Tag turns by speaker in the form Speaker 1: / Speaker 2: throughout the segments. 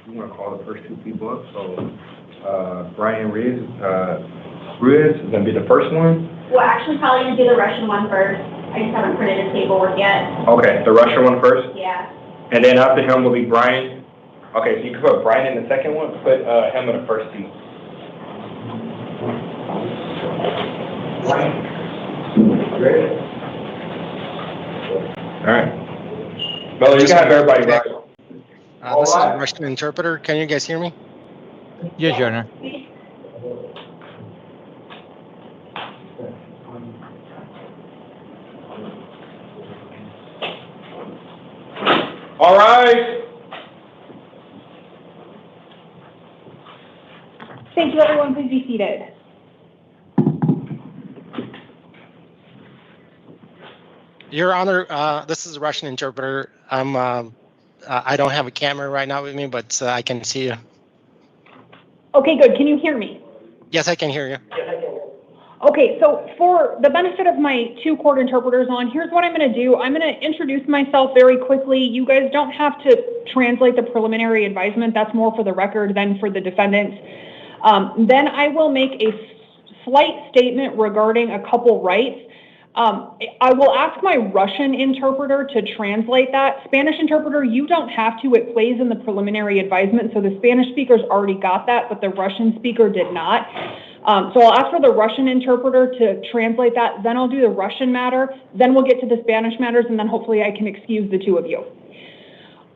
Speaker 1: We want to call the first two people up. So Brian Ruiz, Ruiz is going to be the first one.
Speaker 2: Well, actually, probably going to do the Russian one first. I just haven't printed his paperwork yet.
Speaker 1: Okay, the Russian one first?
Speaker 2: Yeah.
Speaker 1: And then after him will be Brian. Okay, so you can put Brian in the second one, put him in the first seat. Great. All right. Well, you can have everybody right.
Speaker 3: This is a Russian interpreter. Can you guys hear me?
Speaker 4: Yes, Your Honor.
Speaker 1: All right.
Speaker 2: Thank you, everyone. Please be seated.
Speaker 3: Your Honor, this is a Russian interpreter. I don't have a camera right now with me, but I can see you.
Speaker 2: Okay, good. Can you hear me?
Speaker 3: Yes, I can hear you.
Speaker 2: Okay, so for the benefit of my two court interpreters on, here's what I'm going to do. I'm going to introduce myself very quickly. You guys don't have to translate the preliminary advisement. That's more for the record than for the defendants. Then I will make a slight statement regarding a couple rights. I will ask my Russian interpreter to translate that. Spanish interpreter, you don't have to. It plays in the preliminary advisement, so the Spanish speakers already got that, but the Russian speaker did not. So I'll ask for the Russian interpreter to translate that, then I'll do the Russian matter, then we'll get to the Spanish matters, and then hopefully I can excuse the two of you.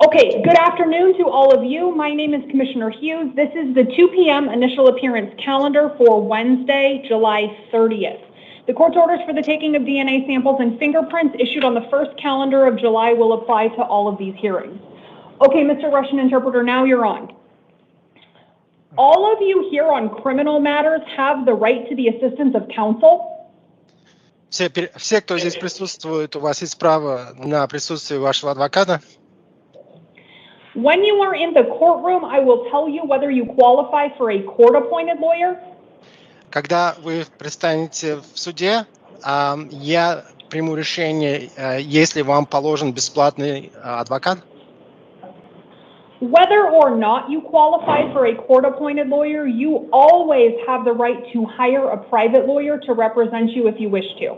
Speaker 2: Okay, good afternoon to all of you. My name is Commissioner Hughes. This is the 2 p.m. initial appearance calendar for Wednesday, July 30th. The court's orders for the taking of DNA samples and fingerprints issued on the first calendar of July will apply to all of these hearings. Okay, Mr. Russian interpreter, now you're on. All of you here on criminal matters have the right to the assistance of counsel.
Speaker 3: Все, кто здесь присутствует, у вас есть право на присутствие вашего адвоката.
Speaker 2: When you are in the courtroom, I will tell you whether you qualify for a court-appointed lawyer.
Speaker 3: Когда вы предстанете в суде, я приму решение, если вам положен бесплатный адвокат.
Speaker 2: Whether or not you qualify for a court-appointed lawyer, you always have the right to hire a private lawyer to represent you if you wish to.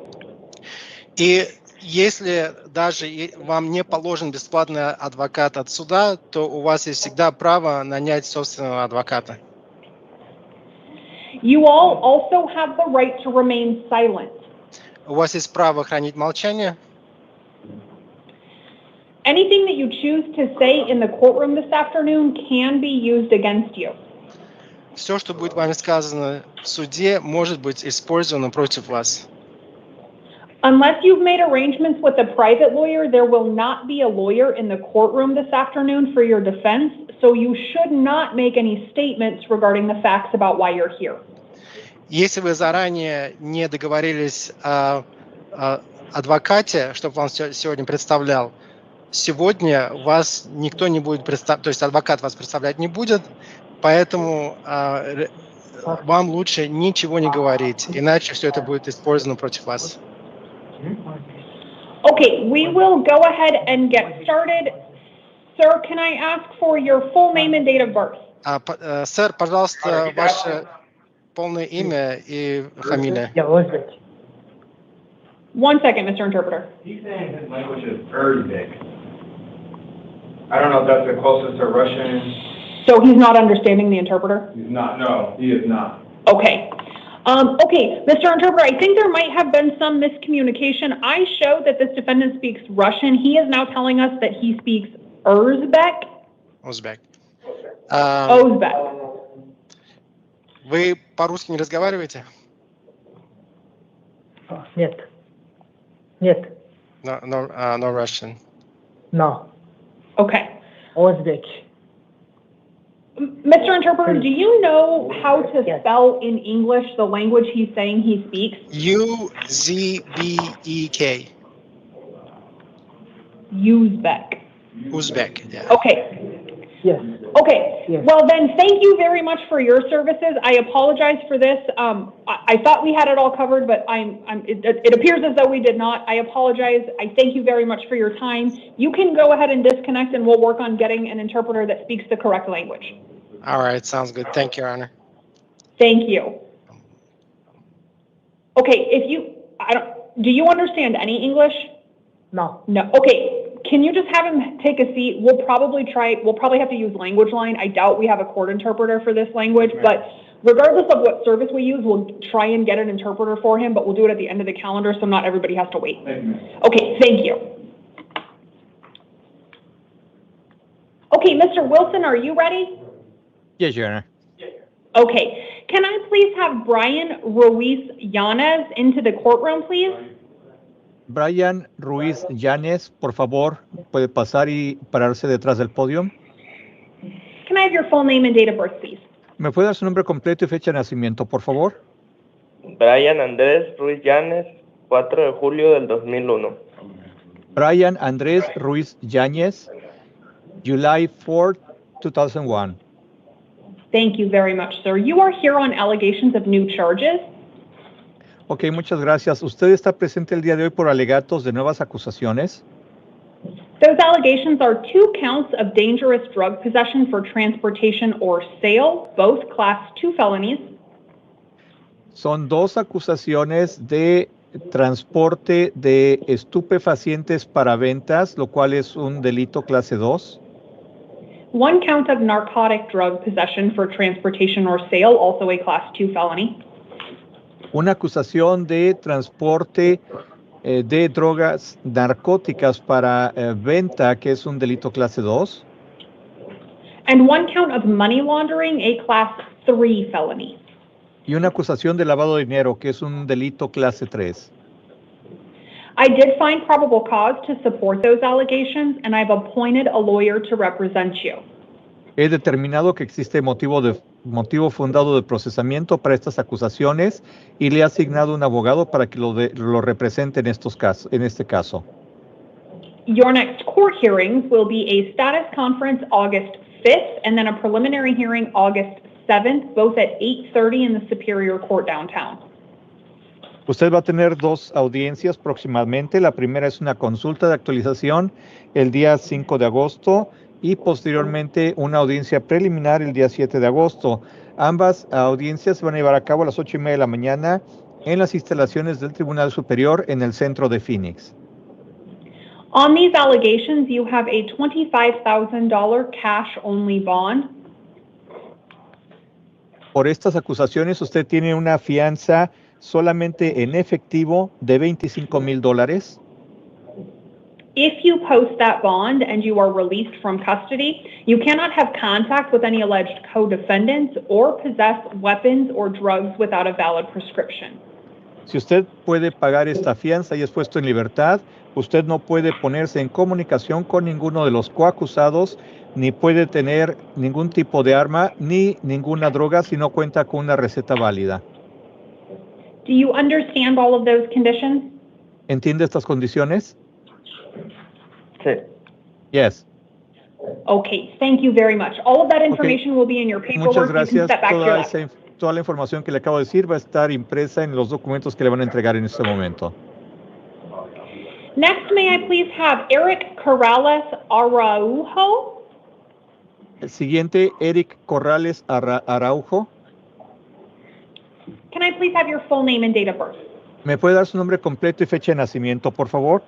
Speaker 3: И если даже вам не положен бесплатный адвокат от суда, то у вас есть всегда право нанять собственного адвоката.
Speaker 2: You all also have the right to remain silent.
Speaker 3: У вас есть право хранить молчание.
Speaker 2: Anything that you choose to say in the courtroom this afternoon can be used against you.
Speaker 3: Все, что будет вами сказано в суде, может быть использовано против вас.
Speaker 2: Unless you've made arrangements with a private lawyer, there will not be a lawyer in the courtroom this afternoon for your defense, so you should not make any statements regarding the facts about why you're here.
Speaker 3: Если вы заранее не договорились о адвокате, чтобы вам сегодня представлял, сегодня вас никто не будет представлять, то есть адвокат вас представлять не будет, поэтому вам лучше ничего не говорить, иначе все это будет использовано против вас.
Speaker 2: Okay, we will go ahead and get started. Sir, can I ask for your full name and date of birth?
Speaker 3: Сэр, пожалуйста, ваше полное имя и фамилия.
Speaker 2: One second, Mr. Interpreter.
Speaker 1: He's saying his language is Uzbek. I don't know if that's the closest to Russian.
Speaker 2: So he's not understanding the interpreter?
Speaker 1: He's not. No, he is not.
Speaker 2: Okay. Okay, Mr. Interpreter, I think there might have been some miscommunication. I showed that this defendant speaks Russian. He is now telling us that he speaks Uzbek.
Speaker 3: Uzbek.
Speaker 2: Uzbek.
Speaker 3: Вы по-русски не разговариваете?
Speaker 4: Нет. Нет.
Speaker 3: No Russian.
Speaker 4: No.
Speaker 2: Okay.
Speaker 4: Uzbek.
Speaker 2: Mr. Interpreter, do you know how to spell in English the language he's saying he speaks?
Speaker 3: Uzbek.
Speaker 2: Uzbek.
Speaker 3: Uzbek, yeah.
Speaker 2: Okay.
Speaker 4: Yes.
Speaker 2: Okay,
Speaker 4: Yes.
Speaker 2: well then, thank you very much for your services. I apologize for this. I thought we had it all covered, but it appears as though we did not. I apologize. I thank you very much for your time. You can go ahead and disconnect, and we'll work on getting an interpreter that speaks the correct language.
Speaker 3: All right, sounds good. Thank you, Your Honor.
Speaker 2: Thank you. Okay, do you understand any English?
Speaker 4: No.
Speaker 2: No. Okay. Can you just have him take a seat? We'll probably have to use language line. I doubt we have a court interpreter for this language, but regardless of what service we use, we'll try and get an interpreter for him, but we'll do it at the end of the calendar so not everybody has to wait. Okay, thank you. Okay, Mr. Wilson, are you ready?
Speaker 4: Yes, Your Honor.
Speaker 2: Okay. Can I please have Brian Ruiz Yanez into the courtroom, please?
Speaker 4: Brian Ruiz Yanes, por favor, puede pasar y pararse detrás del podio.
Speaker 2: Can I have your full name and date of birth, please?
Speaker 4: ¿Me puede dar su nombre completo y fecha de nacimiento, por favor?
Speaker 5: Brian Andrés Ruiz Yanes, 4 de julio del 2001.
Speaker 4: Brian Andrés Ruiz Yanes, July 4, 2001.
Speaker 2: Thank you very much, sir. You are here on allegations of new charges.
Speaker 4: Ok, muchas gracias. ¿Usted está presente el día de hoy por alegatos de nuevas acusaciones?
Speaker 2: Those allegations are 2 counts of dangerous drug possession for transportation or sale, both Class 2 felonies.
Speaker 4: Son 2 acusaciones de transporte de estupefacientes para ventas, lo cual es un delito clase 2.
Speaker 2: 1 count of narcotic drug possession for transportation or sale, also a Class 2 felony.
Speaker 4: Una acusación de transporte de drogas narcóticas para venta, que es un delito clase 2.
Speaker 2: And 1 count of money laundering, a Class 3 felony.
Speaker 4: Y una acusación de lavado de dinero, que es un delito clase 3.
Speaker 2: I did find probable cause to support those allegations, and I've appointed a lawyer to represent you.
Speaker 4: He determinado que existe motivo fundado de procesamiento para estas acusaciones y le he asignado un abogado para que lo represente en este caso.
Speaker 2: Your next court hearings will be a status conference August 5th and then a preliminary hearing August 7th, both at 8:30 in the Superior Court downtown.
Speaker 4: Usted va a tener 2 audiencias próximamente. La primera es una consulta de actualización el día 5 de agosto y posteriormente una audiencia preliminar el día 7 de agosto. Ambas audiencias se van a llevar a cabo a las 8:30 de la mañana en las instalaciones del Tribunal Superior en el centro de Phoenix.
Speaker 2: On these allegations, you have a $25,000 cash-only bond.
Speaker 4: Por estas acusaciones, usted tiene una fianza solamente en efectivo de $25,000.
Speaker 2: If you post that bond and you are released from custody, you cannot have contact with any alleged co-defendants or possess weapons or drugs without a valid prescription.
Speaker 4: Si usted puede pagar esta fianza y es puesto en libertad, usted no puede ponerse en comunicación con ninguno de los coacusados, ni puede tener ningún tipo de arma ni ninguna droga si no cuenta con una receta válida.
Speaker 2: Do you understand all of those conditions?
Speaker 4: ¿Entiende estas condiciones?
Speaker 5: Sí.
Speaker 4: Yes.
Speaker 2: Okay, thank you very much. All of that information will be in your paperwork.
Speaker 4: Muchas
Speaker 2: You can
Speaker 4: gracias.
Speaker 2: step back to your left.
Speaker 4: Toda la información que le acabo de decir va a estar impresa en los documentos que le van a entregar en este momento.
Speaker 2: Next, may I please have Eric Corrales Araujo?
Speaker 4: El siguiente, Eric Corrales Araujo.
Speaker 2: Can I please have your full name and date of birth?
Speaker 4: ¿Me puede dar su nombre completo y fecha de nacimiento, por favor?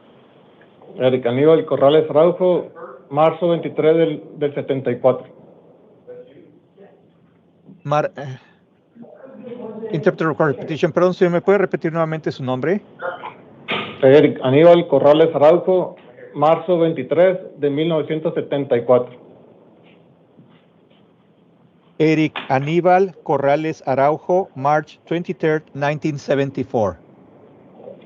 Speaker 6: Eric Aníbal Corrales Araujo, marzo 23 del 74.
Speaker 4: Interpreter requires repetition. Perdón, señor, ¿me puede repetir nuevamente su nombre?
Speaker 6: Eric Aníbal Corrales Araujo, marzo 23 de 1974.
Speaker 4: Eric Aníbal Corrales Araujo, March 23, 1974.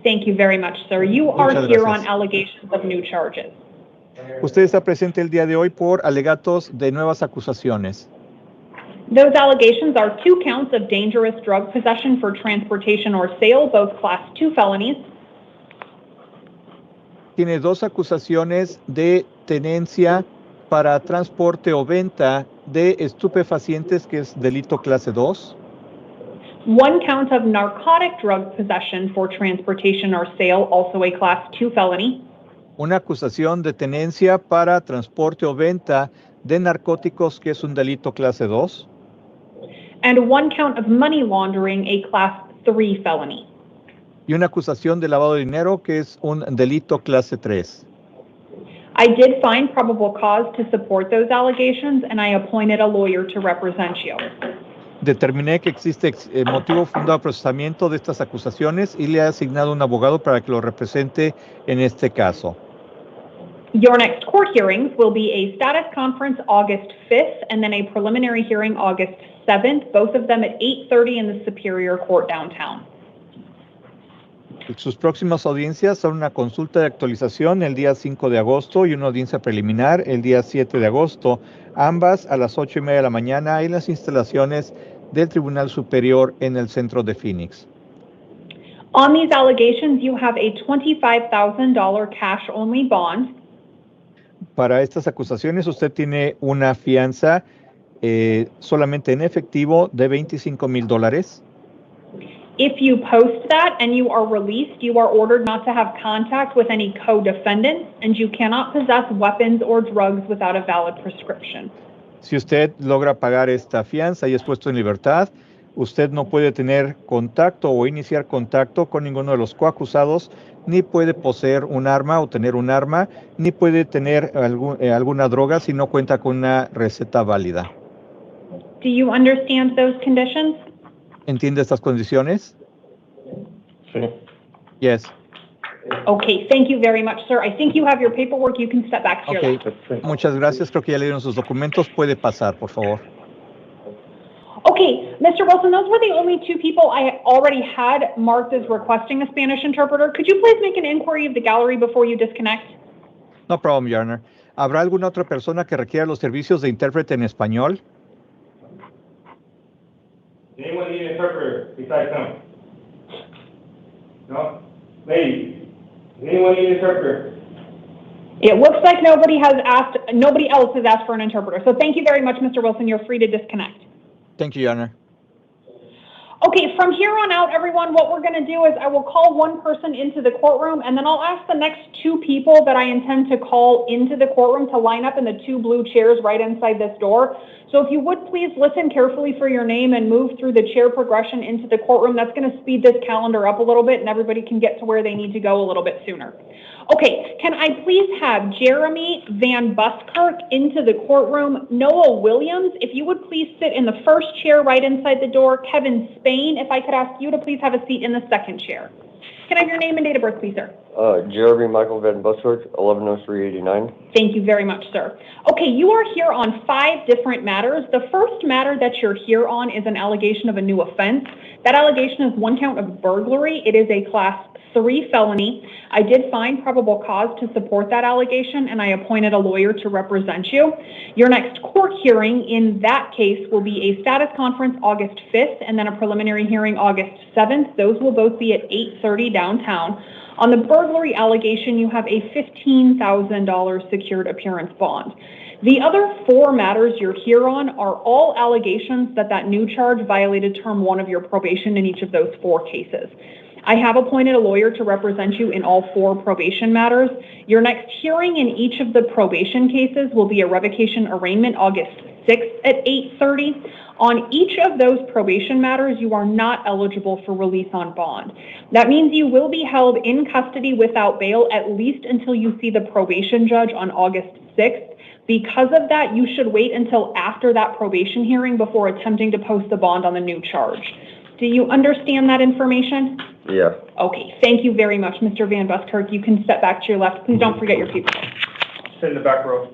Speaker 2: Thank you very much, sir. You are
Speaker 4: Muchas
Speaker 2: here
Speaker 4: gracias.
Speaker 2: on allegations of new charges.
Speaker 4: Usted está presente el día de hoy por alegatos de nuevas acusaciones.
Speaker 2: Those allegations are 2 counts of dangerous drug possession for transportation or sale, both Class 2 felonies.
Speaker 4: Tiene 2 acusaciones de tenencia para transporte o venta de estupefacientes, que es delito clase 2.
Speaker 2: 1 count of narcotic drug possession for transportation or sale, also a class 2 felony.
Speaker 4: Una acusación de tenencia para transporte o venta de narcóticos, que es un delito clase 2.
Speaker 2: And 1 count of money laundering, a class 3 felony.
Speaker 4: Y una acusación de lavado de dinero, que es un delito clase 3.
Speaker 2: I did find probable cause to support those allegations, and I appointed a lawyer to represent you.
Speaker 4: Determiné que existe motivo fundado de procesamiento de estas acusaciones y le he asignado un abogado para que lo represente en este caso.
Speaker 2: Your next court hearings will be a status conference August 5th and then a preliminary hearing August 7th, both of them at 8:30 in the Superior Court downtown.
Speaker 4: Sus próximas audiencias son una consulta de actualización el día 5 de agosto y una audiencia preliminar el día 7 de agosto, ambas a las 8:30 de la mañana en las instalaciones del Tribunal Superior en el centro de Phoenix.
Speaker 2: On these allegations, you have a $25,000 cash-only bond.
Speaker 4: Para estas acusaciones usted tiene una fianza solamente en efectivo de $25,000.
Speaker 2: If you post that and you are released, you are ordered not to have contact with any co-defendants, and you cannot possess weapons or drugs without a valid prescription.
Speaker 4: Si usted logra pagar esta fianza y es puesto en libertad, usted no puede tener contacto o iniciar contacto con ninguno de los coacusados, ni puede poseer un arma o tener un arma, ni puede tener alguna droga si no cuenta con una receta válida.
Speaker 2: Do you understand those conditions?
Speaker 4: ¿Entiende estas condiciones?
Speaker 6: Sí.
Speaker 4: Yes.
Speaker 2: Okay, thank you very much, sir. I think you have your paperwork. You can step back to your
Speaker 4: Okay.
Speaker 2: left.
Speaker 4: Muchas gracias. Creo que ya le dieron sus documentos. Puede pasar, por favor.
Speaker 2: Okay, Mr. Wilson, those were the only 2 people I already had marked as requesting a Spanish interpreter. Could you please make an inquiry of the gallery before you disconnect?
Speaker 4: No problem, Your Honor. ¿Habrá alguna otra persona que requiera los servicios de intérprete en español?
Speaker 1: Anyone need an interpreter besides him? No? Ladies, does anyone need an interpreter?
Speaker 2: It looks like nobody else has asked for an interpreter. So thank you very much, Mr. Wilson. You're free to disconnect.
Speaker 4: Thank you, Your Honor.
Speaker 2: Okay, from here on out, everyone, what we're going to do is I will call one person into the courtroom, and then I'll ask the next 2 people that I intend to call into the courtroom to line up in the 2 blue chairs right inside this door. So if you would please listen carefully for your name and move through the chair progression into the courtroom, that's going to speed this calendar up a little bit, and everybody can get to where they need to go a little bit sooner. Okay, can I please have Jeremy Van Buskerk into the courtroom? Noah Williams, if you would please sit in the first chair right inside the door. Kevin Spain, if I could ask you to please have a seat in the second chair. Can I have your name and date of birth, please, sir?
Speaker 5: Jeremy Michael Van Buskerk, 110389.
Speaker 2: Thank you very much, sir. Okay, you are here on 5 different matters. The first matter that you're here on is an allegation of a new offense. That allegation is 1 count of burglary. It is a class 3 felony. I did find probable cause to support that allegation, and I appointed a lawyer to represent you. Your next court hearing in that case will be a status conference August 5th and then a preliminary hearing August 7th. Those will both be at 8:30 downtown. On the burglary allegation, you have a $15,000 secured appearance bond. The other 4 matters you're here on are all allegations that new charge violated term 1 of your probation in each of those 4 cases. I have appointed a lawyer to represent you in all 4 probation matters. Your next hearing in each of the probation cases will be a revocation arraignment August 6th at 8:30. On each of those probation matters, you are not eligible for release on bond. That means you will be held in custody without bail at least until you see the probation judge on August 6th. Because of that, you should wait until after that probation hearing before attempting to post the bond on the new charge. Do you understand that information?
Speaker 5: Yeah.
Speaker 2: Okay, thank you very much, Mr. Van Buskerk. You can step back to your left. Please don't forget your paperwork.
Speaker 1: Sit in the back row.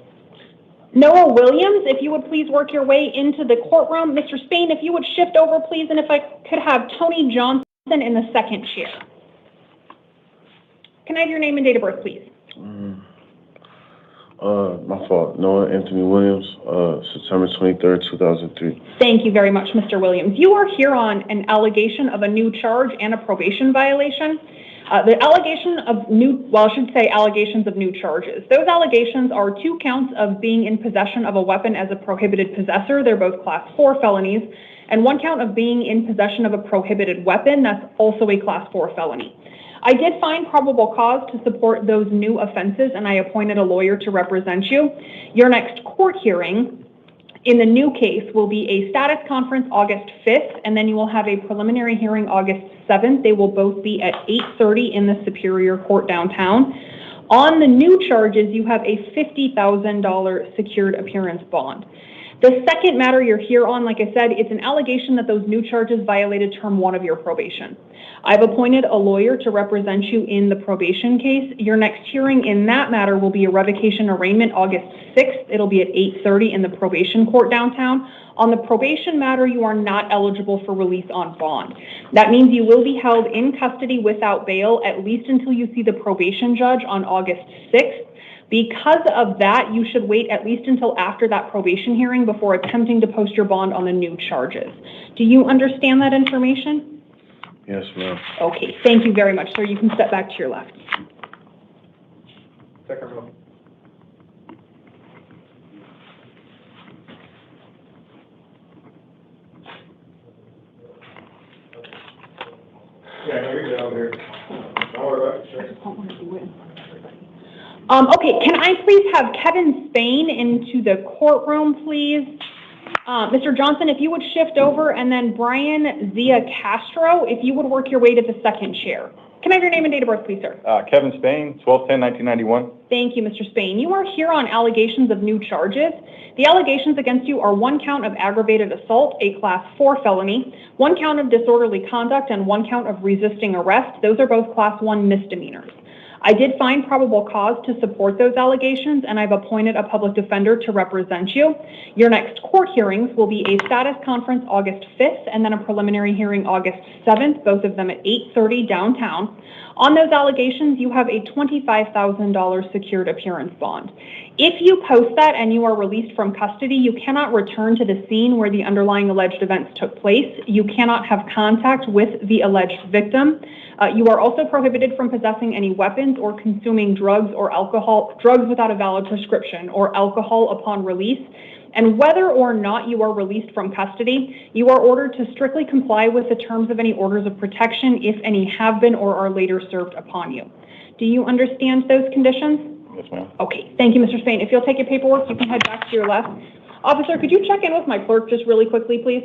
Speaker 2: Noah Williams, if you would please work your way into the courtroom. Mr. Spain, if you would shift over, please, and if I could have Tony Johnson in the second chair. Can I have your name and date of birth, please?
Speaker 7: My fault. Noah Anthony Williams, September 23rd, 2003.
Speaker 2: Thank you very much, Mr. Williams. You are here on an allegation of a new charge and a probation violation. The allegation of allegations of new charges. Those allegations are 2 counts of being in possession of a weapon as a prohibited possessor. They're both Class 4 felonies. And 1 count of being in possession of a prohibited weapon. That's also a Class 4 felony. I did find probable cause to support those new offenses, and I appointed a lawyer to represent you. Your next court hearing in the new case will be a status conference August 5th, and then you will have a preliminary hearing August 7th. They will both be at 8:30 in the Superior Court downtown. On the new charges, you have a $50,000 secured appearance bond. The second matter you're here on, like I said, it's an allegation that those new charges violated Term 1 of your probation. I've appointed a lawyer to represent you in the probation case. Your next hearing in that matter will be a revocation arraignment August 6th. It'll be at 8:30 in the probation court downtown. On the probation matter, you are not eligible for release on bond. That means you will be held in custody without bail at least until you see the probation judge on August 6th. Because of that, you should wait at least until after that probation hearing before attempting to post your bond on the new charges. Do you understand that information?
Speaker 7: Yes, ma'am.
Speaker 2: Okay, thank you very much, sir. You can step back to your left.
Speaker 1: Second row. Yeah, you're good over here. Don't worry about it.
Speaker 2: Okay, can I please have Kevin Spain into the courtroom, please? Mr. Johnson, if you would shift over, and then Brian Zia Castro, if you would work your way to the second chair. Can I have your name and date of birth, please, sir?
Speaker 6: Kevin Spain, 12/10/1991.
Speaker 2: Thank you, Mr. Spain. You are here on allegations of new charges. The allegations against you are 1 count of aggravated assault, a Class 4 felony, 1 count of disorderly conduct, and 1 count of resisting arrest. Those are both Class 1 misdemeanors. I did find probable cause to support those allegations, and I've appointed a public defender to represent you. Your next court hearings will be a status conference August 5th and then a preliminary hearing August 7th, both of them at 8:30 downtown. On those allegations, you have a $25,000 secured appearance bond. If you post that and you are released from custody, you cannot return to the scene where the underlying alleged events took place. You cannot have contact with the alleged victim. You are also prohibited from possessing any weapons or consuming drugs or alcohol, drugs without a valid prescription, or alcohol upon release. And whether or not you are released from custody, you are ordered to strictly comply with the terms of any orders of protection, if any have been or are later served upon you. Do you understand those conditions?
Speaker 6: Yes, ma'am.
Speaker 2: Okay, thank you, Mr. Spain. If you'll take your paperwork, you can head back to your left. Officer, could you check in with my clerk just really quickly, please?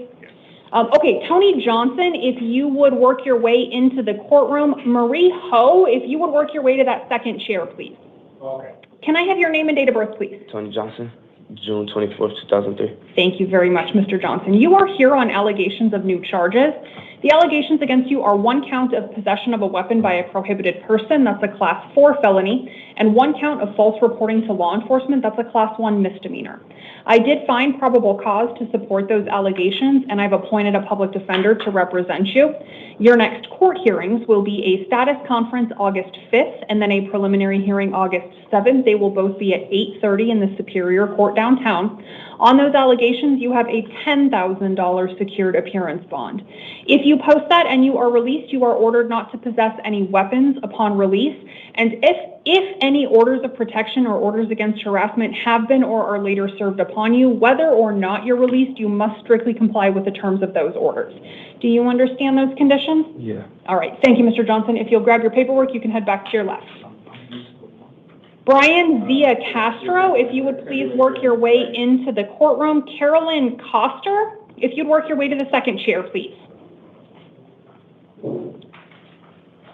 Speaker 2: Okay, Tony Johnson, if you would work your way into the courtroom. Marie Ho, if you would work your way to that second chair, please.
Speaker 1: Okay.
Speaker 2: Can I have your name and date of birth, please?
Speaker 5: Tony Johnson, June 24th, 2003.
Speaker 2: Thank you very much, Mr. Johnson. You are here on allegations of new charges. The allegations against you are 1 count of possession of a weapon by a prohibited person, that's a Class 4 felony, and 1 count of false reporting to law enforcement, that's a Class 1 misdemeanor. I did find probable cause to support those allegations, and I've appointed a public defender to represent you. Your next court hearings will be a status conference August 5th and then a preliminary hearing August 7th. They will both be at 8:30 in the Superior Court downtown. On those allegations, you have a $10,000 secured appearance bond. If you post that and you are released, you are ordered not to possess any weapons upon release. And if any orders of protection or orders against harassment have been or are later served upon you, whether or not you're released, you must strictly comply with the terms of those orders. Do you understand those conditions?
Speaker 1: Yeah.
Speaker 2: All right. Thank you, Mr. Johnson. If you'll grab your paperwork, you can head back to your left. Brian Zia Castro, if you would please work your way into the courtroom. Carolyn Coster, if you'd work your way to the second chair, please.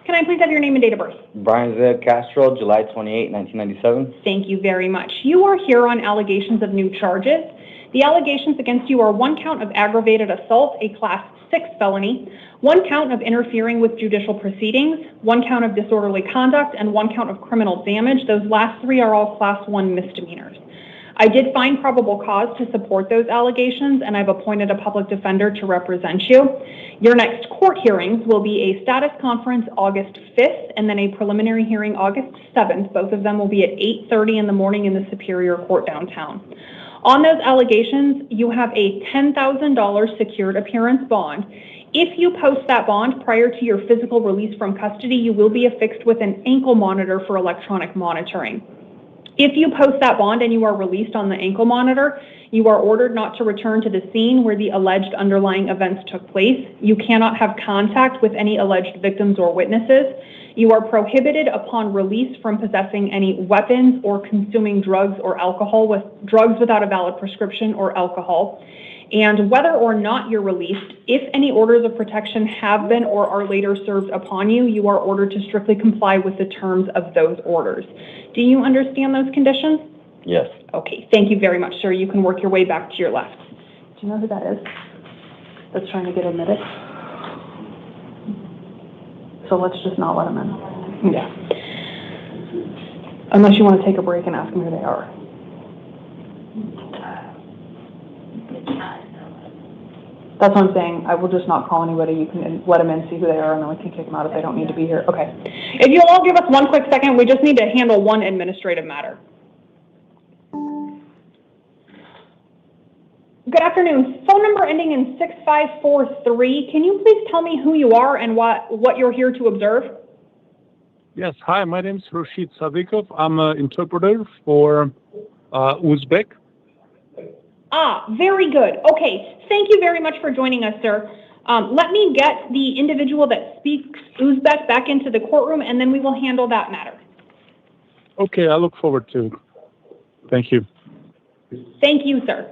Speaker 2: Can I please have your name and date of birth?
Speaker 8: Brian Zia Castro, July 28, 1997.
Speaker 2: Thank you very much. You are here on allegations of new charges. The allegations against you are 1 count of aggravated assault, a Class 6 felony, 1 count of interfering with judicial proceedings, 1 count of disorderly conduct, and 1 count of criminal damage. Those last 3 are all Class 1 misdemeanors. I did find probable cause to support those allegations, and I've appointed a public defender to represent you. Your next court hearings will be a status conference August 5th and then a preliminary hearing August 7th. Both of them will be at 8:30 in the morning in the Superior Court downtown. On those allegations, you have a $10,000 secured appearance bond. If you post that bond prior to your physical release from custody, you will be affixed with an ankle monitor for electronic monitoring. If you post that bond and you are released on the ankle monitor, you are ordered not to return to the scene where the alleged underlying events took place. You cannot have contact with any alleged victims or witnesses. You are prohibited upon release from possessing any weapons or consuming drugs or alcohol drugs without a valid prescription or alcohol. And whether or not you're released, if any orders of protection have been or are later served upon you, you are ordered to strictly comply with the terms of those orders. Do you understand those conditions?
Speaker 8: Yes.
Speaker 2: Okay, thank you very much, sir. You can work your way back to your left. Do you know who that is that's trying to get admitted? So let's just not let him in. Yeah. Unless you want to take a break and ask them who they are. That's what I'm saying. I will just not call anybody. You can let them in, see who they are, and then we can kick them out if they don't need to be here. Okay. If you'll all give us one quick second, we just need to handle one administrative matter. Good afternoon. Phone number ending in 6543. Can you please tell me who you are and what you're here to observe?
Speaker 9: Yes. Hi, my name is Rashid Sadikov. I'm an interpreter for Uzbek.
Speaker 2: Ah, very good. Okay, thank you very much for joining us, sir. Let me get the individual that speaks Uzbek back into the courtroom, and then we will handle that matter.
Speaker 9: Okay, I look forward to it. Thank you.
Speaker 2: Thank you, sir.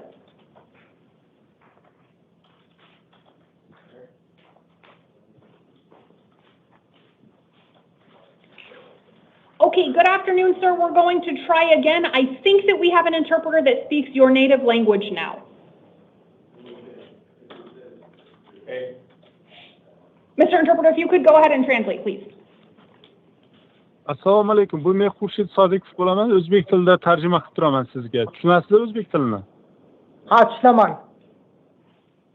Speaker 2: Okay, good afternoon, sir. We're going to try again. I think that we have an interpreter that speaks your native language now.
Speaker 1: Okay.
Speaker 2: Mr. Interpreter, if you could go ahead and translate, please.
Speaker 9: Assalomu alaykum. Bu men Xurshid Sodiqov bo'laman. O'zbek tilida tarjima qilib turaman sizga. Tushunasizlar o'zbek tilini?
Speaker 10: Ha, tushunaman.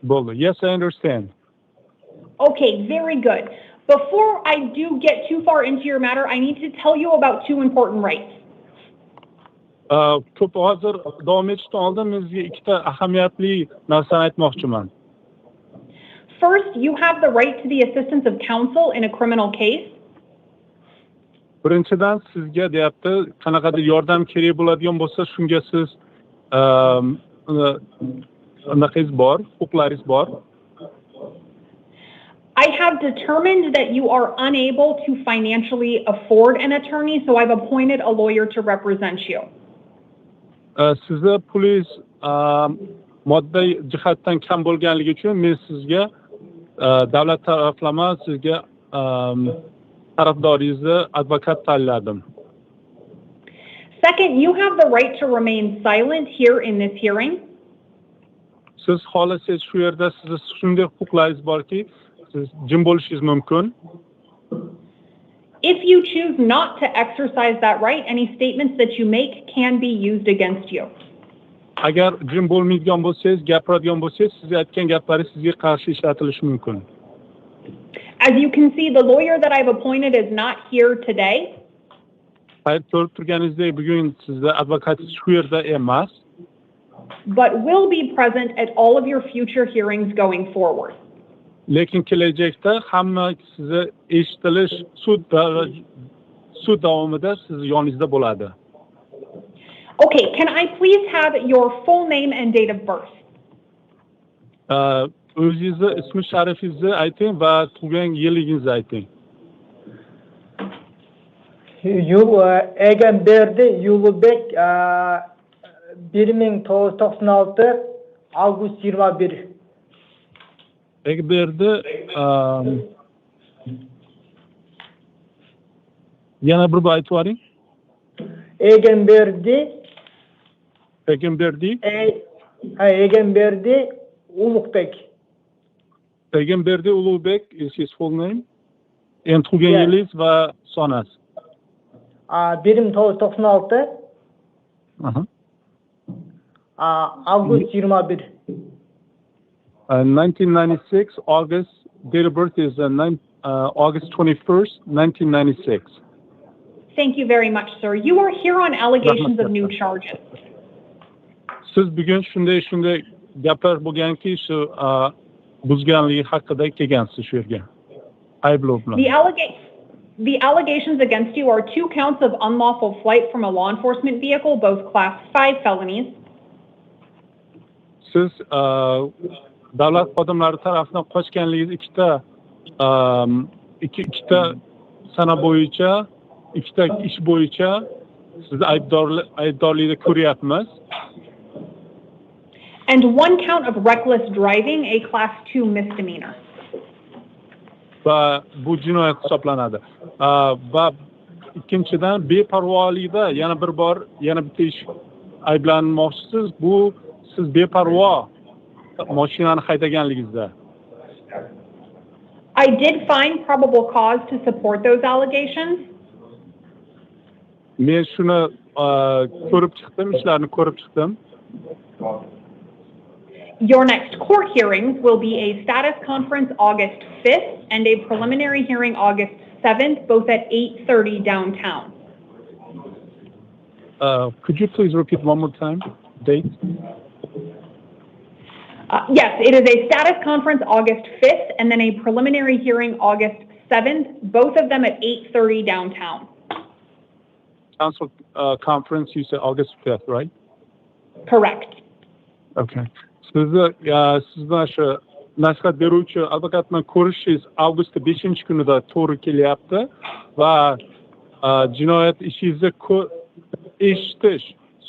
Speaker 9: Bo'ldi. Yes, I understand.
Speaker 2: Okay, very good. Before I do get too far into your matter, I need to tell you about two important rights.
Speaker 9: Ko'p hozir davom etishdan oldin men sizga ikkita ahamiyatli narsani aytmoqchiman.
Speaker 2: First, you have the right to the assistance of counsel in a criminal case.
Speaker 9: Birinchidan sizga deyapti, qanaqadir yordam kerak bo'ladigan bo'lsa, shunga siz anaqangiz bor, huquqlaringiz bor.
Speaker 2: I have determined that you are unable to financially afford an attorney, so I've appointed a lawyer to represent you.
Speaker 9: Sizni pulingiz moddiy jihatdan kam bo'lganligi uchun men sizga davlat taraflama sizga tarafdoringizni advokat tanladim.
Speaker 2: Second, you have the right to remain silent here in this hearing.
Speaker 9: Siz xohlasangiz shu yerda sizni shunday huquqlaringiz borki, siz jim bo'lishingiz mumkin.
Speaker 2: If you choose not to exercise that right, any statements that you make can be used against you.
Speaker 9: Agar jim bo'lmaydigan bo'lsangiz, gapiradigan bo'lsangiz, siz aytgan gaplaringiz sizga qarshi ishlatilishi mumkin.
Speaker 2: As you can see, the lawyer that I've appointed is not here today.
Speaker 9: Ko'rib turganingizdek, bugun sizda advokatingiz shu yerda emas.
Speaker 2: But will be present at all of your future hearings going forward.
Speaker 9: Lekin kelajakda hamma sizni eshitilish sud davomida siz yoningizda bo'ladi.
Speaker 2: Okay, can I please have your full name and date of birth?
Speaker 9: O'zingizni ismi sharifingizni ayting va tug'ilgan yilligingizni ayting.
Speaker 10: Egenberdi Yulubek 1996 Avgust 21.
Speaker 9: Egberdi yana bir aytib yuboring.
Speaker 10: Egenberdi Ulug'bek.
Speaker 9: Egenberdi Ulug'bek is his full name. Endi tug'ilgan yilingiz va sonasiz.
Speaker 10: 1996 Avgust 21.
Speaker 9: 1996 August, date of birth is August 21st, 1996.
Speaker 2: Thank you very much, sir. You are here on allegations of new charges.
Speaker 9: Siz bugun shunday gaplar bo'lganki, shu buzganligi haqida kelgansiz shu yerga. Ayblov bilan.
Speaker 2: The allegations against you are 2 counts of unlawful flight from a law enforcement vehicle, both class 5 felonies.
Speaker 9: Siz davlat xodimlari tomonidan qochganligingiz ikkita sana bo'yicha, ikkita ish bo'yicha sizni aybdorlikda ko'ryapmiz.
Speaker 2: And 1 count of reckless driving, a class 2 misdemeanor.
Speaker 9: Va bu jinoyat hisoblanadi. Va ikkinchidan beparvolikda yana bir bor yana bitta ish ayblanmoqchisiz. Bu siz beparvo mashinani haydaganligingizda.
Speaker 2: I did find probable cause to support those allegations.
Speaker 9: Men shuni ko'rib chiqdim, ishlarni ko'rib chiqdim.
Speaker 2: Your next court hearings will be a status conference August 5th and a preliminary hearing August 7th, both at 8:30 downtown.
Speaker 9: Could you please repeat one more time? Date?
Speaker 2: Yes, it is a status conference August 5th and then a preliminary hearing August 7th, both of them at 8:30 downtown.
Speaker 9: Council conference, you said August 5th, right?
Speaker 2: Correct.
Speaker 9: Okay. Sizdan shu nasihat beruvchi advokatni ko'rishingiz avgust 5-kunida to'g'ri kelyapti va jinoyat ishingizni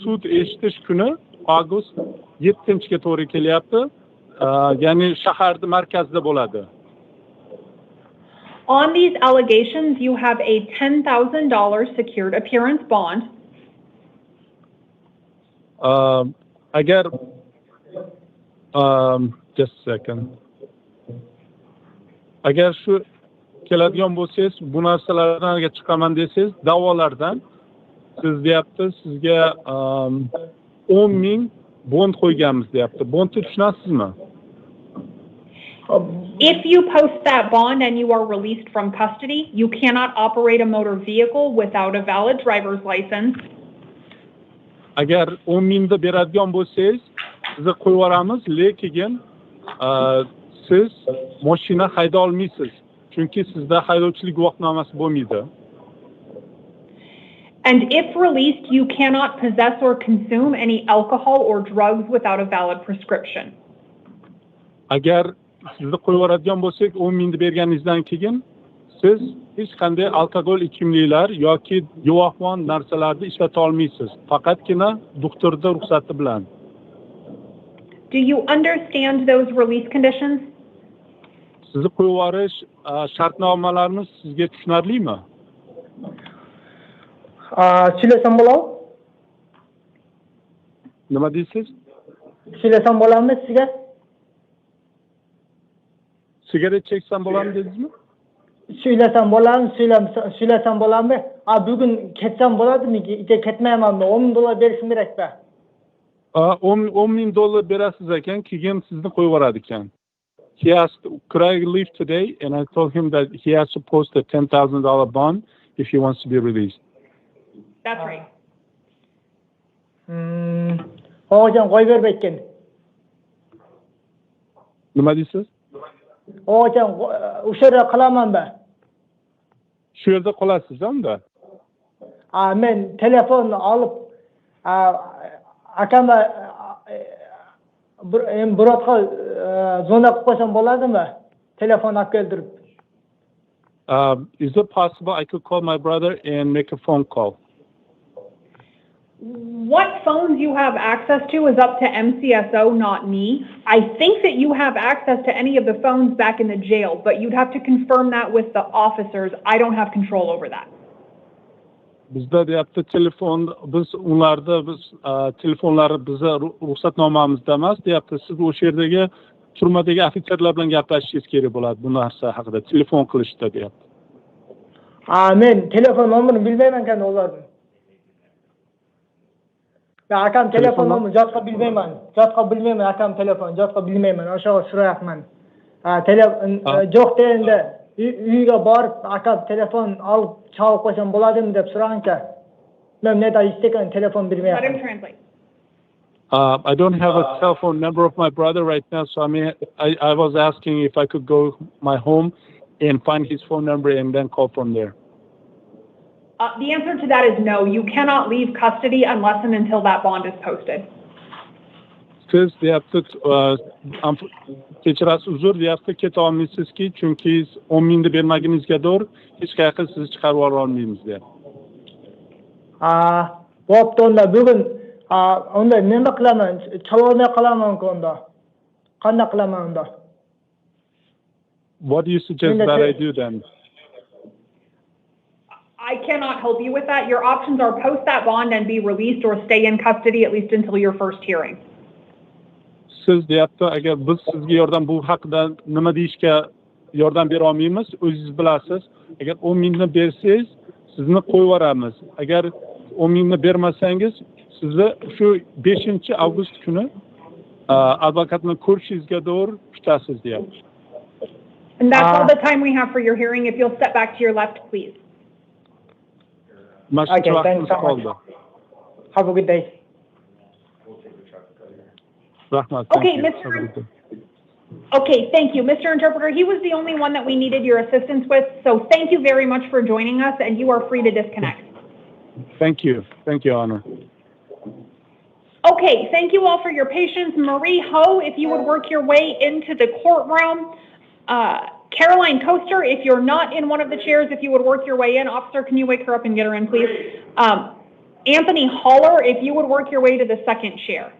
Speaker 9: sud eshitish kuni avgust 7-ga to'g'ri kelyapti. Ya'ni shaharning markazida bo'ladi.
Speaker 2: On these allegations, you have a $10,000 secured appearance bond.
Speaker 9: Agar just a second. Agar shu keladigan bo'lsangiz, bu narsalardan chiqaman desangiz, da'volardan siz deyapti, sizga 10,000 bond qo'yganmiz deyapti. Bondni tushunasizmi?
Speaker 2: If you post that bond and you are released from custody, you cannot operate a motor vehicle without a valid driver's license.
Speaker 9: Agar 10,000 da beradigan bo'lsangiz, sizni qo'yib yuboramiz, lekin siz mashina hayda olmaysiz. Chunki sizda haydovchilik guvohnomasi bo'lmaydi.
Speaker 2: And if released, you cannot possess or consume any alcohol or drugs without a valid prescription.
Speaker 9: Agar sizni qo'yib yuboradigan bo'lsak, 10,000 ni berganingizdan keyin siz hech qanday alkogol ichimliklar yoki guvohmon narsalarni ishlata olmaysiz. Faqatgina doktorning ruxsati bilan.
Speaker 2: Do you understand those release conditions?
Speaker 9: Sizni qo'yib yuborish shartnomalarimiz sizga tushunarlimi?
Speaker 10: Söylesem bo'ladimi?
Speaker 9: Nima deysiz?
Speaker 10: Söylesem bo'ladimi sizga?
Speaker 9: Sigaret cheksam bo'ladimi dedingizmi?
Speaker 10: Söylesem bo'ladimi? Bugun ketsem bo'ladimi? Ketmaymanmi? $10 berishim kerakmi?
Speaker 9: $10,000 berasiz ekan, keyin sizni qo'yib yuboradi ekan. He asked, could I leave today? And I told him that he has to post a $10,000 bond if he wants to be released.
Speaker 2: That's right.
Speaker 10: Hocam qo'yib bermayotgan.
Speaker 9: Nima deysiz?
Speaker 10: Hocam o'sha yerda qilaman ben.
Speaker 9: Shu yerda qolasiz unda.
Speaker 10: Men telefon olib akama Buratga zona qilib qo'ysam bo'ladimi? Telefon olib keltirib.
Speaker 9: Is it possible I could call my brother and make a phone call?
Speaker 2: What phones you have access to is up to MCSO, not me. I think that you have access to any of the phones back in the jail, but you'd have to confirm that with the officers. I don't have control over that.
Speaker 9: Bizda deyapti telefon, biz ularda telefonlari bizni ruxsatnomamizda emas, deyapti. Siz o'sha yerdagi turmadagi ofitserlar bilan gaplashishingiz kerak bo'ladi bu narsa haqida, telefon qilishda deyapti.
Speaker 10: Men telefon nomerini bilmayman ekan ularni. Ya akam telefon nomerini jotqa bilmayman. Akam telefon jotqa bilmayman. O'sha so'rayapman. Telefon yo'q deganda uyga borib akam telefon olib chalib qo'ysam bo'ladimi deb so'ragancha. Men neda istegan telefon bilmayapman.
Speaker 2: Let him translate.
Speaker 9: I don't have a telephone number of my brother right now, so I was asking if I could go my home and find his phone number and then call from there.
Speaker 2: The answer to that is no. You cannot leave custody unless and until that bond is posted.
Speaker 9: Siz deyapti, kechirasiz uzr deyapti, keta olmaysizki, chunki 10 mingni bermaguningizga doğru hech qayerga sizni chiqarib yubora olmaymiz deyapti.
Speaker 10: Bo'pti, unda bugun unda nima qilaman? Chalolmay qolaman-ku unda. Qanday qilaman unda?
Speaker 9: What do you suggest that I do then?
Speaker 2: I cannot help you with that. Your options are post that bond and be released or stay in custody at least until your first hearing.
Speaker 9: Siz deyapti, agar biz sizga yordam bu haqida nima deyishga yordam bera olmaymiz, o'zingiz bilasiz. Agar 10 mingni bersangiz, sizni qo'yib yuboramiz. Agar 10 mingni bermasangiz, sizni shu 5-avgust kuni advokatni ko'rishingizga doğru kutasiz deyapti.
Speaker 2: And that's all the time we have for your hearing. If you'll step back to your left, please.
Speaker 10: Okay, thanks so much. Have a good day.
Speaker 2: Okay, Okay, thank you. Mr. Interpreter, he was the only one that we needed your assistance with, so thank you very much for joining us, and you are free to disconnect.
Speaker 9: Thank you. Thank you, Honor.
Speaker 2: Okay, thank you all for your patience. Marie Ho, if you would work your way into the courtroom. Caroline Coaster, if you're not in one of the chairs, if you would work your way in. Officer, can you wake her up and get her in, please? Anthony Holler, if you would work your way to the second chair.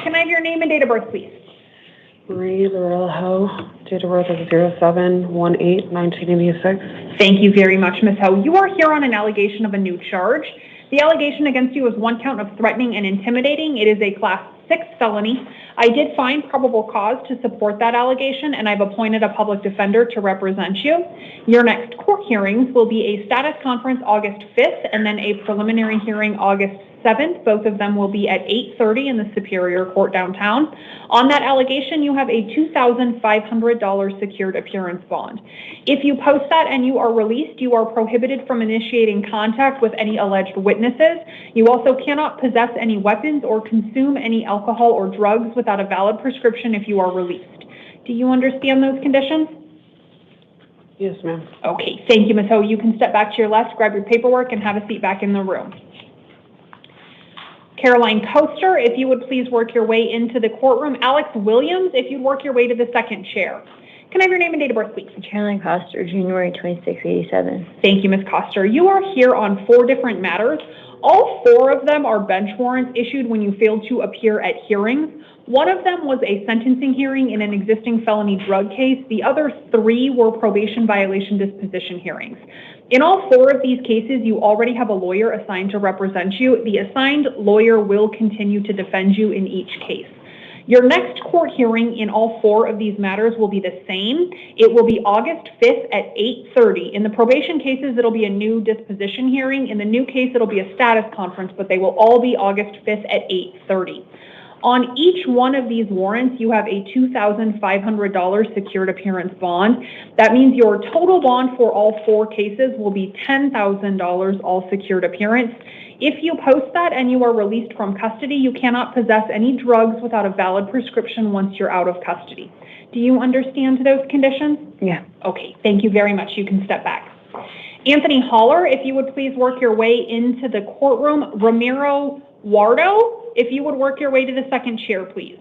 Speaker 2: Can I have your name and date of birth, please?
Speaker 11: Marie Lorella Ho, date of birth is 07/18/1986.
Speaker 2: Thank you very much, Ms. Ho. You are here on an allegation of a new charge. The allegation against you is one count of threatening and intimidating. It is a Class 6 felony. I did find probable cause to support that allegation, and I've appointed a public defender to represent you. Your next court hearings will be a status conference August 5th and then a preliminary hearing August 7th. Both of them will be at 8:30 in the Superior Court downtown. On that allegation, you have a $2,500 secured appearance bond. If you post that and you are released, you are prohibited from initiating contact with any alleged witnesses. You also cannot possess any weapons or consume any alcohol or drugs without a valid prescription if you are released. Do you understand those conditions?
Speaker 11: Yes, ma'am.
Speaker 2: Okay, thank you, Ms. Ho. You can step back to your left, grab your paperwork, and have a seat back in the room. Caroline Coaster, if you would please work your way into the courtroom. Alex Williams, if you'd work your way to the second chair. Can I have your name and date of birth, please?
Speaker 12: Caroline Coaster, January 26, 87.
Speaker 2: Thank you, Ms. Coaster. You are here on 4 different matters. All 4 of them are bench warrants issued when you failed to appear at hearings. One of them was a sentencing hearing in an existing felony drug case. The other 3 were probation violation disposition hearings. In all 4 of these cases, you already have a lawyer assigned to represent you. The assigned lawyer will continue to defend you in each case. Your next court hearing in all 4 of these matters will be the same. It will be August 5th at 8:30. In the probation cases, it'll be a new disposition hearing. In the new case, it'll be a status conference, but they will all be August 5th at 8:30. On each one of these warrants, you have a $2,500 secured appearance bond. That means your total bond for all 4 cases will be $10,000 all secured appearance. If you post that and you are released from custody, you cannot possess any drugs without a valid prescription once you're out of custody. Do you understand those conditions?
Speaker 12: Yeah.
Speaker 2: Okay, thank you very much. You can step back. Anthony Holler, if you would please work your way into the courtroom. Romero Wardo, if you would work your way to the second chair, please.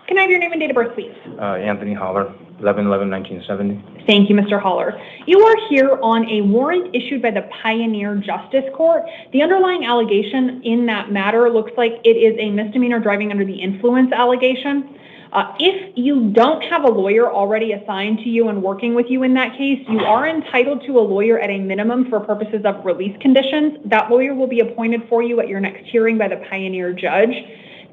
Speaker 2: Can I have your name and date of birth, please?
Speaker 13: Anthony Holler, 11/11/1970.
Speaker 2: Thank you, Mr. Holler. You are here on a warrant issued by the Pioneer Justice Court. The underlying allegation in that matter looks like it is a misdemeanor driving under the influence allegation. If you don't have a lawyer already assigned to you and working with you in that case, you are entitled to a lawyer at a minimum for purposes of release conditions. That lawyer will be appointed for you at your next hearing by the Pioneer judge.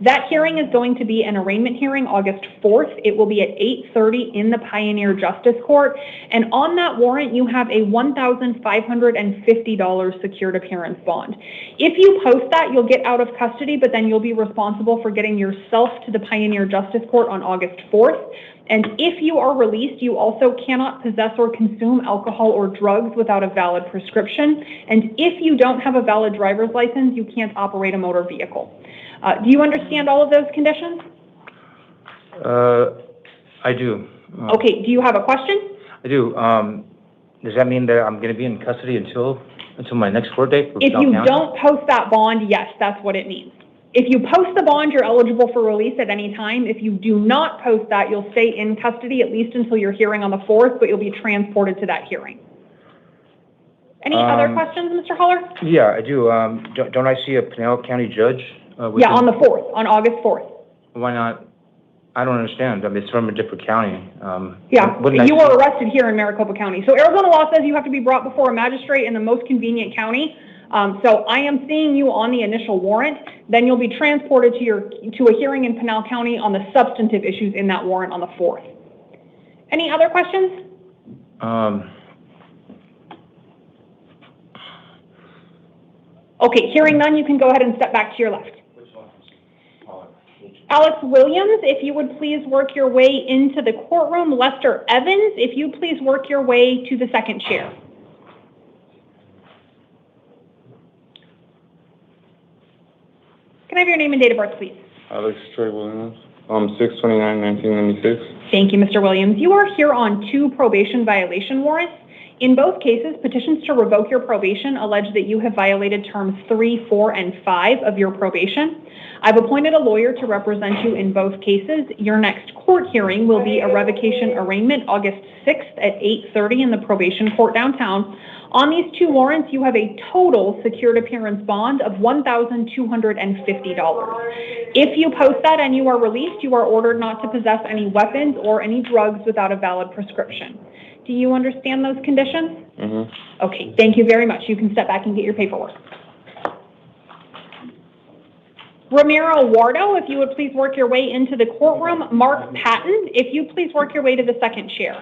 Speaker 2: That hearing is going to be an arraignment hearing August 4th. It will be at 8:30 in the Pioneer Justice Court. And on that warrant, you have a $1,550 secured appearance bond. If you post that, you'll get out of custody, but then you'll be responsible for getting yourself to the Pioneer Justice Court on August 4th. And if you are released, you also cannot possess or consume alcohol or drugs without a valid prescription. And if you don't have a valid driver's license, you can't operate a motor vehicle. Do you understand all of those conditions?
Speaker 13: I do.
Speaker 2: Okay, do you have a question?
Speaker 13: I do. Does that mean that I'm going to be in custody until my next court date?
Speaker 2: If you don't post that bond, yes, that's what it means. If you post the bond, you're eligible for release at any time. If you do not post that, you'll stay in custody at least until your hearing on the 4th, but you'll be transported to that hearing. Any other questions, Mr. Holler?
Speaker 13: Yeah, I do. Don't I see a Pinal County judge?
Speaker 2: Yeah, on the 4th, on August 4th.
Speaker 13: Why not? I don't understand. I mean, it's from a different county.
Speaker 2: Yeah, you were arrested here in Maricopa County. So Arizona law says you have to be brought before a magistrate in the most convenient county. So I am seeing you on the initial warrant. Then you'll be transported to a hearing in Pinal County on the substantive issues in that warrant on the 4th. Any other questions? Okay, hearing none, you can go ahead and step back to your left. Alex Williams, if you would please work your way into the courtroom. Lester Evans, if you please work your way to the second chair. Can I have your name and date of birth, please?
Speaker 14: Alex Troy Williams, 6/29/1996.
Speaker 2: Thank you, Mr. Williams. You are here on 2 probation violation warrants. In both cases, petitions to revoke your probation allege that you have violated terms 3, 4, and 5 of your probation. I've appointed a lawyer to represent you in both cases. Your next court hearing will be a revocation arraignment August 6th at 8:30 in the probation court downtown. On these 2 warrants, you have a total secured appearance bond of $1,250. If you post that and you are released, you are ordered not to possess any weapons or any drugs without a valid prescription. Do you understand those conditions?
Speaker 14: Mm-hmm.
Speaker 2: Okay, thank you very much. You can step back and get your paperwork. Romero Wardo, if you would please work your way into the courtroom. Mark Patton, if you please work your way to the second chair.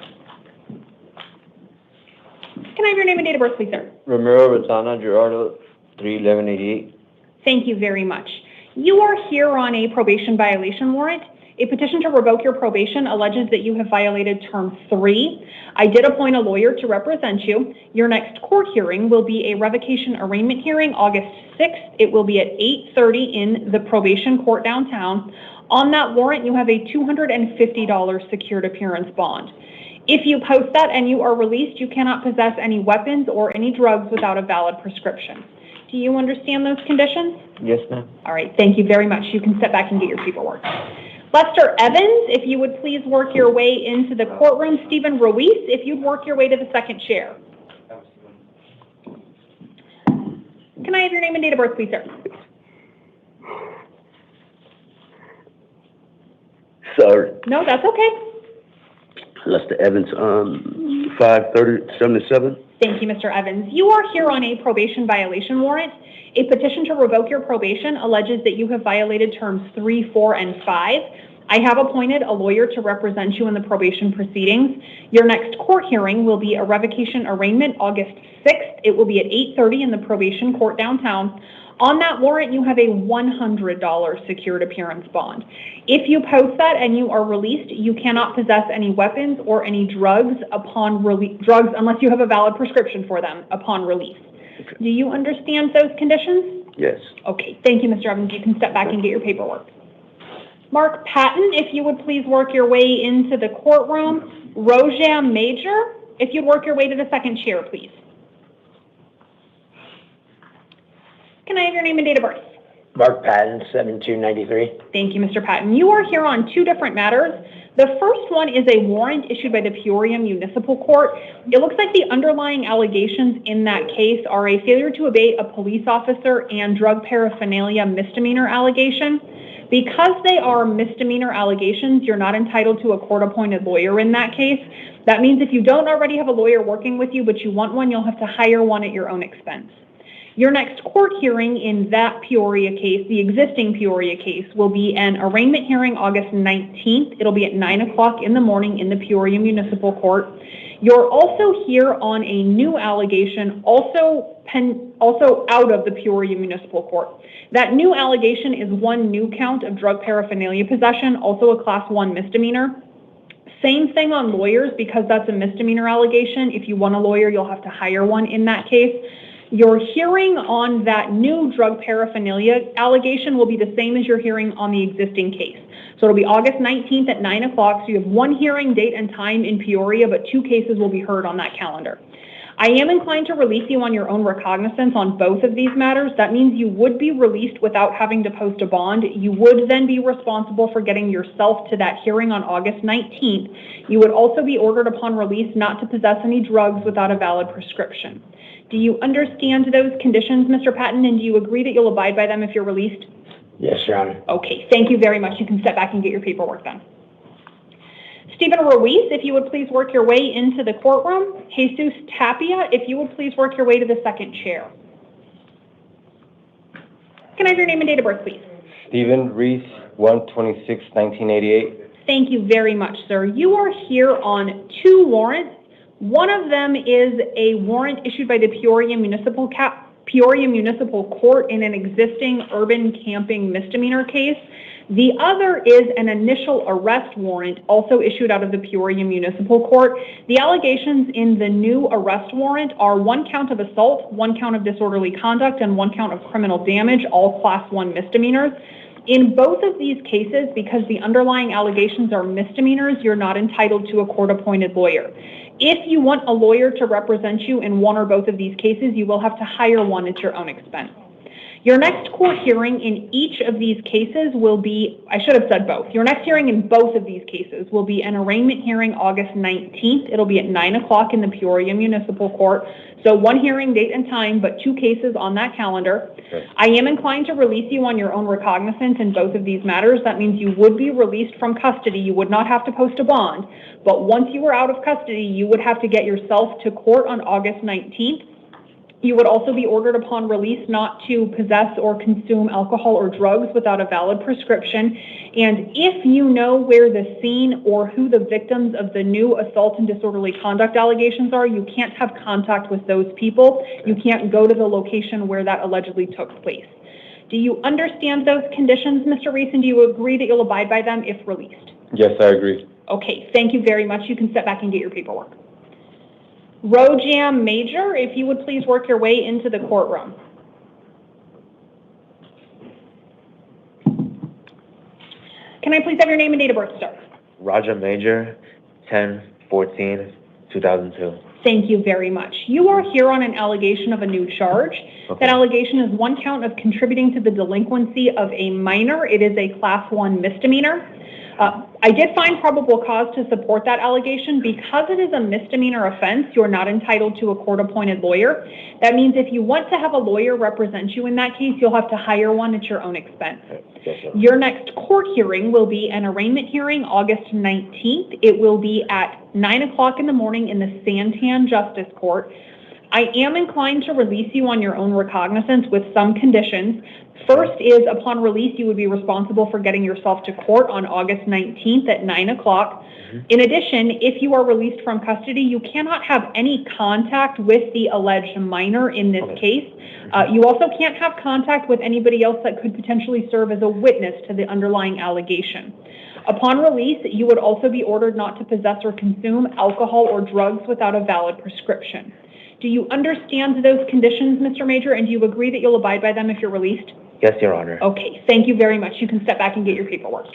Speaker 2: Can I have your name and date of birth, please, sir?
Speaker 15: Romero Rotana Gerardo, 3/11/88.
Speaker 2: Thank you very much. You are here on a probation violation warrant. A petition to revoke your probation alleges that you have violated term 3. I did appoint a lawyer to represent you. Your next court hearing will be a revocation arraignment hearing August 6th. It will be at 8:30 in the probation court downtown. On that warrant, you have a $250 secured appearance bond. If you post that and you are released, you cannot possess any weapons or any drugs without a valid prescription. Do you understand those conditions?
Speaker 15: Yes, ma'am.
Speaker 2: All right, thank you very much. You can step back and get your paperwork. Lester Evans, if you would please work your way into the courtroom. Stephen Ruiz, if you'd work your way to the second chair. Can I have your name and date of birth, please, sir?
Speaker 16: Sorry.
Speaker 2: No, that's okay.
Speaker 16: Lester Evans, 5/30/77.
Speaker 2: Thank you, Mr. Evans. You are here on a probation violation warrant. A petition to revoke your probation alleges that you have violated terms 3, 4, and 5. I have appointed a lawyer to represent you in the probation proceedings. Your next court hearing will be a revocation arraignment August 6th. It will be at 8:30 in the probation court downtown. On that warrant, you have a $100 secured appearance bond. If you post that and you are released, you cannot possess any weapons or any drugs drugs unless you have a valid prescription for them upon release. Okay. Do you understand those conditions?
Speaker 16: Yes.
Speaker 2: Okay, thank you, Mr. Evans. You can step back and get your paperwork. Mark Patton, if you would please work your way into the courtroom. Rojam Major, if you'd work your way to the second chair, please. Can I have your name and date of birth?
Speaker 17: Mark Patton, 7293.
Speaker 2: Thank you, Mr. Patton. You are here on 2 different matters. The first one is a warrant issued by the Peoria Municipal Court. It looks like the underlying allegations in that case are a failure to obey a police officer and drug paraphernalia misdemeanor allegation. Because they are misdemeanor allegations, you're not entitled to a court-appointed lawyer in that case. That means if you don't already have a lawyer working with you, but you want one, you'll have to hire one at your own expense. Your next court hearing in that Peoria case, the existing Peoria case, will be an arraignment hearing August 19th. It'll be at 9 o'clock in the morning in the Peoria Municipal Court. You're also here on a new allegation, also out of the Peoria Municipal Court. That new allegation is 1 new count of drug paraphernalia possession, also a class 1 misdemeanor. Same thing on lawyers, because that's a misdemeanor allegation. If you want a lawyer, you'll have to hire one in that case. Your hearing on that new drug paraphernalia allegation will be the same as your hearing on the existing case. So it'll be August 19th at 9 o'clock. So you have one hearing date and time in Peoria, but 2 cases will be heard on that calendar. I am inclined to release you on your own recognizance on both of these matters. That means you would be released without having to post a bond. You would then be responsible for getting yourself to that hearing on August 19th. You would also be ordered upon release not to possess any drugs without a valid prescription. Do you understand those conditions, Mr. Patton, and do you agree that you'll abide by them if you're released?
Speaker 17: Yes, Your Honor.
Speaker 2: Okay, thank you very much. You can step back and get your paperwork done. Stephen Ruiz, if you would please work your way into the courtroom. Jesus Tapia, if you would please work your way to the second chair. Can I have your name and date of birth, please?
Speaker 15: Stephen Reese, 1/26/1988.
Speaker 2: Thank you very much, sir. You are here on 2 warrants. One of them is a warrant issued by the Peoria Municipal Court in an existing urban camping misdemeanor case. The other is an initial arrest warrant also issued out of the Peoria Municipal Court. The allegations in the new arrest warrant are 1 count of assault, 1 count of disorderly conduct, and 1 count of criminal damage, all Class 1 misdemeanors. In both of these cases, because the underlying allegations are misdemeanors, you're not entitled to a court-appointed lawyer. If you want a lawyer to represent you in one or both of these cases, you will have to hire one at your own expense. Your next court hearing in each of these cases will be, I should have said both. Your next hearing in both of these cases will be an arraignment hearing August 19th. It'll be at 9 o'clock in the Peoria Municipal Court. So 1 hearing date and time, but 2 cases on that calendar. Okay. I am inclined to release you on your own recognizance in both of these matters. That means you would be released from custody. You would not have to post a bond. But once you were out of custody, you would have to get yourself to court on August 19th. You would also be ordered upon release not to possess or consume alcohol or drugs without a valid prescription. And if you know where the scene or who the victims of the new assault and disorderly conduct allegations are, you can't have contact with those people. You can't go to the location where that allegedly took place. Do you understand those conditions, Mr. Reese, and do you agree that you'll abide by them if released?
Speaker 15: Yes, I agree.
Speaker 2: Okay, thank you very much. You can step back and get your paperwork. Rojam Major, if you would please work your way into the courtroom. Can I please have your name and date of birth, sir?
Speaker 15: Raja Major, 10/14/2002.
Speaker 2: Thank you very much. You are here on an allegation of a new charge. Okay. That allegation is 1 count of contributing to the delinquency of a minor. It is a Class 1 misdemeanor. I did find probable cause to support that allegation. Because it is a misdemeanor offense, you're not entitled to a court-appointed lawyer. That means if you want to have a lawyer represent you in that case, you'll have to hire one at your own expense. Your next court hearing will be an arraignment hearing August 19th. It will be at 9 o'clock in the morning in the Santan Justice Court. I am inclined to release you on your own recognizance with some conditions. First is, upon release, you would be responsible for getting yourself to court on August 19th at 9 o'clock. In addition, if you are released from custody, you cannot have any contact with the alleged minor in this case. You also can't have contact with anybody else that could potentially serve as a witness to the underlying allegation. Upon release, you would also be ordered not to possess or consume alcohol or drugs without a valid prescription. Do you understand those conditions, Mr. Major, and do you agree that you'll abide by them if you're released?
Speaker 15: Yes, Your Honor.
Speaker 2: Okay, thank you very much. You can step back and get your paperwork.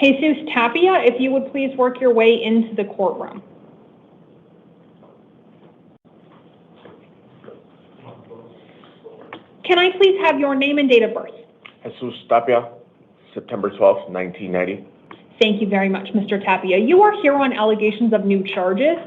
Speaker 2: Jesus Tapia, if you would please work your way into the courtroom. Can I please have your name and date of birth?
Speaker 14: Jesus Tapia, September 12th, 1990.
Speaker 2: Thank you very much, Mr. Tapia. You are here on allegations of new charges.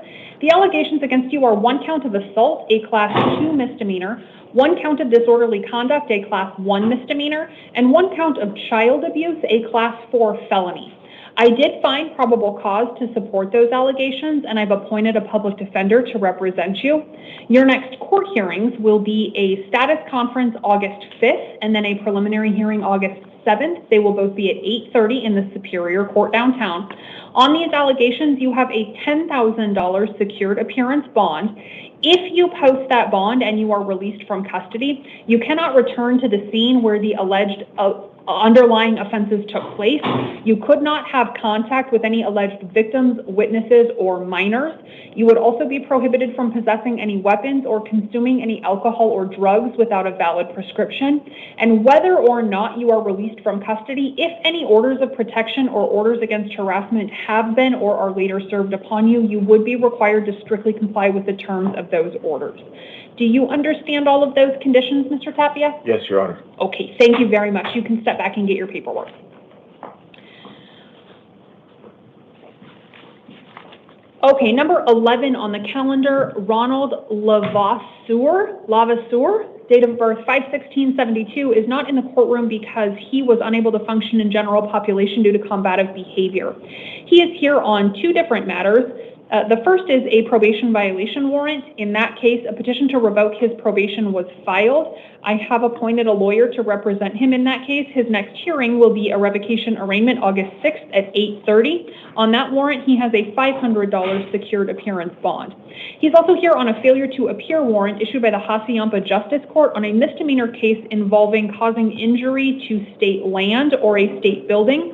Speaker 2: The allegations against you are 1 count of assault, a Class 2 misdemeanor, 1 count of disorderly conduct, a Class 1 misdemeanor, and 1 count of child abuse, a Class 4 felony. I did find probable cause to support those allegations, and I've appointed a public defender to represent you. Your next court hearings will be a status conference August 5th, and then a preliminary hearing August 7th. They will both be at 8:30 in the Superior Court downtown. On these allegations, you have a $10,000 secured appearance bond. If you post that bond and you are released from custody, you cannot return to the scene where the alleged underlying offenses took place. You could not have contact with any alleged victims, witnesses, or minors. You would also be prohibited from possessing any weapons or consuming any alcohol or drugs without a valid prescription. And whether or not you are released from custody, if any orders of protection or orders against harassment have been or are later served upon you, you would be required to strictly comply with the terms of those orders. Do you understand all of those conditions, Mr. Tapia?
Speaker 14: Yes, Your Honor.
Speaker 2: Okay, thank you very much. You can step back and get your paperwork. Okay, number 11 on the calendar, Ronald Lavasseur, date of birth 5/16/72, is not in the courtroom because he was unable to function in general population due to combative behavior. He is here on two different matters. The first is a probation violation warrant. In that case, a petition to revoke his probation was filed. I have appointed a lawyer to represent him in that case. His next hearing will be a revocation arraignment August 6th at 8:30. On that warrant, he has a $500 secured appearance bond. He's also here on a failure to appear warrant issued by the Hacienda Justice Court on a misdemeanor case involving causing injury to state land or a state building.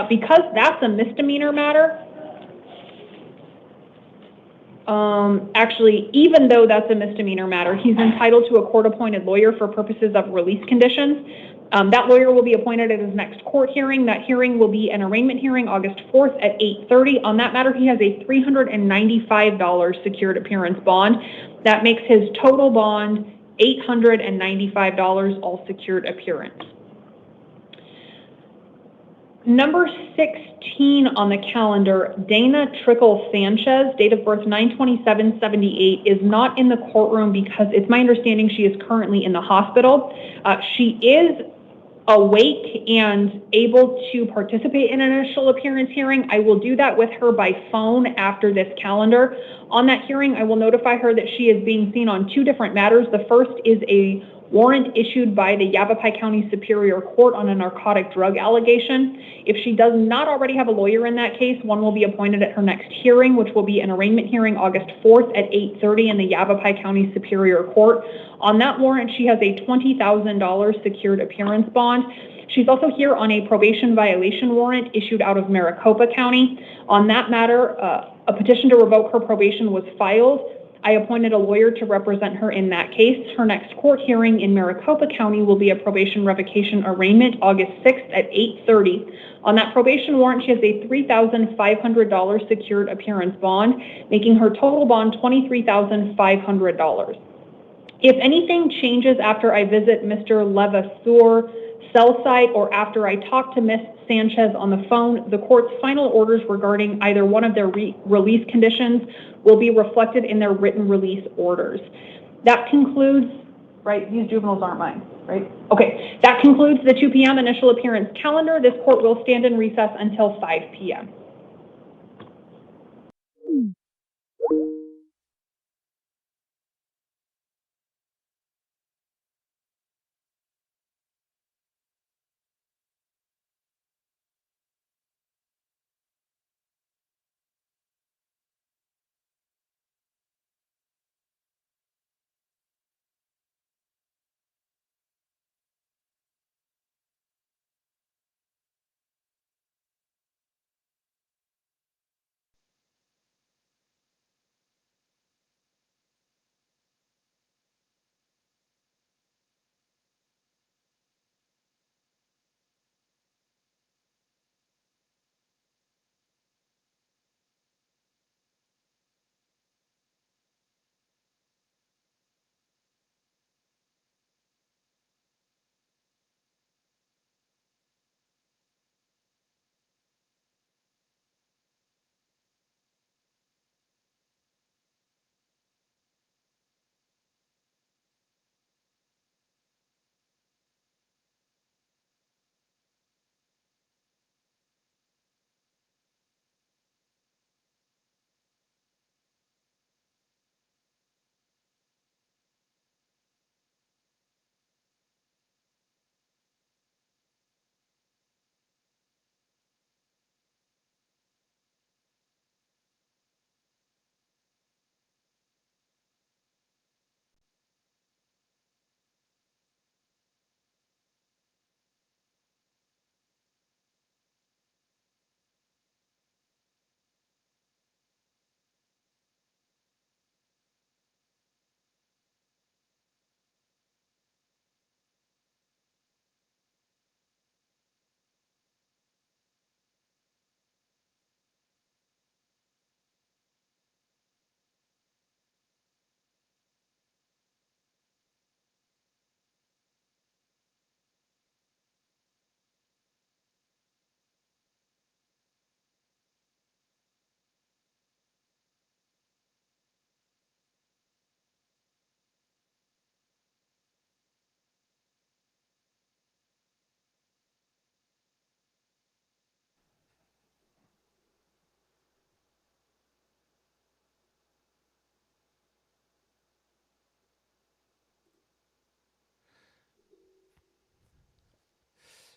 Speaker 2: Because that's a misdemeanor matter, actually, even though that's a misdemeanor matter, he's entitled to a court-appointed lawyer for purposes of release conditions. That lawyer will be appointed at his next court hearing. That hearing will be an arraignment hearing August 4th at 8:30. On that matter, he has a $395 secured appearance bond. That makes his total bond $895, all secured appearance. Number 16 on the calendar, Dana Trickle Sanchez, date of birth 9/27/78, is not in the courtroom because it's my understanding she is currently in the hospital. She is awake and able to participate in an initial appearance hearing. I will do that with her by phone after this calendar. On that hearing, I will notify her that she is being seen on two different matters. The first is a warrant issued by the Yavapai County Superior Court on a narcotic drug allegation. If she does not already have a lawyer in that case, one will be appointed at her next hearing, which will be an arraignment hearing August 4th at 8:30 in the Yavapai County Superior Court. On that warrant, she has a $20,000 secured appearance bond. She's also here on a probation violation warrant issued out of Maricopa County. On that matter, a petition to revoke her probation was filed. I appointed a lawyer to represent her in that case. Her next court hearing in Maricopa County will be a probation revocation arraignment August 6th at 8:30. On that probation warrant, she has a $3,500 secured appearance bond, making her total bond $23,500. If anything changes after I visit Mr. Levasseur cell site or after I talk to Ms. Sanchez on the phone, the court's final orders regarding either one of their release conditions will be reflected in their written release orders. That concludes, right, these juveniles aren't mine, right? Okay, that concludes the 2 p.m. initial appearance calendar. This court will stand in recess until 5 p.m.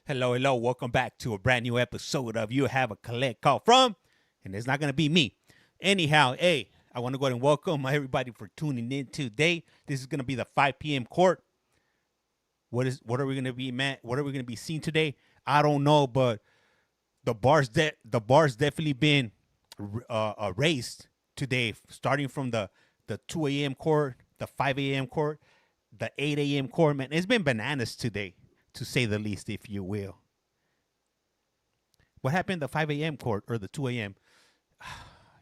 Speaker 18: Hello, hello. Welcome back to a brand new episode of You Have a Collect Call From, and it's not going to be me. Anyhow, hey, I want to go ahead and welcome everybody for tuning in today. This is going to be the 5 p.m. court. What are we going to be, man? What are we going to be seeing today? I don't know, but the bar's definitely been raised today, starting from the 2 a.m. court, the 5 a.m. court, the 8 a.m. court, man. It's been bananas today, to say the least, if you will. What happened in the 5 a.m. court or the 2 a.m.?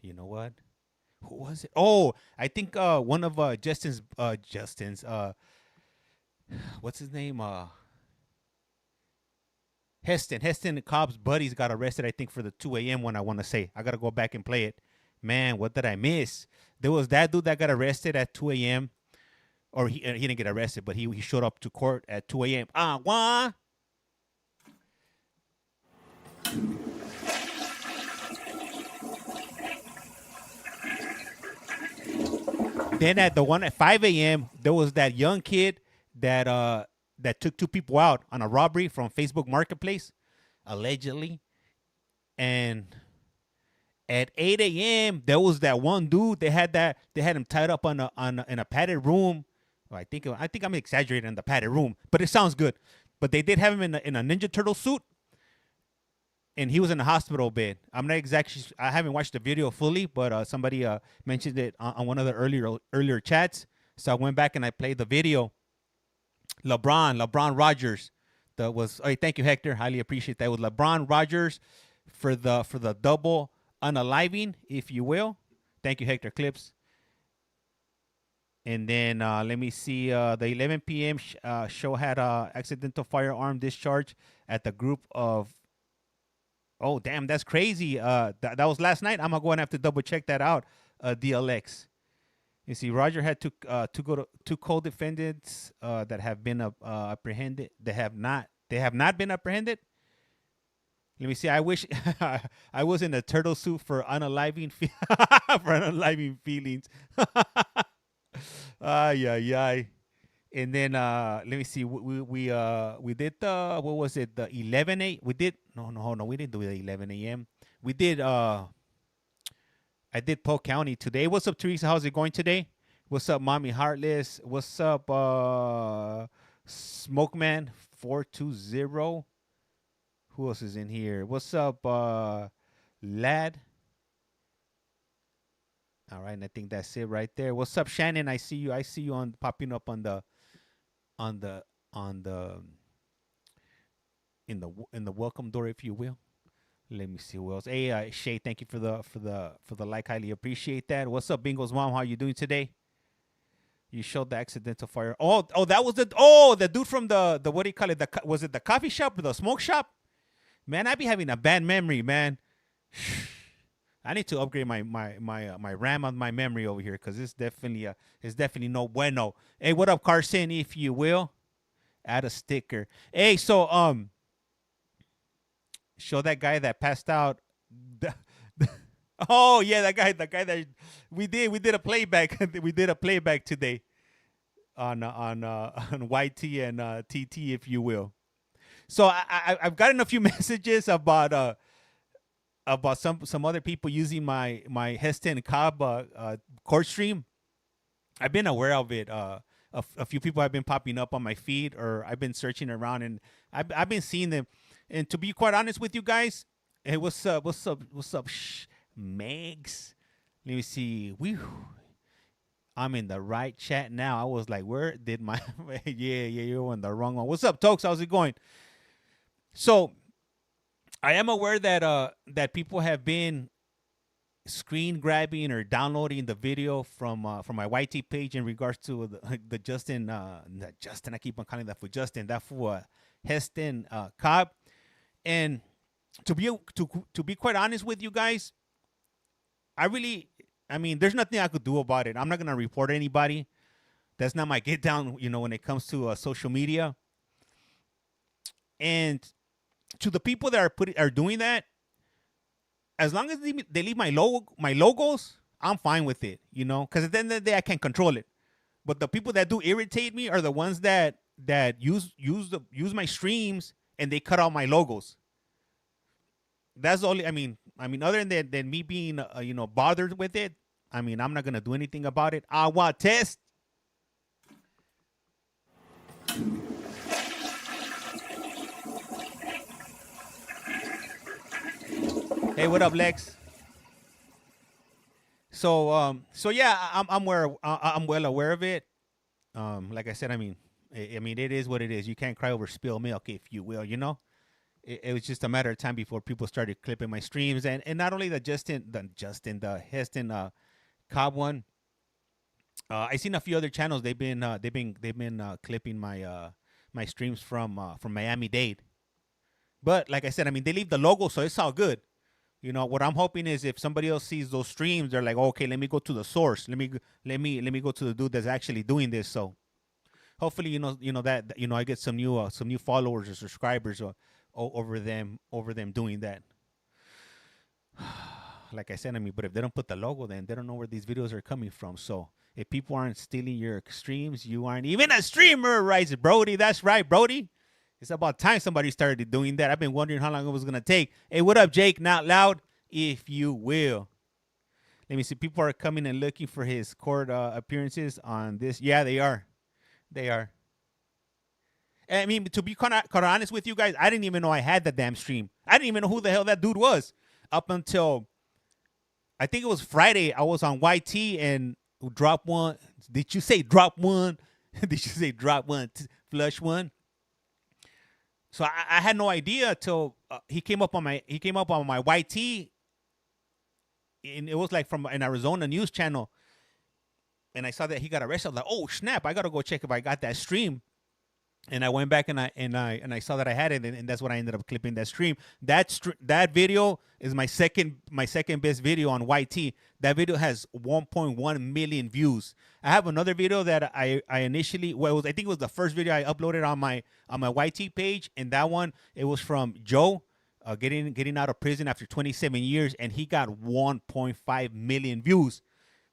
Speaker 18: You know what? Who was it? Oh, I think one of Justin's, what's his name? Heston Cobb's buddies got arrested, I think, for the 2 a.m. one, I want to say. I got to go back and play it. Man, what did I miss? There was that dude that got arrested at 2 a.m. Or he didn't get arrested, but he showed up to court at 2 a.m. Then at the one at 5 a.m., there was that young kid that took two people out on a robbery from Facebook Marketplace, allegedly. And at 8 a.m., there was that one dude. They had him tied up in a padded room. Well, I think I'm exaggerating on the padded room, but it sounds good. But they did have him in a Ninja Turtle suit, and he was in a hospital bed. I'm not exactly. I haven't watched the video fully, but somebody mentioned it on one of the earlier chats. So I went back and I played the video. LeBron Rogers, thank you, Hector. Highly appreciate that. It was LeBron Rogers for the double unaliving, if you will. Thank you, Hector Clips. And then let me see. The 11 p.m. show had accidental firearm discharge at the group of. Oh, damn, that's crazy. That was last night. I'm going to go and have to double check that out. DLX. You see, Roger had two co-defendants that have been apprehended. They have not been apprehended. Let me see. I wish I was in a turtle suit for unaliving feelings. Ay. And then let me see. We did the, what was it? The 11 a. We did no. We didn't do the 11 a.m. We did I did Polk County today. What's up, Teresa? How's it going today? What's up, Mommy Heartless? What's up, Smokeman 420? Who else is in here? What's up, Lad? All right, and I think that's it right there. What's up, Shannon? I see you on popping up in the welcome door, if you will. Let me see who else. Hey, Shay, thank you for the like. Highly appreciate that. What's up, Bingo's mom? How are you doing today? You showed the accidental fire. Oh, that was the dude from the what do you call it? Was it the coffee shop or the smoke shop? Man, I be having a bad memory, man. I need to upgrade my RAM on my memory over here, because it's definitely no bueno. Hey, what up, Carson? If you will, add a sticker. Hey, so show that guy that passed out. Oh yeah, the guy that we did a playback. We did a playback today on YT and TT, if you will. So I've gotten a few messages about some other people using my Heston Cobb court stream. I've been aware of it. A few people have been popping up on my feed, or I've been searching around, and I've been seeing them. And to be quite honest with you guys, hey, what's up, Megs? Let me see. I'm in the right chat now. I was like, where did my yeah, you're in the wrong one. What's up, Tokes? How's it going? So I am aware that people have been screen grabbing or downloading the video from my YT page in regards to the Justin. I keep on calling that for Justin. That for Heston Cobb. And to be quite honest with you guys, I mean, there's nothing I could do about it. I'm not gonna report anybody. That's not my get down, when it comes to social media. And to the people that are doing that, as long as they leave my logos, I'm fine with it, because at the end of the day, I can't control it. But the people that do irritate me are the ones that use my streams and they cut out my logos. That's the only. I mean, other than me being bothered with it. I mean, I'm not gonna do anything about it. I want test. Hey, what up, Lex? So yeah, I'm well aware of it. Like I said, I mean, it is what it is. You can't cry over spilled milk, if you will. It was just a matter of time before people started clipping my streams, and not only the Heston Cobb one. I seen a few other channels. They've been clipping my streams from Miami-Dade. But like I said, I mean, they leave the logo, so it's all good. What I'm hoping is if somebody else sees those streams, they're like, okay, let me go to the source. Let me go to the dude that's actually doing this. So hopefully, that I get some new followers or subscribers over them doing that. Like I said, I mean, but if they don't put the logo, then they don't know where these videos are coming from. So if people aren't stealing your streams, you aren't even a streamer, right, Brody? That's right, Brody. It's about time somebody started doing that. I've been wondering how long it was going to take. Hey, what up, Jake? Not loud, if you will. Let me see. People are coming and looking for his court appearances on this. Yeah, they are. They are. I mean, to be kind of honest with you guys, I didn't even know I had that damn stream. I didn't even know who the hell that dude was up until, I think it was Friday. I was on YT and drop one. Did you say drop one? Did you say drop one, flush one? So I had no idea till he came up on my YT, and it was like from an Arizona news channel, and I saw that he got arrested. I was like, oh snap! I gotta go check if I got that stream. And I went back and I saw that I had it, and that's what I ended up clipping that stream. That video is my second best video on YT. That video has 1.1 million views. I have another video that I initially, I think it was the first video I uploaded on my YT page, and that one, it was from Joe getting out of prison after 27 years, and he got 1.5 million views.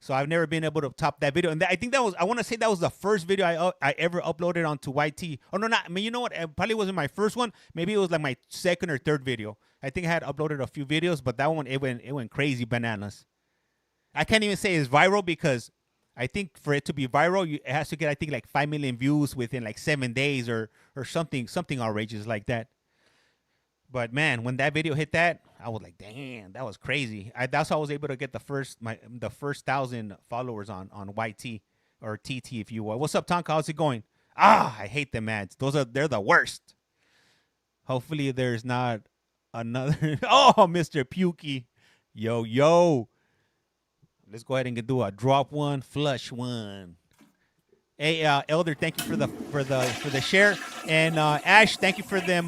Speaker 18: So I've never been able to top that video. And I think I want to say that was the first video I ever uploaded onto YT. Oh, no, not, I mean, you know what? It probably wasn't my first one. Maybe it was like my second or third video. I think I had uploaded a few videos, but that one, it went crazy bananas. I can't even say it's viral because I think for it to be viral, it has to get, I think, like 5 million views within like 7 days or something outrageous like that. But man, when that video hit that, I was like, damn, that was crazy. That's how I was able to get the first 1,000 followers on YT or TT, if you will. What's up, Tonka? How's it going? I hate them ads. They're the worst. Hopefully there's not another. Oh, Mr. Pukey. Yo. Let's go ahead and do a drop one, flush one. Hey, Elder, thank you for the share. And Ash, thank you for them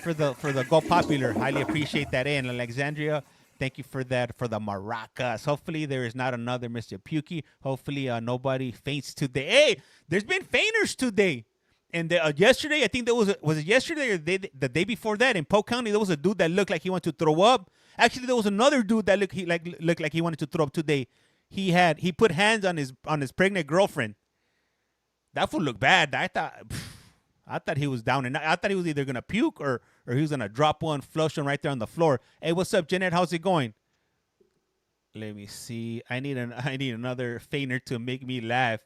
Speaker 18: for the Go Popular. Highly appreciate that. And Alexandria, thank you for that, for the maracas. Hopefully there is not another Mr. Pukey. Hopefully nobody faints today. Hey, there's been fainters today. And yesterday, I think was it yesterday or the day before that in Polk County, there was a dude that looked like he wanted to throw up. Actually, there was another dude that looked like he wanted to throw up today. He put hands on his pregnant girlfriend. That fool looked bad. I thought he was down, and I thought he was either gonna puke or he was gonna drop one, flush one right there on the floor. Hey, what's up, Jeanette? How's it going? Let me see. I need another fainter to make me laugh.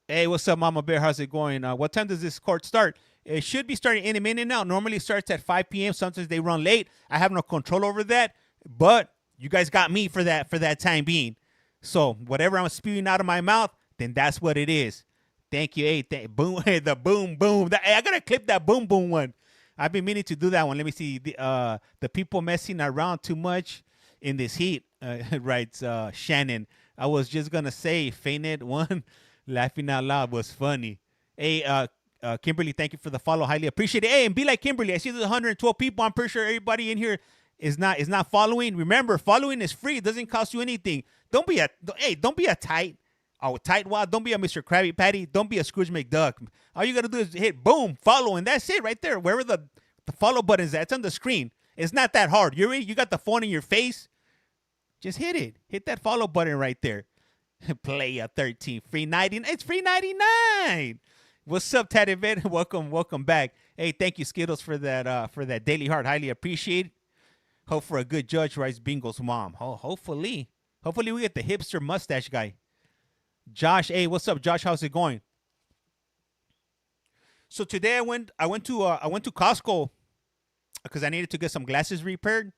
Speaker 18: Hey, what's up, Mama Bear? How's it going? What time does this court start? It should be starting any minute now. Normally it starts at 5 p.m. Sometimes they run late. I have no control over that, but you guys got me for that time being. So whatever I'm spewing out of my mouth, then that's what it is. Thank you. Hey, boom. Hey, the boom, boom. I got to clip that boom, boom one. I've been meaning to do that one. Let me see. The people messing around too much in this heat, writes Shannon. I was just going to say, fainted one, laughing out loud was funny. Hey, Kimberly, thank you for the follow. Highly appreciate it. Hey, and be like Kimberly. I see there's 112 people. I'm pretty sure everybody in here is not following. Remember, following is free. It doesn't cost you anything. Don't be a tightwad. Don't be a Mr. Krabby Patty. Don't be a Scrooge McDuck. All you got to do is hit boom, follow, and that's it right there. Wherever the follow button is at, it's on the screen. It's not that hard. You got the phone in your face. Just hit it. Hit that follow button right there. Play a 13. Free 99. It's free 99. What's up, Tad Event? Welcome back. Hey, thank you, Skittles, for that daily heart. Highly appreciated. Hope for a good judge, writes Bingo's mom. Hopefully we get the hipster mustache guy. Josh, hey, what's up, Josh? How's it going? So today I went to Costco because I needed to get some glasses repaired.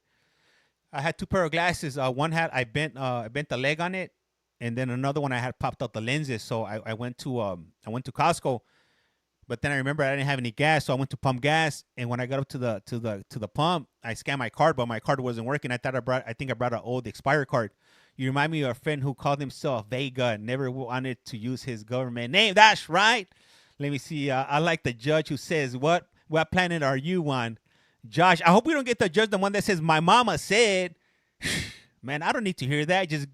Speaker 18: I had 2 pair of glasses. One had I bent the leg on it, and then another one I had popped out the lenses. So I went to Costco, but then I remember I didn't have any gas, so I went to pump gas. And when I got up to the pump, I scanned my card, but my card wasn't working. I think I brought an old expired card. You remind me of a friend who called himself Vega, never wanted to use his government name. That's right. Let me see. I like the judge who says, "What planet are you on?" Josh, I hope we don't get the judge, the one that says, "My mama said." Man, I don't need to hear that. Just,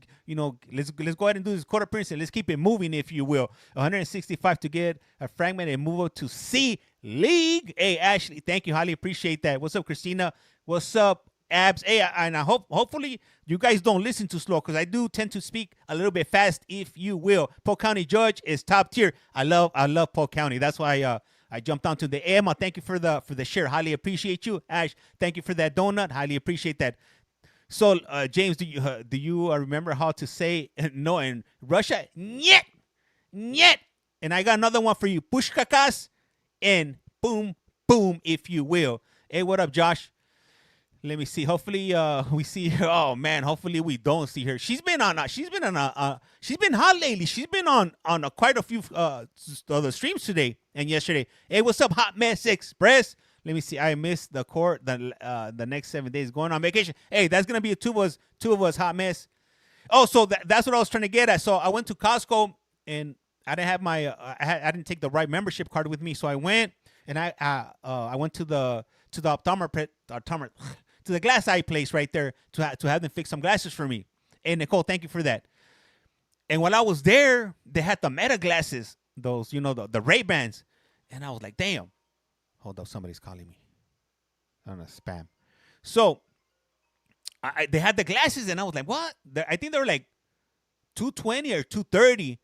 Speaker 18: let's go ahead and do this court appearance and let's keep it moving, if you will. 165 to get a fragment and move up to C League. Hey, Ashley, thank you. Highly appreciate that. What's up, Christina? What's up, Abs? Hey, and I hopefully you guys don't listen too slow because I do tend to speak a little bit fast, if you will. Polk County Judge is top tier. I love Polk County. That's why I jumped onto the Emma. Thank you for the share. Highly appreciate you. Ash, thank you for that donut. Highly appreciate that. So, James, do you remember how to say no in Russia? Nyet, nyet. And I got another one for you. Pushkakas and boom, boom, if you will. Hey, what up, Josh? Let me see. Hopefully, we see her. Oh man, hopefully we don't see her. She's been hot lately. She's been on quite a few other streams today and yesterday. Hey, what's up, Hot Mess Express? Let me see. I missed the court the next 7 days going on vacation. Hey, that's gonna be two of us, Hot Mess. Oh, so that's what I was trying to get at. So I went to Costco and I didn't have my I didn't take the right membership card with me. So I went and I went to the to the glass eye place right there to have them fix some glasses for me. And Nicole, thank you for that. And while I was there, they had the Meta glasses, those, the Ray-Bans. And I was like, damn. Hold up, somebody's calling me. I don't know, spam. So they had the glasses and I was like, what? I think they were like $220 or $230.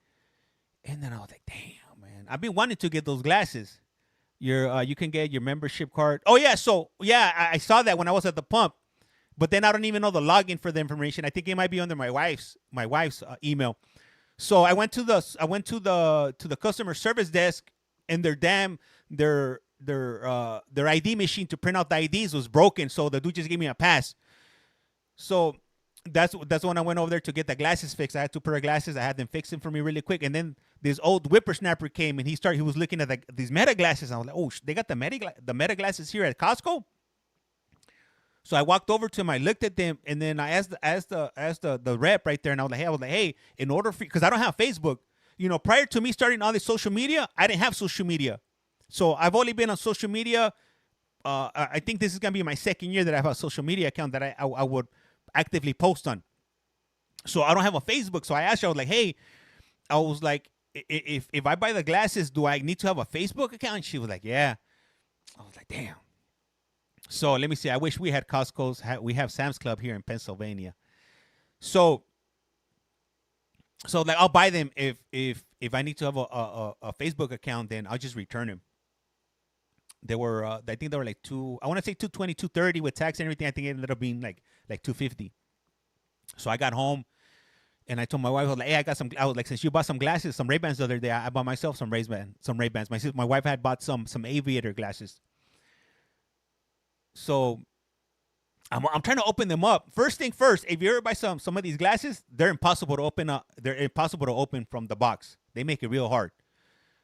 Speaker 18: And then I was like, damn, man. I've been wanting to get those glasses. You can get your membership card. Oh yeah, so yeah, I saw that when I was at the pump, but then I don't even know the login for the information. I think it might be under my wife's email. So I went to the customer service desk, and their ID machine to print out the IDs was broken. So the dude just gave me a pass. So that's when I went over there to get the glasses fixed. I had 2 pair of glasses. I had them fix them for me really quick, and then this old whippersnapper came and he was looking at these Meta glasses. I was like, oh, they got the Meta glasses here at Costco. So I walked over to him, I looked at them, and then I asked the rep right there, and I was like, hey, in order for, because I don't have Facebook, prior to me starting all this social media, I didn't have social media. So I've only been on social media. I think this is gonna be my 2nd year that I have a social media account that I would actively post on. So I don't have a Facebook. So I asked her, I was like, hey, I was like, if I buy the glasses, do I need to have a Facebook account? And she was like, yeah. I was like, damn. So let me see. I wish we had Costco's. We have Sam's Club here in Pennsylvania. So like I'll buy them if I need to have a Facebook account, then I'll just return them. They were I think they were like I want to say $220, $230 with tax and everything. I think it ended up being like $250. So I got home and I told my wife, I was like, hey, I was like, since you bought some glasses, some Ray-Bans the other day, I bought myself some Ray-Bans. My wife had bought some aviator glasses. So I'm trying to open them up. First thing first, if you ever buy some of these glasses, they're impossible to open up. They're impossible to open from the box. They make it real hard.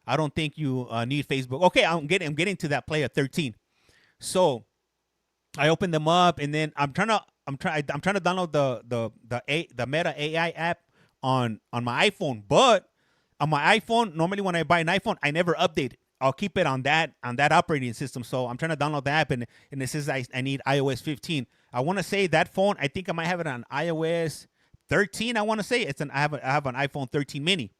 Speaker 18: I don't think you need Facebook. Okay, I'm getting to that play at 13. So I opened them up, and then I'm trying to download the Meta AI app on my iPhone. But on my iPhone, normally when I buy an iPhone, I never update it. I'll keep it on that operating system. So I'm trying to download the app, and it says I need iOS 15. I want to say that phone, I think I might have it on iOS 13. I want to say I have an iPhone 13 mini.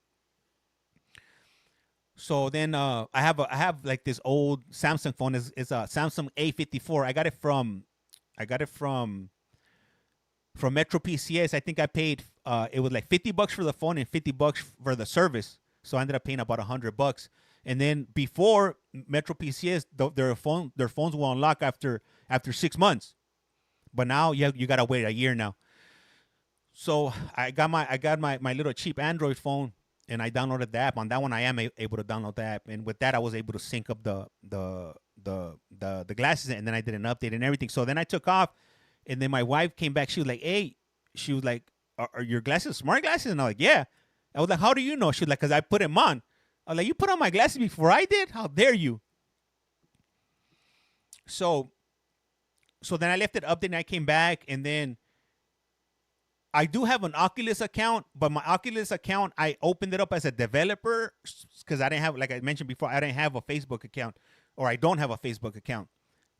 Speaker 18: So then I have like this old Samsung phone. It's a Samsung A54. I got it from Metro PCS. I think I paid it was like $50 for the phone and $50 for the service. So I ended up paying about $100. And then before Metro PCS, their phones will unlock after 6 months. But now you gotta wait a year now. So I got my little cheap Android phone, and I downloaded the app. On that one, I am able to download the app, and with that, I was able to sync up the glasses, and then I did an update and everything. So then I took off, and then my wife came back. She was like, "Hey," she was like, "Are your glasses smart glasses?" And I'm like, "Yeah." I was like, "How do you know?" She was like, "Cause I put them on." I was like, "You put on my glasses before I did? How dare you?" So then I left it update, and I came back, and then I do have an Oculus account, but my Oculus account, I opened it up as a developer because I didn't have, like I mentioned before, I didn't have a Facebook account, or I don't have a Facebook account.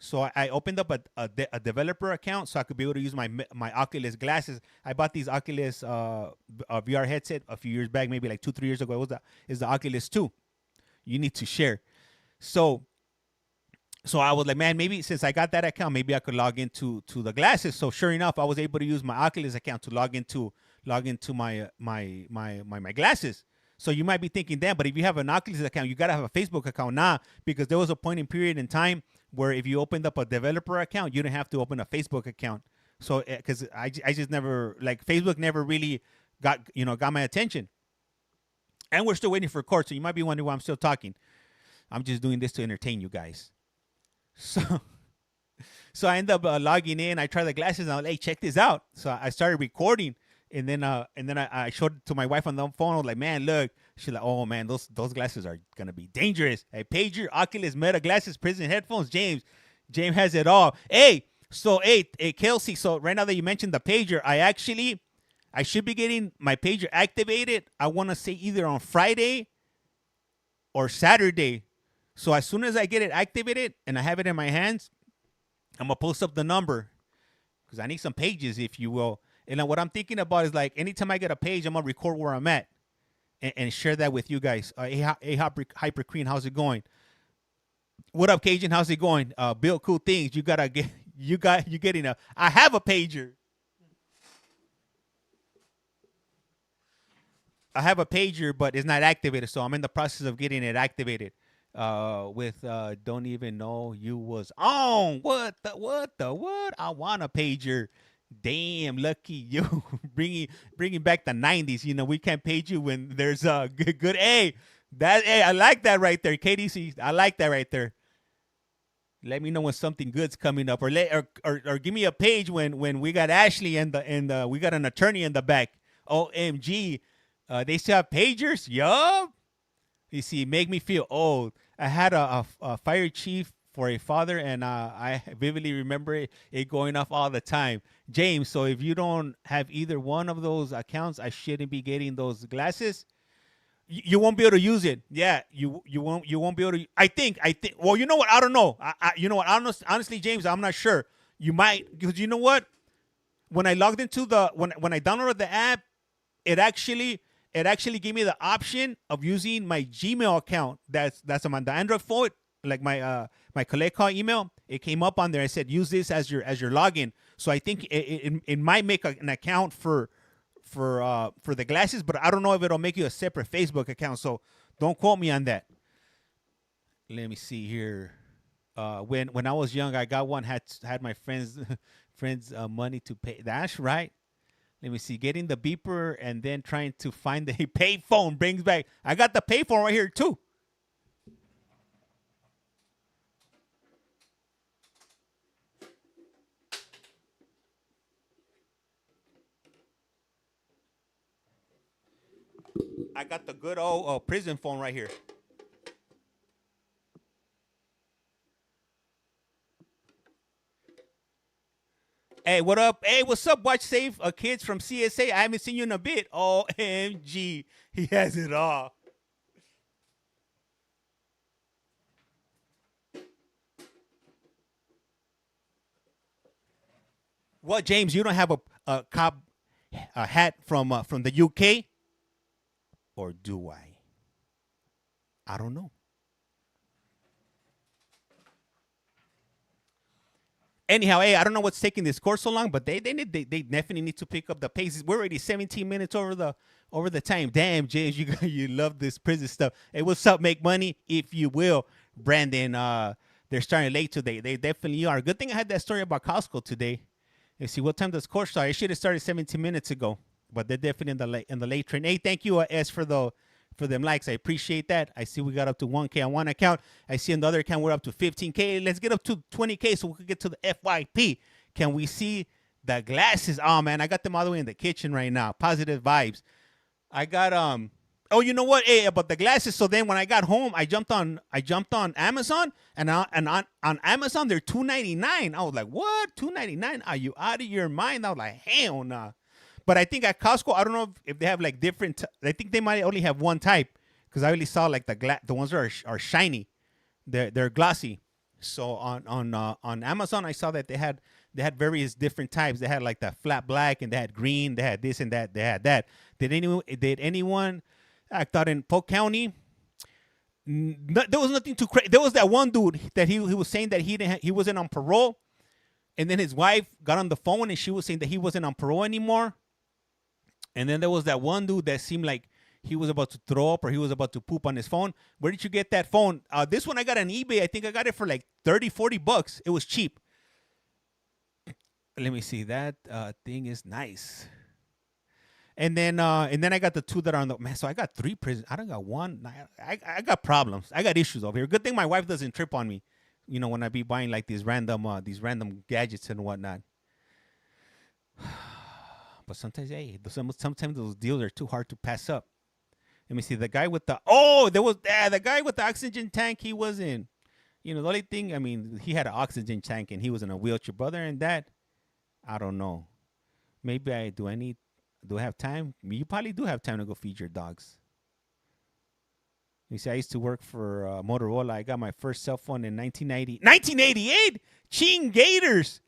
Speaker 18: So I opened up a developer account so I could be able to use my Oculus glasses. I bought these Oculus VR headset a few years back, maybe like 2-3 years ago. It's the Oculus 2. You need to share. So I was like, man, maybe since I got that account, maybe I could log into the glasses. So sure enough, I was able to use my Oculus account to log into my glasses. So you might be thinking, damn, but if you have an Oculus account, you gotta have a Facebook account now, because there was a point in period in time where if you opened up a developer account, you didn't have to open a Facebook account. So because I just never, like, Facebook never really got my attention. And we're still waiting for court, so you might be wondering why I'm still talking. I'm just doing this to entertain you guys. So I end up logging in. I try the glasses, and I'm like, hey, check this out. So I started recording, and then I showed it to my wife on the phone. I was like, man, look. She's like, oh man, those glasses are gonna be dangerous. Hey, pager, Oculus, Meta glasses, prison headphones. James has it all. Hey, Kelsey. So right now that you mentioned the pager, I should be getting my pager activated. I want to say either on Friday or Saturday. So as soon as I get it activated and I have it in my hands, I'm going to post up the number because I need some pages, if you will. And then what I'm thinking about is, like, anytime I get a page, I'm going to record where I'm at and share that with you guys. Hyper Queen, how's it going? What up, Cajun? How's it going? Bill, cool things. You getting I have a pager. I have a pager, but it's not activated, so I'm in the process of getting it activated. With don't even know you was on. What? I want a pager. Damn, lucky you. bringing back the 90s. We can't page you when there's a good. Hey, I like that right there, KDC. I like that right there. Let me know when something good's coming up, or give me a page when we got Ashley and we got an attorney in the back. OMG, they still have pagers. Yup. You see, make me feel old. I had a fire chief for a father, and I vividly remember it going off all the time. James, so if you don't have either one of those accounts, I shouldn't be getting those glasses. You won't be able to use it. Yeah, you won't be able to. I think. Well, you know what? I don't know. You know what? Honestly, James, I'm not sure. You might, because you know what? When I logged into when I downloaded the app, it actually gave me the option of using my Gmail account. That's on the Android phone, like my collect call email. It came up on there. I said, use this as your login. So I think it might make an account for the glasses, but I don't know if it'll make you a separate Facebook account. So don't quote me on that. Let me see here. When I was young, I got one. Had my friends money to pay. That's right. Let me see. Getting the beeper and then trying to find the payphone brings back. I got the payphone right here too. I got the good old prison phone right here. Hey, what up? Hey, what's up? Watch Safe kids from CSA. I haven't seen you in a bit. OMG. He has it all. What, James? You don't have a cop hat from the UK? Or do I? I don't know. Anyhow, hey, I don't know what's taking this court so long, but they definitely need to pick up the pace. We're already 17 minutes over the time. Damn, James, you love this prison stuff. Hey, what's up? Make money if you will, Brandon. They're starting late today. They definitely are. Good thing I had that story about Costco today. Let's see, what time does court start? It should have started 17 minutes ago, but they're definitely in the late train. Hey, thank you, S, for them likes. I appreciate that. I see we got up to 1K on one account. I see on the other account we're up to 15K. Let's get up to 20K so we can get to the FYP. Can we see the glasses? Oh man, I got them all the way in the kitchen right now. Positive vibes. I got oh, you know what? Hey, about the glasses. So then when I got home, I jumped on Amazon, and on Amazon they're $2.99. I was like, what? $2.99? Are you out of your mind? I was like, hell nah. But I think at Costco, I don't know if they have like different. I think they might only have one type, because I only saw like the ones that are shiny, they're glossy. So on Amazon, I saw that they had various different types. They had like that flat black, and they had green. They had this and that. They had that. Did anyone? I thought in Polk County, there was nothing too crazy. There was that one dude that he was saying that he wasn't on parole, and then his wife got on the phone and she was saying that he wasn't on parole anymore. And then there was that one dude that seemed like he was about to throw up or he was about to poop on his phone. Where did you get that phone? This one I got on eBay. I think I got it for like $30-40. It was cheap. Let me see. That thing is nice. And then I got the two that are on the man. So I got 3 prisons. I don't got one. I got problems. I got issues over here. Good thing my wife doesn't trip on me. You know, when I be buying like these random gadgets and whatnot. But sometimes, hey, sometimes those deals are too hard to pass up. Let me see. The guy with the guy with the oxygen tank. He wasn't. You know, the only thing. I mean, he had an oxygen tank and he was in a wheelchair. But other than that, I don't know. Maybe do I have time? You probably do have time to go feed your dogs. You see, I used to work for Motorola. I got my first cell phone in 1988. Ching Gators.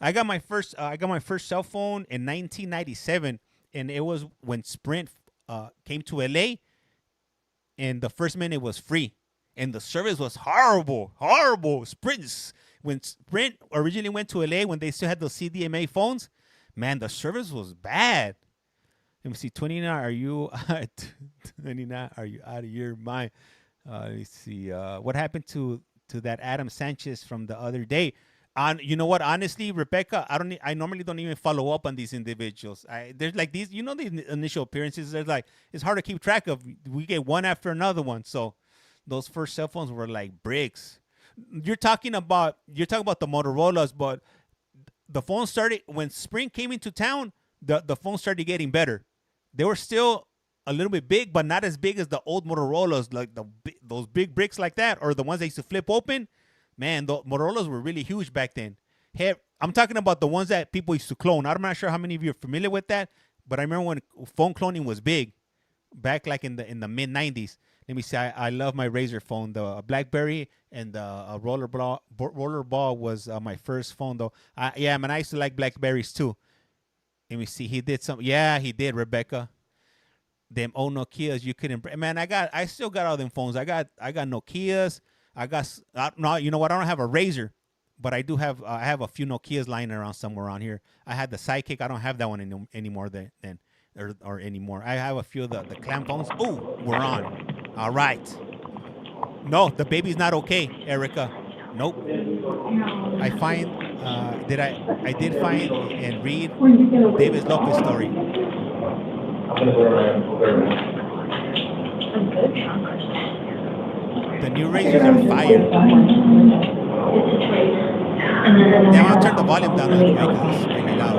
Speaker 18: I got my first cell phone in 1997, and it was when Sprint came to LA, and the first minute was free, and the service was horrible. When Sprint originally went to LA, when they still had those CDMA phones, man, the service was bad. Let me see. 29. Are you 29? Are you out of your mind? Let me see. What happened to that Adam Sanchez from the other day? You know what? Honestly, Rebecca, I normally don't even follow up on these individuals. There's like these, you know, the initial appearances. There's like it's hard to keep track of. We get one after another one. So those first cell phones were like bricks. You're talking about the Motorola's, but the phone started when Sprint came into town. The phone started getting better. They were still a little bit big, but not as big as the old Motorola's, like those big bricks like that, or the ones they used to flip open. Man, the Motorola's were really huge back then. Hey, I'm talking about the ones that people used to clone. I'm not sure how many of you are familiar with that, but I remember when phone cloning was big, back like in the mid 90s. Let me see. I love my Razr phone. The BlackBerry and the Rollerball was my first phone, though. Yeah, man, I used to like Blackberries too. Let me see. He did some. Yeah, he did, Rebecca. Them old Nokias, you couldn't. Man, I still got all them phones. I got Nokias. You know what? I don't have a Razr, but I do have. I have a few Nokias lying around somewhere around here. I had the Sidekick. I don't have that one anymore. Or anymore. I have a few of the clam phones. Oh, we're on. All right. No, the baby's not okay, Erica. Nope. I did find and read David Lopez story. The new razors are fire. Now I'll turn the volume down a little bit because it's really loud.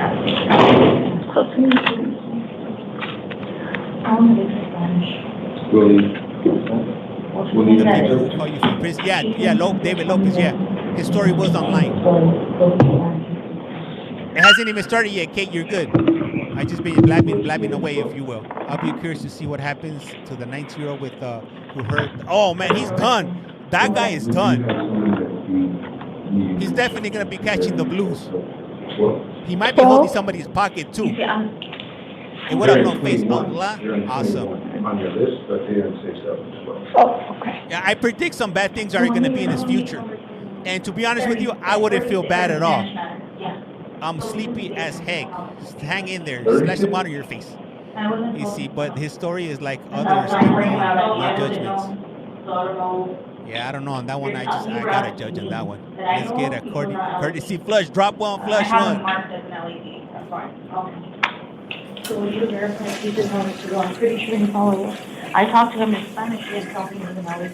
Speaker 18: The people who call you from prison. Yeah, David Lopez, yeah. His story was online. It hasn't even started yet, Kate. You're good. I just been blabbing away, if you will. I'll be curious to see what happens to the 19-year-old with who hurt. Oh man, he's done. That guy is done. He's definitely gonna be catching the blues. He might be holding somebody's pocket too. Hey, what up, no face? Awesome.
Speaker 11: Oh, okay.
Speaker 18: Yeah, I predict some bad things are going to be in his future. And to be honest with you, I wouldn't feel bad at all. I'm sleepy as heck. Just hang in there. Splash some water in your face. You see, but his story is like others. No judgments. Yeah, I don't know on that one. I gotta judge on that one. Let's get a courtesy flush. Drop one, flush one.
Speaker 12: Marked as an LED. That's fine. Okay. So will you verify he's in order to go? I'm pretty sure he followed us. I talked to him in Spanish. He didn't tell me he was an LED.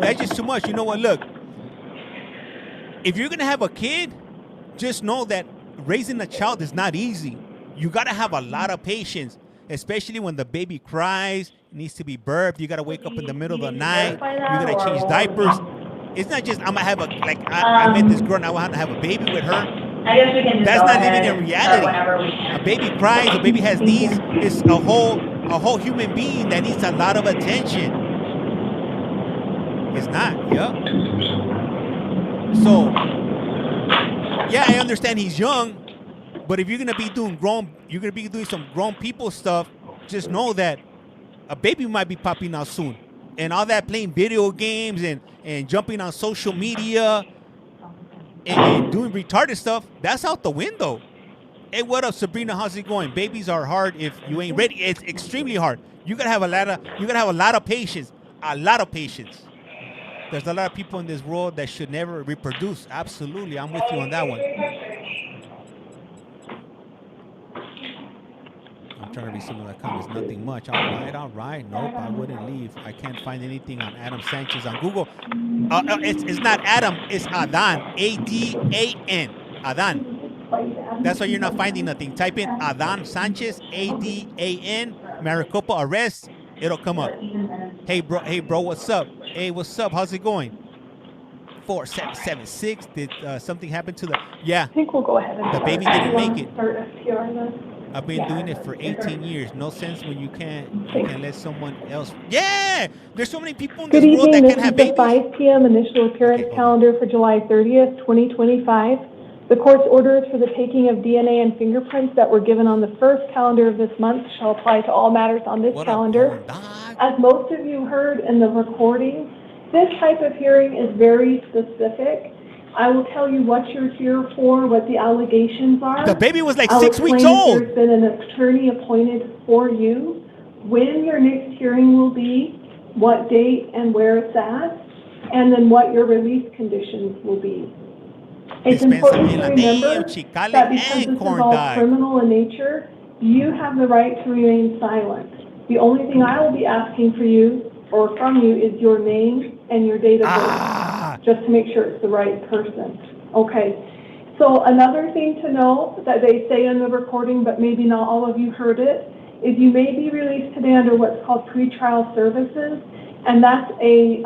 Speaker 18: That's just too much. You know what? Look, if you're gonna have a kid, just know that raising a child is not easy. You gotta have a lot of patience, especially when the baby cries, needs to be burped. You gotta wake up in the middle of the night. You gotta change diapers. It's not just I'm gonna have I met this girl and I want to have a baby with her. That's not living in reality. A baby cries, a baby has needs. It's a whole human being that needs a lot of attention. It's not, yeah. So, yeah, I understand he's young, but if you're gonna be doing some grown people stuff, just know that a baby might be popping out soon. And all that playing video games and jumping on social media and doing retarded stuff, that's out the window. Hey, what up, Sabrina? How's it going? Babies are hard if you ain't ready. It's extremely hard. You gotta have a lot of patience. A lot of patience. There's a lot of people in this world that should never reproduce. Absolutely, I'm with you on that one. I'm trying to read some of the comments. Nothing much. All right. Nope, I wouldn't leave. I can't find anything on Adam Sanchez on Google. It's not Adam. It's Adan. A-D-A-N. Adan. That's why you're not finding nothing. Type in Adan Sanchez. A-D-A-N. Maricopa arrest. It'll come up. Hey bro, what's up? Hey, what's up? How's it going? 4776. Did something happen to the? Yeah.
Speaker 11: I think we'll go ahead and
Speaker 18: the baby didn't make it.
Speaker 11: start SPR then.
Speaker 18: I've been doing it for 18 years. No sense when you can let someone else. Yeah, there's so many people in this world that can have babies.
Speaker 11: Good evening. This is the 5 p.m. initial appearance calendar for July 30th, 2025. The court's orders for the taking of DNA and fingerprints that were given on the first calendar of this month shall apply to all matters on this calendar. As most of you heard in the recording, this type of hearing is very specific. I will tell you what you're here for, what the allegations are.
Speaker 18: The baby was like 6 weeks old.
Speaker 11: There's been an attorney appointed for you, when your next hearing will be, what date and where it's at, and then what your release conditions will be. It's important to remember that because this is all criminal in nature, you have the right to remain silent. The only thing I will be asking for you or from you is your name and your date of birth, just to make sure it's the right person. Okay. So another thing to know that they say in the recording, but maybe not all of you heard it, is you may be released today under what's called pretrial services, and that's a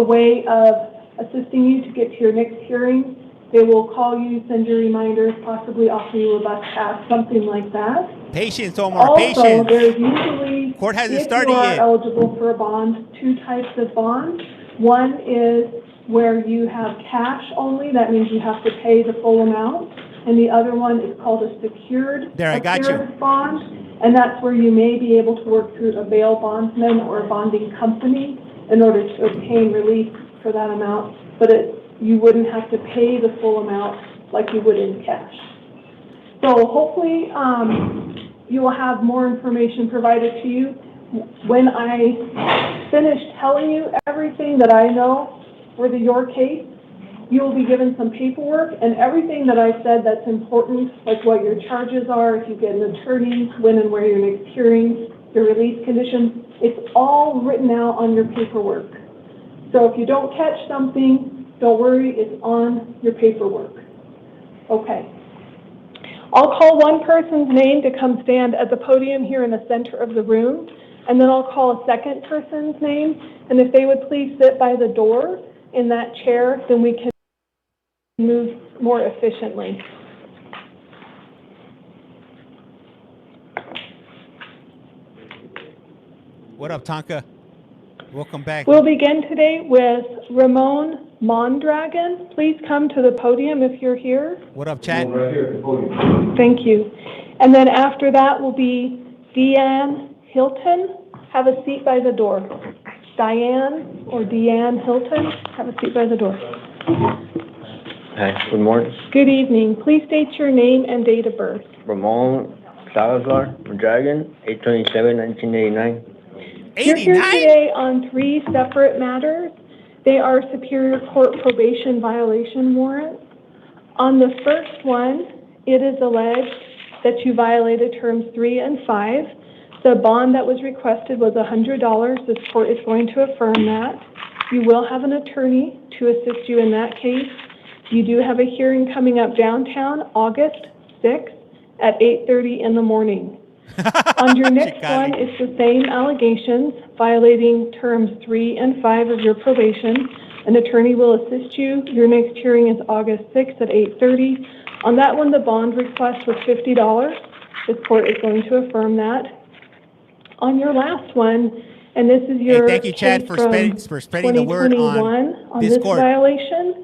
Speaker 11: way of assisting you to get to your next hearing. They will call you, send you reminders, possibly offer you a bus pass, something like that.
Speaker 18: Patience, Omar,
Speaker 11: also,
Speaker 18: patience.
Speaker 11: There's usually,
Speaker 18: court hasn't
Speaker 11: if
Speaker 18: started
Speaker 11: you are
Speaker 18: yet.
Speaker 11: eligible for a bond, two types of bonds. One is where you have cash only. That means you have to pay the full amount. And the other one is called a secured bond. And that's where you may be able to work through a bail bondsman or a bonding company in order to obtain relief for that amount. But you wouldn't have to pay the full amount like you would in cash. So hopefully you will have more information provided to you. When I finish telling you everything that I know for your case, you will be given some paperwork, and everything that I said that's important, like what your charges are, if you get an attorney, when and where your next hearing, your release conditions, it's all written out on your paperwork. So if you don't catch something, don't worry, it's on your paperwork. Okay. I'll call one person's name to come stand at the podium here in the center of the room, and then I'll call a second person's name, and if they would please sit by the door in that chair, then we can move more efficiently.
Speaker 18: What up, Tonka? Welcome back.
Speaker 11: We'll begin today with Ramon Mondragon. Please come to the podium if you're here.
Speaker 18: What up, Chad?
Speaker 1: Right here at the podium.
Speaker 11: Thank you. And then after that will be Diane Hilton. Have a seat by the door. Diane or Deanne Hilton. Have a seat by the door.
Speaker 8: Hi, good morning.
Speaker 11: Good evening. Please state your name and date of birth.
Speaker 8: Ramon Salazar, Dragon, 8/27/1989.
Speaker 11: You're here today on 3 separate matters. They are Superior Court probation violation warrants. On the first one, it is alleged that you violated terms 3 and 5. The bond that was requested was $100. This court is going to affirm that. You will have an attorney to assist you in that case. You do have a hearing coming up downtown August 6th at 8:30 in the morning. On your next one, it's the same allegations, violating terms 3 and 5 of your probation. An attorney will assist you. Your next hearing is August 6th at 8:30. On that one, the bond request was $50. This court is going to affirm that. On your last one, and this is your
Speaker 18: thank you, Chad, for spreading the word on
Speaker 11: this violation.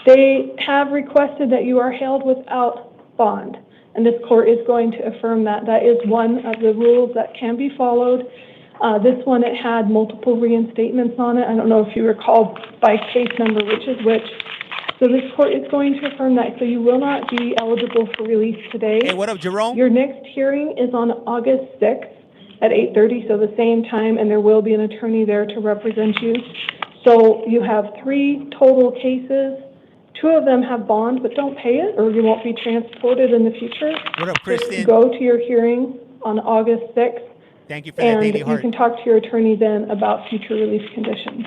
Speaker 11: They have requested that you are held without bond, and this court is going to affirm that. That is one of the rules that can be followed. This one, it had multiple reinstatements on it. I don't know if you recall by case number which is which. So this court is going to affirm that. So you will not be eligible for release today.
Speaker 18: Hey, what up, Jerome?
Speaker 11: Your next hearing is on August 6th at 8:30, so the same time, and there will be an attorney there to represent you. So you have 3 total cases. 2 of them have bond, but don't pay it, or you won't be transported in the future.
Speaker 18: What up, Kristen?
Speaker 11: Just go to your hearing on August 6th.
Speaker 18: Thank you for that daily heart.
Speaker 11: And you can talk to your attorney then about future release conditions.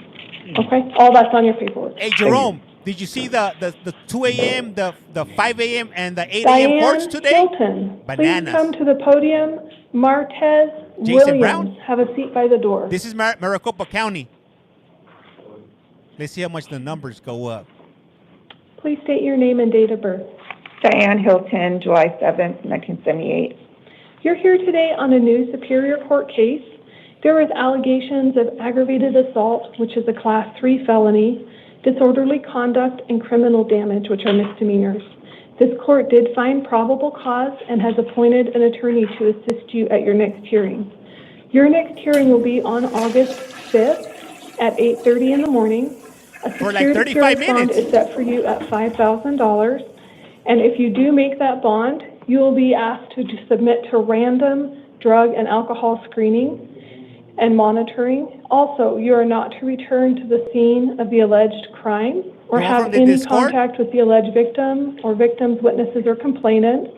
Speaker 11: Okay? All that's on your paperwork.
Speaker 18: Hey, Jerome, did you see the 2 a.m., the 5 a.m., and the 8 a.m. courts today?
Speaker 11: Diane Hilton,
Speaker 18: Bananas.
Speaker 11: please come to the podium. Martez
Speaker 18: Jason
Speaker 11: Williams,
Speaker 18: Brown?
Speaker 11: have a seat by the door.
Speaker 18: This is Maricopa County. Let's see how much the numbers go up.
Speaker 11: Please state your name and date of birth.
Speaker 19: Diane Hilton, July 7th, 1978.
Speaker 11: You're here today on a new Superior Court case. There was allegations of aggravated assault, which is a Class 3 felony, disorderly conduct, and criminal damage, which are misdemeanors. This court did find probable cause and has appointed an attorney to assist you at your next hearing. Your next hearing will be on August 5th at 8:30 in the morning. A
Speaker 18: For like 35
Speaker 11: bond
Speaker 18: minutes.
Speaker 11: is set for you at $5,000. And if you do make that bond, you will be asked to submit to random drug and alcohol screening and monitoring. Also, you are not to return to the scene of the alleged crime or have any contact with the alleged victim or victim's witnesses or complainants.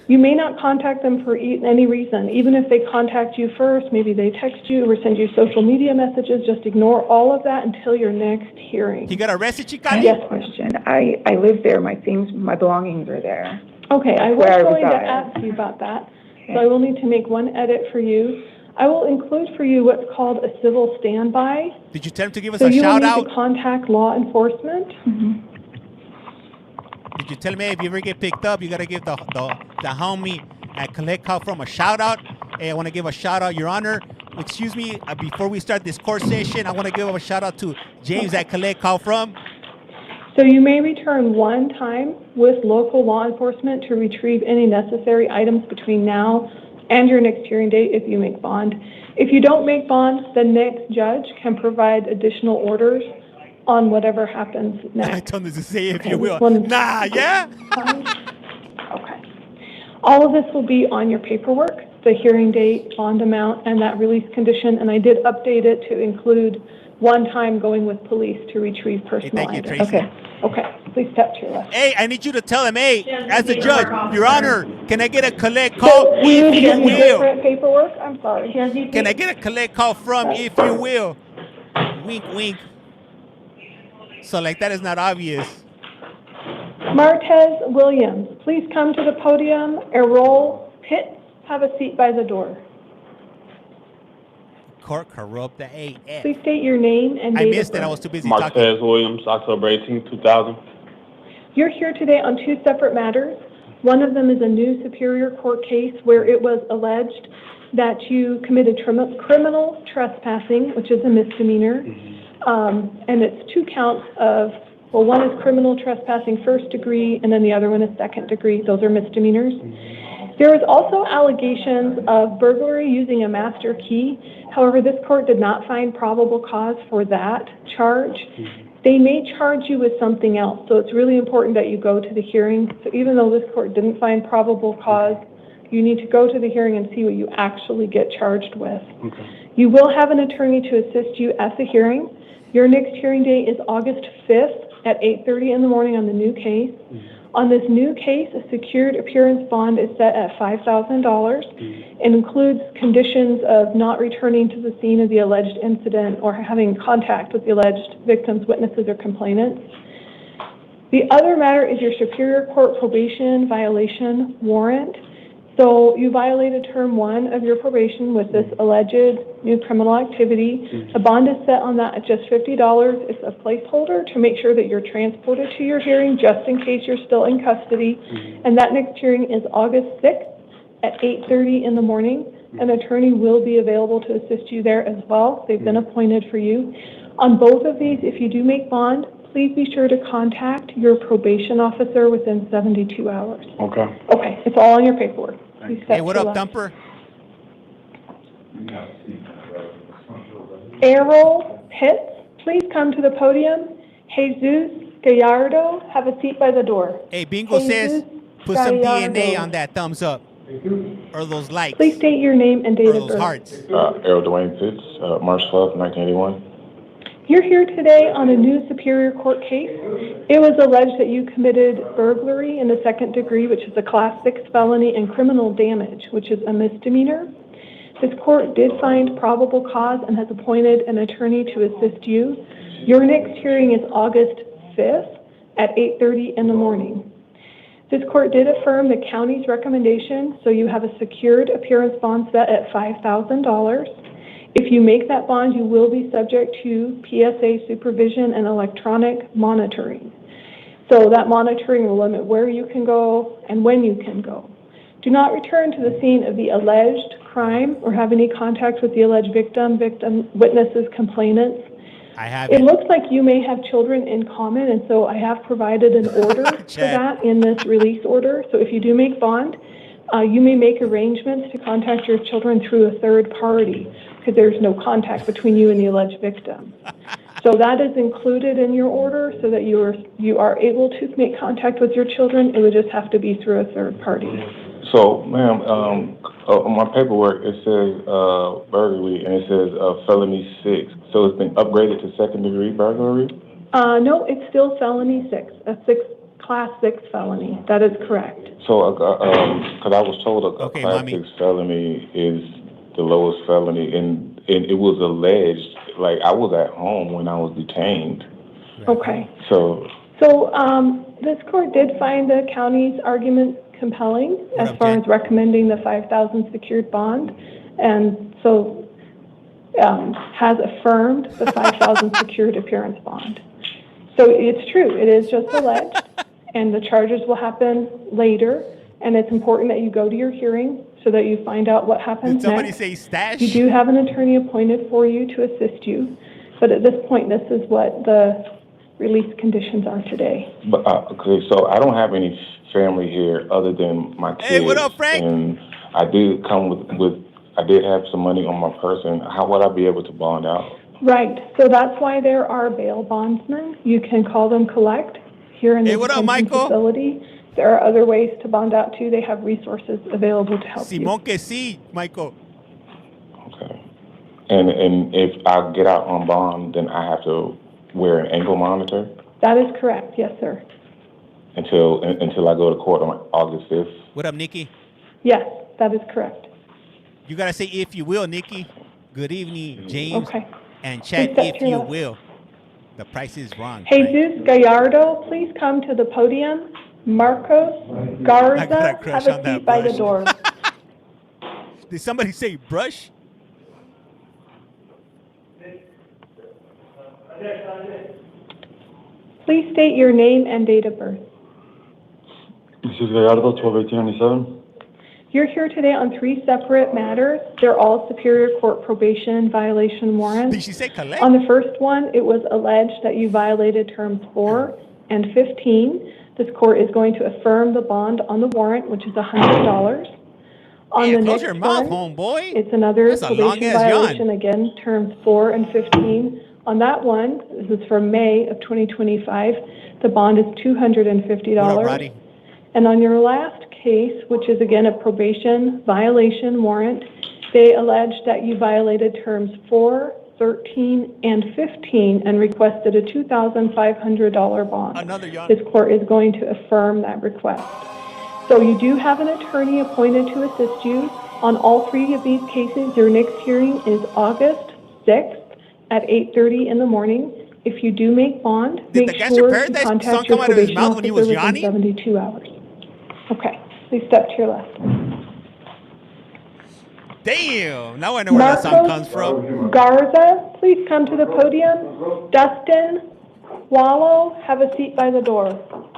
Speaker 11: You may not contact them for any reason. Even if they contact you first, maybe they text you or send you social media messages, just ignore all of that until your next hearing.
Speaker 18: He got arrested, Chicali?
Speaker 11: Yes.
Speaker 19: Question. I live there. My belongings are there.
Speaker 11: Okay, I was
Speaker 19: Where I
Speaker 11: going to
Speaker 19: reside.
Speaker 11: ask you about that, so I will need to make one edit for you. I will include for you what's called a civil standby.
Speaker 18: Did you tell him to give us
Speaker 11: So
Speaker 18: a
Speaker 11: you will
Speaker 18: shout
Speaker 11: need
Speaker 18: out?
Speaker 11: to contact law enforcement.
Speaker 18: Did you tell him, hey, if you ever get picked up, you got to give the homie at Collect Call From a shout out? Hey, I want to give a shout out, Your Honor. Excuse me, before we start this court session, I want to give a shout out to James at Collect Call From.
Speaker 11: So you may return one time with local law enforcement to retrieve any necessary items between now and your next hearing date if you make bond. If you don't make bond, the next judge can provide additional orders on whatever happens next.
Speaker 18: I told him to say if
Speaker 11: Okay,
Speaker 18: you will.
Speaker 11: this one-
Speaker 18: Nah, yeah?
Speaker 11: Okay. All of this will be on your paperwork, the hearing date, bond amount, and that release condition, and I did update it to include one time going with police to retrieve personal
Speaker 18: thank you,
Speaker 11: items.
Speaker 18: Tracy.
Speaker 11: Okay, please step to your left.
Speaker 18: Hey, I need you to tell him, hey, as a judge, Your Honor, can I get a collect call
Speaker 11: We
Speaker 18: if
Speaker 11: need
Speaker 18: you
Speaker 11: to give you
Speaker 18: will?
Speaker 11: different paperwork, I'm sorry.
Speaker 18: Can I get a collect call from if you will? Wink, wink. So like that is not obvious.
Speaker 11: Martez Williams, please come to the podium. Errol Pitts, have a seat by the door.
Speaker 18: Court corrupt the AF.
Speaker 11: Please state your name and
Speaker 18: I
Speaker 11: date
Speaker 18: missed
Speaker 11: of
Speaker 18: it. I
Speaker 11: birth.
Speaker 18: was too busy talking.
Speaker 9: Martez Williams, October 18, 2000.
Speaker 11: You're here today on 2 separate matters. One of them is a new Superior Court case where it was alleged that you committed criminal trespassing, which is a misdemeanor. And it's 2 counts of, well, one is criminal trespassing first degree, and then the other one is second degree. Those are misdemeanors. There was also allegations of burglary using a master key. However, this court did not find probable cause for that charge. They may charge you with something else, so it's really important that you go to the hearing. So even though this court didn't find probable cause, you need to go to the hearing and see what you actually get charged with.
Speaker 9: Okay.
Speaker 11: You will have an attorney to assist you at the hearing. Your next hearing date is August 5th at 8:30 in the morning on the new case. On this new case, a secured appearance bond is set at $5,000 and includes conditions of not returning to the scene of the alleged incident or having contact with the alleged victims, witnesses, or complainants. The other matter is your Superior Court probation violation warrant. So you violated term 1 of your probation with this alleged new criminal activity. The bond is set on that at just $50. It's a placeholder to make sure that you're transported to your hearing just in case you're still in custody. And that next hearing is August 6th at 8:30 in the morning. An attorney will be available to assist you there as well. They've been appointed for you. On both of these, if you do make bond, please be sure to contact your probation officer within 72 hours.
Speaker 9: Okay.
Speaker 11: Okay, it's all on your paperwork.
Speaker 18: Hey, what up, Thumper?
Speaker 11: Errol Pitts, please come to the podium. Jesus Gallardo, have a seat by the door.
Speaker 18: Hey, Bingo says put some DNA on that thumbs up. Or those likes.
Speaker 11: Please state your name and date
Speaker 18: or
Speaker 11: of
Speaker 18: those
Speaker 11: birth.
Speaker 18: hearts.
Speaker 7: Errol Dwayne Pitts, March 12th, 1981.
Speaker 11: You're here today on a new Superior Court case. It was alleged that you committed burglary in the second degree, which is a Class 6 felony, and criminal damage, which is a misdemeanor. This court did find probable cause and has appointed an attorney to assist you. Your next hearing is August 5th at 8:30 in the morning. This court did affirm the county's recommendation, so you have a secured appearance bond set at $5,000. If you make that bond, you will be subject to PSA supervision and electronic monitoring. So that monitoring will limit where you can go and when you can go. Do not return to the scene of the alleged crime or have any contact with the alleged victim, witnesses, complainants.
Speaker 18: I have
Speaker 11: It looks like you may have children in common, and so I have provided an order for that in this release order. So if you do make bond, you may make arrangements to contact your children through a third party, because there's no contact between you and the alleged victim. So that is included in your order so that you are able to make contact with your children. It would just have to be through a third party.
Speaker 7: So, ma'am, on my paperwork, it says burglary, and it says felony 6. So it's been upgraded to second degree burglary?
Speaker 11: No, it's still felony 6, Class 6 felony. That is correct.
Speaker 7: So, because I was told a Class 6 felony is the lowest felony, and it was alleged, like I was at home when I was detained.
Speaker 11: Okay.
Speaker 7: So
Speaker 11: this court did find the county's argument compelling as far as recommending the $5,000 secured bond, and so has affirmed the $5,000 secured appearance bond. So it's true, it is just alleged, and the charges will happen later, and it's important that you go to your hearing so that you find out what happens
Speaker 18: Did somebody
Speaker 11: next.
Speaker 18: say stash?
Speaker 11: You do have an attorney appointed for you to assist you, but at this point, this is what the release conditions are today.
Speaker 7: But okay, so I don't have any family here other than my kids.
Speaker 18: Hey, what up, Frank?
Speaker 7: And I did come with I did have some money on my person. How would I be able to bond out?
Speaker 11: Right, so that's why there are bail bondsmen. You can call them collect here in the detention facility. There are other ways to bond out too. They have resources available to help
Speaker 18: Simón
Speaker 11: you.
Speaker 18: que sí, Michael.
Speaker 7: Okay. And if I get out on bond, then I have to wear an ankle monitor?
Speaker 11: That is correct, yes, sir.
Speaker 7: Until I go to court on August 5th?
Speaker 18: What up, Nikki?
Speaker 11: Yes, that is correct.
Speaker 18: You gotta say if you will, Nikki. Good evening, James.
Speaker 11: Okay.
Speaker 18: And chat
Speaker 11: Please step
Speaker 18: if
Speaker 11: to your
Speaker 18: you
Speaker 11: left.
Speaker 18: will. The price is wrong.
Speaker 11: Jesus Gallardo, please come to the podium. Marcos Garza, have a seat by the door.
Speaker 18: Did somebody say brush?
Speaker 11: Please state your name and date of birth.
Speaker 9: Mrs. Gallardo, 12/18/97.
Speaker 11: You're here today on 3 separate matters. They're all Superior Court probation violation warrants.
Speaker 18: Did she say collect?
Speaker 11: On the first one, it was alleged that you violated terms 4 and 15. This court is going to affirm the bond on the warrant, which is $100. On the
Speaker 18: close
Speaker 11: next
Speaker 18: your mouth,
Speaker 11: one,
Speaker 18: homeboy.
Speaker 11: it's another
Speaker 18: That's a long
Speaker 11: probation
Speaker 18: ass
Speaker 11: violation,
Speaker 18: yawn.
Speaker 11: again, terms 4 and 15. On that one, this is for May of 2025, the bond is $250.
Speaker 18: What up, Roddy?
Speaker 11: And on your last case, which is again a probation violation warrant, they alleged that you violated terms 4, 13, and 15 and requested a $2,500 bond.
Speaker 18: Another yawn.
Speaker 11: This court is going to affirm that request. So you do have an attorney appointed to assist you. On all 3 of these cases, your next hearing is August 6th at 8:30 in the morning. If you do make bond,
Speaker 18: Did
Speaker 11: make
Speaker 18: the Gangster
Speaker 11: sure to
Speaker 18: Paradise song
Speaker 11: contact
Speaker 18: come
Speaker 11: your
Speaker 18: out of his
Speaker 11: probation
Speaker 18: mouth when he
Speaker 11: officer
Speaker 18: was
Speaker 11: within
Speaker 18: yawning?
Speaker 11: 72 hours. Okay, please step to your left.
Speaker 18: Damn. Now I know where that song comes from.
Speaker 11: Garza, please come to the podium. Dustin Wallow, have a seat by the door.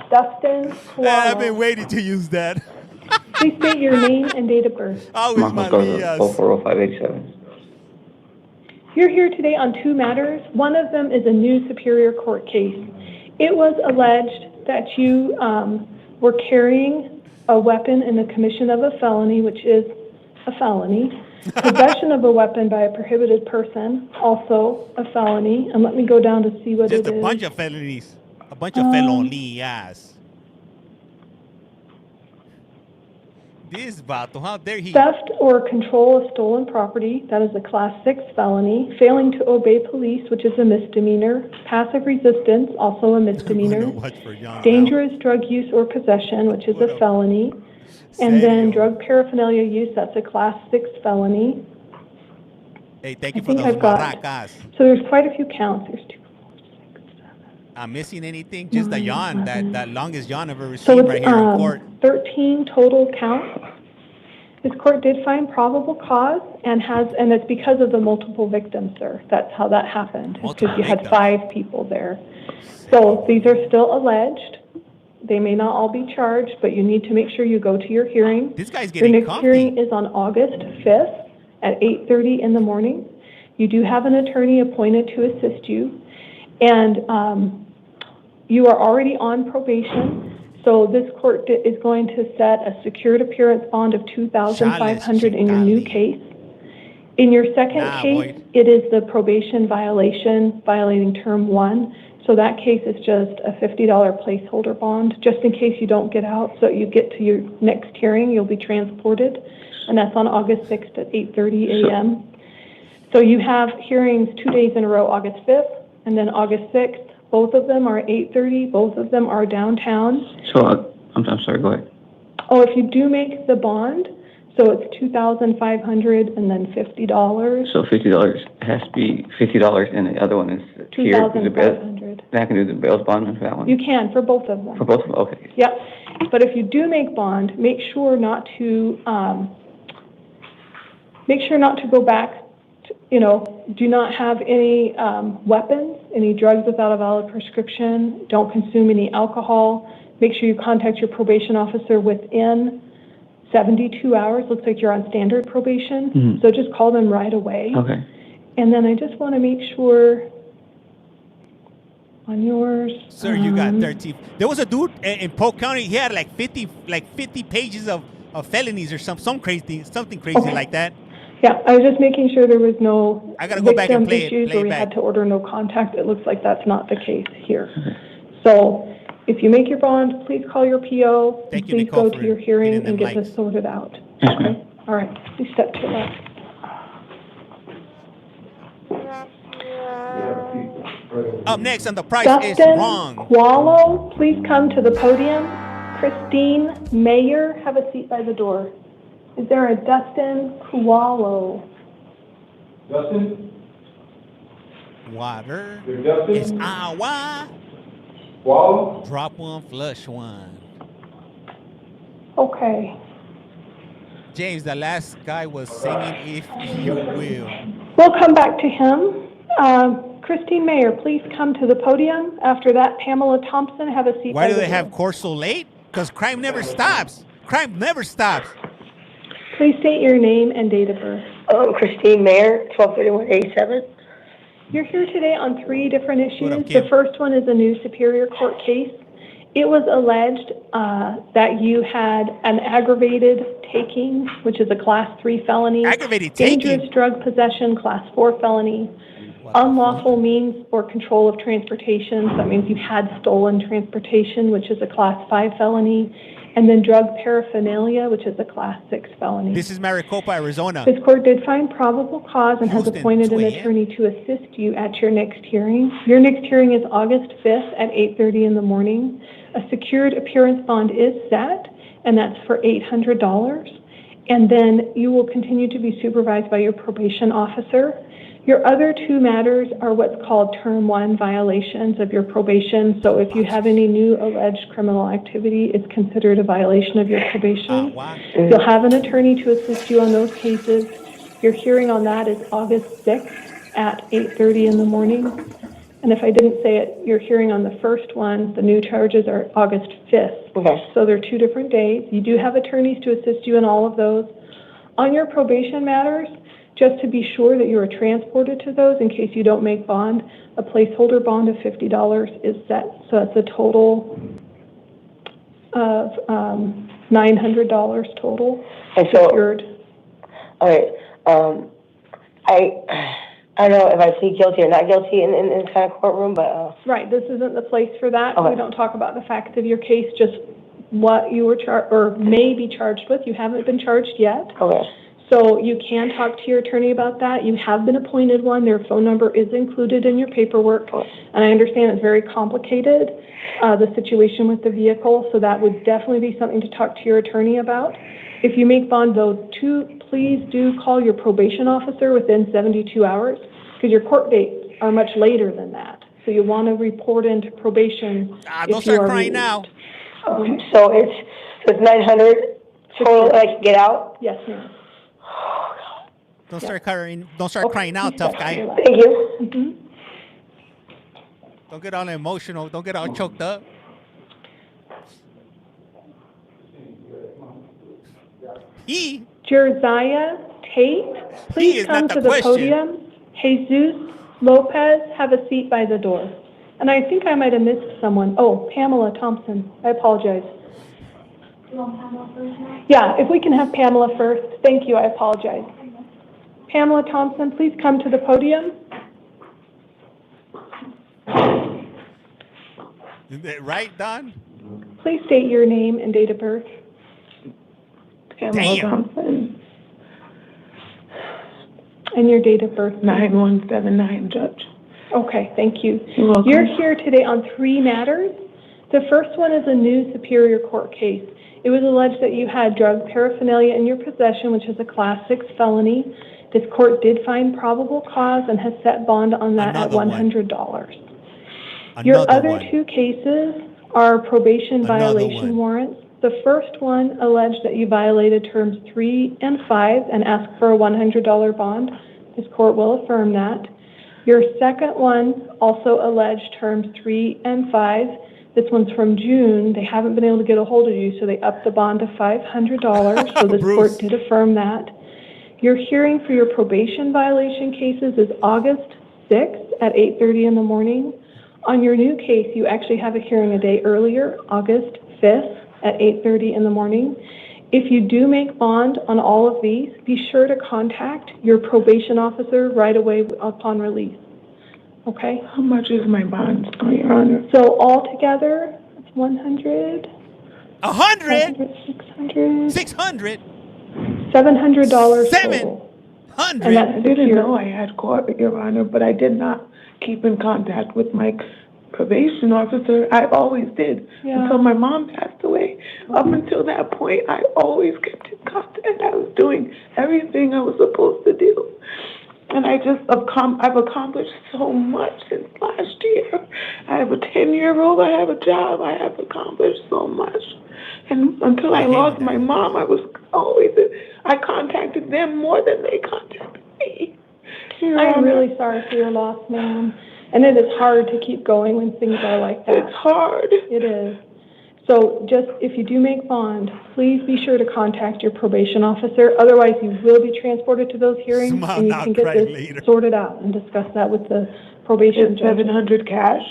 Speaker 11: Dustin
Speaker 18: Man, I've
Speaker 11: Wallow.
Speaker 18: been waiting to use that.
Speaker 11: Please state your name and date of birth.
Speaker 18: Always my Lias.
Speaker 8: 040587.
Speaker 11: You're here today on 2 matters. One of them is a new Superior Court case. It was alleged that you were carrying a weapon in the commission of a felony, which is a felony. Possession of a weapon by a prohibited person, also a felony. And let me go down to see what
Speaker 18: Just
Speaker 11: it
Speaker 18: a
Speaker 11: is.
Speaker 18: bunch of felonies. A bunch of felonias. This vato, how dare he?
Speaker 11: Theft or control of stolen property, that is a class 6 felony. Failing to obey police, which is a misdemeanor. Passive resistance, also a misdemeanor. Dangerous drug use or possession, which is a felony. And then drug paraphernalia use, that's a class 6 felony.
Speaker 18: Hey, thank
Speaker 11: I
Speaker 18: you for
Speaker 11: think
Speaker 18: those
Speaker 11: I've got,
Speaker 18: maracas.
Speaker 11: so there's quite a few counts. There's 2.
Speaker 18: I'm missing anything? Just the yawn, that longest yawn I've ever
Speaker 11: So
Speaker 18: seen
Speaker 11: it's
Speaker 18: right here in court.
Speaker 11: 13 total counts. This court did find probable cause and it's because of the multiple victims, sir. That's how that happened. It's because you had 5 people there. So these are still alleged. They may not all be charged, but you need to make sure you go to your hearing.
Speaker 18: This guy's
Speaker 11: Your
Speaker 18: getting
Speaker 11: next
Speaker 18: comfy.
Speaker 11: hearing is on August 5th at 8:30 in the morning. You do have an attorney appointed to assist you. And you are already on probation. So this court is going to set a secured appearance bond of $2,500 in your new case. In your second case, it is the probation violation, violating term 1. So that case is just a $50 placeholder bond, just in case you don't get out. So you get to your next hearing, you'll be transported. And that's on August 6th at 8:30 a.m. So you have hearings 2 days in a row, August 5th and then August 6th. Both of them are 8:30. Both of them are downtown.
Speaker 8: So, I'm sorry, go ahead.
Speaker 11: Oh, if you do make the bond, so it's $2,500 and then $50.
Speaker 8: So $50 has to be $50 and the other one is here.
Speaker 11: $2,500.
Speaker 8: I can do the bail bond for that one?
Speaker 11: You can, for both of them.
Speaker 8: For both of them, okay.
Speaker 11: Yep. But if you do make bond, make sure not to go back. Do not have any weapons, any drugs without a valid prescription. Don't consume any alcohol. Make sure you contact your probation officer within 72 hours. Looks like you're on standard probation.
Speaker 8: Mm-hmm.
Speaker 11: So just call them right away.
Speaker 8: Okay.
Speaker 11: And then I just want to make sure on yours.
Speaker 18: Sir, you got 13. There was a dude in Polk County. He had like 50 pages of felonies or something crazy like that.
Speaker 11: Yeah, I was just making sure there was no
Speaker 18: I gotta go back and
Speaker 11: victim issues where we had to order no contact. It looks like that's not the case here. So if you make your bond, please call your PO.
Speaker 18: Thank you,
Speaker 11: please
Speaker 18: Nicole,
Speaker 11: go to your hearing and get
Speaker 18: likes.
Speaker 11: this sorted out. Okay. All right. Please step to the left.
Speaker 18: Up next on The Price is
Speaker 11: Dustin
Speaker 18: Wrong.
Speaker 11: Wallow, please come to the podium. Christine Mayer, have a seat by the door. Is there a Dustin Wallow?
Speaker 1: Dustin?
Speaker 18: Water
Speaker 1: Dustin?
Speaker 18: is agua.
Speaker 1: Wallow?
Speaker 18: Drop one, flush one.
Speaker 11: Okay.
Speaker 18: James, the last guy was singing If You Will.
Speaker 11: We'll come back to him. Christine Mayer, please come to the podium. After that, Pamela Thompson, have a seat.
Speaker 18: Why do they have court so late? Because crime never stops. Crime never stops.
Speaker 11: Please state your name and date of birth.
Speaker 17: Christine Mayer, 123187.
Speaker 11: You're here today on 3 different issues.
Speaker 18: What up, kid?
Speaker 11: The first one is a new Superior Court case. It was alleged that you had an aggravated taking, which is a Class 3 felony.
Speaker 18: Aggravated taking?
Speaker 11: Dangerous drug possession, Class 4 felony. Unlawful means or control of transportation. So that means you had stolen transportation, which is a Class 5 felony. And then drug paraphernalia, which is a Class 6 felony.
Speaker 18: This is Maricopa, Arizona.
Speaker 11: This court did find probable cause and has appointed an attorney to assist you at your next hearing. Your next hearing is August 5th at 8:30 in the morning. A secured appearance bond is set, and that's for $800. And then you will continue to be supervised by your probation officer. Your other two matters are what's called Term 1 violations of your probation. So if you have any new alleged criminal activity, it's considered a violation of your probation. You'll have an attorney to assist you on those cases. Your hearing on that is August 6th at 8:30 in the morning. And if I didn't say it, your hearing on the first one, the new charges are August 5th.
Speaker 17: Okay.
Speaker 11: So they're 2 different days. You do have attorneys to assist you in all of those. On your probation matters, just to be sure that you are transported to those in case you don't make bond, a placeholder bond of $50 is set. So that's a total of $900 total secured.
Speaker 17: All right. I don't know if I plead guilty or not guilty in this kind of courtroom, but...
Speaker 11: Right, this isn't the place for that.
Speaker 17: Okay.
Speaker 11: We don't talk about the facts of your case, just what you were charged or may be charged with. You haven't been charged yet.
Speaker 17: Okay.
Speaker 11: So you can talk to your attorney about that. You have been appointed one. Their phone number is included in your paperwork. And I understand it's very complicated, the situation with the vehicle. So that would definitely be something to talk to your attorney about. If you make bond, though, please do call your probation officer within 72 hours because your court dates are much later than that. So you want to report into probation.
Speaker 18: Don't start crying now.
Speaker 17: Okay. So it's 900 total I can get out?
Speaker 11: Yes, ma'am.
Speaker 18: Don't start crying. Don't start crying now, tough guy.
Speaker 17: Thank you.
Speaker 18: Don't get all emotional. Don't get all choked up.
Speaker 11: Josiah Tate, please come to the podium. Jesus Lopez, have a seat by the door. And I think I might have missed someone. Oh, Pamela Thompson. I apologize.
Speaker 12: You want Pamela first now?
Speaker 11: Yeah, if we can have Pamela first. Thank you. I apologize. Pamela Thompson, please come to the podium.
Speaker 18: Is that right, Don?
Speaker 11: Please state your name and date of birth.
Speaker 19: Pamela Thompson.
Speaker 11: And your date of birth.
Speaker 19: 9179, Judge.
Speaker 11: Okay, thank you.
Speaker 19: You're welcome.
Speaker 11: You're here today on 3 matters. The first one is a new Superior Court case. It was alleged that you had drug paraphernalia in your possession, which is a Class 6 felony. This court did find probable cause and has set bond on that at $100. Your other 2 cases are probation violation warrants. The first one alleged that you violated terms 3 and 5 and asked for a $100 bond. This court will affirm that. Your second one also alleged terms 3 and 5. This one's from June. They haven't been able to get a hold of you, so they upped the bond to $500. So this court did affirm that. Your hearing for your probation violation cases is August 6th at 8:30 in the morning. On your new case, you actually have a hearing a day earlier, August 5th at 8:30 in the morning. If you do make bond on all of these, be sure to contact your probation officer right away upon release. Okay?
Speaker 19: How much is my bond, Your Honor?
Speaker 11: So altogether, it's 100.
Speaker 18: 100?
Speaker 11: 600.
Speaker 18: 600?
Speaker 11: $700 total.
Speaker 18: 700?
Speaker 19: I didn't know I had court, Your Honor, but I did not keep in contact with my probation officer. I always did until my mom passed away. Up until that point, I always kept in contact. I was doing everything I was supposed to do. And I've accomplished so much since last year. I have a 10-year-old. I have a job. I have accomplished so much. And until I lost my mom, I contacted them more than they contacted me.
Speaker 11: I'm really sorry for your loss, ma'am. And it is hard to keep going when things are like that.
Speaker 19: It's hard.
Speaker 11: It is. So just, if you do make bond, please be sure to contact your probation officer. Otherwise, you will be transported to those hearings, and you can get this sorted out and discuss that with the probation judge.
Speaker 19: $700 cash?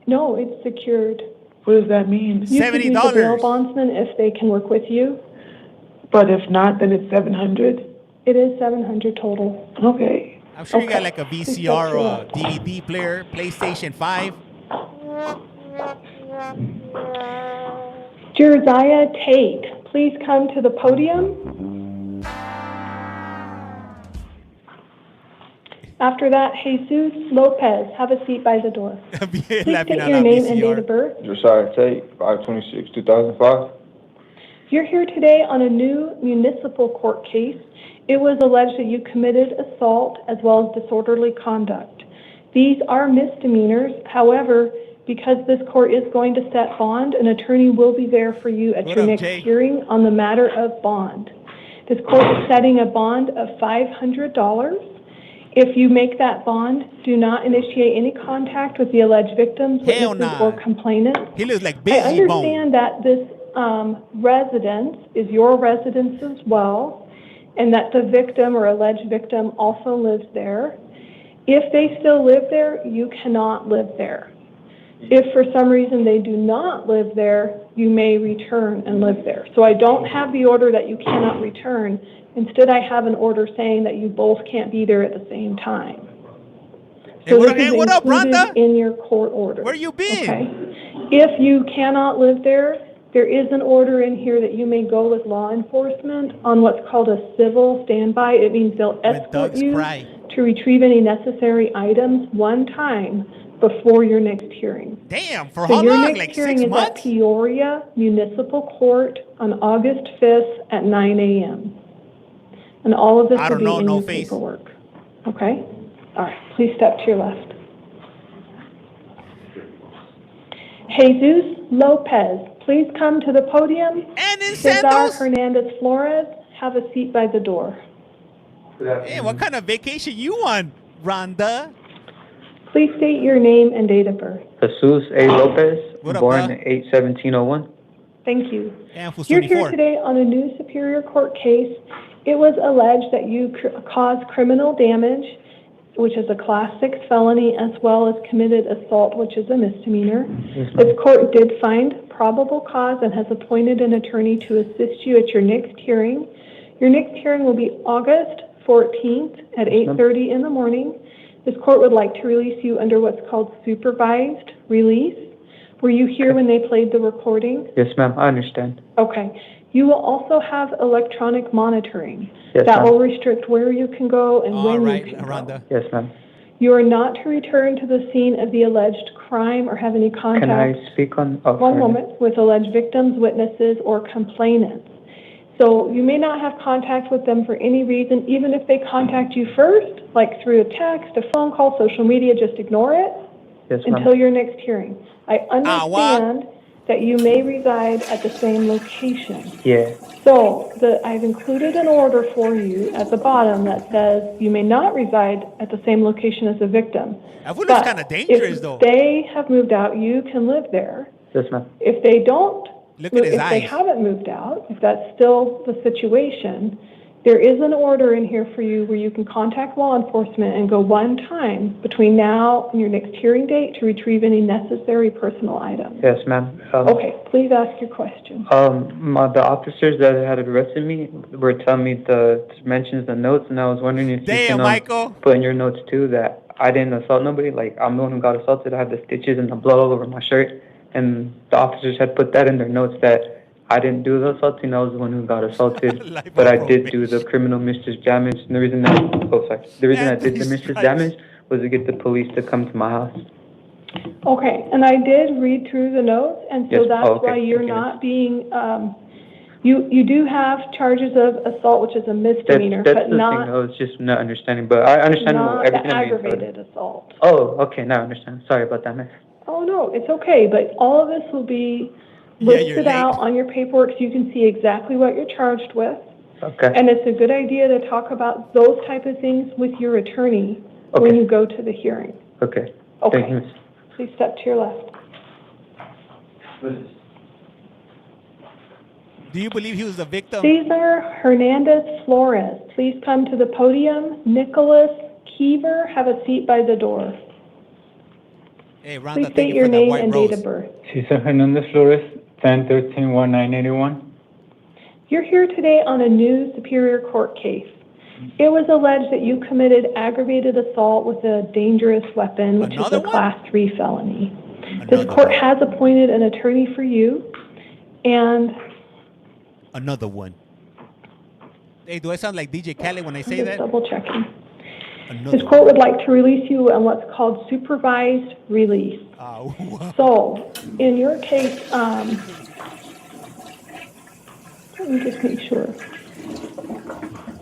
Speaker 11: No, it's secured.
Speaker 19: What does that mean?
Speaker 11: You could use a bail bondsman if they can work with you.
Speaker 19: But if not, then it's 700.
Speaker 11: It is 700 total.
Speaker 19: Okay.
Speaker 18: I'm sure you got like a VCR or a DVD player, PlayStation 5.
Speaker 11: Josiah Tate, please come to the podium. After that, Jesus Lopez, have a seat by the door. Please state your name and date of birth.
Speaker 1: Josiah Tate, 5/26/2005.
Speaker 11: You're here today on a new municipal court case. It was alleged that you committed assault as well as disorderly conduct. These are misdemeanors. However, because this court is going to set bond, an attorney will be there for you at your next hearing on the matter of bond. This court is setting a bond of $500. If you make that bond, do not initiate any contact with the alleged victims, witnesses, or complainants.
Speaker 18: He looks like
Speaker 11: I
Speaker 18: Busy Bone.
Speaker 11: understand that this residence is your residence as well, and that the victim or alleged victim also lives there. If they still live there, you cannot live there. If for some reason they do not live there, you may return and live there. So I don't have the order that you cannot return. Instead, I have an order saying that you both can't be there at the same time. So
Speaker 18: what up, Rhonda?
Speaker 11: In your court order.
Speaker 18: Where you been?
Speaker 11: Okay. If you cannot live there, there is an order in here that you may go with law enforcement on what's called a civil standby. It means they'll escort you to retrieve any necessary items one time before your next hearing.
Speaker 18: Damn, for
Speaker 11: So
Speaker 18: how
Speaker 11: your
Speaker 18: long?
Speaker 11: next
Speaker 18: Like
Speaker 11: hearing
Speaker 18: 6
Speaker 11: is at
Speaker 18: months?
Speaker 11: Peoria Municipal Court on August 5th at 9 a.m. And all of this will be in your paperwork. Okay? All right, please step to your left. Jesus Lopez, please come to the podium.
Speaker 18: And in
Speaker 11: Cesar
Speaker 18: Santos?
Speaker 11: Hernandez Flores, have a seat by the door.
Speaker 18: Hey, what kind of vacation you on, Rhonda?
Speaker 11: Please state your name and date of birth.
Speaker 8: Jesus A. Lopez,
Speaker 18: What up,
Speaker 8: born
Speaker 18: bro?
Speaker 8: 8/17/01.
Speaker 11: Thank you.
Speaker 18: And who's
Speaker 11: You're
Speaker 18: 24?
Speaker 11: here today on a new Superior Court case. It was alleged that you caused criminal damage, which is a Class 6 felony, as well as committed assault, which is a misdemeanor. This court did find probable cause and has appointed an attorney to assist you at your next hearing. Your next hearing will be August 14th at 8:30 in the morning. This court would like to release you under what's called supervised release. Were you here when they played the recording?
Speaker 8: Yes, ma'am, I understand.
Speaker 11: Okay. You will also have electronic monitoring.
Speaker 8: Yes,
Speaker 11: that
Speaker 8: ma'am.
Speaker 11: will restrict where you can go and when you can
Speaker 18: Rhonda.
Speaker 8: Yes, ma'am.
Speaker 11: You are not to return to the scene of the alleged crime or have any contact.
Speaker 8: Can I speak on? Oh,
Speaker 11: One
Speaker 8: sorry.
Speaker 11: moment, with alleged victims, witnesses, or complainants. So you may not have contact with them for any reason, even if they contact you first, like through a text, a phone call, social media, just ignore it
Speaker 8: Yes, ma'am.
Speaker 11: until your next hearing. I understand that you may reside at the same location.
Speaker 8: Yeah.
Speaker 11: So I've included an order for you at the bottom that says you may not reside at the same location as the victim.
Speaker 18: That would look kind of dangerous,
Speaker 11: if
Speaker 18: though.
Speaker 11: they have moved out, you can live there.
Speaker 8: Yes, ma'am.
Speaker 11: If they don't,
Speaker 18: Look at his
Speaker 11: if they
Speaker 18: eyes.
Speaker 11: haven't moved out, if that's still the situation, there is an order in here for you where you can contact law enforcement and go one time between now and your next hearing date to retrieve any necessary personal items.
Speaker 8: Yes, ma'am.
Speaker 11: Okay, please ask your question.
Speaker 8: The officers that had arrested me were telling me to mention the notes, and I was wondering if you can
Speaker 18: Michael.
Speaker 8: put in your notes too that I didn't assault nobody. Like, I'm the one who got assaulted. I have the stitches and the blood all over my shirt, and the officers had put that in their notes that I didn't do the assaulting. I was the one who got assaulted, but I did do the criminal mischief damage. And the reason that I did the mischief damage was to get the police to come to my house.
Speaker 11: Okay, and I did read through the notes, and so
Speaker 8: Yes.
Speaker 11: that's
Speaker 8: Oh, okay.
Speaker 11: why you're
Speaker 8: Thank you.
Speaker 11: not being, you do have charges of assault, which is a misdemeanor,
Speaker 8: That's
Speaker 11: but
Speaker 8: the thing.
Speaker 11: not,
Speaker 8: I was just not understanding, but I understand
Speaker 11: not
Speaker 8: everything I'm being told.
Speaker 11: aggravated assault.
Speaker 8: Oh, okay. Now I understand. Sorry about that, miss.
Speaker 11: Oh, no, it's okay, but all of this will be listed out on your paperwork so you can see exactly what you're charged with.
Speaker 8: Okay.
Speaker 11: And it's a good idea to talk about those type of things with your attorney when you go to the hearing.
Speaker 8: Okay.
Speaker 11: Okay.
Speaker 8: Thank you, miss.
Speaker 11: Please step to your left.
Speaker 18: Do you believe he was a victim?
Speaker 11: Cesar Hernandez Flores, please come to the podium. Nicholas Keever, have a seat by the door.
Speaker 18: Hey,
Speaker 2: Please
Speaker 18: Rhonda, thank
Speaker 2: state
Speaker 18: you
Speaker 2: your
Speaker 18: for that
Speaker 2: name
Speaker 18: white
Speaker 2: and date of
Speaker 18: rose.
Speaker 2: birth.
Speaker 8: Cesar Hernandez Flores, 10/13/1981.
Speaker 2: You're here today on a new Superior Court case. It was alleged that you committed aggravated assault with a dangerous weapon, which is a Class 3 felony. This court has appointed an attorney for you, and
Speaker 18: Another one. Hey, do I sound like DJ Khaled when I say
Speaker 2: just
Speaker 18: that?
Speaker 2: double checking.
Speaker 18: Another
Speaker 2: This court would like to release you on what's called supervised release. So, in your case, let me just make sure.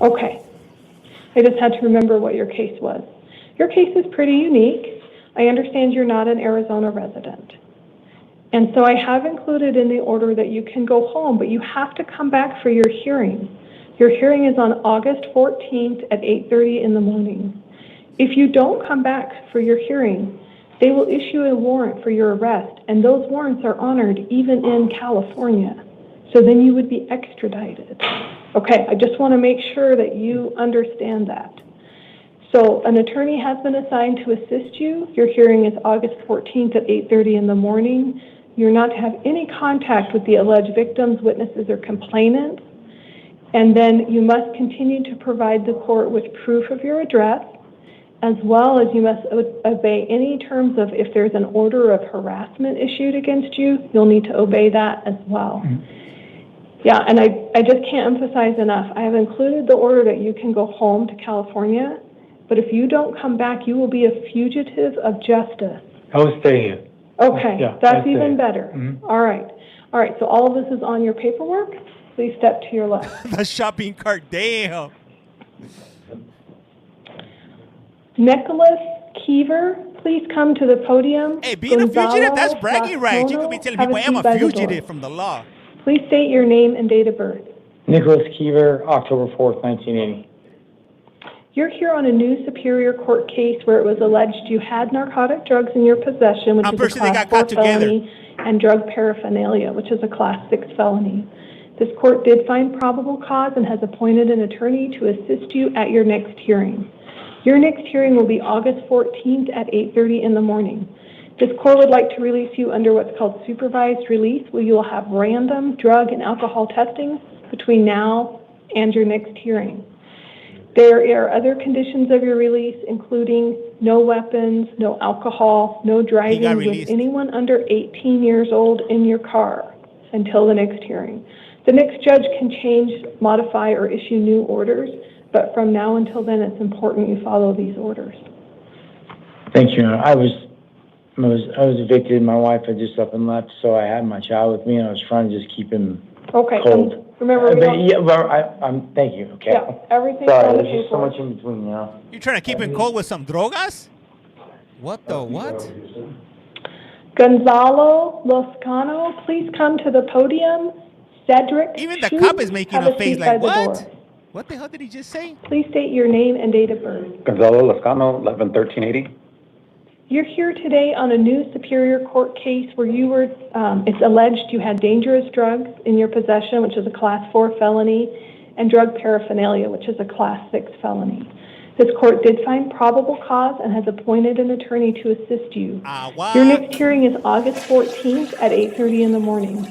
Speaker 2: Okay. I just had to remember what your case was. Your case is pretty unique. I understand you're not an Arizona resident. And so I have included in the order that you can go home, but you have to come back for your hearing. Your hearing is on August 14th at 8:30 in the morning. If you don't come back for your hearing, they will issue a warrant for your arrest, and those warrants are honored even in California. So then you would be extradited. Okay, I just want to make sure that you understand that. So an attorney has been assigned to assist you. Your hearing is August 14th at 8:30 in the morning. You're not to have any contact with the alleged victims, witnesses, or complainants. And then you must continue to provide the court with proof of your address, as well as you must obey any terms of, if there's an order of harassment issued against you, you'll need to obey that as well. Yeah, and I just can't emphasize enough. I have included the order that you can go home to California, but if you don't come back, you will be a fugitive of justice.
Speaker 8: I will stay here.
Speaker 2: Okay,
Speaker 8: Yeah,
Speaker 2: that's
Speaker 8: I'll
Speaker 2: even
Speaker 8: stay.
Speaker 2: better. All right. All right, so all of this is on your paperwork. Please step to your left.
Speaker 18: The shopping cart, damn.
Speaker 2: Nicholas Keever, please come to the podium.
Speaker 18: Hey, being a fugitive, that's bragging rights. You could be telling people, I am a fugitive from the law.
Speaker 2: Please state your name and date of birth.
Speaker 8: Nicholas Keever, October 4th, 1980.
Speaker 2: You're here on a new Superior Court case where it was alleged you had narcotic drugs in your possession, which is a Class 4 felony, and drug paraphernalia, which is a Class 6 felony. This court did find probable cause and has appointed an attorney to assist you at your next hearing. Your next hearing will be August 14th at 8:30 in the morning. This court would like to release you under what's called supervised release, where you will have random drug and alcohol testing between now and your next hearing. There are other conditions of your release, including no weapons, no alcohol, no driving with anyone under 18 years old in your car until the next hearing. The next judge can change, modify, or issue new orders, but from now until then, it's important you follow these orders.
Speaker 20: Thank you. I was evicted. My wife had just up and left, so I had my child with me, and I was trying to just keep him cold.
Speaker 2: Remember,
Speaker 20: thank you. Okay.
Speaker 2: Yeah, everything's
Speaker 20: Sorry,
Speaker 2: on the
Speaker 20: there's just so
Speaker 2: paperwork.
Speaker 20: much in between now.
Speaker 18: You trying to keep him cold with some drogas? What the what?
Speaker 2: Gonzalo Loscano, please come to the podium. Cedric,
Speaker 18: even the cop is making a face like, what? What the hell did he just say?
Speaker 2: Please state your name and date of birth.
Speaker 21: Gonzalo Lascano, 11/13/80.
Speaker 2: You're here today on a new Superior Court case where you were, it's alleged you had dangerous drugs in your possession, which is a Class 4 felony, and drug paraphernalia, which is a Class 6 felony. This court did find probable cause and has appointed an attorney to assist you. Your next hearing is August 14th at 8:30 in the morning.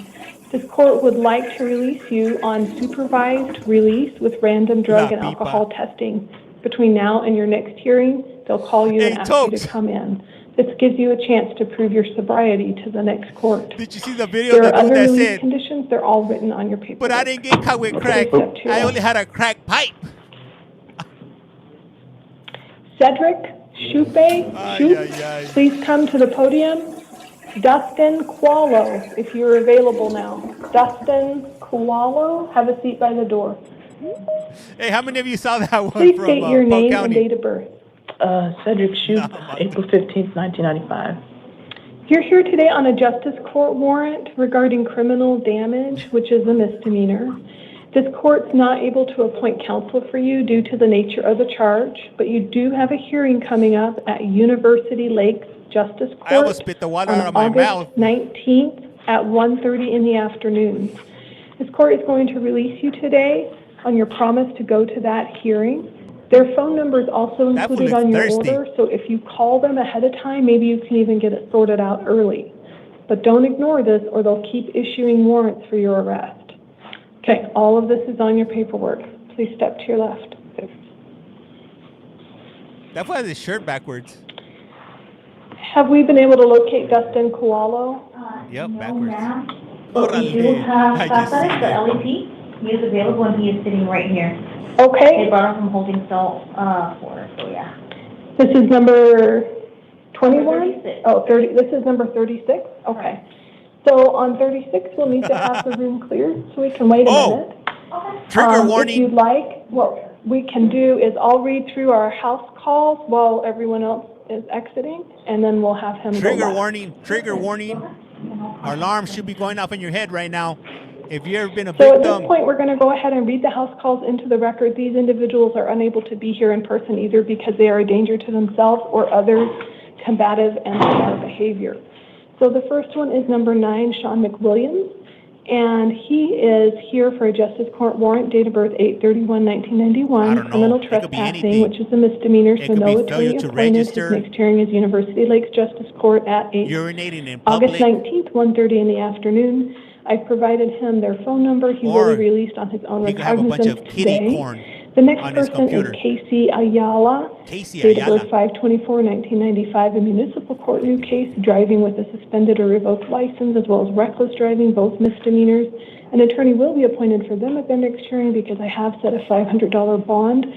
Speaker 2: This court would like to release you on supervised release with random drug and alcohol testing. Between now and your next hearing, they'll call you and ask you to come in. This gives you a chance to prove your sobriety to the next court.
Speaker 18: Did you see the video
Speaker 2: There
Speaker 18: of
Speaker 2: are
Speaker 18: the dude
Speaker 2: other
Speaker 18: that
Speaker 2: release
Speaker 18: said,
Speaker 2: conditions. They're all written on your paper.
Speaker 18: but I didn't get caught with crack. I only had a crack pipe.
Speaker 2: Cedric Shupe, please come to the podium. Dustin Qualo, if you're available now. Dustin Qualo, have a seat by the door.
Speaker 18: Hey, how many of you saw that one
Speaker 2: Please
Speaker 18: from
Speaker 2: state your
Speaker 18: Polk
Speaker 2: name and
Speaker 18: County?
Speaker 2: date of birth.
Speaker 22: Cedric Shoup, April 15th, 1995.
Speaker 2: You're here today on a justice court warrant regarding criminal damage, which is a misdemeanor. This court's not able to appoint counsel for you due to the nature of the charge, but you do have a hearing coming up at University Lakes Justice Court
Speaker 18: I almost spit the water out of my mouth.
Speaker 2: August 19th at 1:30 in the afternoon. This court is going to release you today on your promise to go to that hearing.
Speaker 11: Their phone number is also
Speaker 18: That fool
Speaker 11: included
Speaker 18: looks
Speaker 11: on your
Speaker 18: thirsty.
Speaker 11: order, so if you call them ahead of time, maybe you can even get it sorted out early. But don't ignore this, or they'll keep issuing warrants for your arrest. Okay, all of this is on your paperwork. Please step to your left.
Speaker 18: That fool has his shirt backwards.
Speaker 11: Have we been able to locate Dustin Koalo?
Speaker 18: Yep,
Speaker 12: No,
Speaker 18: backwards.
Speaker 12: ma'am. But we do
Speaker 18: Orale.
Speaker 12: have
Speaker 18: I just
Speaker 12: Tapia,
Speaker 18: seen
Speaker 12: the
Speaker 18: it.
Speaker 12: LEP. He is available and he is sitting right here.
Speaker 11: Okay.
Speaker 12: They brought him from holding cell 4, so yeah.
Speaker 11: This is number 21?
Speaker 12: 36.
Speaker 11: Oh, 30, this is number 36? Okay. So on 36, we'll need to have the room cleared, so we can wait a minute.
Speaker 18: Trigger
Speaker 11: If
Speaker 18: warning.
Speaker 11: you'd like, what we can do is I'll read through our house calls while everyone else is exiting, and then we'll have him go
Speaker 18: Trigger
Speaker 11: last.
Speaker 18: warning. Trigger warning. Alarm should be going off in your head right now. If you've ever been a
Speaker 11: So at this
Speaker 18: victim,
Speaker 11: point, we're going to go ahead and read the house calls into the record. These individuals are unable to be here in person either because they are a danger to themselves or others, combative and bizarre behavior. So the first one is number 9, Sean McWilliams, and he is here for a justice court warrant, date of birth 8/31/1991, criminal trespassing, which is a misdemeanor, so no attorney appointed. His next hearing is University Lakes Justice Court at
Speaker 18: urinating in
Speaker 11: August
Speaker 18: public,
Speaker 11: 19th, 1:30 in the afternoon. I've provided him their phone number. He will be released on his own
Speaker 18: you can have a bunch
Speaker 11: recognizance
Speaker 18: of kitty
Speaker 11: today.
Speaker 18: corn
Speaker 11: The next
Speaker 18: on his
Speaker 11: person is
Speaker 18: computer.
Speaker 11: Casey Ayala.
Speaker 18: Casey
Speaker 11: Date of
Speaker 18: Ayala.
Speaker 11: birth 5/24/1995, a municipal court new case, driving with a suspended or revoked license, as well as reckless driving, both misdemeanors. An attorney will be appointed for them at their next hearing because I have set a $500 bond.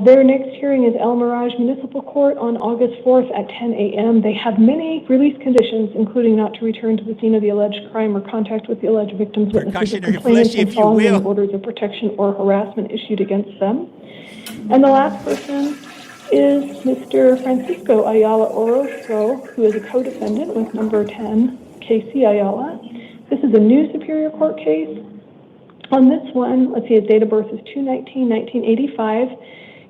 Speaker 11: Their next hearing is El Mirage Municipal Court on August 4th at 10 a.m. They have many release conditions, including not to return to the scene of the alleged crime or contact with the alleged victims, witnesses, or
Speaker 18: Precautionary
Speaker 11: complainants,
Speaker 18: flesh,
Speaker 11: and
Speaker 18: if you
Speaker 11: following
Speaker 18: will.
Speaker 11: any orders of protection or harassment issued against them. And the last person is Mr. Francisco Ayala Orozco, who is a co-defendant with number 10, Casey Ayala. This is a new Superior Court case. On this one, let's see, his date of birth is 2/19/1985.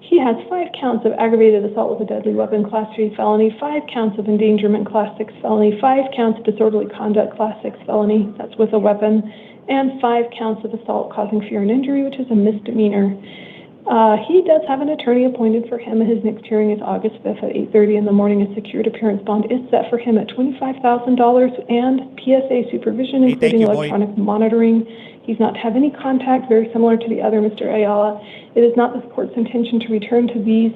Speaker 11: He has 5 counts of aggravated assault with a deadly weapon, class 3 felony, 5 counts of endangerment, class 6 felony, 5 counts of disorderly conduct, class 6 felony, that's with a weapon, and 5 counts of assault causing fear and injury, which is a misdemeanor. He does have an attorney appointed for him. His next hearing is August 5th at 8:30 in the morning. A secured appearance bond is set for him at $25,000 and PSA supervision, including electronic monitoring. He's not to have any contact, very similar to the other Mr. Ayala. It is not this court's intention to return to these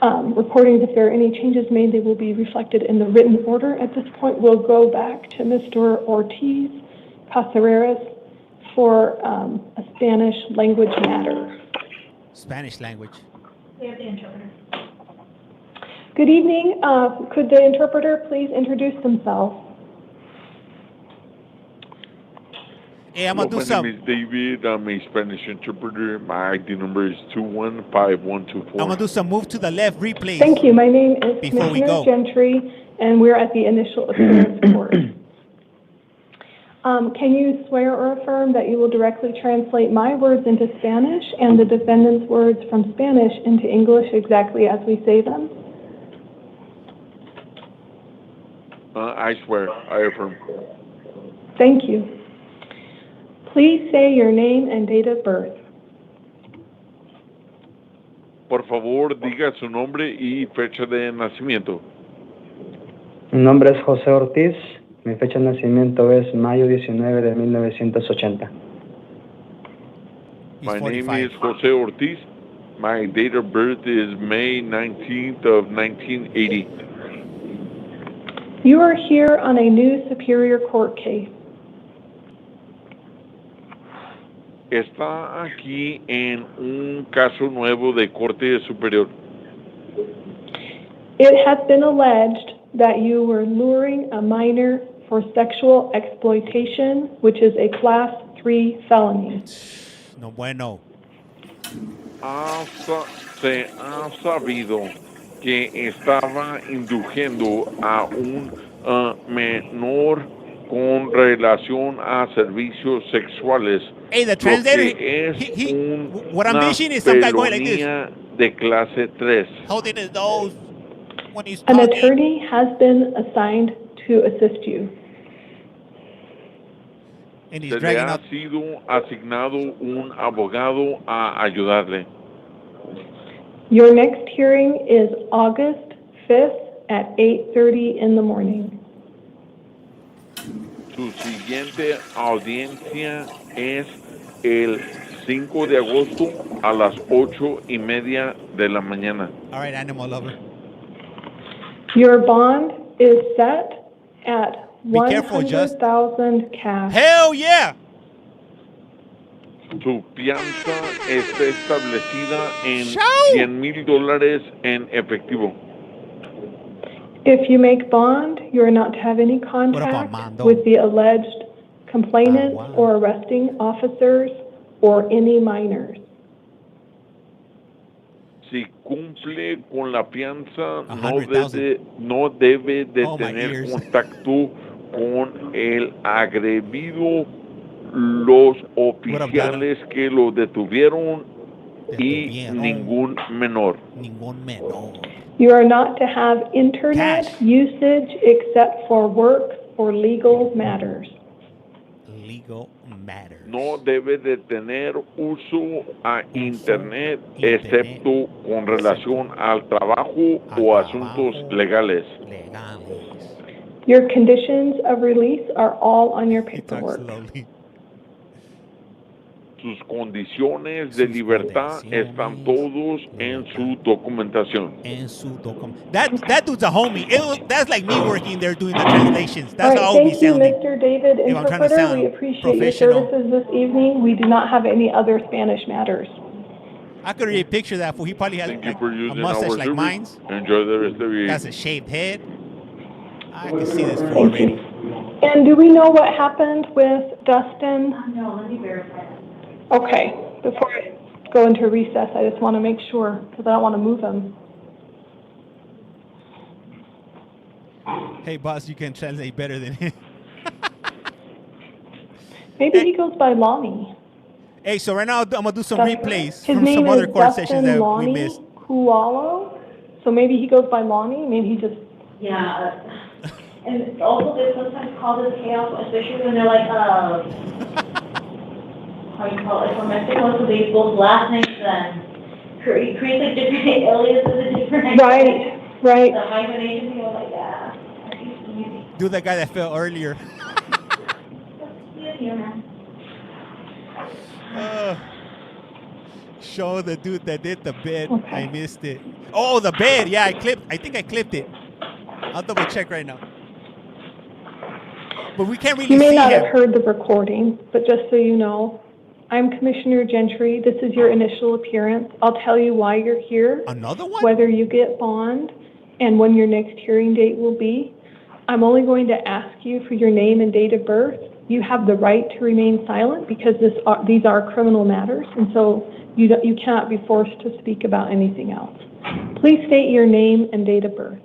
Speaker 11: recordings. If there are any changes made, they will be reflected in the written order. At this point, we'll go back to Mr. Ortiz Caceres for a Spanish language matter.
Speaker 18: Spanish language.
Speaker 12: We have the interpreter.
Speaker 11: Good evening. Could the interpreter please introduce themselves?
Speaker 18: Hey, I'm gonna do
Speaker 3: My
Speaker 18: some.
Speaker 3: name is David. I'm a Spanish interpreter. My ID number is 215124.
Speaker 18: I'm gonna do some move to the left replays.
Speaker 11: Thank you. My name is
Speaker 18: Before we
Speaker 11: Commissioner
Speaker 18: go.
Speaker 11: Gentry, and we're at the initial appearance court. Can you swear or affirm that you will directly translate my words into Spanish and the defendant's words from Spanish into English exactly as we say them?
Speaker 3: I swear. I affirm.
Speaker 11: Thank you. Please say your name and date of birth.
Speaker 3: Por favor, diga su nombre y fecha de nacimiento.
Speaker 8: Mi nombre es José Ortiz. Mi fecha de nacimiento es mayo 19 de 1980.
Speaker 3: My name is Jose Ortiz. My date of birth is May 19th of 1980.
Speaker 11: You are here on a new Superior Court case.
Speaker 3: Está aquí en un caso nuevo de Corte Superior.
Speaker 11: It has been alleged that you were luring a minor for sexual exploitation, which is a class 3 felony.
Speaker 18: No bueno.
Speaker 3: Se ha sabido que estaba induciendo a un menor con relación a servicios sexuales.
Speaker 18: Hey, the translator, what I'm visioning is some guy going like this,
Speaker 3: de clase 3.
Speaker 18: holding his nose when he's
Speaker 11: An
Speaker 18: talking.
Speaker 11: attorney has been assigned to assist you.
Speaker 18: And he's
Speaker 3: Se le
Speaker 18: dragging
Speaker 3: ha
Speaker 18: up.
Speaker 3: sido asignado un abogado a ayudarle.
Speaker 11: Your next hearing is August 5th at 8:30 in the morning.
Speaker 3: Su siguiente audiencia es el 5 de agosto a las 8:30 de la mañana.
Speaker 18: All right, animal lover.
Speaker 11: Your bond is set at
Speaker 18: Be careful, Just.
Speaker 11: $100,000 cash.
Speaker 18: Hell yeah!
Speaker 3: Su fianza está establecida en $100,000 en efectivo.
Speaker 11: If you make bond, you are not to have any contact with the alleged complainants or arresting officers or any minors.
Speaker 3: Si cumple con la fianza, no debe de tener contacto con el agredido, los oficiales que lo detuvieron y ningún menor.
Speaker 11: You are not to have internet usage except for work or legal matters.
Speaker 18: Legal matters.
Speaker 3: No debe de tener uso a internet excepto con relación al trabajo o asuntos legales.
Speaker 11: Your conditions of release are all on your paperwork.
Speaker 3: Sus condiciones de libertad están todos en su documentación.
Speaker 18: That dude's a homie. That's like me working there doing the translations. That's how I'll be
Speaker 11: Thank you,
Speaker 18: sounding.
Speaker 11: Mr. David,
Speaker 18: If I'm trying to
Speaker 11: interpreter.
Speaker 18: sound
Speaker 11: We appreciate your
Speaker 18: professional.
Speaker 11: services this evening. We do not have any other Spanish matters.
Speaker 18: I could really picture that fool. He probably has
Speaker 3: Thank you
Speaker 18: like
Speaker 3: for
Speaker 18: a
Speaker 3: using
Speaker 18: mustache
Speaker 3: our
Speaker 18: like
Speaker 3: service.
Speaker 18: mine's.
Speaker 3: Enjoy the rest of your
Speaker 18: Has a shaved head. I can see this fool already.
Speaker 11: And do we know what happened with Dustin?
Speaker 12: No, let me verify.
Speaker 11: Okay, before I go into recess, I just want to make sure, because I don't want to move him.
Speaker 18: Hey, boss, you can translate better than him.
Speaker 11: Maybe he goes by Lonnie.
Speaker 18: Hey, so right now I'm gonna do some replays
Speaker 11: His
Speaker 18: from
Speaker 11: name
Speaker 18: some
Speaker 11: is
Speaker 18: other court
Speaker 11: Dustin
Speaker 18: sessions that
Speaker 11: Lonnie
Speaker 18: we missed.
Speaker 11: Kualo. So maybe he goes by Lonnie. Maybe he just.
Speaker 12: Yeah, and also they sometimes call this chaos, especially when they're like, how you call it, from Mexico, so they both last names and create like different aliases and different.
Speaker 11: Right.
Speaker 12: The hyphenation thing, I was like, yeah.
Speaker 18: Do the guy that fell earlier. Show the dude that did the bed.
Speaker 11: Okay.
Speaker 18: I missed it. Oh, the bed. Yeah, I think I clipped it. I'll double check right now. But we can't really
Speaker 11: You may
Speaker 18: see
Speaker 11: not
Speaker 18: him.
Speaker 11: have heard the recording, but just so you know, I'm Commissioner Gentry. This is your initial appearance. I'll tell you why you're here.
Speaker 18: Another one?
Speaker 11: Whether you get bond and when your next hearing date will be. I'm only going to ask you for your name and date of birth. You have the right to remain silent because these are criminal matters, and so you cannot be forced to speak about anything else. Please state your name and date of birth.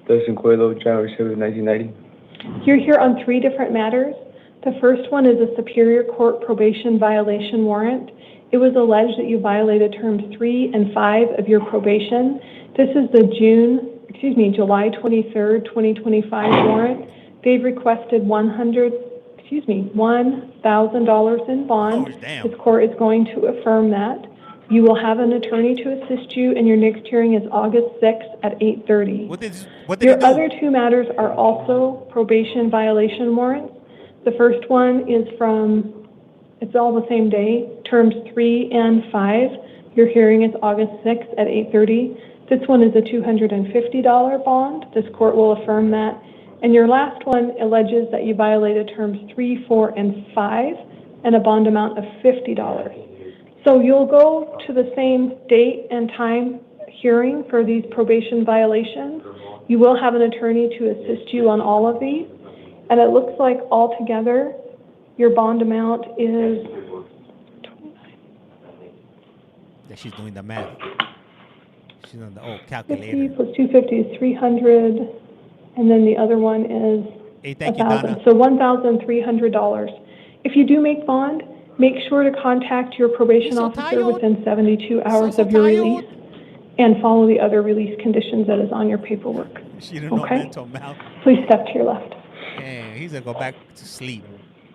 Speaker 4: Dustin Coelho, January 7, 1990.
Speaker 11: You're here on 3 different matters. The first one is a Superior Court probation violation warrant. It was alleged that you violated terms 3 and 5 of your probation. This is the July 23rd, 2025 warrant. They've requested $1,000 in bond. This court is going to affirm that. You will have an attorney to assist you, and your next hearing is August 6th at 8:30.
Speaker 18: What did
Speaker 11: Your
Speaker 18: he do?
Speaker 11: other 2 matters are also probation violation warrants. The first one is it's all the same day, terms 3 and 5. Your hearing is August 6th at 8:30. This one is a $250 bond. This court will affirm that. And your last one alleges that you violated terms 3, 4, and 5, and a bond amount of $50. So you'll go to the same date and time hearing for these probation violations. You will have an attorney to assist you on all of these. And it looks like altogether, your bond amount is
Speaker 18: She's doing the math. She's on the old
Speaker 11: 50
Speaker 18: calculator.
Speaker 11: plus 250 is 300, and then the other one is
Speaker 18: Hey, thank you,
Speaker 11: 1,000.
Speaker 18: Donna.
Speaker 11: So $1,300. If you do make bond, make sure to contact your probation officer within 72 hours of your release and follow the other release conditions that is on your paperwork.
Speaker 18: She didn't know
Speaker 11: Okay?
Speaker 18: mental mouth.
Speaker 11: Please step to your left.
Speaker 18: Hey, he's gonna go back to sleep.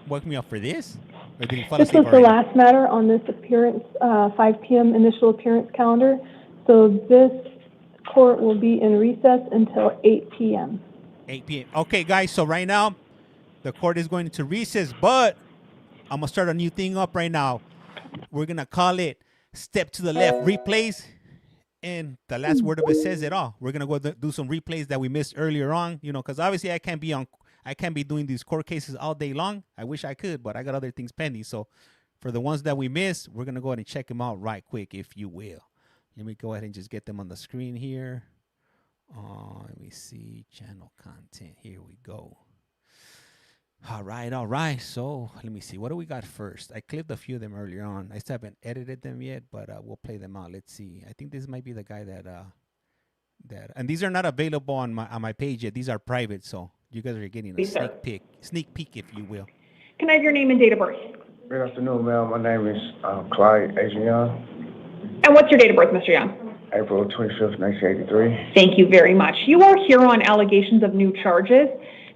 Speaker 18: Woke me up for this? Or did he fall
Speaker 11: This
Speaker 18: asleep
Speaker 11: was the
Speaker 18: already?
Speaker 11: last matter on this appearance, 5 p.m. initial appearance calendar. So this court will be in recess until 8 p.m.
Speaker 18: 8 p.m. Okay, guys, so right now, the court is going into recess, but I'm going to start a new thing up right now. We're going to call it Step to the Left Replays, and the last word of it says it all. We're going to go do some replays that we missed earlier on, you know, because obviously I can't be doing these court cases all day long. I wish I could, but I got other things pending. So for the ones that we missed, we're going to go ahead and check them out right quick, if you will. Let me go ahead and just get them on the screen here. Let me see. Channel content. Here we go. All right. So let me see. What do we got first? I clipped a few of them earlier on. I still haven't edited them yet, but we'll play them out. Let's see. I think this might be the guy that and these are not available on my page yet. These are private, so you guys are getting a sneak peek, if you will.
Speaker 2: Can I have your name and date of birth?
Speaker 4: Good afternoon, ma'am. My name is Clyde Adrian.
Speaker 2: And what's your date of birth, Mr. Young?
Speaker 4: April 25th, 1983.
Speaker 2: Thank you very much. You are here on allegations of new charges.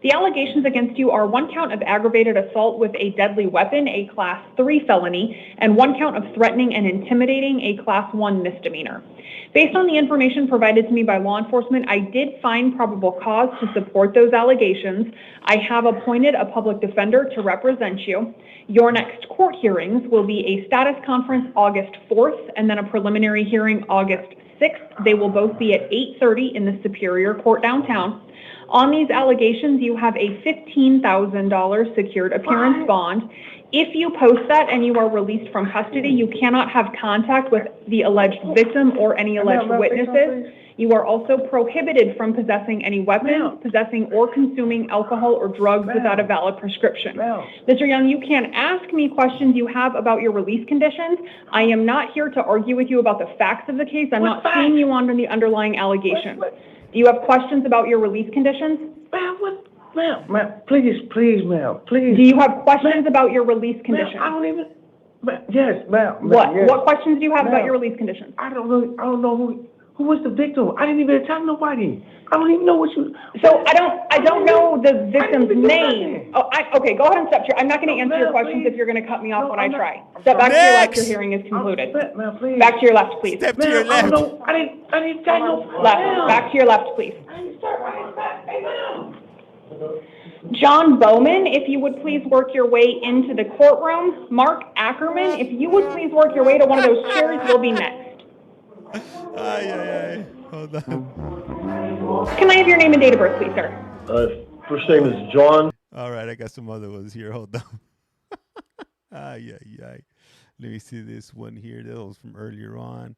Speaker 2: The allegations against you are 1 count of aggravated assault with a deadly weapon, a Class 3 felony, and 1 count of threatening and intimidating, a Class 1 misdemeanor. Based on the information provided to me by law enforcement, I did find probable cause to support those allegations. I have appointed a public defender to represent you. Your next court hearings will be a status conference August 4th and then a preliminary hearing August 6th. They will both be at 8:30 in the Superior Court downtown. On these allegations, you have a $15,000 secured appearance bond. If you post that and you are released from custody, you cannot have contact with the alleged victim or any alleged witnesses. You are also prohibited from possessing any weapons, possessing or consuming alcohol or drugs without a valid prescription. Mr. Young, you can ask me questions you have about your release conditions. I am not here to argue with you about the facts of the case. I'm not seeing you on the underlying allegations. Do you have questions about your release conditions?
Speaker 20: Ma'am, please, ma'am, please.
Speaker 2: Do you have questions about your release conditions?
Speaker 20: I don't even, yes, ma'am.
Speaker 2: What?
Speaker 20: Yes.
Speaker 2: What questions do you have about your release conditions?
Speaker 20: I don't know who was the victim. I didn't even attack nobody. I don't even know what you.
Speaker 2: So I don't know the victim's name. Okay, go ahead and step to your. I'm not going to answer your questions if you're going to cut me off when I try. Step back to your left. Your hearing is concluded. Back to your left, please.
Speaker 18: Step to your left.
Speaker 20: I didn't attack no.
Speaker 2: Left. Back to your left, please. John Bowman, if you would please work your way into the courtroom. Mark Ackerman, if you would please work your way to one of those chairs, you'll be next.
Speaker 18: Hold on.
Speaker 2: Can I have your name and date of birth, please, sir?
Speaker 5: First name is John.
Speaker 18: All right, I got some other ones here. Hold on. Let me see this one here. That was from earlier on.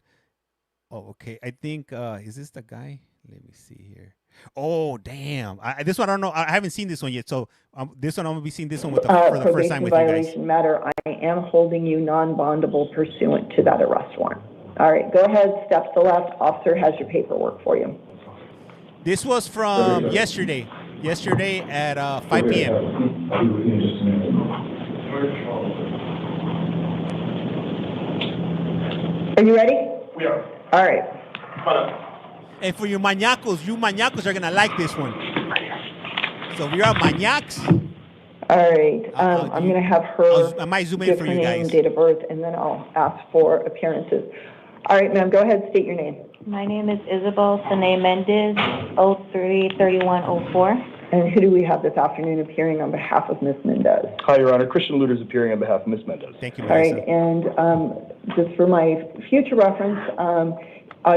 Speaker 18: Oh, okay. I think, is this the guy? Let me see here. Oh, damn. This one, I don't know. I haven't seen this one yet. So this one, I'm going to be seeing this one for the first time with you guys.
Speaker 6: Violation matter, I am holding you non-bondable pursuant to that arrest warrant. All right, go ahead, step to the left. Officer has your paperwork for you.
Speaker 18: This was from yesterday. Yesterday at 5 p.m.
Speaker 6: Are you ready?
Speaker 5: We are.
Speaker 6: All right.
Speaker 18: And for you maniacos are going to like this one. So if you're a maniacs.
Speaker 6: All right. I'm going to have her
Speaker 18: I might zoom in
Speaker 6: give
Speaker 18: for
Speaker 6: her
Speaker 18: you
Speaker 6: name,
Speaker 18: guys.
Speaker 6: date of birth, and then I'll ask for appearances. All right, ma'am, go ahead, state your name.
Speaker 12: My name is Isabel Sine Mendez, 033104.
Speaker 6: And who do we have this afternoon appearing on behalf of Ms. Mendez?
Speaker 5: Hi, Your Honor. Christian Luter's appearing on behalf of Ms. Mendez.
Speaker 18: Thank you,
Speaker 6: All right, and just for my future reference,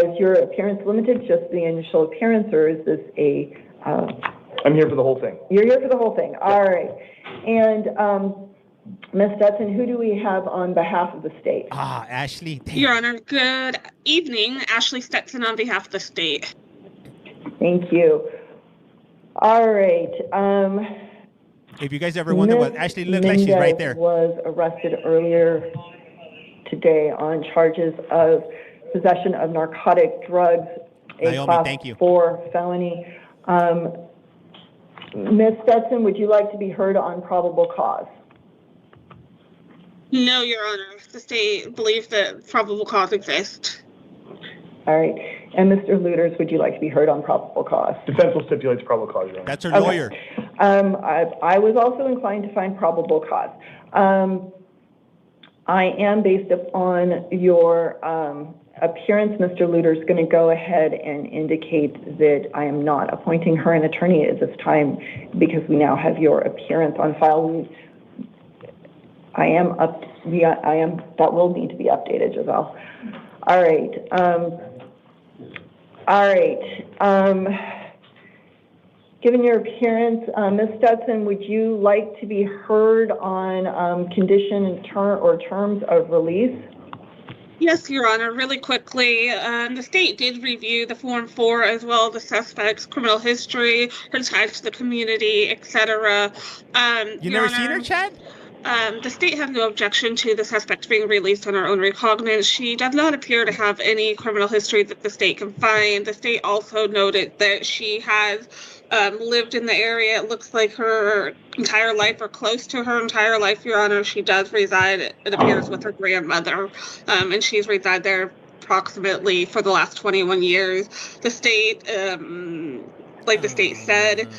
Speaker 6: is your appearance limited just the initial appearance, or is this a...
Speaker 5: I'm here for the whole thing.
Speaker 6: You're here for the whole thing. All right. And Ms. Stetson, who do we have on behalf of the state?
Speaker 18: Ashley. Damn.
Speaker 23: Your Honor, good evening. Ashley Stetson on behalf of the state.
Speaker 6: Thank you. All right.
Speaker 18: If you guys ever wonder what Ashley looks like, she's right there.
Speaker 6: Was arrested earlier today on charges of possession of narcotic drugs, a Class 4 felony. Ms. Stetson, would you like to be heard on probable cause?
Speaker 23: No, Your Honor. The state believes that probable cause exists.
Speaker 6: All right. And Mr. Luters, would you like to be heard on probable cause?
Speaker 5: Defense will stipulate probable cause, Your Honor.
Speaker 18: That's her lawyer.
Speaker 6: I was also inclined to find probable cause. I am based upon your appearance, Mr. Luter's going to go ahead and indicate that I am not appointing her an attorney at this time because we now have your appearance on file. That will need to be updated, Giselle. All right. Given your appearance, Ms. Stetson, would you like to be heard on condition and terms of release?
Speaker 23: Yes, Your Honor. Really quickly, the state did review the Form 4 as well as the suspect's criminal history, her ties to the community, etc.
Speaker 18: You never seen her, Chad?
Speaker 23: The state has no objection to the suspect being released on her own recognizance. She does not appear to have any criminal history that the state can find. The state also noted that she has lived in the area. It looks like her entire life or close to her entire life, Your Honor. She does reside, it appears, with her grandmother, and she's resided there approximately for the last 21 years. The state, like the state said,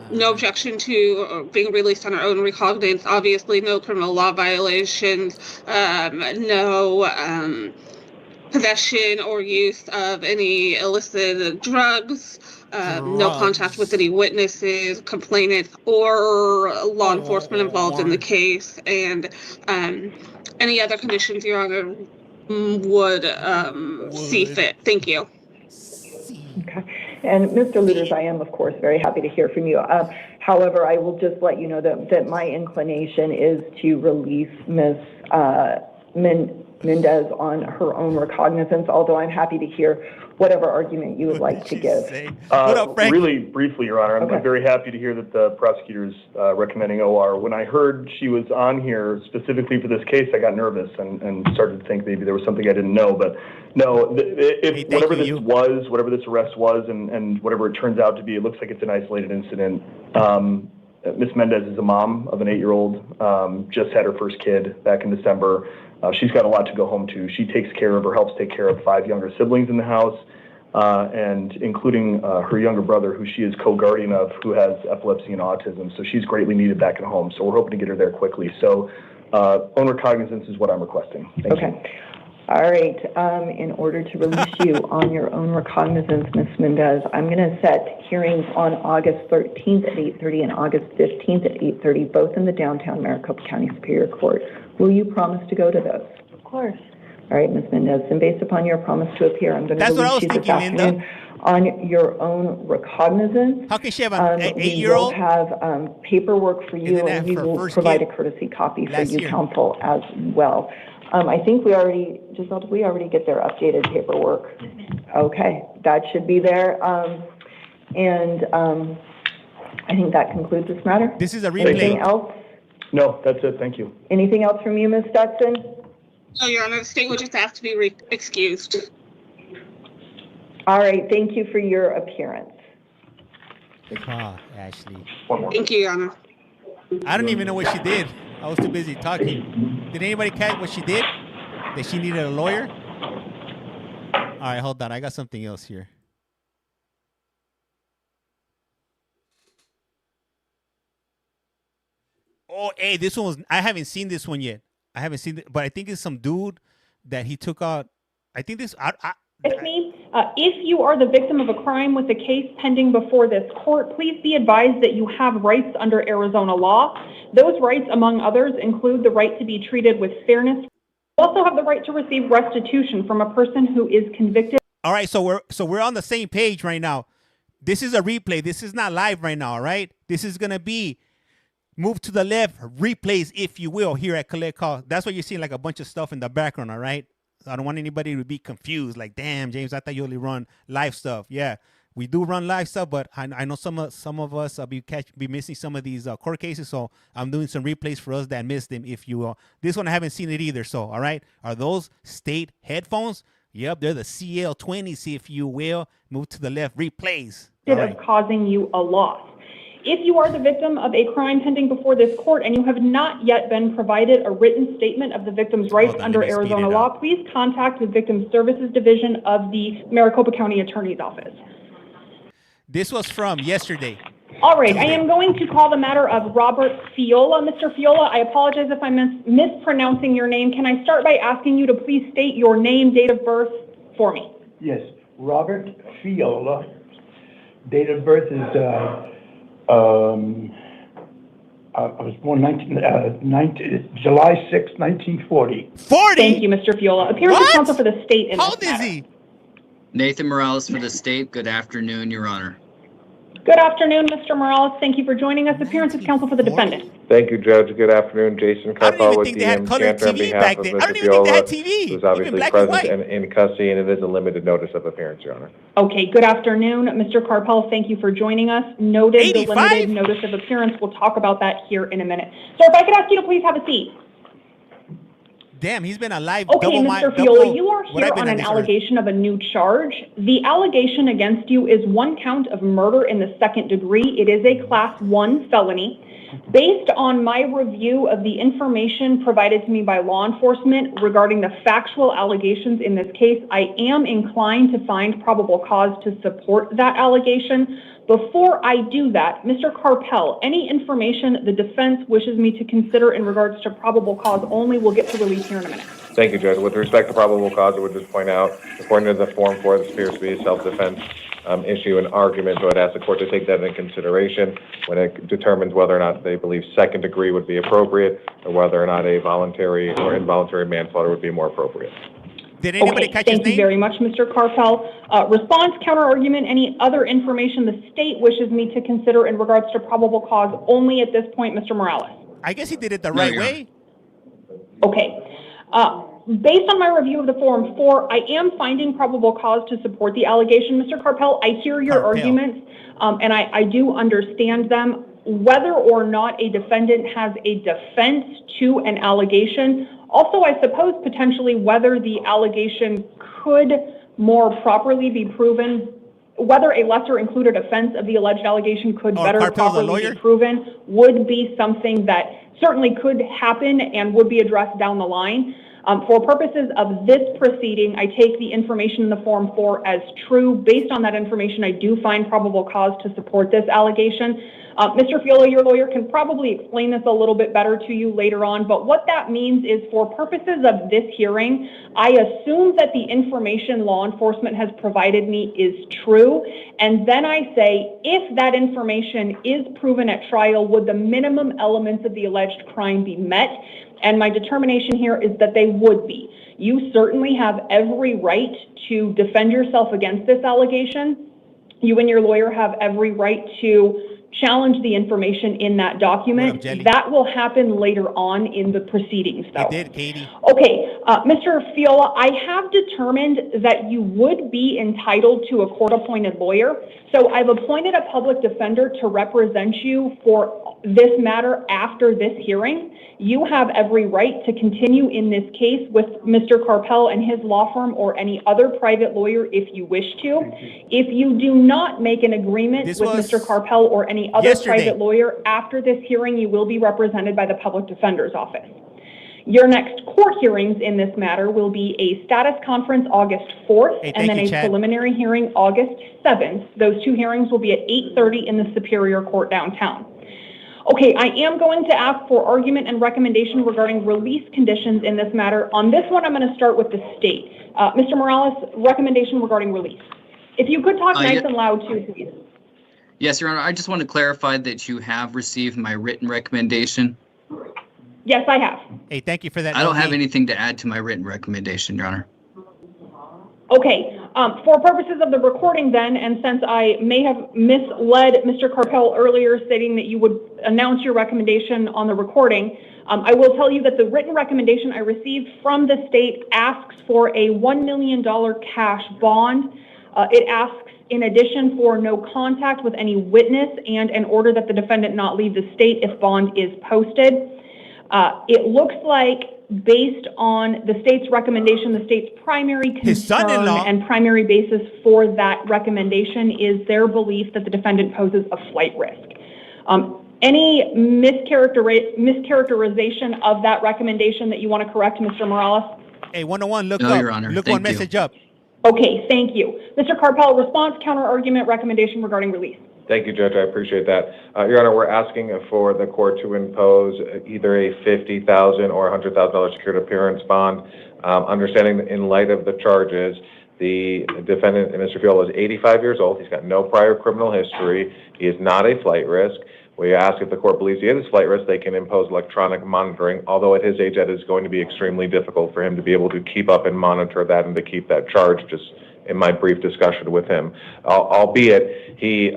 Speaker 23: no objection to being released on her own recognizance. Obviously, no criminal law violations, no possession or use of any illicit drugs, no contact with any witnesses, complainants, or law enforcement involved in the case, and any other conditions, Your Honor, would see fit. Thank you.
Speaker 6: Okay. And Mr. Luters, I am, of course, very happy to hear from you. However, I will just let you know that my inclination is to release Ms. Mendez on her own recognizance, although I'm happy to hear whatever argument you would like to give.
Speaker 18: What up, Frank?
Speaker 5: Really briefly, Your Honor, I'm very happy to hear that the prosecutor's recommending OR. When I heard she was on here specifically for this case, I got nervous and started to think maybe there was something I didn't know. But no, if whatever this arrest was and whatever it turns out to be, it looks like it's an isolated incident. Ms. Mendez is a mom of an 8-year-old, just had her first kid back in December. She's got a lot to go home to. She takes care of or helps take care of 5 younger siblings in the house, and including her younger brother, who she is co-guardian of, who has epilepsy and autism. So she's greatly needed back at home. So we're hoping to get her there quickly. So own recognizance is what I'm requesting. Thank you.
Speaker 6: All right. In order to release you on your own recognizance, Ms. Mendez, I'm going to set hearings on August 13th at 8:30 and August 15th at 8:30, both in the downtown Maricopa County Superior Court. Will you promise to go to those?
Speaker 12: Of course.
Speaker 6: All right, Ms. Mendez, and based upon your promise to appear, I'm going to release you this afternoon on your own recognizance.
Speaker 18: How can she have an 8-year-old?
Speaker 6: We will have paperwork for you, and we will provide a courtesy copy for you, counsel, as well. I think we already, Giselle, did we already get their updated paperwork? Okay, that should be there. And I think that concludes this matter.
Speaker 18: This is a replay.
Speaker 6: Anything else?
Speaker 5: No, that's it. Thank you.
Speaker 6: Anything else from you, Ms. Stetson?
Speaker 23: Oh, Your Honor, the state would just ask to be excused.
Speaker 6: All right, thank you for your appearance.
Speaker 18: Ashley.
Speaker 23: Thank you, Your Honor.
Speaker 18: I don't even know what she did. I was too busy talking. Did anybody catch what she did? That she needed a lawyer? All right, hold on. I got something else here. Oh, hey, this one was, I haven't seen this one yet. I haven't seen it, but I think it's some dude that he took out. I think this,
Speaker 2: if you are the victim of a crime with a case pending before this court, please be advised that you have rights under Arizona law. Those rights, among others, include the right to be treated with fairness. You also have the right to receive restitution from a person who is convicted.
Speaker 18: All right, so we're on the same page right now. This is a replay. This is not live right now, all right? This is going to be move to the left, replays, if you will, here at Collect Call. That's why you're seeing like a bunch of stuff in the background, all right? I don't want anybody to be confused. Like, damn, James, I thought you only run live stuff. Yeah, we do run live stuff, but I know some of us be missing some of these court cases, so I'm doing some replays for us that missed them, if you will. This one I haven't seen it either, so all right. Are those state headphones? Yep, they're the CL20s, if you will. Move to the left, replays.
Speaker 2: Of causing you a loss. If you are the victim of a crime pending before this court and you have not yet been provided a written statement of the victim's rights under Arizona law, please contact the Victim Services Division of the Maricopa County Attorney's Office.
Speaker 18: This was from yesterday.
Speaker 2: All right, I am going to call the matter of Robert Fiola. Mr. Fiola, I apologize if I'm mispronouncing your name. Can I start by asking you to please state your name, date of birth for me?
Speaker 10: Yes, Robert Fiola. Date of birth is, I was born July 6, 1940.
Speaker 18: 40?
Speaker 2: Thank you, Mr. Fiola. Appearance of counsel for the state in
Speaker 18: How
Speaker 2: this
Speaker 18: old is
Speaker 2: matter.
Speaker 18: he?
Speaker 13: Nathan Morales for the state. Good afternoon, Your Honor.
Speaker 2: Good afternoon, Mr. Morales. Thank you for joining us. Appearance of counsel for the defendant.
Speaker 16: Thank you, Judge. Good afternoon. Jason Carpal with the Cantor on behalf of Mr. Fiola, who's obviously present and in custody, and it is a limited notice of appearance, Your Honor.
Speaker 2: Okay, good afternoon, Mr. Carpel. Thank you for joining us. Noted the limited notice of appearance. We'll talk about that here in a minute. Sir, if I could ask you to please have a seat.
Speaker 18: Damn, he's been alive.
Speaker 2: Okay, Mr. Fiola, you are here on an allegation of a new charge. The allegation against you is one count of murder in the second degree. It is a Class 1 felony. Based on my review of the information provided to me by law enforcement regarding the factual allegations in this case, I am inclined to find probable cause to support that allegation. Before I do that, Mr. Carpel, any information the defense wishes me to consider in regards to probable cause only will get to release here in a minute.
Speaker 16: Thank you, Judge. With respect to probable cause, I would just point out, according to the Form 4, this appears to be a self-defense issue and argument, so I'd ask the court to take that into consideration when it determines whether or not they believe second degree would be appropriate or whether or not a voluntary or involuntary manslaughter would be more appropriate.
Speaker 18: Did anybody catch his name?
Speaker 2: Thank you very much, Mr. Carpel. Response, counter-argument, any other information the state wishes me to consider in regards to probable cause only at this point, Mr. Morales?
Speaker 18: I guess he did it the right way.
Speaker 2: Okay. Based on my review of the Form 4, I am finding probable cause to support the allegation. Mr. Carpel, I hear your arguments, and I do understand them. Whether or not a defendant has a defense to an allegation, also, I suppose, potentially whether the allegation could more properly be proven, whether a lesser included offense of the alleged allegation could better properly be proven would be something that certainly could happen and would be addressed down the line. For purposes of this proceeding, I take the information in the Form 4 as true. Based on that information, I do find probable cause to support this allegation. Mr. Fiola, your lawyer can probably explain this a little bit better to you later on, but what that means is for purposes of this hearing, I assume that the information law enforcement has provided me is true, and then I say, if that information is proven at trial, would the minimum elements of the alleged crime be met? And my determination here is that they would be. You certainly have every right to defend yourself against this allegation. You and your lawyer have every right to challenge the information in that document. That will happen later on in the proceedings, though.
Speaker 18: You did, Katie.
Speaker 2: Okay, Mr. Fiola, I have determined that you would be entitled to a court-appointed lawyer, so I've appointed a public defender to represent you for this matter after this hearing. You have every right to continue in this case with Mr. Carpel and his law firm or any other private lawyer if you wish to. If you do not make an agreement with Mr. Carpel or any other private lawyer after this hearing, you will be represented by the public defender's office. Your next court hearings in this matter will be a status conference August 4th and then a preliminary hearing August 7th. Those two hearings will be at 8:30 in the Superior Court downtown. Okay, I am going to ask for argument and recommendation regarding release conditions in this matter. On this one, I'm going to start with the state. Mr. Morales, recommendation regarding release. If you could talk nice and loud too, please.
Speaker 13: Yes, Your Honor. I just want to clarify that you have received my written recommendation.
Speaker 2: Yes, I have.
Speaker 18: Hey, thank you for that.
Speaker 13: I don't have anything to add to my written recommendation, Your Honor.
Speaker 2: Okay, for purposes of the recording then, and since I may have misled Mr. Carpel earlier stating that you would announce your recommendation on the recording, I will tell you that the written recommendation I received from the state asks for a $1 million cash bond. It asks, in addition, for no contact with any witness and an order that the defendant not leave the state if bond is posted. It looks like, based on the state's recommendation, the state's primary concern and primary basis for that recommendation is their belief that the defendant poses a flight risk. Any mischaracterization of that recommendation that you want to correct, Mr. Morales?
Speaker 18: Hey, 101, look
Speaker 13: no,
Speaker 18: up.
Speaker 13: Your Honor.
Speaker 18: Look
Speaker 13: Thank
Speaker 18: one
Speaker 13: you.
Speaker 18: message up.
Speaker 2: Okay, thank you. Mr. Carpel, response, counter-argument, recommendation regarding release.
Speaker 16: Thank you, Judge. I appreciate that. Your Honor, we're asking for the court to impose either a $50,000 or $100,000 secured appearance bond. Understanding that in light of the charges, the defendant, Mr. Fiola, is 85 years old. He's got no prior criminal history. He is not a flight risk. We ask if the court believes he is a flight risk, they can impose electronic monitoring, although at his age that is going to be extremely difficult for him to be able to keep up and monitor that and to keep that charge, just in my brief discussion with him. Albeit, we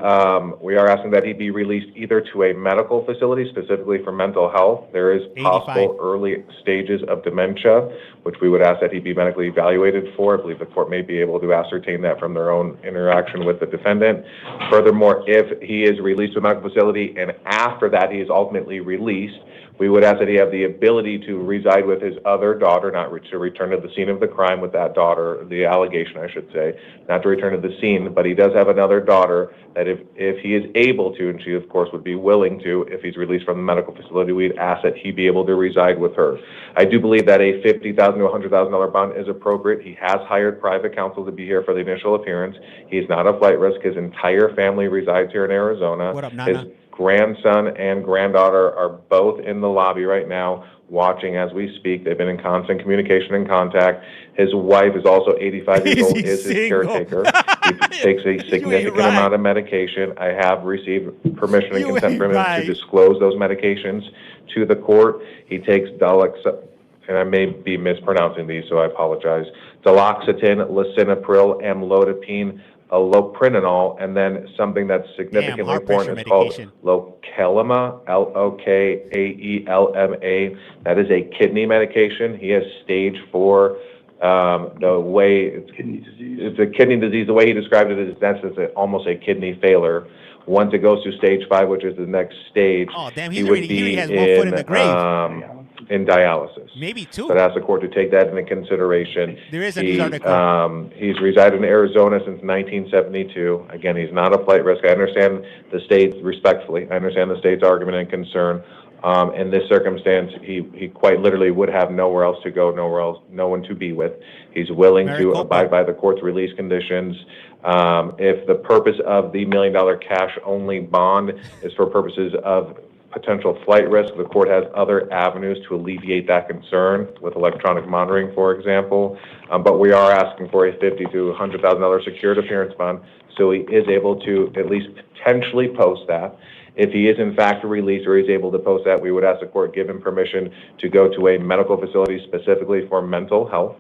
Speaker 16: are asking that he be released either to a medical facility, specifically for mental health. There is possible early stages of dementia, which we would ask that he be medically evaluated for. I believe the court may be able to ascertain that from their own interaction with the defendant. Furthermore, if he is released to a medical facility and after that he is ultimately released, we would ask that he have the ability to reside with his other daughter, not to return to the scene of the crime with that daughter, the allegation, I should say, not to return to the scene, but he does have another daughter that if he is able to, and she of course would be willing to, if he's released from the medical facility, we'd ask that he be able to reside with her. I do believe that a $50,000 to $100,000 bond is appropriate. He has hired private counsel to be here for the initial appearance. He's not a flight risk. His entire family resides here in Arizona.
Speaker 18: What up, Nana?
Speaker 16: His grandson and granddaughter are both in the lobby right now watching as we speak. They've been in constant communication and contact. His wife is also 85 years old, is his caretaker. He takes a significant amount of medication. I have received permission and consent from him to disclose those medications to the court. He takes and I may be mispronouncing these, so I apologize, duloxetine, lisinopril, amlodipine, allopurinol, and then something that's significantly important is called Lokelma, Lokaelma. That is a kidney medication. He has stage 4. The way it's a kidney disease. The way he described it is that's almost a kidney failure. Once it goes to stage 5, which is the next stage, he would be in dialysis.
Speaker 18: Maybe 2.
Speaker 16: So I'd ask the court to take that into consideration.
Speaker 18: There is a news article.
Speaker 16: He's resided in Arizona since 1972. Again, he's not a flight risk. I understand the state's, respectfully, I understand the state's argument and concern. In this circumstance, he quite literally would have nowhere else to go, no one to be with. He's willing to abide by the court's release conditions. If the purpose of the $1 million cash-only bond is for purposes of potential flight risk, the court has other avenues to alleviate that concern with electronic monitoring, for example. But we are asking for a $50,000 to $100,000 secured appearance bond, so he is able to at least potentially post that. If he is in fact released or he's able to post that, we would ask the court give him permission to go to a medical facility specifically for mental health.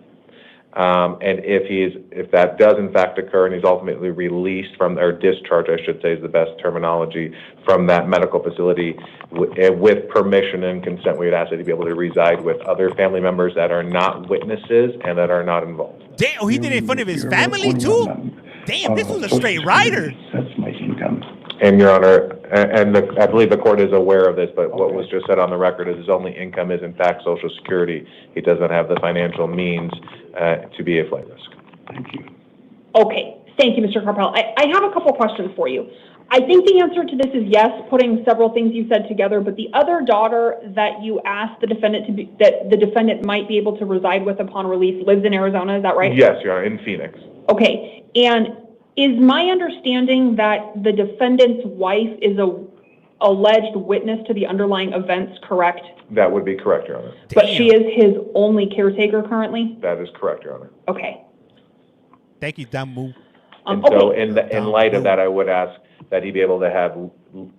Speaker 16: And if that does in fact occur and he's ultimately released from, or discharged, I should say is the best terminology, from that medical facility with permission and consent, we would ask that he be able to reside with other family members that are not witnesses and that are not involved.
Speaker 18: Damn, he did it in front of his family too? Damn, this was a straight rider.
Speaker 10: That's my income.
Speaker 16: And Your Honor, and I believe the court is aware of this, but what was just said on the record is his only income is in fact Social Security. He doesn't have the financial means to be a flight risk.
Speaker 10: Thank you.
Speaker 2: Okay, thank you, Mr. Carpel. I have a couple questions for you. I think the answer to this is yes, putting several things you said together, but the other daughter that you asked the defendant that the defendant might be able to reside with upon release lives in Arizona, is that right?
Speaker 16: Yes, Your Honor, in Phoenix.
Speaker 2: Okay, and is my understanding that the defendant's wife is a alleged witness to the underlying events correct?
Speaker 16: That would be correct, Your Honor.
Speaker 2: But she is his only caretaker currently?
Speaker 16: That is correct, Your Honor.
Speaker 2: Okay.
Speaker 18: Thank you, Damu.
Speaker 16: And so in light of that, I would ask that he be able to have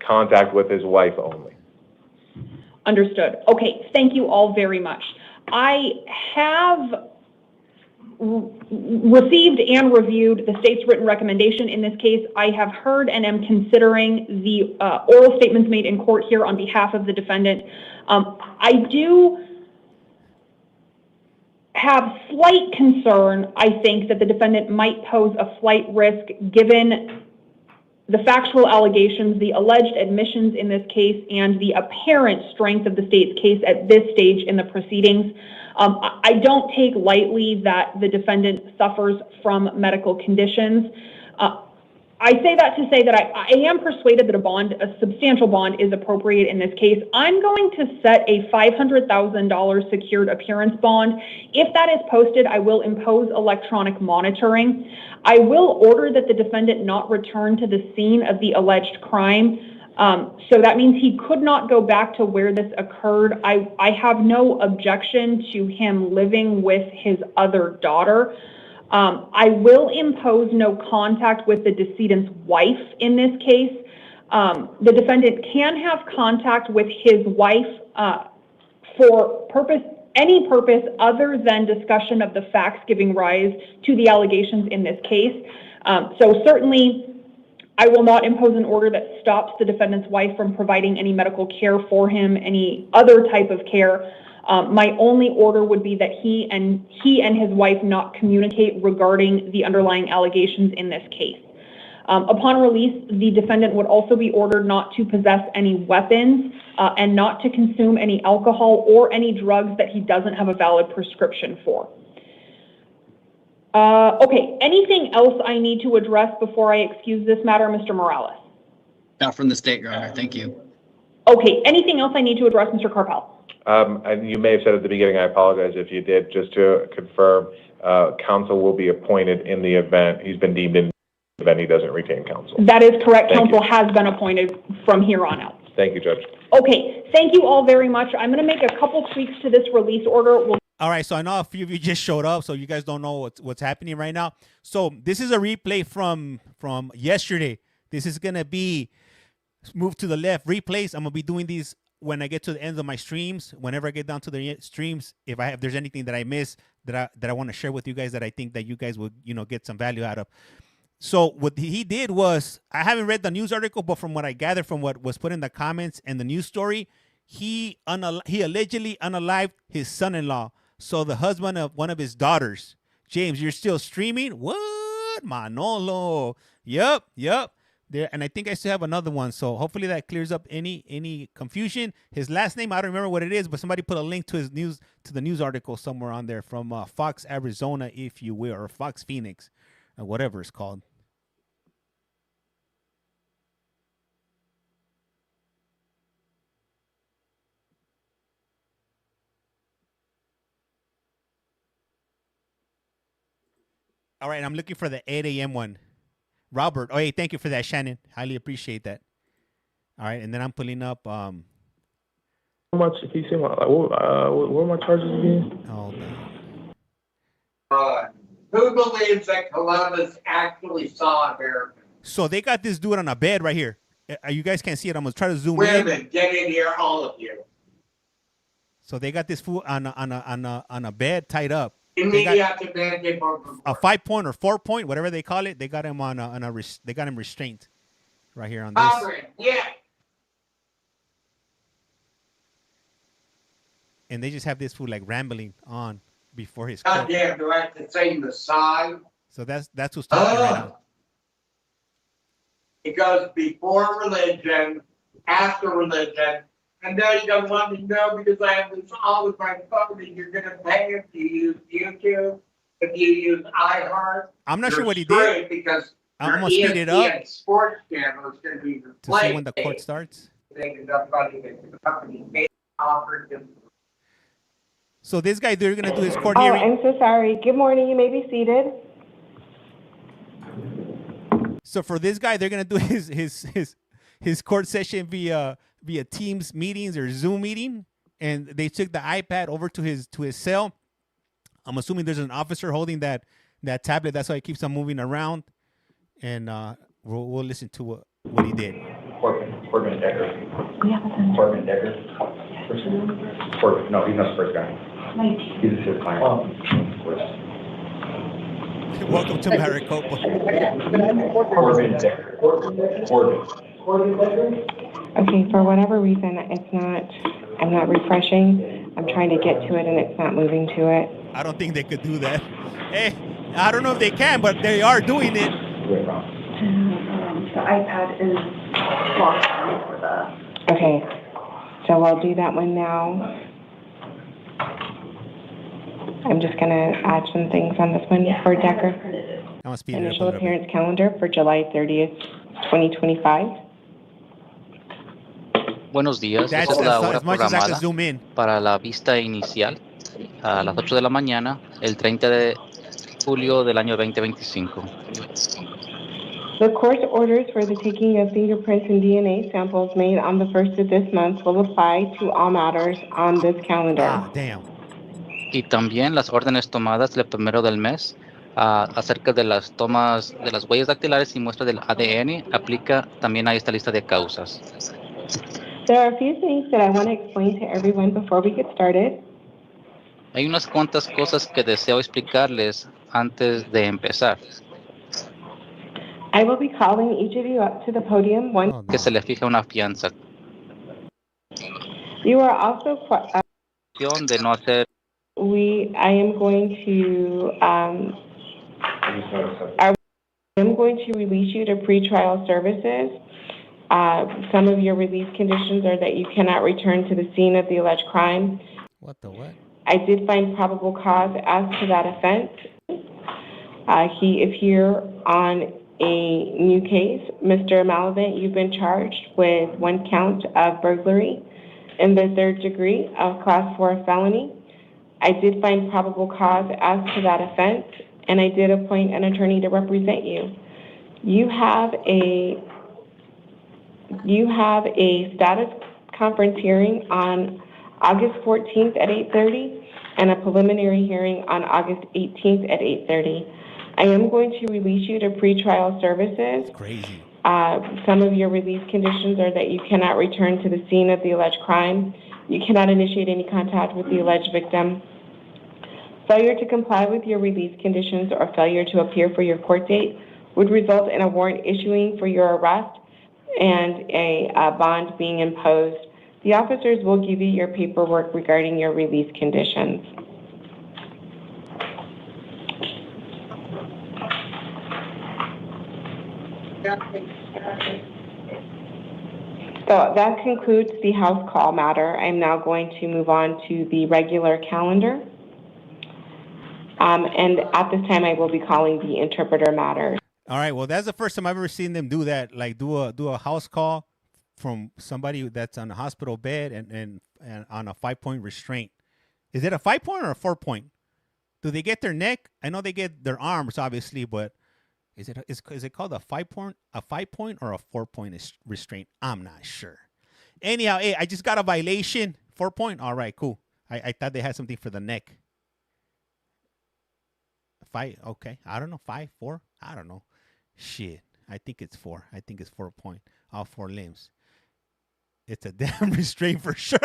Speaker 16: contact with his wife only.
Speaker 2: Understood. Okay, thank you all very much. I have received and reviewed the state's written recommendation in this case. I have heard and am considering the oral statements made in court here on behalf of the defendant. I do have slight concern, I think, that the defendant might pose a flight risk given the factual allegations, the alleged admissions in this case, and the apparent strength of the state's case at this stage in the proceedings. I don't take lightly that the defendant suffers from medical conditions. I say that to say that I am persuaded that a substantial bond is appropriate in this case. I'm going to set a $500,000 secured appearance bond. If that is posted, I will impose electronic monitoring. I will order that the defendant not return to the scene of the alleged crime. So that means he could not go back to where this occurred. I have no objection to him living with his other daughter. I will impose no contact with the decedent's wife in this case. The defendant can have contact with his wife for any purpose other than discussion of the facts giving rise to the allegations in this case. So certainly, I will not impose an order that stops the defendant's wife from providing any medical care for him, any other type of care. My only order would be that he and his wife not communicate regarding the underlying allegations in this case. Upon release, the defendant would also be ordered not to possess any weapons and not to consume any alcohol or any drugs that he doesn't have a valid prescription for. Okay, anything else I need to address before I excuse this matter, Mr. Morales?
Speaker 13: Not from the state, Your Honor. Thank you.
Speaker 2: Okay, anything else I need to address, Mr. Carpel?
Speaker 16: And you may have said at the beginning, I apologize if you did, just to confirm, counsel will be appointed in the event he's been deemed in the event he doesn't retain counsel.
Speaker 2: That is correct.
Speaker 16: Thank
Speaker 2: Counsel
Speaker 16: you.
Speaker 2: has been appointed from here on out.
Speaker 16: Thank you, Judge.
Speaker 2: Okay, thank you all very much. I'm going to make a couple tweaks to this release order.
Speaker 18: All right, so I know a few of you just showed up, so you guys don't know what's happening right now. So this is a replay from yesterday. This is going to be moved to the left, replays. I'm going to be doing these when I get to the end of my streams. Whenever I get down to the streams, if there's anything that I miss that I want to share with you guys that I think that you guys would, get some value out of. So what he did was, I haven't read the news article, but from what I gathered from what was put in the comments and the news story, he allegedly unalived his son-in-law. So the husband of one of his daughters. James, you're still streaming? What? Manolo. Yep. There, and I think I still have another one. So hopefully that clears up any confusion. His last name, I don't remember what it is, but somebody put a link to the news article somewhere on there from Fox Arizona, if you will, or Fox Phoenix, or whatever it's called. All right, I'm looking for the 8 a.m. one. Robert, hey, thank you for that, Shannon. Highly appreciate that. All right, and then I'm pulling up. How
Speaker 7: much? Can you say what are my charges again?
Speaker 18: Oh,
Speaker 14: who believes that Columbus actually saw America?
Speaker 18: So they got this dude on a bed right here. You guys can't see it. I'm gonna try to zoom in.
Speaker 14: Women, get in here, all of you.
Speaker 18: So they got this fool on a bed tied up. A 5-point or 4-point, whatever they call it. They got him they got him restrained right here on this.
Speaker 14: Yeah.
Speaker 18: And they just have this fool like rambling on before his.
Speaker 14: God damn, do I have to say the side?
Speaker 18: So that's who's talking right now.
Speaker 14: It goes before religion, after religion, and now you don't want me to know because I have this all with my phone and you're going to pay if you use YouTube, if you use iHeart.
Speaker 18: I'm not sure what he did.
Speaker 14: Because
Speaker 18: I'm going to speed it up
Speaker 14: sports channel is going to be
Speaker 18: to see when the court starts. So this guy, they're going to do his court hearing.
Speaker 15: I'm so sorry. Good morning. You may be seated.
Speaker 18: So for this guy, they're going to do his court session via Teams meetings or Zoom meeting, and they took the iPad over to his cell. I'm assuming there's an officer holding that tablet. That's why it keeps on moving around, and we'll listen to what he did.
Speaker 1: Corbin Decker. Corbin Decker. Corbin. No, he's not the first guy. He's his client.
Speaker 18: Welcome to Maricopa.
Speaker 1: Corbin Decker. Corbin.
Speaker 15: Okay, for whatever reason, I'm not refreshing. I'm trying to get to it and it's not moving to it.
Speaker 18: I don't think they could do that. Hey, I don't know if they can, but they are doing it.
Speaker 15: The iPad is locked for the... Okay, so I'll do that one now. I'm just going to add some things on this one for Decker.
Speaker 18: gonna speed it up a
Speaker 15: Initial
Speaker 18: little bit.
Speaker 15: appearance calendar for July 30th, 2025.
Speaker 9: Buenos días,
Speaker 18: That's
Speaker 9: esta es la
Speaker 18: as
Speaker 9: hora
Speaker 18: much as I can
Speaker 9: programada
Speaker 18: zoom in.
Speaker 9: para la vista inicial a las 8 de la mañana, el 30 de julio del año 2025.
Speaker 15: The court's orders for the taking of fingerprints and DNA samples made on the 1st of this month will apply to all matters on this calendar.
Speaker 18: Ah, damn.
Speaker 9: Y también las órdenes tomadas el primero del mes acerca de las tomas de las huellas dactilares y muestras del ADN aplica también a esta lista de causas.
Speaker 15: There are a few things that I want to explain to everyone before we get started.
Speaker 9: Hay unas cuantas cosas que deseo explicarles antes de empezar.
Speaker 15: I will be calling each of you up to the podium once.
Speaker 9: Que se le fija una fianza.
Speaker 15: You are also
Speaker 9: De no hacer.
Speaker 15: I am going to release you to pretrial services. Some of your release conditions are that you cannot return to the scene of the alleged crime.
Speaker 18: What the what?
Speaker 15: I did find probable cause as to that offense. He is here on a new case. Mr. Malavant, you've been charged with 1 count of burglary in the 3rd degree of Class 4 felony. I did find probable cause as to that offense, and I did appoint an attorney to represent you. You have a status conference hearing on August 14th at 8:30 and a preliminary hearing on August 18th at 8:30. I am going to release you to pretrial services.
Speaker 18: Crazy.
Speaker 15: Some of your release conditions are that you cannot return to the scene of the alleged crime. You cannot initiate any contact with the alleged victim. Failure to comply with your release conditions or failure to appear for your court date would result in a warrant issuing for your arrest and a bond being imposed. The officers will give you your paperwork regarding your release conditions. So that concludes the house call matter. I'm now going to move on to the regular calendar. And at this time, I will be calling the interpreter matter.
Speaker 18: All right. Well, that's the first time I've ever seen them do that. Like do a house call from somebody that's on a hospital bed and on a 5-point restraint. Is it a 5-point or a 4-point? Do they get their neck? I know they get their arms, obviously, but is it called a 5-point or a 4-point restraint? I'm not sure. Anyhow, hey, I just got a violation. 4-point. All right, cool. I thought they had something for the neck. 5. Okay, I don't know. 5, 4. I don't know. Shit. I think it's 4. I think it's 4-point. All 4 limbs. It's a damn restraint for sure.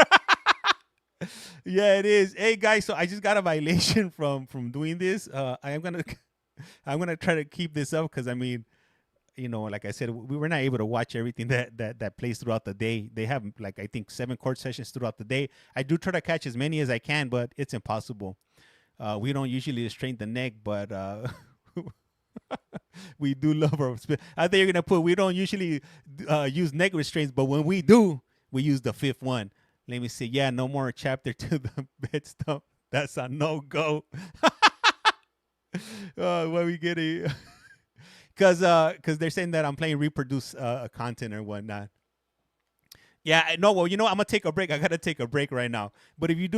Speaker 18: Yeah, it is. Hey guys, so I just got a violation from doing this. I'm gonna try to keep this up because I mean, you know, like I said, we were not able to watch everything that plays throughout the day. They have like I think 7 court sessions throughout the day. I do try to catch as many as I can, but it's impossible. We don't usually restrain the neck, but we do love our. I think you're gonna put we don't usually use neck restraints, but when we do, we use the 5th one. Let me see. Yeah, no more chapter to the bed stuff. That's a no-go. Why we get a... Because they're saying that I'm playing reproduce content or whatnot. Yeah, no, well, you know, I'm going to take a break. I got to take a break right now. But if you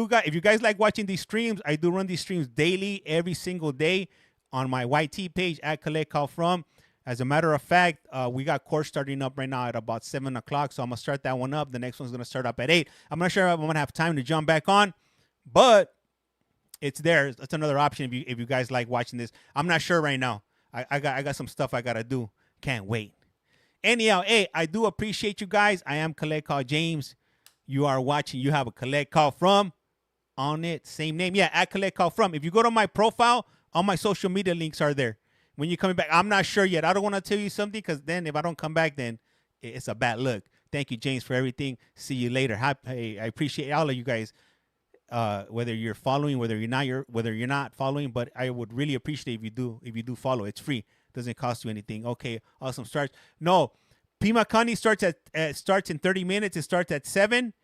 Speaker 18: guys like watching these streams, I do run these streams daily, every single day on my YT page at Collect Call From. As a matter of fact, we got court starting up right now at about 7 o'clock. So I'm going to start that one up. The next one's going to start up at 8. I'm not sure I'm going to have time to jump back on, but it's there. That's another option if you guys like watching this. I'm not sure right now. I got some stuff I got to do. Can't wait. Anyhow, hey, I do appreciate you guys. I am Collect Call James. You are watching. You have a Collect Call From on it. Same name. Yeah, at Collect Call From. If you go to my profile, all my social media links are there. When you're coming back, I'm not sure yet. I don't want to tell you something because then if I don't come back, then it's a bad look. Thank you, James, for everything. See you later. Hey, I appreciate all of you guys. Whether you're following, whether you're not following, but I would really appreciate if you do follow. It's free. Doesn't cost you anything. Okay, awesome. No, Pima County starts in 30 minutes. It starts at 7,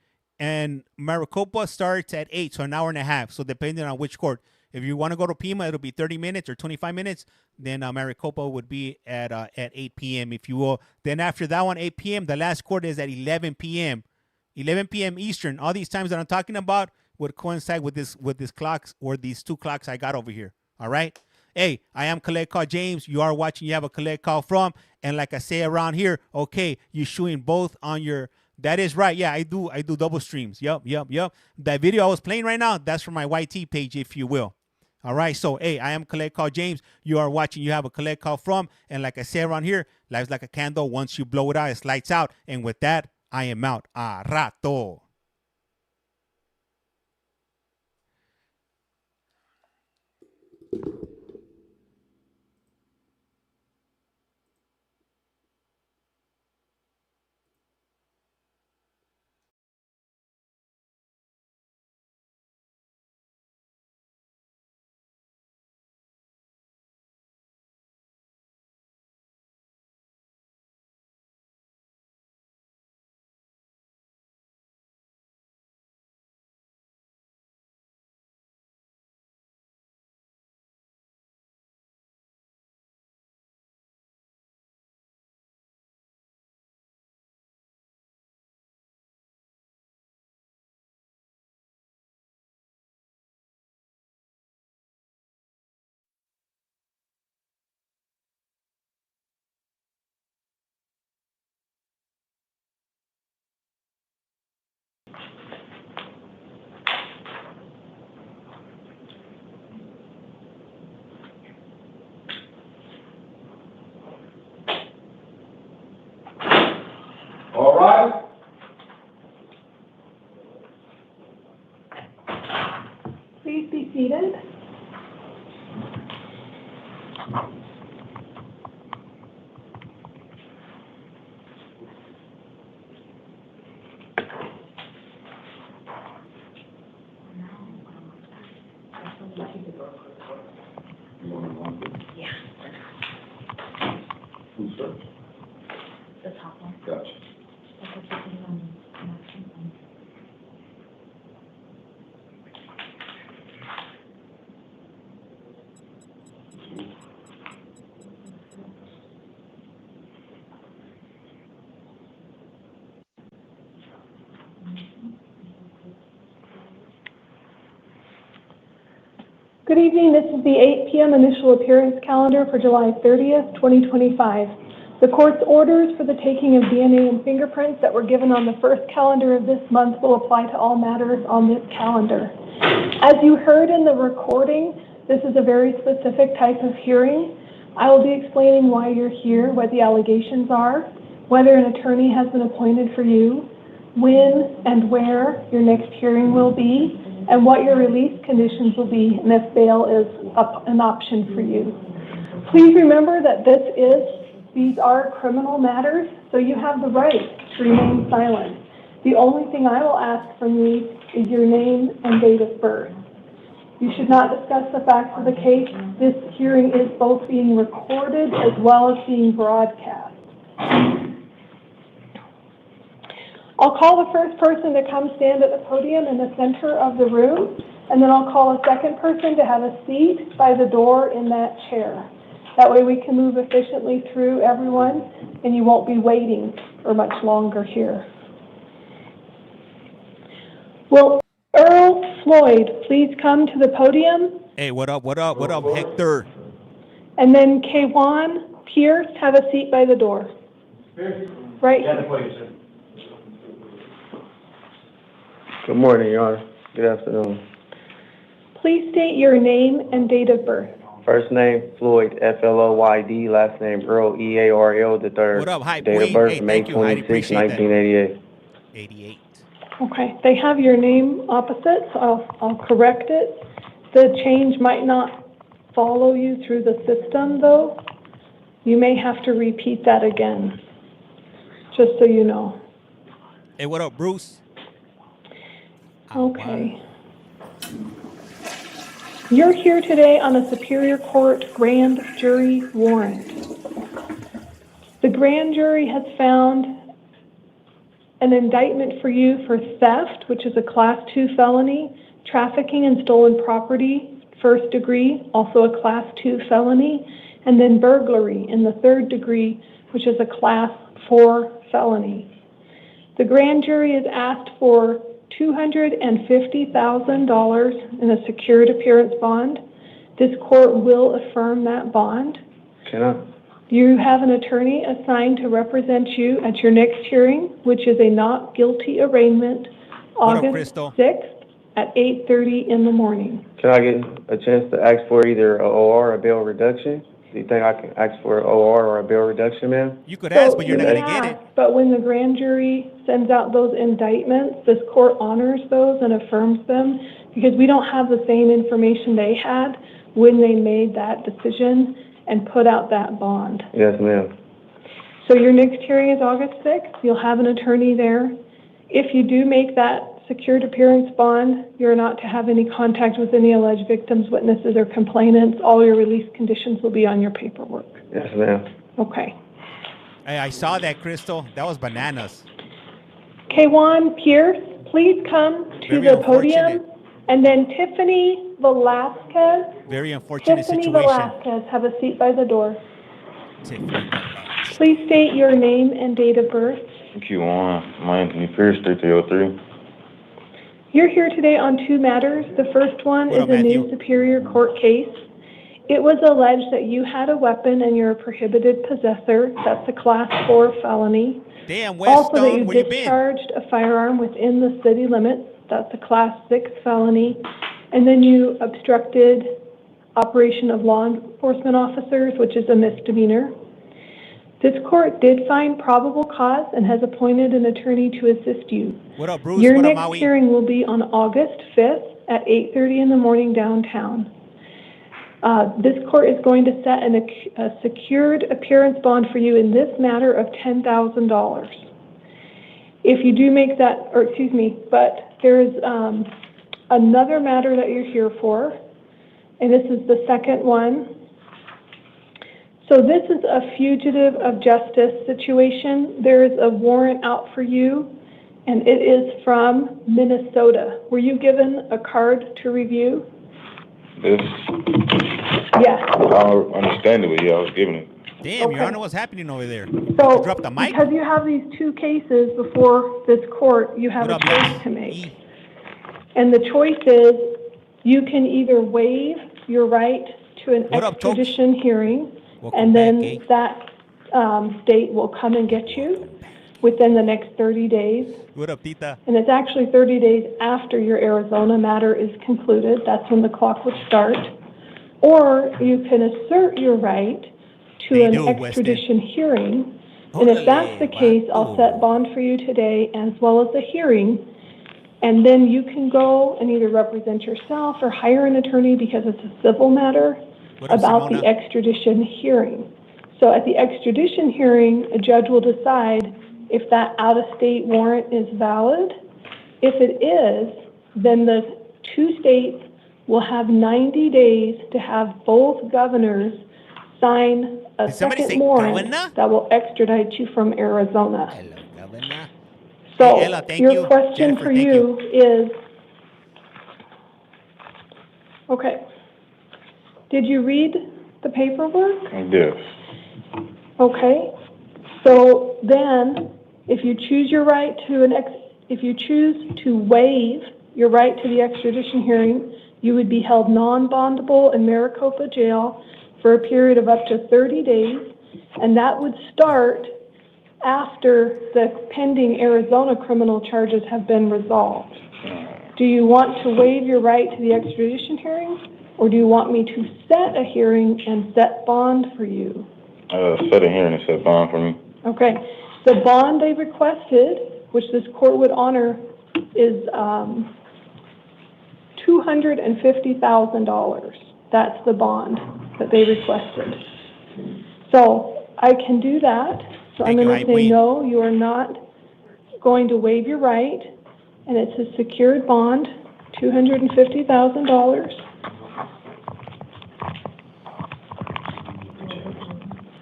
Speaker 18: and Maricopa starts at 8, so an hour and a half. So depending on which court. If you want to go to Pima, it'll be 30 minutes or 25 minutes. Then Maricopa would be at 8 p.m. if you will. Then after that one, 8 p.m., the last court is at 11 p.m. 11 p.m. Eastern. All these times that I'm talking about would coincide with this clocks or these 2 clocks I got over here. All right. Hey, I am Collect Call James. You are watching. You have a collect call from. And like I say around here, okay, you're shooting both on your. That is right. Yeah, I do double streams. Yup. That video I was playing right now, that's from my YT page, if you will. All right. So, hey, I am Collect Call James. You are watching. You have a collect call from. And like I say around here, life's like a candle. Once you blow it out, it's lights out. And with that, I am out. A rato.
Speaker 14: All right.
Speaker 11: Please be seated.
Speaker 14: Who's first?
Speaker 12: The top one.
Speaker 14: Gotcha.
Speaker 11: Good evening. This is the 8 p.m. initial appearance calendar for July 30th, 2025. The court's orders for the taking of DNA and fingerprints that were given on the first calendar of this month will apply to all matters on this calendar. As you heard in the recording, this is a very specific type of hearing. I will be explaining why you're here, what the allegations are, whether an attorney has been appointed for you, when and where your next hearing will be, and what your release conditions will be, and if bail is an option for you. Please remember that these are criminal matters, so you have the right to remain silent. The only thing I will ask from you is your name and date of birth. You should not discuss the facts of the case. This hearing is both being recorded as well as being broadcast. I'll call the first person to come stand at the podium in the center of the room, and then I'll call a second person to have a seat by the door in that chair. That way we can move efficiently through everyone, and you won't be waiting for much longer here. Will Earl Floyd please come to the podium?
Speaker 18: Hey, what up, Hector?
Speaker 11: And then Kwan Pierce, have a seat by the door. Right here.
Speaker 7: Good morning, Your Honor. Good afternoon.
Speaker 11: Please state your name and date of birth.
Speaker 7: First name, Floyd, Floyd. Last name, Earl, Earl, the third.
Speaker 18: What up, Hype?
Speaker 7: Date of birth, May 26, 1988.
Speaker 18: 88.
Speaker 11: Okay, they have your name opposite, so I'll correct it. The change might not follow you through the system, though. You may have to repeat that again, just so you know.
Speaker 18: Hey, what up, Bruce?
Speaker 11: Okay. You're here today on a Superior Court grand jury warrant. The grand jury has found an indictment for you for theft, which is a Class 2 felony, trafficking in stolen property first degree, also a Class 2 felony, and then burglary in the third degree, which is a Class 4 felony. The grand jury is asked for $250,000 in a secured appearance bond. This court will affirm that bond. You have an attorney assigned to represent you at your next hearing, which is a not guilty arraignment, August 6th at 8:30 in the morning.
Speaker 7: Can I get a chance to ask for either a OR or a bail reduction? Do you think I can ask for an OR or a bail reduction, ma'am?
Speaker 18: You could ask, but you're not going to get it.
Speaker 11: But when the grand jury sends out those indictments, this court honors those and affirms them because we don't have the same information they had when they made that decision and put out that bond.
Speaker 7: Yes, ma'am.
Speaker 11: So your next hearing is August 6th. You'll have an attorney there. If you do make that secured appearance bond, you're not to have any contact with any alleged victims, witnesses, or complainants. All your release conditions will be on your paperwork.
Speaker 7: Yes, ma'am.
Speaker 11: Okay.
Speaker 18: Hey, I saw that, Crystal. That was bananas.
Speaker 11: Kwan Pierce, please come to the podium. And then Tiffany Velasquez.
Speaker 18: Very unfortunate
Speaker 11: Tiffany
Speaker 18: situation.
Speaker 11: Velasquez, have a seat by the door. Please state your name and date of birth.
Speaker 17: Q1, my Anthony Pierce, 3303.
Speaker 11: You're here today on two matters. The first one is a new Superior Court case. It was alleged that you had a weapon and you're a prohibited possessor. That's a Class 4 felony.
Speaker 18: Damn,
Speaker 11: Also that you
Speaker 18: where you been?
Speaker 11: discharged a firearm within the city limits. That's a Class 6 felony. And then you obstructed operation of law enforcement officers, which is a misdemeanor. This court did find probable cause and has appointed an attorney to assist you.
Speaker 18: What up, Bruce?
Speaker 11: Your
Speaker 18: What up,
Speaker 11: next
Speaker 18: Maui?
Speaker 11: hearing will be on August 5th at 8:30 in the morning downtown. This court is going to set a secured appearance bond for you in this matter of $10,000. If you do make that, but there's another matter that you're here for, and this is the second one. So this is a fugitive of justice situation. There is a warrant out for you, and it is from Minnesota. Were you given a card to review?
Speaker 17: This,
Speaker 11: Yes.
Speaker 17: I don't understand it, but yeah, I was given it.
Speaker 18: Damn,
Speaker 11: Okay.
Speaker 18: Your Honor, what's happening over there?
Speaker 11: So,
Speaker 18: Drop the mic?
Speaker 11: because you have these two cases before this court, you have a choice to make. And the choice is, you can either waive your right to an
Speaker 18: What up, Topes?
Speaker 11: extradition hearing,
Speaker 18: Welcome
Speaker 11: and then
Speaker 18: back, eh?
Speaker 11: that state will come and get you within the next 30 days.
Speaker 18: What up, Tita?
Speaker 11: And it's actually 30 days after your Arizona matter is concluded. That's when the clock would start. Or you can assert your right to
Speaker 18: They
Speaker 11: an
Speaker 18: do,
Speaker 11: extradition hearing. And if that's the case, I'll set bond for you today as well as the hearing. And then you can go and either represent yourself or hire an attorney because it's a civil matter about the extradition hearing. So at the extradition hearing, a judge will decide if that out-of-state warrant is valid. If it is, then the two states will have 90 days to have both governors sign a second warrant that will extradite you from Arizona. So
Speaker 18: Hey, Ella, thank
Speaker 11: your
Speaker 18: you.
Speaker 11: question
Speaker 18: Jennifer,
Speaker 11: for
Speaker 18: thank
Speaker 11: you is, okay, did you read the paperwork?
Speaker 17: Yes.
Speaker 11: Okay, so then, if you choose your right to if you choose to waive your right to the extradition hearing, you would be held non-bondable in Maricopa jail for a period of up to 30 days, and that would start after the pending Arizona criminal charges have been resolved. Do you want to waive your right to the extradition hearing, or do you want me to set a hearing and set bond for you?
Speaker 17: Set a hearing and set bond for me.
Speaker 11: Okay, the bond they requested, which this court would honor, is $250,000. That's the bond that they requested. So I can do that. So I'm going to say, no, you are not going to waive your right, and it's a secured bond, $250,000.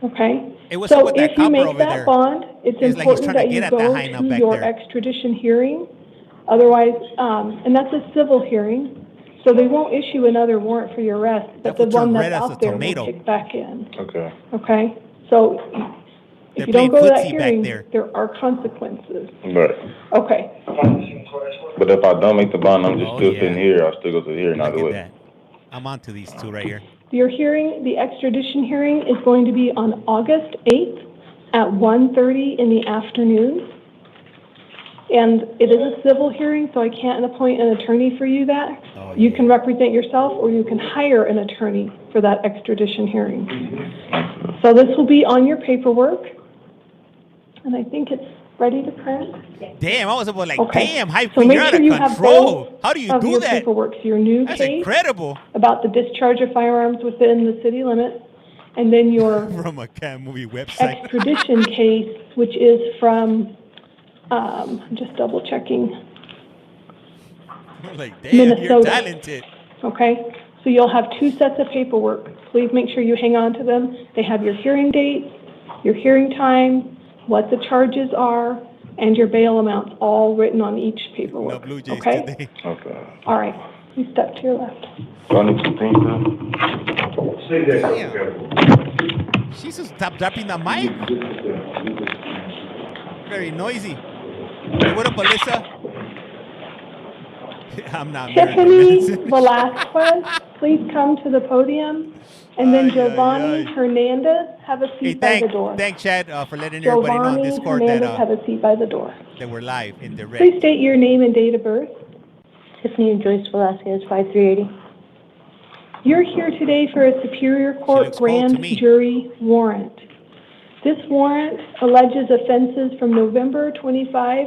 Speaker 11: Okay. So if you make that bond, it's important that you go to your extradition hearing. Otherwise, and that's a civil hearing. So they won't issue another warrant for your arrest, but the
Speaker 18: That fool
Speaker 11: one
Speaker 18: turned
Speaker 11: that's
Speaker 18: red as a
Speaker 11: out there will
Speaker 18: tomato.
Speaker 11: kick back in,
Speaker 17: Okay.
Speaker 11: okay? So
Speaker 18: They're
Speaker 11: if you don't
Speaker 18: playing
Speaker 11: go to that
Speaker 18: footsie back
Speaker 11: hearing,
Speaker 18: there.
Speaker 11: there are consequences.
Speaker 17: Right.
Speaker 11: Okay.
Speaker 17: But if I don't make the bond, I'm just
Speaker 18: Oh,
Speaker 17: still
Speaker 18: yeah.
Speaker 17: sitting here. I'll still go to the hearing
Speaker 18: Look
Speaker 17: either
Speaker 18: at
Speaker 17: way.
Speaker 18: that. I'm on to these two right here.
Speaker 11: Your hearing, the extradition hearing, is going to be on August 8th at 1:30 in the afternoon. And it is a civil hearing, so I can't appoint an attorney for you that.
Speaker 18: Oh,
Speaker 11: You can represent yourself, or you can hire an attorney for that extradition hearing. So this will be on your paperwork, and I think it's ready to print.
Speaker 18: Damn, I was about like,
Speaker 11: Okay.
Speaker 18: damn, how
Speaker 11: So
Speaker 18: you're
Speaker 11: make
Speaker 18: out
Speaker 11: sure
Speaker 18: of
Speaker 11: you have
Speaker 18: control.
Speaker 11: both
Speaker 18: How do you
Speaker 11: of
Speaker 18: do
Speaker 11: your
Speaker 18: that?
Speaker 11: paperwork. So your new
Speaker 18: That's
Speaker 11: case
Speaker 18: incredible.
Speaker 11: about the discharge of firearms within the city limits, and then your
Speaker 18: From a cat movie website.
Speaker 11: extradition case, which is from, I'm just double checking,
Speaker 18: Like, damn, you're
Speaker 11: Minnesota.
Speaker 18: talented.
Speaker 11: Okay? So you'll have two sets of paperwork. Please make sure you hang on to them. They have your hearing date, your hearing time, what the charges are, and your bail amounts all written on each paperwork.
Speaker 18: No Blue Jays
Speaker 11: Okay?
Speaker 18: today.
Speaker 17: Okay.
Speaker 11: All right. You step to your left.
Speaker 17: Do I need some things now?
Speaker 18: Damn. Jesus, stop dropping the mic. Very noisy. Hey, what up, Alyssa? I'm not
Speaker 11: Tiffany
Speaker 18: American.
Speaker 11: Velasquez, please come to the podium. And then Giovanni Hernandez, have a
Speaker 18: Hey,
Speaker 11: seat by the door.
Speaker 18: thank Chad for letting everybody know on
Speaker 11: Giovanni
Speaker 18: Discord
Speaker 11: Hernandez, have
Speaker 18: that
Speaker 11: a seat by the door.
Speaker 18: that we're live in direct.
Speaker 11: Please state your name and date of birth.
Speaker 19: Tiffany and Joyce Velasquez, 5380.
Speaker 11: You're here today for a Superior Court grand jury warrant. This warrant alleges offenses from November 25,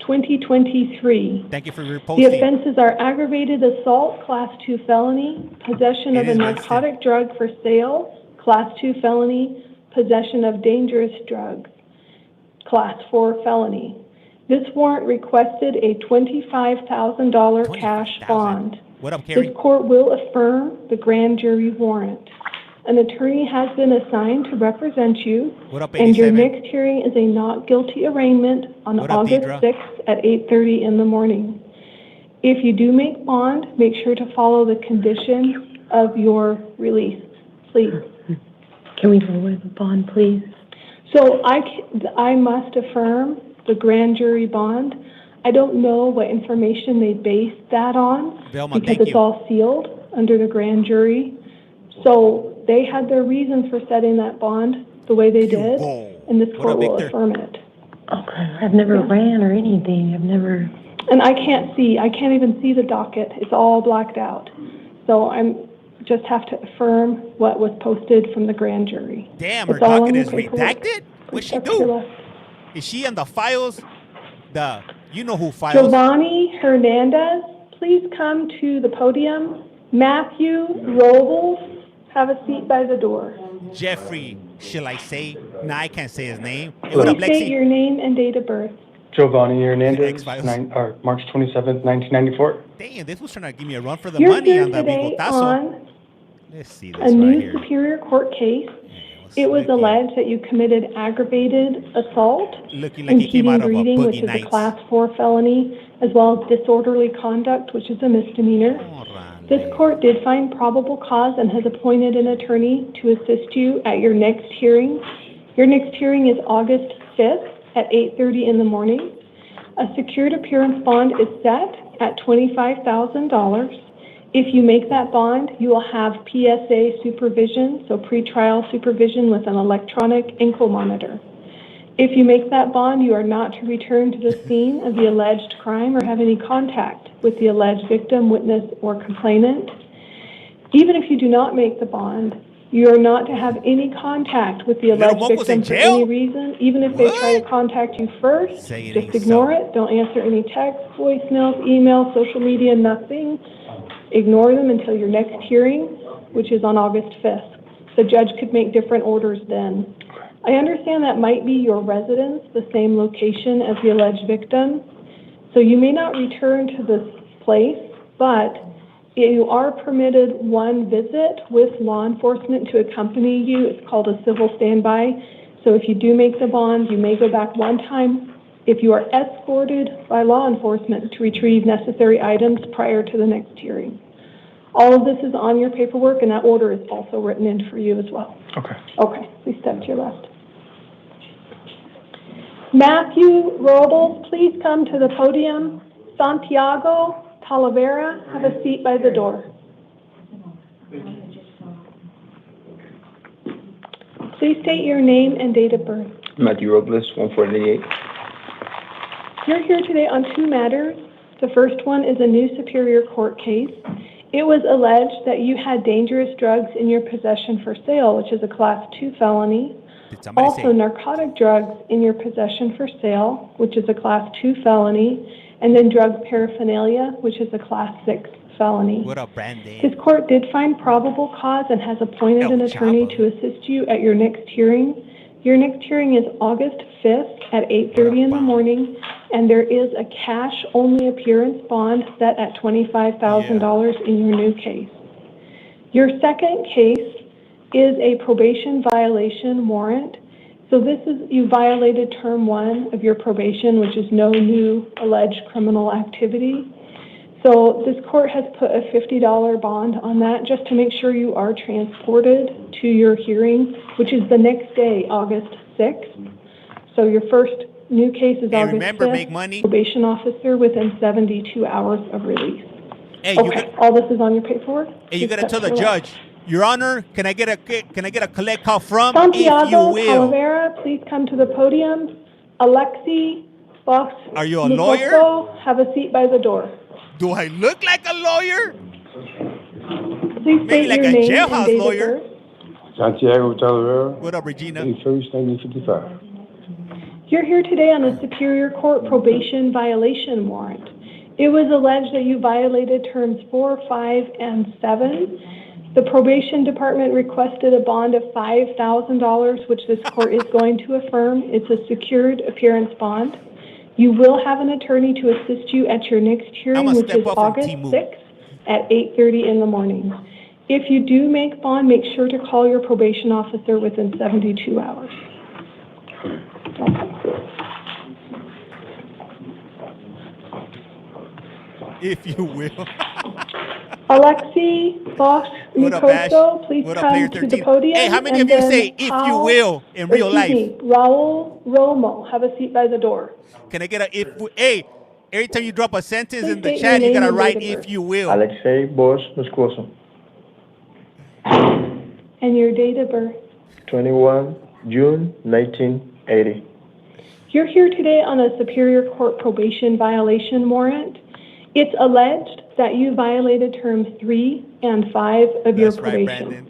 Speaker 11: 2023.
Speaker 18: Thank you for
Speaker 11: The
Speaker 18: reposting.
Speaker 11: offenses are aggravated assault, Class 2 felony, possession of a narcotic drug for sale, Class 2 felony, possession of dangerous drugs, Class 4 felony. This warrant requested a $25,000 cash bond.
Speaker 18: What up, Carrie?
Speaker 11: This court will affirm the grand jury warrant. An attorney has been assigned to represent you,
Speaker 18: What up,
Speaker 11: and your
Speaker 18: 87?
Speaker 11: next hearing is a not guilty arraignment on
Speaker 18: What up,
Speaker 11: August
Speaker 18: Deidre?
Speaker 11: 6th at 8:30 in the morning. If you do make bond, make sure to follow the conditions of your release, please.
Speaker 19: Can we lower the bond, please?
Speaker 11: So I must affirm the grand jury bond. I don't know what information they based that on
Speaker 18: Velma,
Speaker 11: because
Speaker 18: thank
Speaker 11: it's
Speaker 18: you.
Speaker 11: all sealed under the grand jury. So they had their reasons for setting that bond the way they did, and this
Speaker 18: What
Speaker 11: court
Speaker 18: up,
Speaker 11: will
Speaker 18: Victor?
Speaker 11: affirm it.
Speaker 19: Okay, I've never ran or anything. I've never.
Speaker 11: And I can't even see the docket. It's all blacked out. So just have to affirm what was posted from the grand jury.
Speaker 18: Damn, her
Speaker 11: It's all on
Speaker 18: docket
Speaker 11: your
Speaker 18: is
Speaker 11: paperwork.
Speaker 18: redacted? What's she
Speaker 11: Step to your
Speaker 18: do?
Speaker 11: left.
Speaker 18: Is she on the files? You know who files.
Speaker 11: Giovanni Hernandez, please come to the podium. Matthew Robles, have a seat by the door.
Speaker 18: Jeffrey, shall I say? Nah, I can't say his name. Hey, what
Speaker 11: Please
Speaker 18: up,
Speaker 11: state
Speaker 18: Lexi?
Speaker 11: your name and date of birth.
Speaker 8: Giovanni Hernandez,
Speaker 18: X-Files.
Speaker 8: March 27th, 1994.
Speaker 18: Damn, this was trying to give me a run for the
Speaker 11: You're
Speaker 18: money
Speaker 11: here
Speaker 18: on the
Speaker 11: today
Speaker 18: bigotazo.
Speaker 11: on
Speaker 18: Let's see
Speaker 11: a
Speaker 18: this
Speaker 11: new
Speaker 18: right here.
Speaker 11: Superior Court case. It was alleged that you committed aggravated assault,
Speaker 18: Looking like he came
Speaker 11: impeding
Speaker 18: out of a
Speaker 11: breathing, which
Speaker 18: Boogie
Speaker 11: is a
Speaker 18: Nights.
Speaker 11: Class 4 felony, as well as disorderly conduct, which is a misdemeanor. This court did find probable cause and has appointed an attorney to assist you at your next hearing. Your next hearing is August 5th at 8:30 in the morning. A secured appearance bond is set at $25,000. If you make that bond, you will have PSA supervision, so pretrial supervision with an electronic ankle monitor. If you make that bond, you are not to return to the scene of the alleged crime or have any contact with the alleged victim, witness, or complainant. Even if you do not make the bond, you are not to have any contact with the alleged victim for any reason, even if they try to contact you first. Just ignore it. Don't answer any texts, voicemails, emails, social media, nothing. Ignore them until your next hearing, which is on August 5th. The judge could make different orders then. I understand that might be your residence, the same location as the alleged victim. So you may not return to this place, but you are permitted one visit with law enforcement to accompany you. It's called a civil standby. So if you do make the bond, you may go back one time if you are escorted by law enforcement to retrieve necessary items prior to the next hearing. All of this is on your paperwork, and that order is also written in for you as well.
Speaker 4: Okay.
Speaker 11: Okay, please step to your left. Matthew Robles, please come to the podium. Santiago Talavera, have a seat by the door. Please state your name and date of birth.
Speaker 4: Matthew Robles, 1488.
Speaker 11: You're here today on two matters. The first one is a new Superior Court case. It was alleged that you had dangerous drugs in your possession for sale, which is a Class 2 felony. Also, narcotic drugs in your possession for sale, which is a Class 2 felony. And then drug paraphernalia, which is a Class 6 felony.
Speaker 18: What up, Brandon?
Speaker 11: This court did find probable cause and has appointed an attorney to assist you at your next hearing. Your next hearing is August 5th at 8:30 in the morning, and there is a cash-only appearance bond set at $25,000 in your new case. Your second case is a probation violation warrant. So this is, you violated term 1 of your probation, which is no new alleged criminal activity. So this court has put a $50 bond on that just to make sure you are transported to your hearing, which is the next day, August 6th. So your first new case is August 5th.
Speaker 18: Make money.
Speaker 11: Probation officer within 72 hours of release.
Speaker 18: Hey,
Speaker 11: okay, all this is on your paperwork.
Speaker 18: Hey, you gotta tell the judge, Your Honor, can I get a collect call from,
Speaker 11: Santiago
Speaker 18: if you will?
Speaker 11: Talavera, please come to the podium. Alexi Box.
Speaker 18: Are you a lawyer?
Speaker 11: Have a seat by the door.
Speaker 18: Do I look like a lawyer?
Speaker 11: Please
Speaker 18: Maybe like a jailhouse lawyer.
Speaker 4: Santiago Talavera.
Speaker 18: What up, Regina?
Speaker 4: 1955.
Speaker 11: You're here today on a Superior Court probation violation warrant. It was alleged that you violated terms 4, 5, and 7. The probation department requested a bond of $5,000, which this court is going to affirm. It's a secured appearance bond. You will have an attorney to assist you at your next hearing, which is August 6th at 8:30 in the morning. If you do make bond, make sure to call your probation officer within 72 hours.
Speaker 18: If you will.
Speaker 11: Alexi Bosch Nicoso, please come to the podium.
Speaker 18: Hey, how many of you say "if you will" in real life?
Speaker 11: Raul Romo, have a seat by the door.
Speaker 18: Can I get a if? Hey, every time you drop a sentence in the chat, you gotta write "if you will."
Speaker 4: Alexei Bosch Moscoso.
Speaker 11: And your date of birth?
Speaker 4: 21 June 1980.
Speaker 11: You're here today on a Superior Court probation violation warrant. It's alleged that you violated terms 3 and 5 of your probation.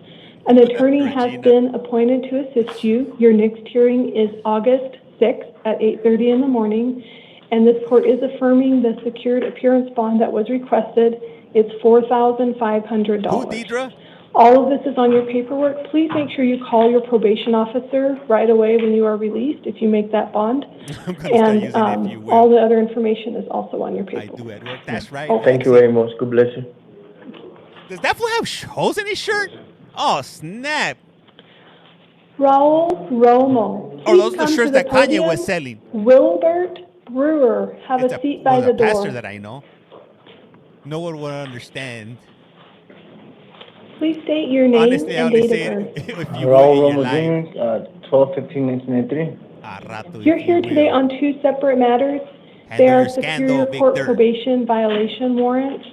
Speaker 11: An attorney has been appointed to assist you. Your next hearing is August 6th at 8:30 in the morning, and this court is affirming the secured appearance bond that was requested. It's $4,500.
Speaker 18: Deidre?
Speaker 11: All of this is on your paperwork. Please make sure you call your probation officer right away when you are released if you make that bond. And all the other information is also on your paperwork.
Speaker 18: I do, Edward. That's right.
Speaker 11: Okay.
Speaker 4: Thank you very much. God bless you.
Speaker 18: Does that fool have holes in his shirt? Oh, snap.
Speaker 11: Raul Romo.
Speaker 18: Or those are the shirts that Kanye was selling.
Speaker 11: Wilbert Brewer, have a seat by the door.
Speaker 18: Pastor that I know. No one will understand.
Speaker 11: Please state your name
Speaker 18: Honestly,
Speaker 11: and date of birth.
Speaker 4: Raul Romo James, 12/15/1983.
Speaker 11: You're here today on two separate matters. They are Superior Court probation violation warrants.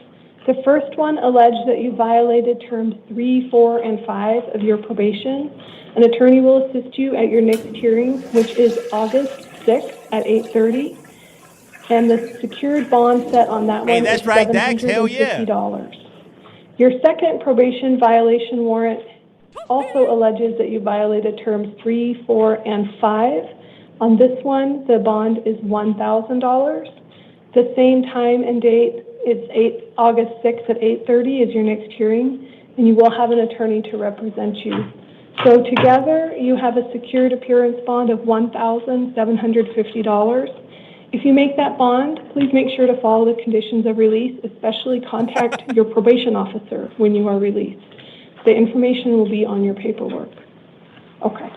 Speaker 11: The first one alleged that you violated terms 3, 4, and 5 of your probation. An attorney will assist you at your next hearing, which is August 6th at 8:30. And the secured bond set on that one is $750. Your second probation violation warrant also alleges that you violated terms 3, 4, and 5. On this one, the bond is $1,000. The same time and date, it's August 6th at 8:30 is your next hearing, and you will have an attorney to represent you. So together, you have a secured appearance bond of $1,750. If you make that bond, please make sure to follow the conditions of release, especially contact your probation officer when you are released. The information will be on your paperwork. Okay.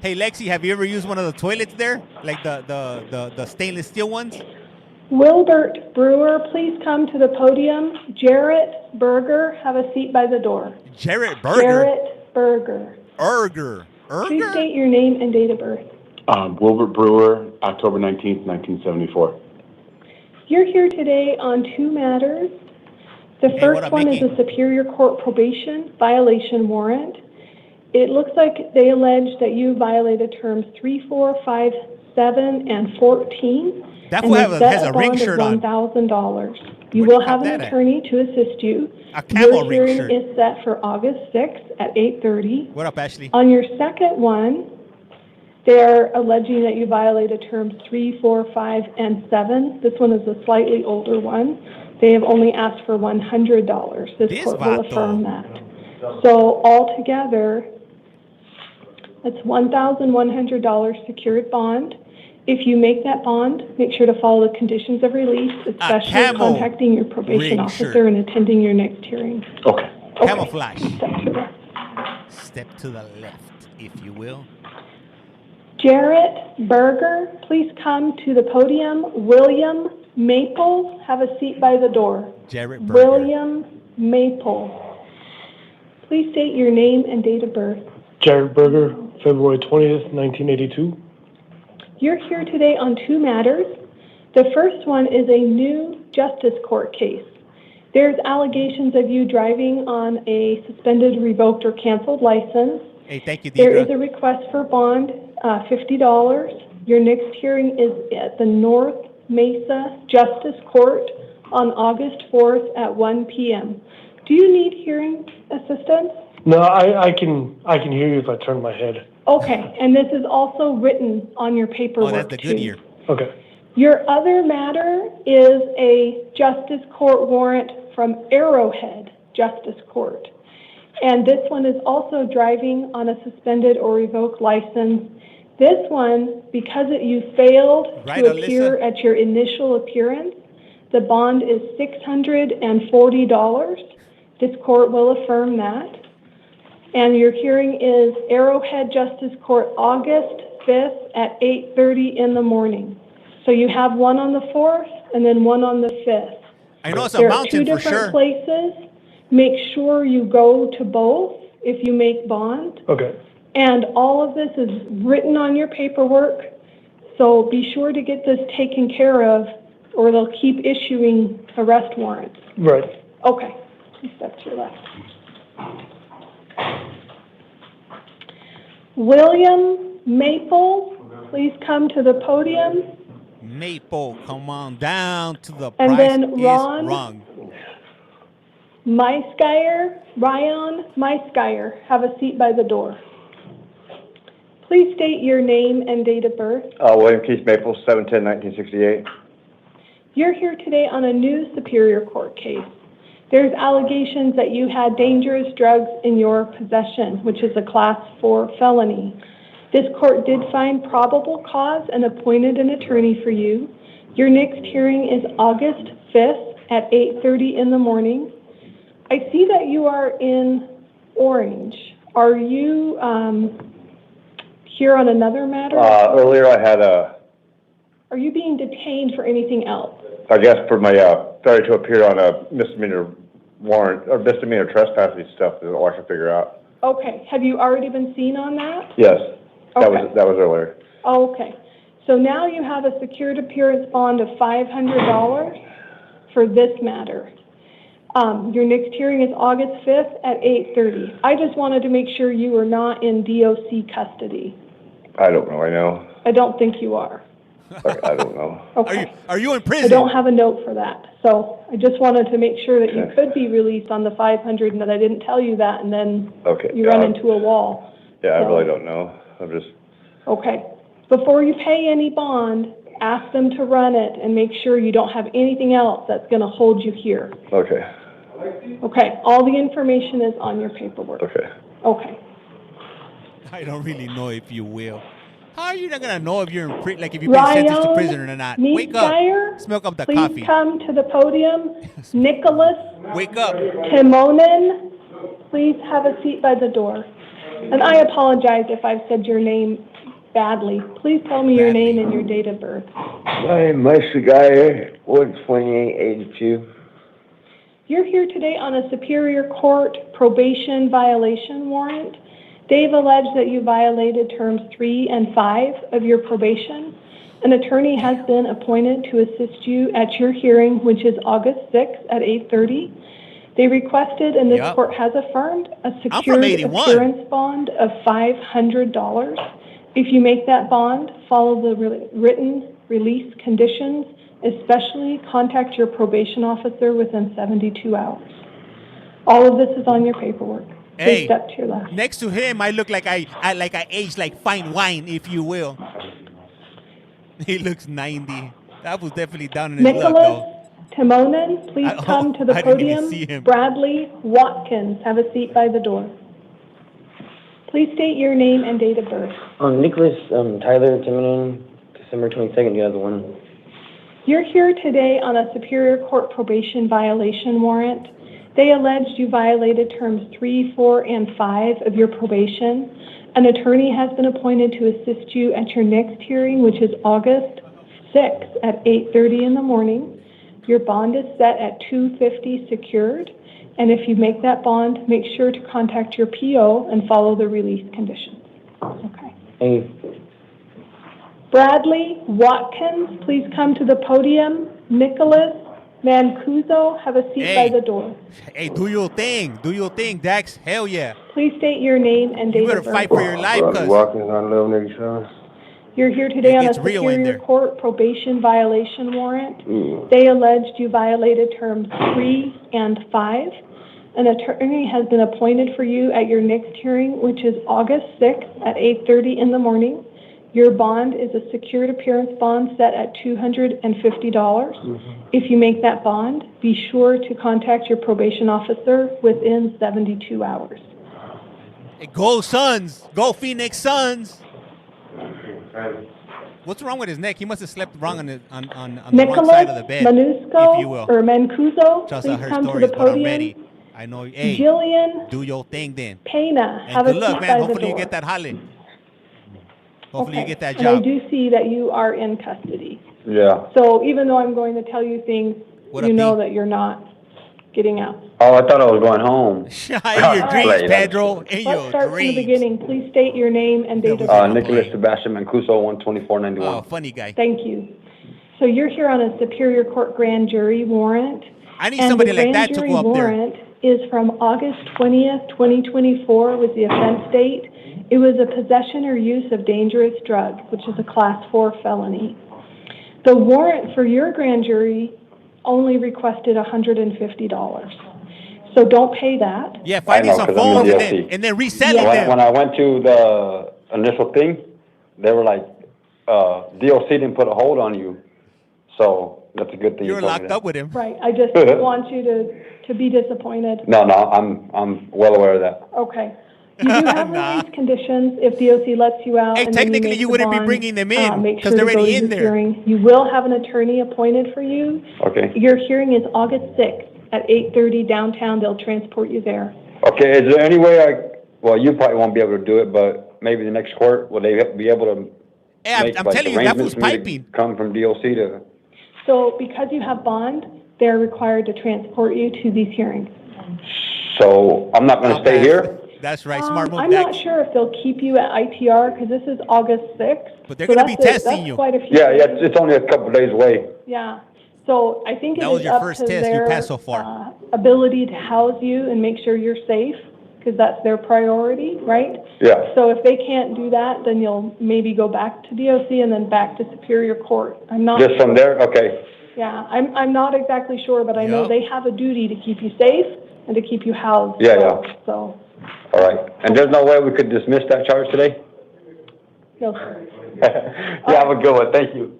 Speaker 18: Hey, Lexi, have you ever used one of the toilets there? Like the stainless steel ones?
Speaker 11: Wilbert Brewer, please come to the podium. Jarrett Berger, have a seat by the door.
Speaker 18: Jarrett Berger?
Speaker 11: Jarrett Berger.
Speaker 18: Erger.
Speaker 11: Please state your name and date of birth.
Speaker 17: Wilbert Brewer, October 19th, 1974.
Speaker 11: You're here today on two matters. The first one is a Superior Court probation violation warrant. It looks like they allege that you violated terms 3, 4, 5, 7, and 14.
Speaker 18: That
Speaker 11: and
Speaker 18: fool has a ring shirt on.
Speaker 11: $1,000. You will have an attorney to assist you.
Speaker 18: A camel
Speaker 11: Your
Speaker 18: ring
Speaker 11: hearing
Speaker 18: shirt.
Speaker 11: is set for August 6th at 8:30.
Speaker 18: What up, Ashley?
Speaker 11: On your second one, they're alleging that you violated terms 3, 4, 5, and 7. This one is a slightly older one. They have only asked for $100. This court will affirm that. So altogether, it's $1,100 secured bond. If you make that bond, make sure to follow the conditions of release, especially contacting your probation officer and attending your next hearing.
Speaker 17: Okay.
Speaker 18: Camouflage. Step to the left, if you will.
Speaker 11: Jarrett Berger, please come to the podium. William Maple, have a seat by the door.
Speaker 18: Jarrett Berger.
Speaker 11: William Maple. Please state your name and date of birth.
Speaker 3: Jared Berger, February 20th, 1982.
Speaker 11: You're here today on two matters. The first one is a new justice court case. There's allegations of you driving on a suspended, revoked, or canceled license.
Speaker 18: Hey, thank you, Deidre.
Speaker 11: There is a request for bond, $50. Your next hearing is at the North Mesa Justice Court on August 4th at 1 p.m. Do you need hearing assistance?
Speaker 3: No, I can hear you if I turn my head.
Speaker 11: Okay, and this is also written on your paperwork.
Speaker 18: Oh, that's the good year.
Speaker 3: Okay.
Speaker 11: Your other matter is a justice court warrant from Arrowhead Justice Court. And this one is also driving on a suspended or revoked license. This one, because you failed to appear at your initial appearance, the bond is $640. This court will affirm that. And your hearing is Arrowhead Justice Court, August 5th at 8:30 in the morning. So you have one on the 4th and then one on the 5th.
Speaker 18: I know it's a mountain for sure.
Speaker 11: There are two different places. Make sure you go to both if you make bond.
Speaker 3: Okay.
Speaker 11: And all of this is written on your paperwork. So be sure to get this taken care of or they'll keep issuing arrest warrants.
Speaker 3: Right.
Speaker 11: Okay. Step to your left. William Maple, please come to the podium.
Speaker 18: Maple, come on down to the
Speaker 11: And
Speaker 18: price
Speaker 11: then
Speaker 18: is
Speaker 11: Ron
Speaker 18: wrong.
Speaker 11: Ryan Maiskyer, have a seat by the door. Please state your name and date of birth.
Speaker 21: William Keith Maple, 7/10/1968.
Speaker 11: You're here today on a new Superior Court case. There's allegations that you had dangerous drugs in your possession, which is a Class 4 felony. This court did find probable cause and appointed an attorney for you. Your next hearing is August 5th at 8:30 in the morning. I see that you are in Orange. Are you here on another matter?
Speaker 21: Earlier I had
Speaker 11: Are you being detained for anything else?
Speaker 21: I guess for my failure to appear on a misdemeanor warrant or misdemeanor trespassing stuff that I should figure out.
Speaker 11: Okay. Have you already been seen on that?
Speaker 21: Yes, that
Speaker 11: Okay.
Speaker 21: was earlier.
Speaker 11: Okay. So now you have a secured appearance bond of $500 for this matter. Your next hearing is August 5th at 8:30. I just wanted to make sure you are not in DOC custody.
Speaker 21: I don't know. I know.
Speaker 11: I don't think you are.
Speaker 21: I don't know.
Speaker 11: Okay.
Speaker 18: Are you in
Speaker 11: I
Speaker 18: prison?
Speaker 11: don't have a note for that. So I just wanted to make sure that you could be released on the 500 and that I didn't tell you that and then
Speaker 21: Okay.
Speaker 11: you run into a wall.
Speaker 21: Yeah, I
Speaker 11: So-
Speaker 21: really don't know. I'm just.
Speaker 11: Okay. Before you pay any bond, ask them to run it and make sure you don't have anything else that's going to hold you here.
Speaker 21: Okay.
Speaker 11: Okay. All the information is on your paperwork.
Speaker 21: Okay.
Speaker 11: Okay.
Speaker 18: I don't really know if you will. How are you not gonna know if you're in prison, like if you've been sentenced to prison or not? Wake up, smoke up the
Speaker 11: Please
Speaker 18: coffee.
Speaker 11: come to the podium. Nicholas
Speaker 18: Wake up.
Speaker 11: Timonen, please have a seat by the door. And I apologize if I've said your name Badly. Please tell me your name and your date of birth.
Speaker 4: I'm Guy, 12882.
Speaker 11: You're here today on a Superior Court probation violation warrant. They've alleged that you violated terms 3 and 5 of your probation. An attorney has been appointed to assist you at your hearing, which is August 6th at 8:30. They requested, and this court has affirmed, a secured appearance bond of $500. If you make that bond, follow the written release conditions, especially contact your probation officer within 72 hours. All of this is on your paperwork. Please step to your left.
Speaker 18: Next to him, I look like I aged like fine wine, if you will. He looks 90. That was definitely down in his luck, though.
Speaker 11: Timonen, please come to the podium. Bradley Watkins, have a seat by the door. Please state your name and date of birth.
Speaker 5: Nicholas Tyler Timonen, December 22nd, you have the one.
Speaker 11: You're here today on a Superior Court probation violation warrant. They alleged you violated terms 3, 4, and 5 of your probation. An attorney has been appointed to assist you at your next hearing, which is August 6th at 8:30 in the morning. Your bond is set at $250 secured. And if you make that bond, make sure to contact your PO and follow the release conditions. Okay.
Speaker 5: Hey.
Speaker 11: Bradley Watkins, please come to the podium. Nicholas Mancuso, have a seat by the door.
Speaker 18: Hey, do your thing. Do your thing, Dax. Hell yeah.
Speaker 11: Please state your name and date of birth.
Speaker 18: You better fight for your life, cuz.
Speaker 4: Watkins on 1187.
Speaker 11: You're here today on a Superior Court probation violation warrant. They alleged you violated terms 3 and 5. An attorney has been appointed for you at your next hearing, which is August 6th at 8:30 in the morning. Your bond is a secured appearance bond set at $250. If you make that bond, be sure to contact your probation officer within 72 hours.
Speaker 18: Hey, go Suns! Go Phoenix Suns! What's wrong with his neck? He must have slept wrong on the wrong side of the bed,
Speaker 11: Manusco,
Speaker 18: if you will.
Speaker 11: or Mancuso,
Speaker 18: Just
Speaker 11: please
Speaker 18: her
Speaker 11: come to
Speaker 18: stories,
Speaker 11: the
Speaker 18: but I'm
Speaker 11: podium.
Speaker 18: ready. I know. Hey,
Speaker 11: Jillian
Speaker 18: do your thing then.
Speaker 11: Pena,
Speaker 18: And
Speaker 11: have a
Speaker 18: good luck,
Speaker 11: seat
Speaker 18: man.
Speaker 11: by the
Speaker 18: Hopefully you
Speaker 11: door.
Speaker 18: get that holler. Hopefully you get that
Speaker 11: And I
Speaker 18: job.
Speaker 11: do see that you are in custody.
Speaker 21: Yeah.
Speaker 11: So even though I'm going to tell you things,
Speaker 18: What
Speaker 11: you
Speaker 18: up,
Speaker 11: know
Speaker 18: B?
Speaker 11: that you're not getting out.
Speaker 21: Oh, I thought I was going home.
Speaker 18: In your dreams, Pedro. In
Speaker 11: Let's
Speaker 18: your
Speaker 11: start from the
Speaker 18: dreams.
Speaker 11: beginning. Please state your name and date of birth.
Speaker 21: Nicholas Sebastian Mancuso, 12491.
Speaker 18: Oh, funny guy.
Speaker 11: Thank you. So you're here on a Superior Court grand jury warrant.
Speaker 18: I need somebody
Speaker 11: and
Speaker 18: like that to go up
Speaker 11: the
Speaker 18: there.
Speaker 11: grand jury warrant is from August 20th, 2024 was the offense date. It was a possession or use of dangerous drug, which is a class 4 felony. The warrant for your grand jury only requested $150. So don't pay that.
Speaker 18: Yeah, find me some phones and then reselling them.
Speaker 21: When I went to the initial thing, they were like, DOC didn't put a hold on you. So that's a good thing.
Speaker 18: You were locked up with him.
Speaker 11: Right. I just want you to be disappointed.
Speaker 21: No, I'm well aware of that.
Speaker 11: Okay. You do have release conditions if DOC lets you out.
Speaker 18: Hey,
Speaker 11: and then
Speaker 18: technically you
Speaker 11: make the
Speaker 18: wouldn't be
Speaker 11: bond,
Speaker 18: bringing them in
Speaker 11: make
Speaker 18: because
Speaker 11: sure
Speaker 18: they're
Speaker 11: to go
Speaker 18: already
Speaker 11: to
Speaker 18: in
Speaker 11: the
Speaker 18: there.
Speaker 11: hearing. You will have an attorney appointed for you.
Speaker 21: Okay.
Speaker 11: Your hearing is August 6th at 8:30 downtown. They'll transport you there.
Speaker 21: Okay, is there any way well, you probably won't be able to do it, but maybe the next court, will they be able to
Speaker 18: Hey, I'm telling you, that was piping.
Speaker 21: Come from DOC to...
Speaker 11: So because you have bond, they're required to transport you to these hearings.
Speaker 21: So I'm not going to stay here?
Speaker 18: That's right, smart move.
Speaker 11: I'm not sure if they'll keep you at ITR because this is August 6th.
Speaker 18: But they're going to be testing
Speaker 11: that's
Speaker 18: you.
Speaker 11: Quite a few
Speaker 21: Yeah, it's only a couple days away.
Speaker 11: Yeah. So I think it
Speaker 18: That was
Speaker 11: is
Speaker 18: your
Speaker 11: up
Speaker 18: first
Speaker 11: to
Speaker 18: test. You
Speaker 11: their
Speaker 18: passed so far.
Speaker 11: ability to house you and make sure you're safe because that's their priority, right?
Speaker 21: Yeah.
Speaker 11: So if they can't do that, then you'll maybe go back to DOC and then back to Superior Court. I'm not
Speaker 21: Just from there? Okay.
Speaker 11: Yeah, I'm not exactly sure, but I know they have a duty to keep you safe and to keep you housed.
Speaker 21: Yeah.
Speaker 11: So,
Speaker 21: All right. And there's no way we could dismiss that charge today?
Speaker 11: no, sir.
Speaker 21: Yeah, have a good one. Thank you.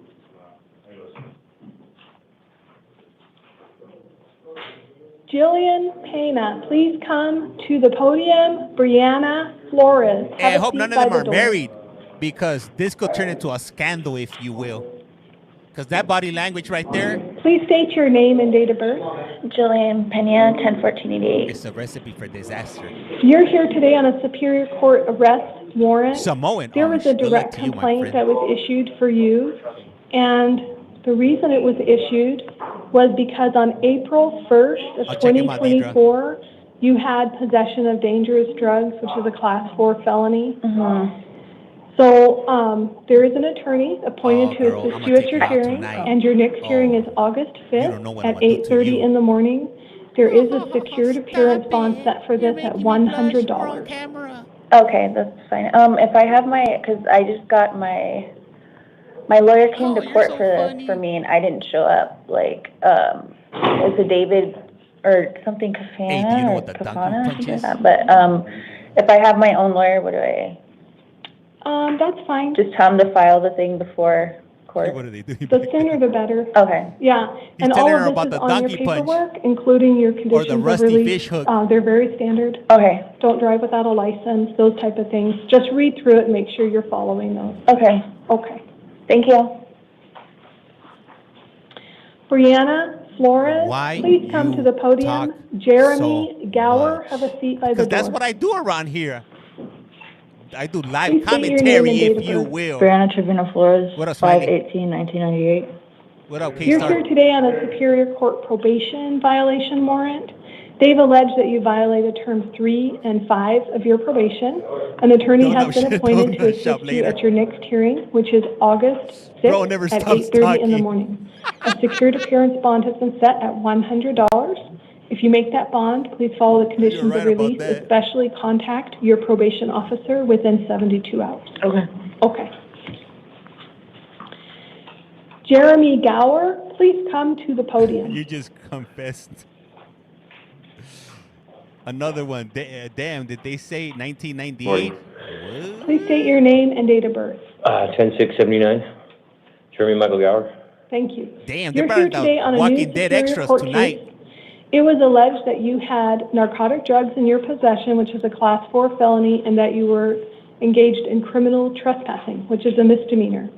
Speaker 11: Jillian Pena, please come to the podium. Brianna Flores.
Speaker 18: Hey, I hope none of them are married because this could turn into a scandal, if you will. Because that body language right there.
Speaker 11: Please state your name and date of birth.
Speaker 20: Jillian Pena, 101488.
Speaker 18: It's a recipe for disaster.
Speaker 11: You're here today on a Superior Court arrest
Speaker 2: warrant,
Speaker 18: Samoan
Speaker 2: there was
Speaker 18: Amish.
Speaker 2: a
Speaker 18: Good luck
Speaker 2: direct
Speaker 18: to you, my
Speaker 2: complaint
Speaker 18: friend.
Speaker 2: that was issued for you. And the reason it was issued was because on April 1st of
Speaker 18: I'll check in my Deidre.
Speaker 2: 2024, you had possession of dangerous drugs, which is a class 4 felony. So there is an attorney appointed to
Speaker 18: girl,
Speaker 2: assist
Speaker 18: I'ma
Speaker 2: you at
Speaker 18: take
Speaker 2: your
Speaker 18: you out
Speaker 2: hearing,
Speaker 18: tonight.
Speaker 2: and your next hearing is August
Speaker 18: don't know
Speaker 2: 5th
Speaker 18: what
Speaker 2: at
Speaker 18: I'ma do to
Speaker 2: 8:30
Speaker 18: you.
Speaker 2: in the morning. There is a secured appearance bond set for this at $100.
Speaker 20: Okay, that's fine. If I have my, because I just got my lawyer came to court for this for me, and I didn't show up. Like, it's a David or something Kafana
Speaker 18: Hey, do you know
Speaker 20: or
Speaker 18: what the donkey
Speaker 20: Kafana,
Speaker 18: punch
Speaker 20: something
Speaker 18: is?
Speaker 20: like that. But if I have my own lawyer, what do I?
Speaker 2: That's fine.
Speaker 20: Just tell him to file the thing before court.
Speaker 18: What are they doing?
Speaker 2: The sooner the better.
Speaker 20: Okay.
Speaker 2: Yeah, and
Speaker 18: telling
Speaker 2: all
Speaker 18: her
Speaker 2: of
Speaker 18: about
Speaker 2: this is
Speaker 18: the
Speaker 2: on your
Speaker 18: donkey punch.
Speaker 2: paperwork, including your conditions of
Speaker 18: rusty
Speaker 2: release.
Speaker 18: fish hook.
Speaker 2: They're very standard.
Speaker 20: Okay.
Speaker 2: Don't drive without a license, those type of things. Just read through it and make sure you're following those.
Speaker 20: Okay.
Speaker 2: Okay.
Speaker 20: Thank you.
Speaker 2: Brianna Flores,
Speaker 18: Why
Speaker 2: please come
Speaker 18: you
Speaker 2: to the podium.
Speaker 18: talk
Speaker 2: Jeremy Gower,
Speaker 18: much?
Speaker 2: have a seat by the
Speaker 18: Because
Speaker 2: door.
Speaker 18: that's what I do around here. I do
Speaker 2: Please
Speaker 18: live
Speaker 2: state your name
Speaker 18: commentary,
Speaker 2: and date
Speaker 18: if
Speaker 2: of
Speaker 18: you
Speaker 2: birth.
Speaker 18: will.
Speaker 19: Brianna Trevino Flores,
Speaker 18: What up, Smiley?
Speaker 19: 5/18/1998.
Speaker 18: What up,
Speaker 2: You're
Speaker 18: K-Star?
Speaker 2: here today on a Superior Court probation violation warrant. They've alleged that you violated terms 3 and 5 of your probation. An attorney
Speaker 18: Donut
Speaker 2: has been
Speaker 18: shop-
Speaker 2: appointed to
Speaker 18: donut shop
Speaker 2: assist you
Speaker 18: later.
Speaker 2: at your next hearing, which is August
Speaker 18: Bro
Speaker 2: 6th
Speaker 18: never
Speaker 2: at
Speaker 18: stops
Speaker 2: 8:30 in the
Speaker 18: talking.
Speaker 2: morning. A secured appearance bond has been set at $100. If you make that bond, please follow the conditions
Speaker 18: right
Speaker 2: of
Speaker 18: about
Speaker 2: release,
Speaker 18: that.
Speaker 2: especially contact your probation officer within 72 hours.
Speaker 19: Okay.
Speaker 2: Okay. Jeremy Gower, please come to the podium.
Speaker 18: You just confessed. Another one. Damn, did they say 1998?
Speaker 2: Please state your name and date of birth.
Speaker 6: 10/6/79, Jeremy Michael Gower.
Speaker 2: Thank you.
Speaker 18: Damn, they
Speaker 2: You're
Speaker 18: brought
Speaker 2: here
Speaker 18: out
Speaker 2: today on a new
Speaker 18: Walking Dead
Speaker 2: Superior
Speaker 18: extras
Speaker 2: Court
Speaker 18: tonight.
Speaker 2: case. It was alleged that you had narcotic drugs in your possession, which is a class 4 felony, and that you were engaged in criminal trespassing, which is a misdemeanor.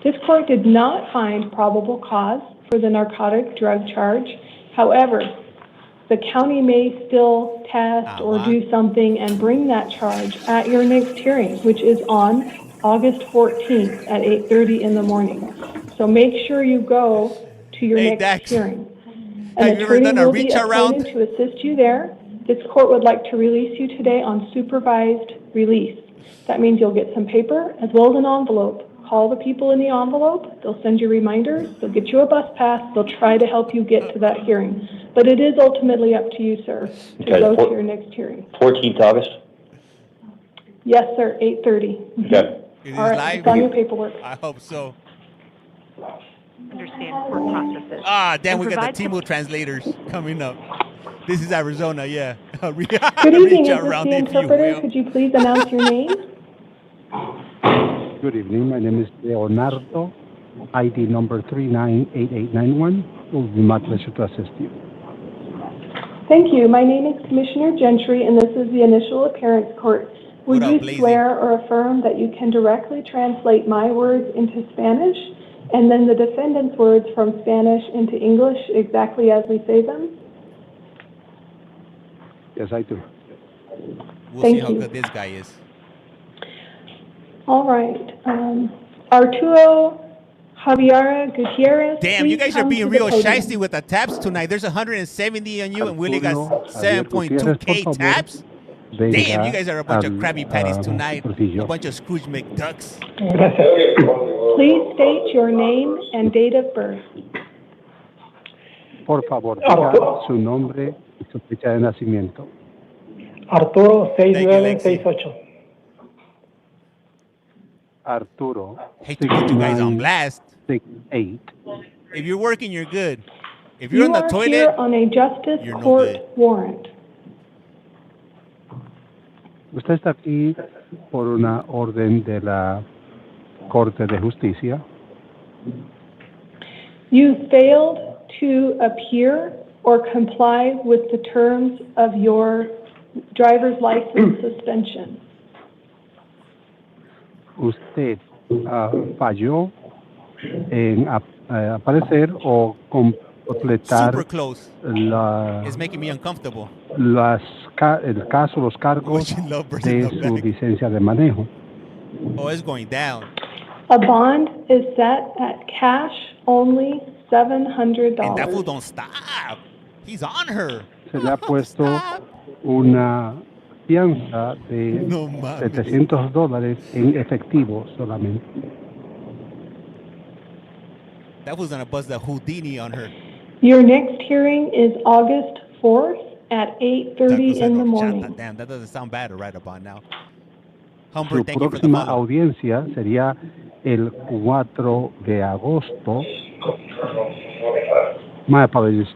Speaker 2: This court did not find probable cause for the narcotic drug charge. However, the county may still test or do something and bring that charge at your next hearing, which is on August 14th at 8:30 in the morning. So make sure you go to your next
Speaker 18: Dax,
Speaker 2: hearing.
Speaker 18: have
Speaker 2: An
Speaker 18: you ever
Speaker 2: attorney
Speaker 18: done a
Speaker 2: will be
Speaker 18: reach around?
Speaker 2: appointed to assist you there. This court would like to release you today on supervised release. That means you'll get some paper as well as an envelope. Call the people in the envelope. They'll send you reminders. They'll get you a bus pass. They'll try to help you get to that hearing. But it is ultimately up to you, sir, to
Speaker 6: Okay,
Speaker 2: go to your next hearing.
Speaker 6: 14th August.
Speaker 2: Yes, sir, 8:30.
Speaker 6: Okay.
Speaker 18: Is
Speaker 2: All
Speaker 18: this
Speaker 2: right,
Speaker 18: live?
Speaker 2: it's on your paperwork.
Speaker 18: I hope so.
Speaker 12: Understand court processes.
Speaker 18: Ah, damn,
Speaker 12: And
Speaker 18: we got
Speaker 12: provide
Speaker 18: the Timu translators coming up. This is Arizona, yeah.
Speaker 2: Good evening,
Speaker 18: Reach
Speaker 2: is this
Speaker 18: around,
Speaker 2: the
Speaker 18: if you
Speaker 2: interpreter?
Speaker 18: will.
Speaker 2: Could you please announce your name?
Speaker 22: Good evening. My name is Leonardo, ID number 398891. It will be my pleasure to assist you.
Speaker 2: Thank you. My name is Commissioner Gentry, and this is the initial appearance court. Would
Speaker 18: What up,
Speaker 2: you
Speaker 18: Lazy?
Speaker 2: swear or affirm that you can directly translate my words into Spanish and then the defendant's words from Spanish into English exactly as we say them?
Speaker 22: Yes, I do.
Speaker 18: We'll
Speaker 2: Thank
Speaker 18: see how
Speaker 2: you.
Speaker 18: good this guy is.
Speaker 2: All right. Arturo Javier Gutierrez.
Speaker 18: Damn, you
Speaker 2: please
Speaker 18: guys are
Speaker 2: come
Speaker 18: being
Speaker 2: to the
Speaker 18: real
Speaker 2: podium.
Speaker 18: shiesty with the taps tonight. There's 170 on you, and Willie got
Speaker 22: Arturo Javier
Speaker 18: 7.2K
Speaker 22: Gutierrez,
Speaker 18: taps.
Speaker 22: Venga
Speaker 18: Damn, you guys are a bunch of
Speaker 22: al,
Speaker 18: Krabby Patties
Speaker 22: ah,
Speaker 18: tonight.
Speaker 22: superficie.
Speaker 18: A bunch of Scrooge McDucks.
Speaker 2: Please state your name and date of birth.
Speaker 22: Por favor, diga su nombre y su fecha de nacimiento.
Speaker 10: Arturo 6968.
Speaker 22: Arturo.
Speaker 18: Hate to put you guys on blast.
Speaker 22: 6968.
Speaker 18: If you're working, you're good. If you're
Speaker 2: You
Speaker 18: in the
Speaker 2: are here
Speaker 18: toilet,
Speaker 2: on a justice
Speaker 18: you're no
Speaker 2: court
Speaker 18: good.
Speaker 2: warrant.
Speaker 22: Usted está aquí por una orden de la Corte de Justicia.
Speaker 2: You failed to appear or comply with the terms of your driver's license suspension.
Speaker 22: Usted falló en aparecer o completar
Speaker 18: Super close.
Speaker 22: la,
Speaker 18: It's making me uncomfortable.
Speaker 22: el caso, los cargos
Speaker 18: Watching Lovebirds
Speaker 22: de
Speaker 18: in the
Speaker 22: su
Speaker 18: back.
Speaker 22: licencia de manejo.
Speaker 18: Oh, it's going down.
Speaker 11: A bond is set at cash only $700.
Speaker 18: And that fool don't stop. He's on her.
Speaker 22: Se le ha puesto una fianza de
Speaker 18: No mames.
Speaker 22: $700 en efectivo solamente.
Speaker 18: That fool's gonna buzz the Houdini on her.
Speaker 11: Your next hearing is August 4th at 8:30 in the morning.
Speaker 18: Damn, that doesn't sound bad right about now.
Speaker 22: Su
Speaker 18: Humber, thank you for the
Speaker 22: próxima
Speaker 18: follow.
Speaker 22: audiencia sería el 4 de agosto. My apologies.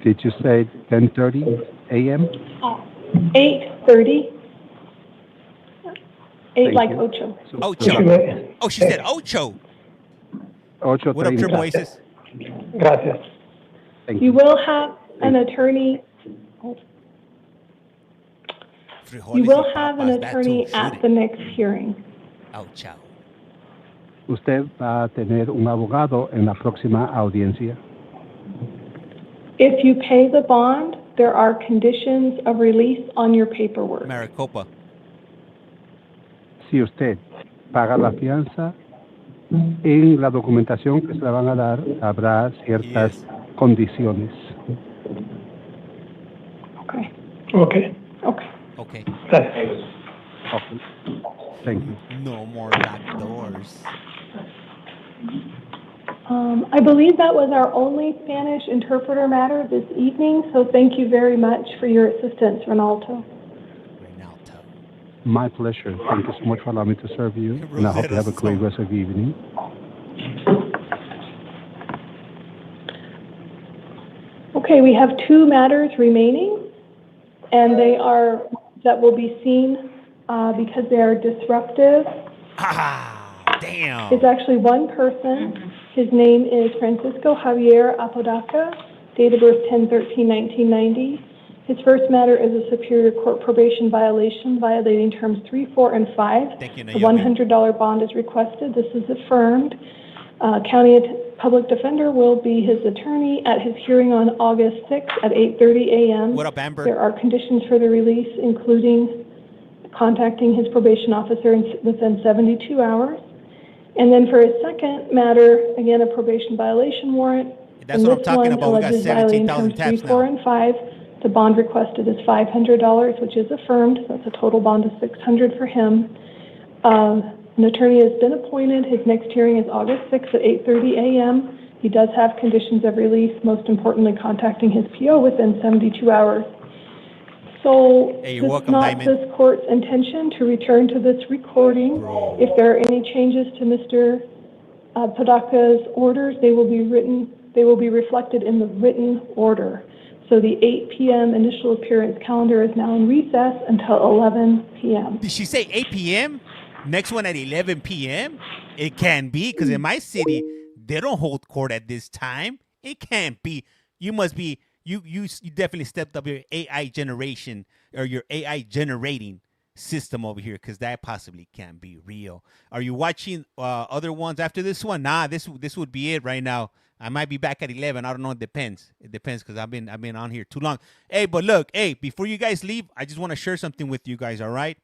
Speaker 22: Did you say 10:30 a.m.?
Speaker 11: 8:30. 8
Speaker 22: Thank
Speaker 11: like
Speaker 22: you.
Speaker 11: ocho.
Speaker 18: Ocho. Oh, she said Ocho.
Speaker 22: 8:30.
Speaker 18: What up, Triple Aces?
Speaker 10: Gracias.
Speaker 22: Thank
Speaker 11: You will have an attorney. You will have an attorney at the next hearing.
Speaker 18: Ocho.
Speaker 22: Usted va a tener un abogado en la próxima audiencia.
Speaker 11: If you pay the bond, there are conditions of release on your paperwork.
Speaker 18: Maricopa.
Speaker 22: Si usted paga la fianza, en la documentación que se le van a dar habrá ciertas condiciones.
Speaker 11: Okay.
Speaker 10: Okay.
Speaker 11: Okay.
Speaker 18: Okay.
Speaker 22: Okay. Thank you.
Speaker 18: No more locked doors.
Speaker 11: I believe that was our only Spanish interpreter matter this evening, so thank you very much for your assistance, Ronaldo.
Speaker 22: My pleasure. Thank you so much for allowing me to serve you, and I hope you have a great rest of the evening.
Speaker 11: Okay, we have 2 matters remaining, and they are, that will be seen because they are disruptive.
Speaker 18: Damn.
Speaker 11: It's actually one person. His name is Francisco Javier Apodaca, date of birth 10/13/1990. His first matter is a Superior Court probation violation, violating terms 3, 4, and 5. The $100 bond is requested. This is affirmed. County Public Defender will be his attorney at his hearing on August 6th at 8:30 a.m.
Speaker 18: What up, Amber?
Speaker 11: There are conditions for the release, including contacting his probation officer within 72 hours. And then for his second matter, again, a probation violation warrant.
Speaker 18: That's what I'm talking about. We got 17,000 taps
Speaker 11: 3, 4,
Speaker 18: now.
Speaker 11: and 5. The bond requested is $500, which is affirmed. That's a total bond of $600 for him. An attorney has been appointed. His next hearing is August 6th at 8:30 a.m. He does have conditions of release, most importantly, contacting his PO within 72 hours. So
Speaker 18: Hey, you're
Speaker 11: it's
Speaker 18: welcome,
Speaker 11: not
Speaker 18: Diamond.
Speaker 11: this court's intention to return to this recording. If there are any changes to Mr. Padaka's orders, they will be reflected in the written order. So the 8 p.m. initial appearance calendar is now in recess until 11 p.m.
Speaker 18: Did she say 8 p.m.? Next one at 11 p.m.? It can be, because in my city, they don't hold court at this time. It can't be. You must be, you definitely stepped up your AI generation, or your AI generating system over here, because that possibly can't be real. Are you watching other ones after this one? Nah, this would be it right now. I might be back at 11. I don't know. It depends. It depends, because I've been on here too long. Hey, but look, hey, before you guys leave, I just want to share something with you guys. All right.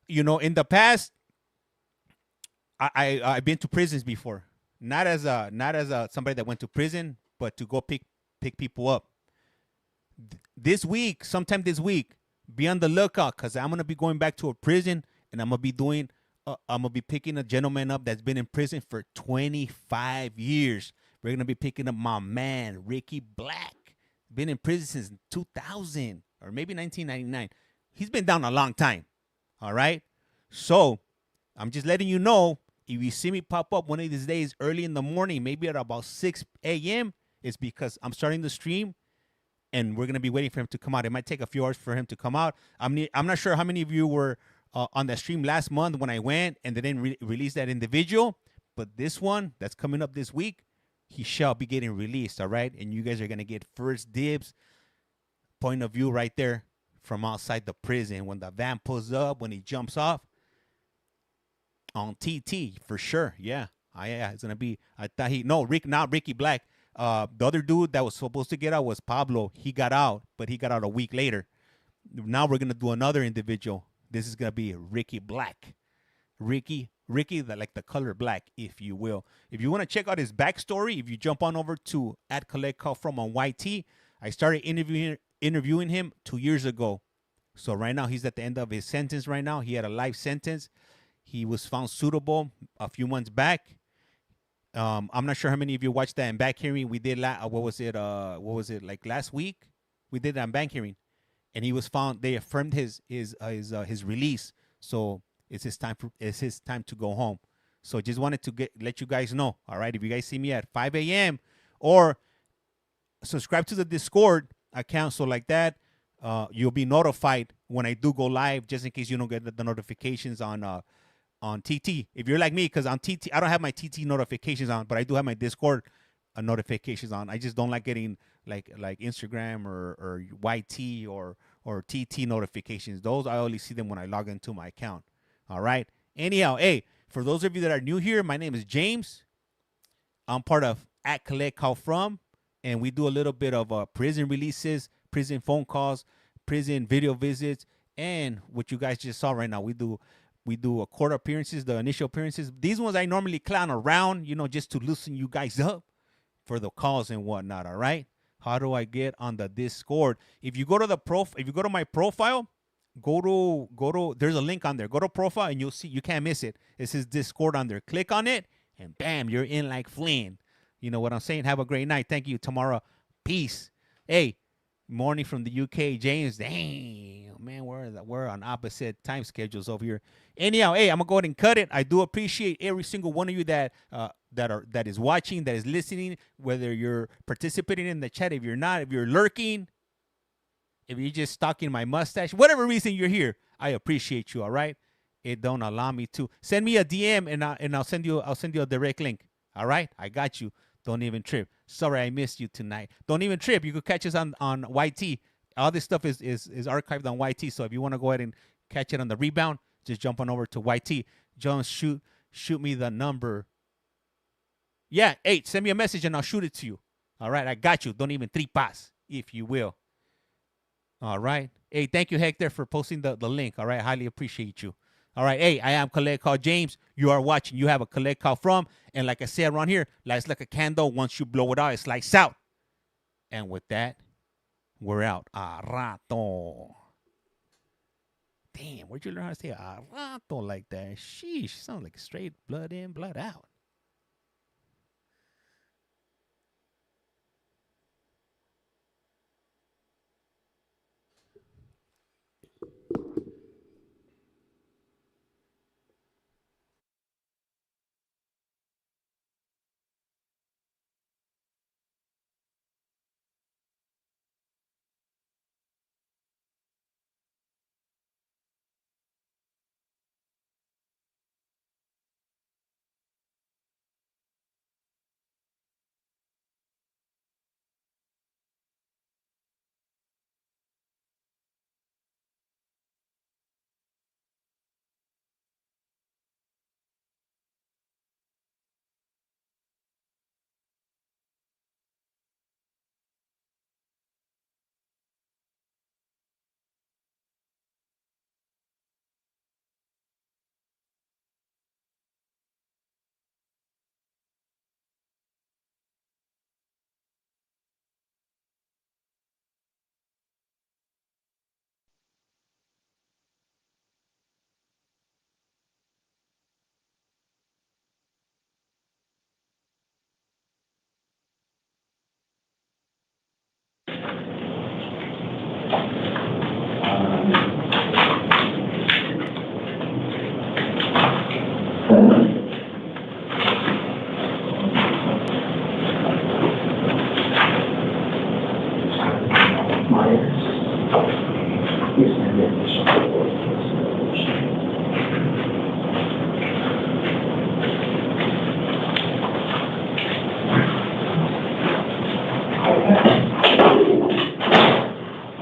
Speaker 18: You know, in the past, I've been to prisons before. Not as somebody that went to prison, but to go pick people up. Sometime this week, be on the lookout, because I'm gonna be going back to a prison, and I'm gonna be picking a gentleman up that's been in prison for 25 years. We're gonna be picking up my man Ricky Black. Been in prison since 2000 or maybe 1999. He's been down a long time. All right. So I'm just letting you know, if you see me pop up one of these days early in the morning, maybe at about 6 a.m., it's because I'm starting the stream, and we're going to be waiting for him to come out. It might take a few hours for him to come out. I'm not sure how many of you were on that stream last month when I went and they didn't release that individual. But this one that's coming up this week, he shall be getting released, all right? And you guys are going to get first dibs, point of view right there from outside the prison. When the van pulls up, when he jumps off, on TT for sure. Yeah. Yeah, it's going to be, not Ricky Black. The other dude that was supposed to get out was Pablo. He got out, but he got out a week later. Now we're gonna do another individual. This is gonna be Ricky Black. Ricky, like the color black, if you will. If you want to check out his backstory, if you jump on over to @CollectCallFrom on YT, I started interviewing him 2 years ago. So right now he's at the end of his sentence. Right now he had a life sentence. He was found suitable a few months back. I'm not sure how many of you watched that in back hearing we did. What was it? Like last week? We did that in back hearing, and he was found. They affirmed his release. So it's his time to go home. So just wanted to let you guys know. All right, if you guys see me at 5 a.m. or subscribe to the Discord account, so like that, you'll be notified when I do go live. Just in case you don't get the notifications on TT. If you're like me, because on TT, I don't have my TT notifications on, but I do have my Discord notifications on. I just don't like getting like Instagram or YT or TT notifications. Those, I only see them when I log into my account. All right. Anyhow, hey, for those of you that are new here, my name is James. I'm part of @CollectCallFrom, and we do a little bit of prison releases, prison phone calls, prison video visits, and what you guys just saw right now, we do court appearances, the initial appearances. These ones I normally clown around, just to loosen you guys up for the calls and whatnot. All right. How do I get on the Discord? If you go to my profile, go to there's a link on there. Go to profile and you'll see, you can't miss it. It says Discord on there. Click on it and bam, you're in like Flynn. You know what I'm saying? Have a great night. Thank you. Tomorrow. Peace. Hey, morning from the UK, James. Damn, man, we're on opposite time schedules over here. Anyhow, hey, I'm gonna go ahead and cut it. I do appreciate every single one of you that is watching, that is listening, whether you're participating in the chat, if you're not, if you're lurking, if you're just stalking my mustache, whatever reason you're here, I appreciate you. All right. It don't allow me to send me a DM and I'll send you a direct link. All right. I got you. Don't even trip. Sorry, I missed you tonight. Don't even trip. You could catch us on YT. All this stuff is archived on YT. So if you want to go ahead and catch it on the rebound, just jump on over to YT. John, shoot me the number. Yeah, 8. Send me a message and I'll shoot it to you. All right, I got you. Don't even tripas, if you will. All right. Hey, thank you, Hector, for posting the link. All right, highly appreciate you. All right, hey, I am Collect Call James. You are watching. You have a Collect Call From. And like I said around here, lights like a candle. Once you blow it out, it lights out. And with that, we're out. A rato. Damn, where'd you learn how to say a rato like that? Sheesh, sounds like straight blood in, blood out.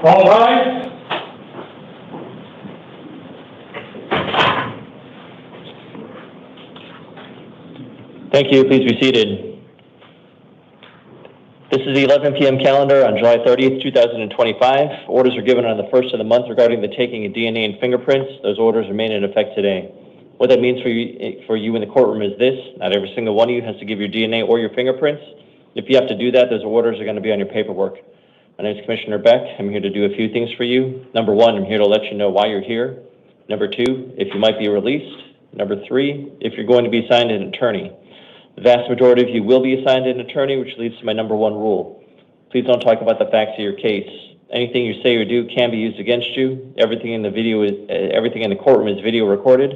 Speaker 10: All right.
Speaker 6: Thank you. Please be seated.
Speaker 13: This is the 11 p.m. calendar on July 30th, 2025. Orders are given on the first of the month regarding the taking of DNA and fingerprints. Those orders remain in effect today. What that means for you in the courtroom is this: not every single one of you has to give your DNA or your fingerprints. If you have to do that, those orders are going to be on your paperwork. My name is Commissioner Beck. I'm here to do a few things for you. Number one, I'm here to let you know why you're here. Number two, if you might be released. Number three, if you're going to be assigned an attorney. The vast majority of you will be assigned an attorney, which leads to my number one rule. Please don't talk about the facts of your case. Anything you say or do can be used against you. Everything in the courtroom is video recorded.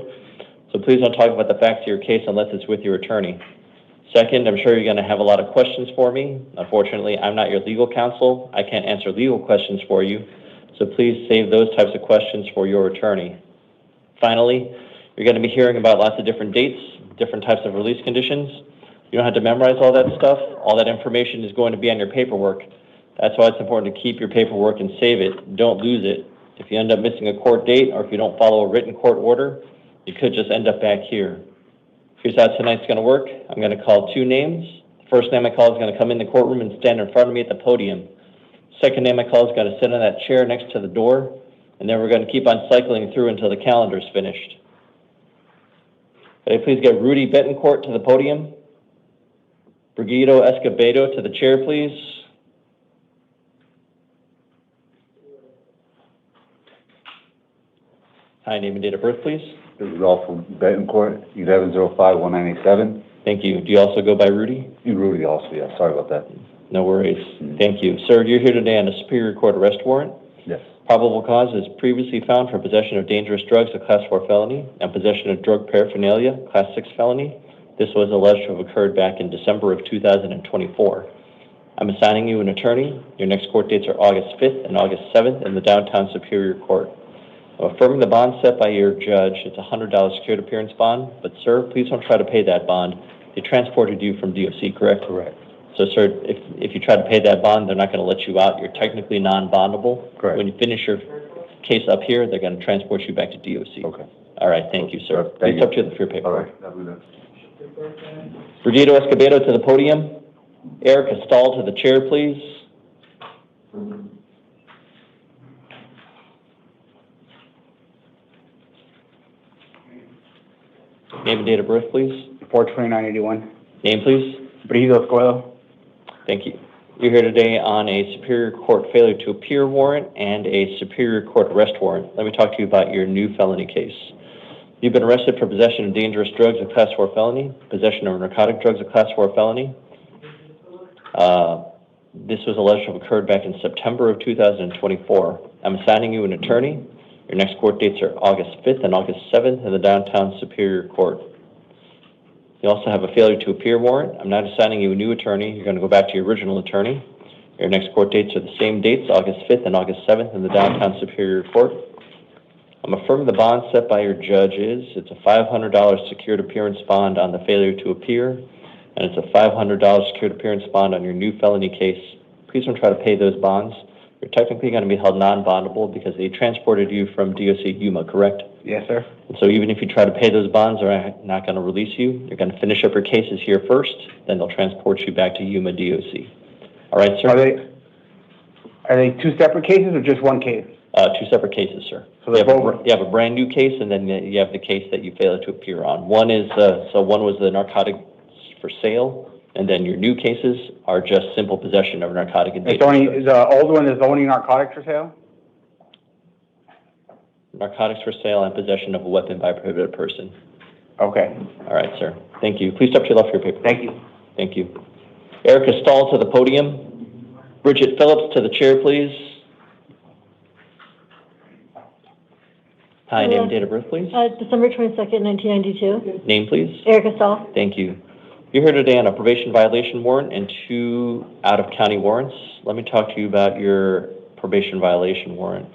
Speaker 13: So please don't talk about the facts of your case unless it's with your attorney. Second, I'm sure you're going to have a lot of questions for me. Unfortunately, I'm not your legal counsel. I can't answer legal questions for you. So please save those types of questions for your attorney. Finally, you're going to be hearing about lots of different dates, different types of release conditions. You don't have to memorize all that stuff. All that information is going to be on your paperwork. That's why it's important to keep your paperwork and save it. Don't lose it. If you end up missing a court date or if you don't follow a written court order, you could just end up back here. Here's how tonight's going to work. I'm going to call two names. The first name I call is going to come in the courtroom and stand in front of me at the podium. Second name I call is going to sit on that chair next to the door, and then we're going to keep on cycling through until the calendar's finished. Could I please get Rudy Betancourt to the podium? Brigido Escobedo to the chair, please. Hi, name and date of birth, please.
Speaker 16: This is all from Betancourt, 1105-1987.
Speaker 13: Thank you. Do you also go by Rudy?
Speaker 16: Rudy also, yeah. Sorry about that.
Speaker 13: No worries. Thank you. Sir, you're here today on a Superior Court arrest warrant.
Speaker 16: Yes.
Speaker 13: Probable cause is previously found for possession of dangerous drugs, a Class 4 felony, and possession of drug paraphernalia, Class 6 felony. This was alleged to have occurred back in December of 2024. I'm assigning you an attorney. Your next court dates are August 5th and August 7th in the downtown Superior Court. I'm affirming the bond set by your judge. It's a $100 secured appearance bond, but sir, please don't try to pay that bond. They transported you from DOC, correct?
Speaker 16: Correct.
Speaker 13: So, sir, if you try to pay that bond, they're not going to let you out. You're technically non-bondable.
Speaker 16: Correct.
Speaker 13: When you finish your case up here, they're going to transport you back to DOC.
Speaker 16: Okay.
Speaker 13: All right, thank you, sir.
Speaker 16: Thank
Speaker 13: Please
Speaker 16: you.
Speaker 13: up to the your paper.
Speaker 16: All right. That'll do that.
Speaker 13: Brigido Escobedo to the podium. Erica Stahl to the chair, please. Name and date of birth, please.
Speaker 7: 4/29/81.
Speaker 13: Name, please.
Speaker 7: Brigido Escobedo.
Speaker 13: Thank you. You're here today on a Superior Court failure to appear warrant and a Superior Court arrest warrant. Let me talk to you about your new felony case. You've been arrested for possession of dangerous drugs, a Class 4 felony, possession of narcotic drugs, a Class 4 felony. This was alleged to have occurred back in September of 2024. I'm assigning you an attorney. Your next court dates are August 5th and August 7th in the downtown Superior Court. You also have a failure to appear warrant. I'm not assigning you a new attorney. You're going to go back to your original attorney. Your next court dates are the same dates, August 5th and August 7th in the downtown Superior Court. I'm affirming the bond set by your judges. It's a $500 secured appearance bond on the failure to appear, and it's a $500 secured appearance bond on your new felony case. Please don't try to pay those bonds. You're technically going to be held non-bondable because they transported you from DOC Yuma, correct?
Speaker 7: Yes, sir.
Speaker 13: And so even if you try to pay those bonds, they're not going to release you. You're going to finish up your cases here first, then they'll transport you back to Yuma DOC. All right, sir?
Speaker 7: Are they two separate cases or just one case?
Speaker 13: Two separate cases, sir.
Speaker 7: So
Speaker 13: you have a brand new case, and then you have the case that you failed to appear on. One is one was the narcotics for sale, and then your new cases are just simple possession of narcotic and dangerous drugs.
Speaker 7: The old one is only narcotics for sale?
Speaker 13: Narcotics for sale and possession of a weapon by a prohibited person.
Speaker 7: Okay.
Speaker 13: All right, sir. Thank you. Please step to your left for your paper.
Speaker 7: Thank you.
Speaker 13: Thank you. Erica Stahl to the podium. Bridget Phillips to the chair, please. Hi, name and date of birth, please.
Speaker 19: December 22nd, 1992.
Speaker 13: Name, please.
Speaker 19: Erica Stahl.
Speaker 13: Thank you. You're here today on a probation violation warrant and 2 out-of-county warrants. Let me talk to you about your probation violation warrant.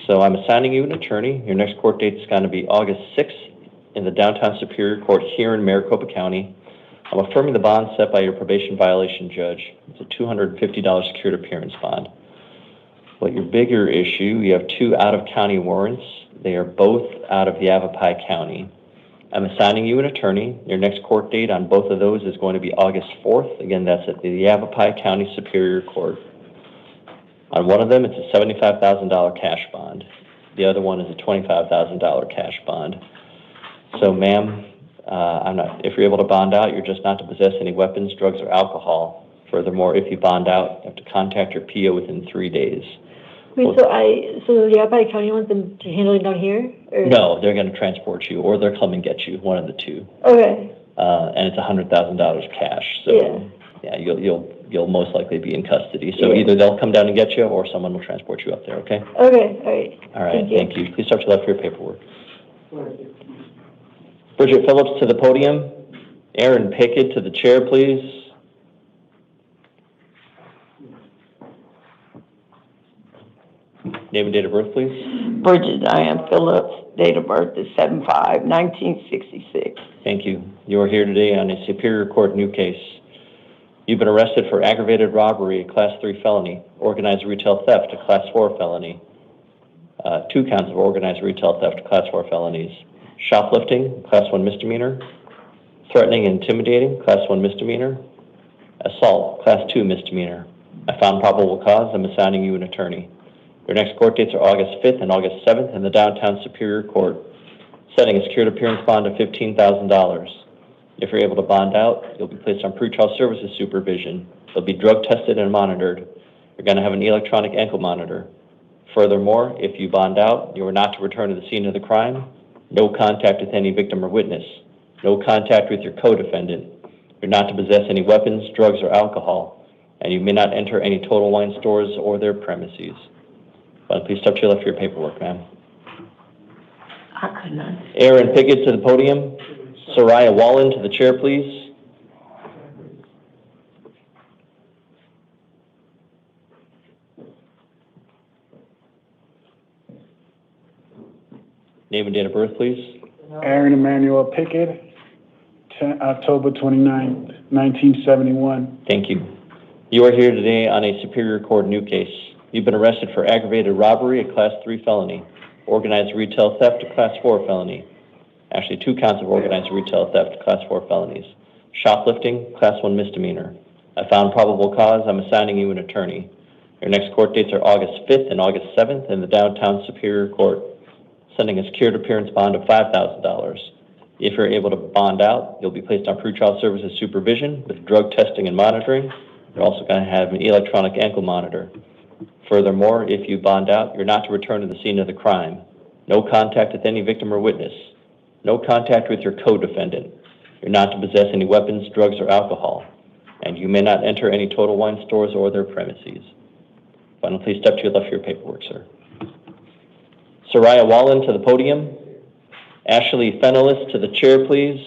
Speaker 13: So I'm assigning you an attorney. Your next court date is going to be August 6th in the downtown Superior Court here in Maricopa County. I'm affirming the bond set by your probation violation judge. It's a $250 secured appearance bond. But your bigger issue, you have 2 out-of-county warrants. They are both out of Yavapai County. I'm assigning you an attorney. Your next court date on both of those is going to be August 4th. Again, that's at the Yavapai County Superior Court. On one of them, it's a $75,000 cash bond. The other one is a $25,000 cash bond. So, ma'am, if you're able to bond out, you're just not to possess any weapons, drugs, or alcohol. Furthermore, if you bond out, you have to contact your PO within 3 days.
Speaker 19: Wait, so the Yavapai County wants them to handle it down here? Or?
Speaker 13: No, they're going to transport you, or they'll come and get you, one of the two.
Speaker 19: Okay.
Speaker 13: And it's $100,000 cash. So, yeah, you'll most likely be in custody. So either they'll come down and get you, or someone will transport you up there. Okay.
Speaker 19: Okay. All right.
Speaker 13: All right. Thank you. Please start to left for your paperwork. Bridget Phillips to the podium. Aaron Pickett to the chair, please. Name and date of birth, please.
Speaker 1: Bridget Diane Phillips, date of birth is 7/5/1966.
Speaker 13: Thank you. You are here today on a Superior Court new case. You've been arrested for aggravated robbery, a Class 3 felony, organized retail theft, a Class 4 felony, 2 counts of organized retail theft, Class 4 felonies, shoplifting, Class 1 misdemeanor, threatening and intimidating, Class 1 misdemeanor, assault, Class 2 misdemeanor. I found probable cause. I'm assigning you an attorney. Your next court dates are August 5th and August 7th in the downtown Superior Court, setting a secured appearance bond of $15,000. If you're able to bond out, you'll be placed on pretrial services supervision. You'll be drug tested and monitored. You're going to have an electronic ankle monitor. Furthermore, if you bond out, you are not to return to the scene of the crime, no contact with any victim or witness, no contact with your co-defendant. You're not to possess any weapons, drugs, or alcohol, and you may not enter any Total Wine stores or their premises. Please step to your left for your paperwork, ma'am.
Speaker 1: I could not.
Speaker 13: Aaron Pickett to the podium. Soraya Wallen to the chair, please. Name and date of birth, please.
Speaker 3: Aaron Emmanuel Pickett, October 29th, 1971.
Speaker 13: Thank you. You are here today on a Superior Court new case. You've been arrested for aggravated robbery, a Class 3 felony, organized retail theft, a Class 4 felony. Actually, 2 counts of organized retail theft, Class 4 felonies. Shoplifting, Class 1 misdemeanor. I found probable cause. I'm assigning you an attorney. Your next court dates are August 5th and August 7th in the downtown Superior Court, sending a secured appearance bond of $5,000. If you're able to bond out, you'll be placed on pretrial services supervision with drug testing and monitoring. You're also going to have an electronic ankle monitor. Furthermore, if you bond out, you're not to return to the scene of the crime. No contact with any victim or witness. No contact with your co-defendant. You're not to possess any weapons, drugs, or alcohol. And you may not enter any Total Wine stores or their premises. Finally, please step to your left for your paperwork, sir. Soraya Wallen to the podium. Ashley Fennelis to the chair, please.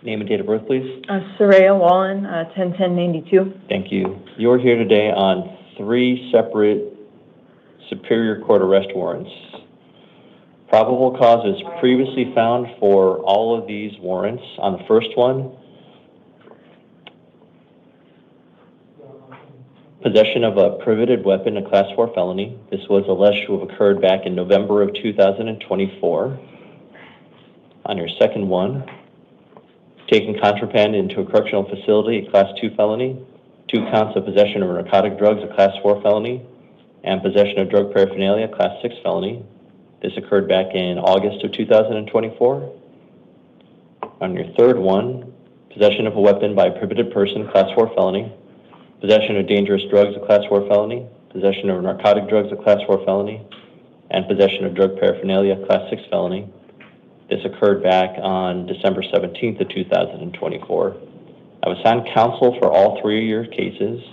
Speaker 13: Name and date of birth, please.
Speaker 9: Soraya Wallen, 10/10/92.
Speaker 13: Thank you. You're here today on 3 separate Superior Court arrest warrants. Probable cause is previously found for all of these warrants. On the first one, possession of a prohibited weapon, a Class 4 felony. This was alleged to have occurred back in November of 2024. On your second one, taking contraband into a correctional facility, a Class 2 felony. 2 counts of possession of narcotic drugs, a Class 4 felony. And possession of drug paraphernalia, Class 6 felony. This occurred back in August of 2024. On your third one, possession of a weapon by a prohibited person, Class 4 felony. Possession of dangerous drugs, a Class 4 felony. Possession of narcotic drugs, a Class 4 felony. And possession of drug paraphernalia, Class 6 felony. This occurred back on December 17th of 2024. I was assigned counsel for all 3 of your cases.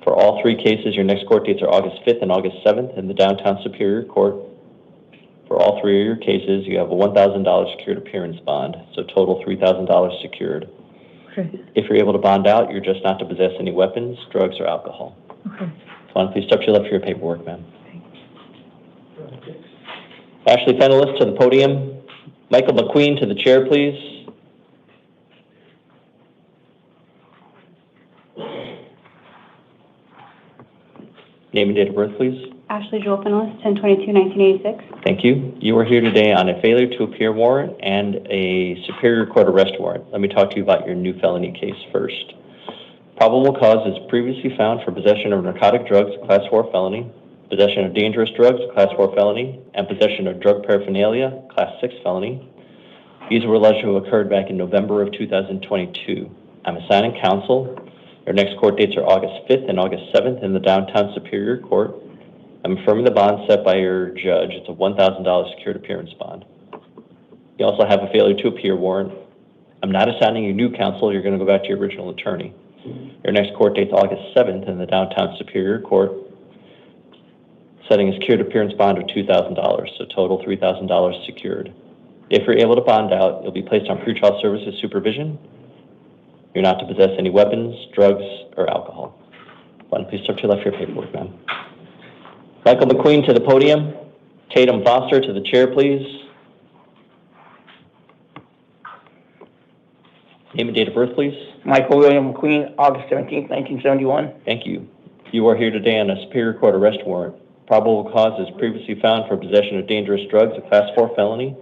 Speaker 13: For all 3 cases, your next court dates are August 5th and August 7th in the downtown Superior Court. For all 3 of your cases, you have a $1,000 secured appearance bond, so total $3,000 secured.
Speaker 9: Okay.
Speaker 13: If you're able to bond out, you're just not to possess any weapons, drugs, or alcohol.
Speaker 9: Okay.
Speaker 13: Please step to your left for your paperwork, ma'am. Ashley Fennelis to the podium. Michael McQueen to the chair, please. Name and date of birth, please.
Speaker 14: Ashley Joel Pinellas, 10/22/1986.
Speaker 13: Thank you. You are here today on a failure to appear warrant and a Superior Court arrest warrant. Let me talk to you about your new felony case first. Probable cause is previously found for possession of narcotic drugs, Class 4 felony, possession of dangerous drugs, Class 4 felony, and possession of drug paraphernalia, Class 6 felony. These were alleged to have occurred back in November of 2022. I'm assigning counsel. Your next court dates are August 5th and August 7th in the downtown Superior Court. I'm affirming the bond set by your judge. It's a $1,000 secured appearance bond. You also have a failure to appear warrant. I'm not assigning you new counsel. You're going to go back to your original attorney. Your next court date's August 7th in the downtown Superior Court, setting a secured appearance bond of $2,000, so total $3,000 secured. If you're able to bond out, you'll be placed on pretrial services supervision. You're not to possess any weapons, drugs, or alcohol. Why don't you please step to your left for your paperwork, ma'am. Michael McQueen to the podium. Tatum Foster to the chair, please. Name and date of birth, please.
Speaker 15: Michael William McQueen, August 17th, 1971.
Speaker 13: Thank you. You are here today on a Superior Court arrest warrant. Probable cause is previously found for possession of dangerous drugs, a Class 4 felony.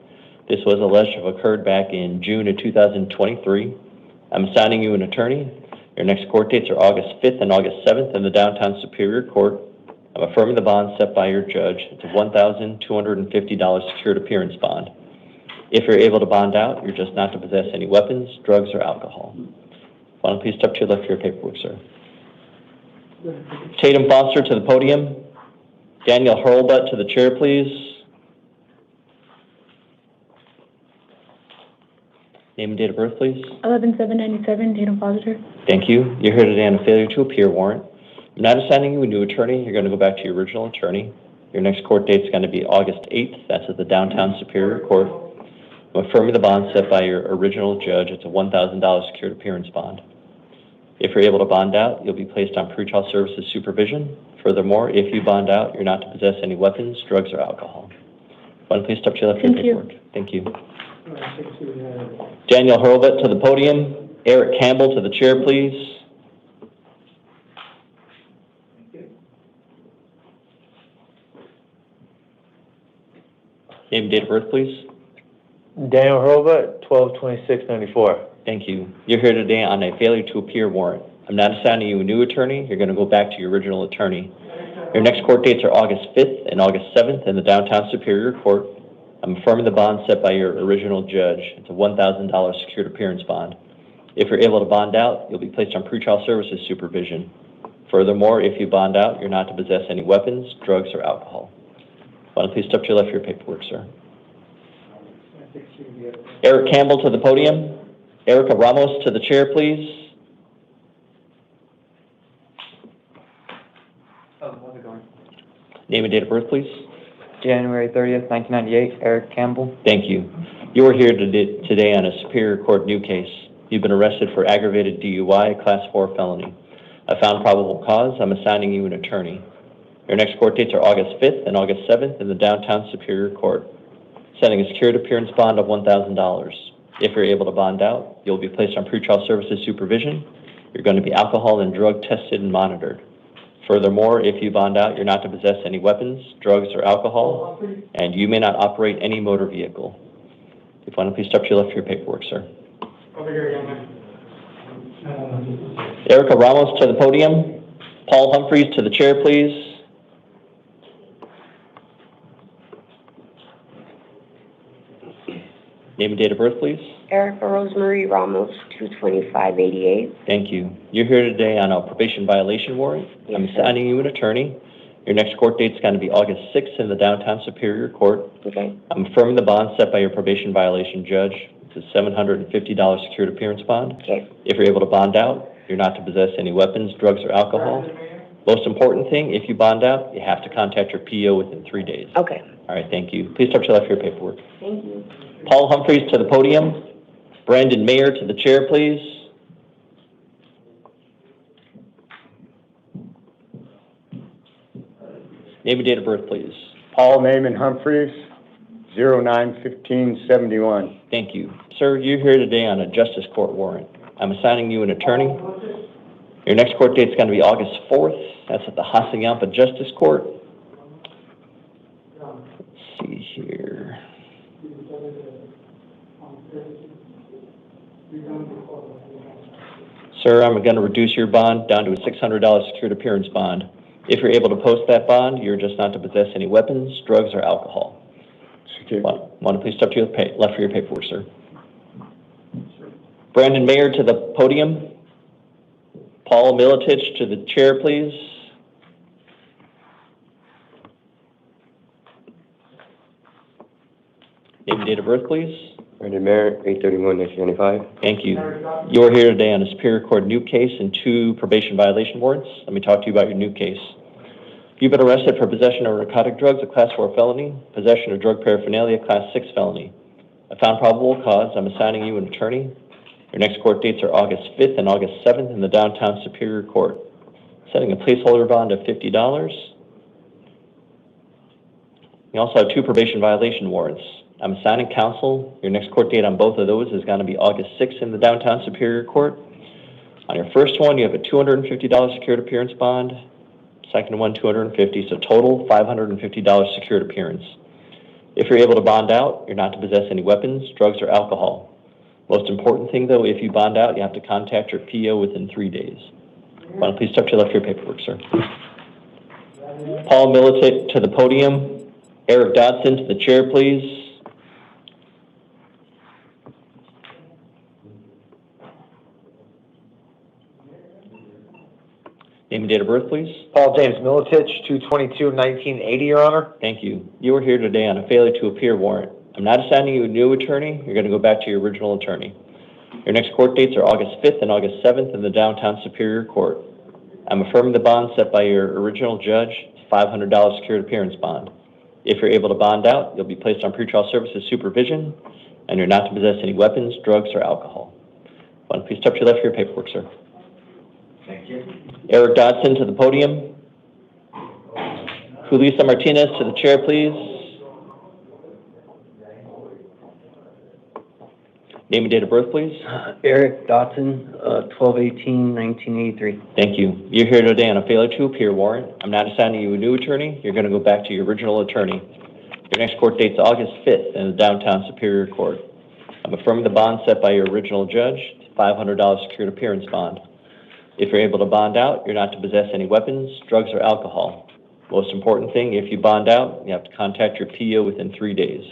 Speaker 13: This was alleged to have occurred back in June of 2023. I'm assigning you an attorney. Your next court dates are August 5th and August 7th in the downtown Superior Court. I'm affirming the bond set by your judge. It's a $1,250 secured appearance bond. If you're able to bond out, you're just not to possess any weapons, drugs, or alcohol. Why don't you please step to your left for your paperwork, sir. Tatum Foster to the podium. Daniel Hurlbutt to the chair, please. Name and date of birth, please.
Speaker 14: 11/7/97, Tatum Foster.
Speaker 13: Thank you. You're here today on a failure to appear warrant. I'm not assigning you a new attorney. You're going to go back to your original attorney. Your next court date is going to be August 8th. That's at the downtown Superior Court. I'm affirming the bond set by your original judge. It's a $1,000 secured appearance bond. If you're able to bond out, you'll be placed on pretrial services supervision. Furthermore, if you bond out, you're not to possess any weapons, drugs, or alcohol. Why don't you please step to your left for your paperwork. Thank you. Daniel Hurlbutt to the podium. Eric Campbell to the chair, please. Name and date of birth, please.
Speaker 6: Daniel Hurlbutt, 12/26/94.
Speaker 13: Thank you. You're here today on a failure to appear warrant. I'm not assigning you a new attorney. You're going to go back to your original attorney. Your next court dates are August 5th and August 7th in the downtown Superior Court. I'm affirming the bond set by your original judge. It's a $1,000 secured appearance bond. If you're able to bond out, you'll be placed on pretrial services supervision. Furthermore, if you bond out, you're not to possess any weapons, drugs, or alcohol. Why don't you please step to your left for your paperwork, sir. Eric Campbell to the podium. Erica Ramos to the chair, please. Name and date of birth, please.
Speaker 8: January 30th, 1998, Eric Campbell.
Speaker 13: Thank you. You are here today on a Superior Court new case. You've been arrested for aggravated DUI, Class 4 felony. I found probable cause. I'm assigning you an attorney. Your next court dates are August 5th and August 7th in the downtown Superior Court, setting a secured appearance bond of $1,000. If you're able to bond out, you'll be placed on pretrial services supervision. You're going to be alcohol and drug tested and monitored. Furthermore, if you bond out, you're not to possess any weapons, drugs, or alcohol, and you may not operate any motor vehicle. If you want to please step to your left for your paperwork, sir.
Speaker 10: Over here, young man.
Speaker 13: Erica Ramos to the podium. Paul Humphreys to the chair, please. Name and date of birth, please.
Speaker 23: Erica Rosemary Ramos, 22588.
Speaker 13: Thank you. You're here today on a probation violation warrant.
Speaker 23: Yes,
Speaker 13: I'm assigning you an attorney. Your next court date's going to be August 6th in the downtown Superior Court.
Speaker 23: Okay.
Speaker 13: I'm affirming the bond set by your probation violation judge. It's a $750 secured appearance bond.
Speaker 23: Okay.
Speaker 13: If you're able to bond out, you're not to possess any weapons, drugs, or alcohol. Most important thing, if you bond out, you have to contact your PO within 3 days.
Speaker 23: Okay.
Speaker 13: All right, thank you. Please step to your left for your paperwork.
Speaker 23: Thank you.
Speaker 13: Paul Humphreys to the podium. Brandon Mayer to the chair, please. Name and date of birth, please.
Speaker 21: Paul Naaman Humphreys, 09/15/71.
Speaker 13: Thank you. Sir, you're here today on a justice court warrant. I'm assigning you an attorney. Your next court date is going to be August 4th. That's at the Hassayampa Justice Court. Sir, I'm going to reduce your bond down to a $600 secured appearance bond. If you're able to post that bond, you're just not to possess any weapons, drugs, or alcohol. Want to please step to your left for your paperwork, sir. Brandon Mayer to the podium. Paul Militich to the chair, please. Name and date of birth, please.
Speaker 4: Brandon Mayer, 8/31/1995.
Speaker 13: Thank you. You are here today on a Superior Court new case and 2 probation violation warrants. Let me talk to you about your new case. You've been arrested for possession of narcotic drugs, a Class 4 felony, possession of drug paraphernalia, Class 6 felony. I found probable cause. I'm assigning you an attorney. Your next court dates are August 5th and August 7th in the downtown Superior Court. Setting a placeholder bond of $50. You also have 2 probation violation warrants. I'm assigning counsel. Your next court date on both of those is going to be August 6th in the downtown Superior Court. On your first one, you have a $250 secured appearance bond. Second one, $250, so total $550 secured appearance. If you're able to bond out, you're not to possess any weapons, drugs, or alcohol. Most important thing, though, if you bond out, you have to contact your PO within 3 days. Why don't please step to your left for your paperwork, sir. Paul Militic to the podium. Eric Dodson to the chair, please. Name and date of birth, please.
Speaker 6: Paul James Militich, 2/22/1980, Your Honor.
Speaker 13: Thank you. You are here today on a failure to appear warrant. I'm not assigning you a new attorney. You're going to go back to your original attorney. Your next court dates are August 5th and August 7th in the downtown Superior Court. I'm affirming the bond set by your original judge, $500 secured appearance bond. If you're able to bond out, you'll be placed on pretrial services supervision, and you're not to possess any weapons, drugs, or alcohol. Why don't you please step to your left for your paperwork, sir.
Speaker 6: Thank you.
Speaker 13: Eric Dodson to the podium. Julissa Martinez to the chair, please. Name and date of birth, please.
Speaker 4: Eric Dotson, 12/18/1983.
Speaker 13: Thank you. You're here today on a failure to appear warrant. I'm not assigning you a new attorney. You're going to go back to your original attorney. Your next court date's August 5th in the downtown Superior Court. I'm affirming the bond set by your original judge, $500 secured appearance bond. If you're able to bond out, you're not to possess any weapons, drugs, or alcohol. Most important thing, if you bond out, you have to contact your PO within 3 days.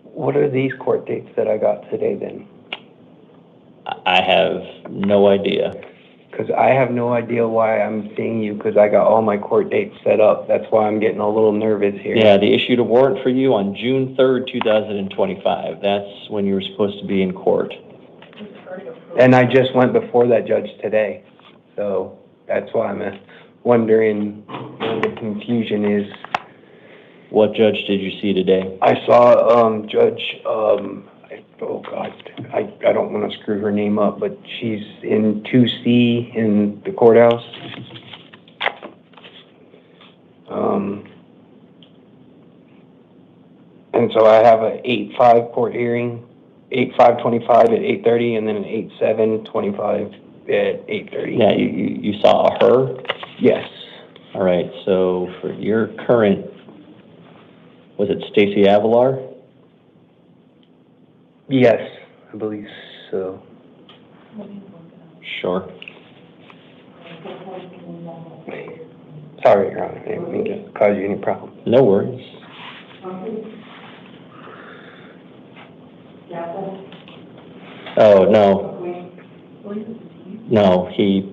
Speaker 4: What are these court dates that I got today then?
Speaker 13: I have no idea.
Speaker 4: Because I have no idea why I'm seeing you, because I got all my court dates set up. That's why I'm getting a little nervous here.
Speaker 13: Yeah, they issued a warrant for you on June 3rd, 2025. That's when you were supposed to be in court.
Speaker 4: And I just went before that judge today. So that's why I'm wondering where the confusion is.
Speaker 13: What judge did you see today?
Speaker 4: I saw Judge, oh God, I don't want to screw her name up, but she's in 2C in the courthouse. And so I have an 8/5 court hearing, 8/5/25 at 8:30, and then an 8/7/25 at 8:30.
Speaker 13: Yeah, you saw her?
Speaker 4: Yes.
Speaker 13: All right, so for your current, was it Stacy Avalar?
Speaker 4: Yes, I believe so.
Speaker 13: Sure.
Speaker 4: Sorry, Your Honor, I didn't mean to cause you any problem.
Speaker 13: No worries. Oh, no. No, he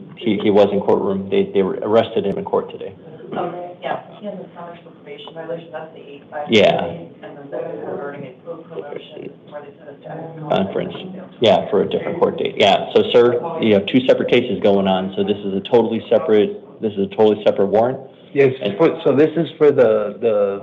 Speaker 13: was in courtroom. They arrested him in court today.
Speaker 12: Okay, yeah, he has a counter for probation violation, that's the 8/5.
Speaker 13: Yeah.
Speaker 12: And then they're converting it to a promotion where they said it's
Speaker 13: Conference. Yeah, for a different court date. Yeah, so sir, you have 2 separate cases going on, so this is a totally separate warrant.
Speaker 4: Yes, so this is for the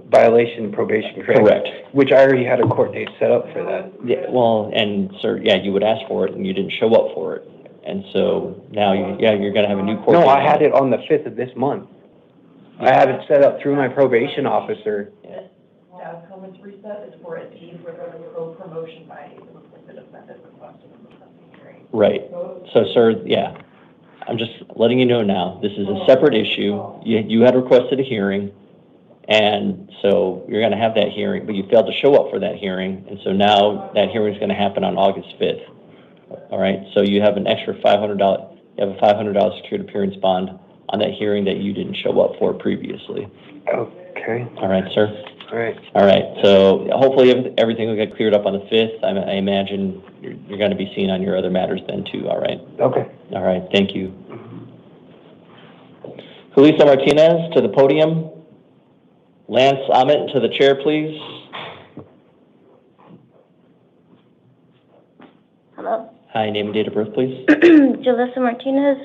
Speaker 4: violation probation,
Speaker 13: Correct.
Speaker 4: Which I already had a court date set up for that.
Speaker 13: Yeah, well, and sir, yeah, you would ask for it and you didn't show up for it. And so now, you're going to have a new court date.
Speaker 4: No, I had it on the 5th of this month. I have it set up through my probation officer.
Speaker 12: Comments reset is for a T for the pro-promotion by the defendant requested in the hearing.
Speaker 13: Right. So, sir, yeah, I'm just letting you know now, this is a separate issue. You had requested a hearing, And so you're going to have that hearing, but you failed to show up for that hearing. And so now that hearing is going to happen on August 5th. All right. So you have an extra $500. You have a $500 secured appearance bond on that hearing that you didn't show up for previously.
Speaker 4: Okay.
Speaker 13: All right, sir.
Speaker 4: All right.
Speaker 13: All right. So hopefully everything will get cleared up on the 5th. I imagine you're going to be seen on your other matters then too. All right.
Speaker 4: Okay.
Speaker 13: All right. Thank you. Julissa Martinez to the podium. Lance Ahmet to the chair, please.
Speaker 5: Hello.
Speaker 13: Hi, name and date of birth, please.
Speaker 5: Julissa Martinez,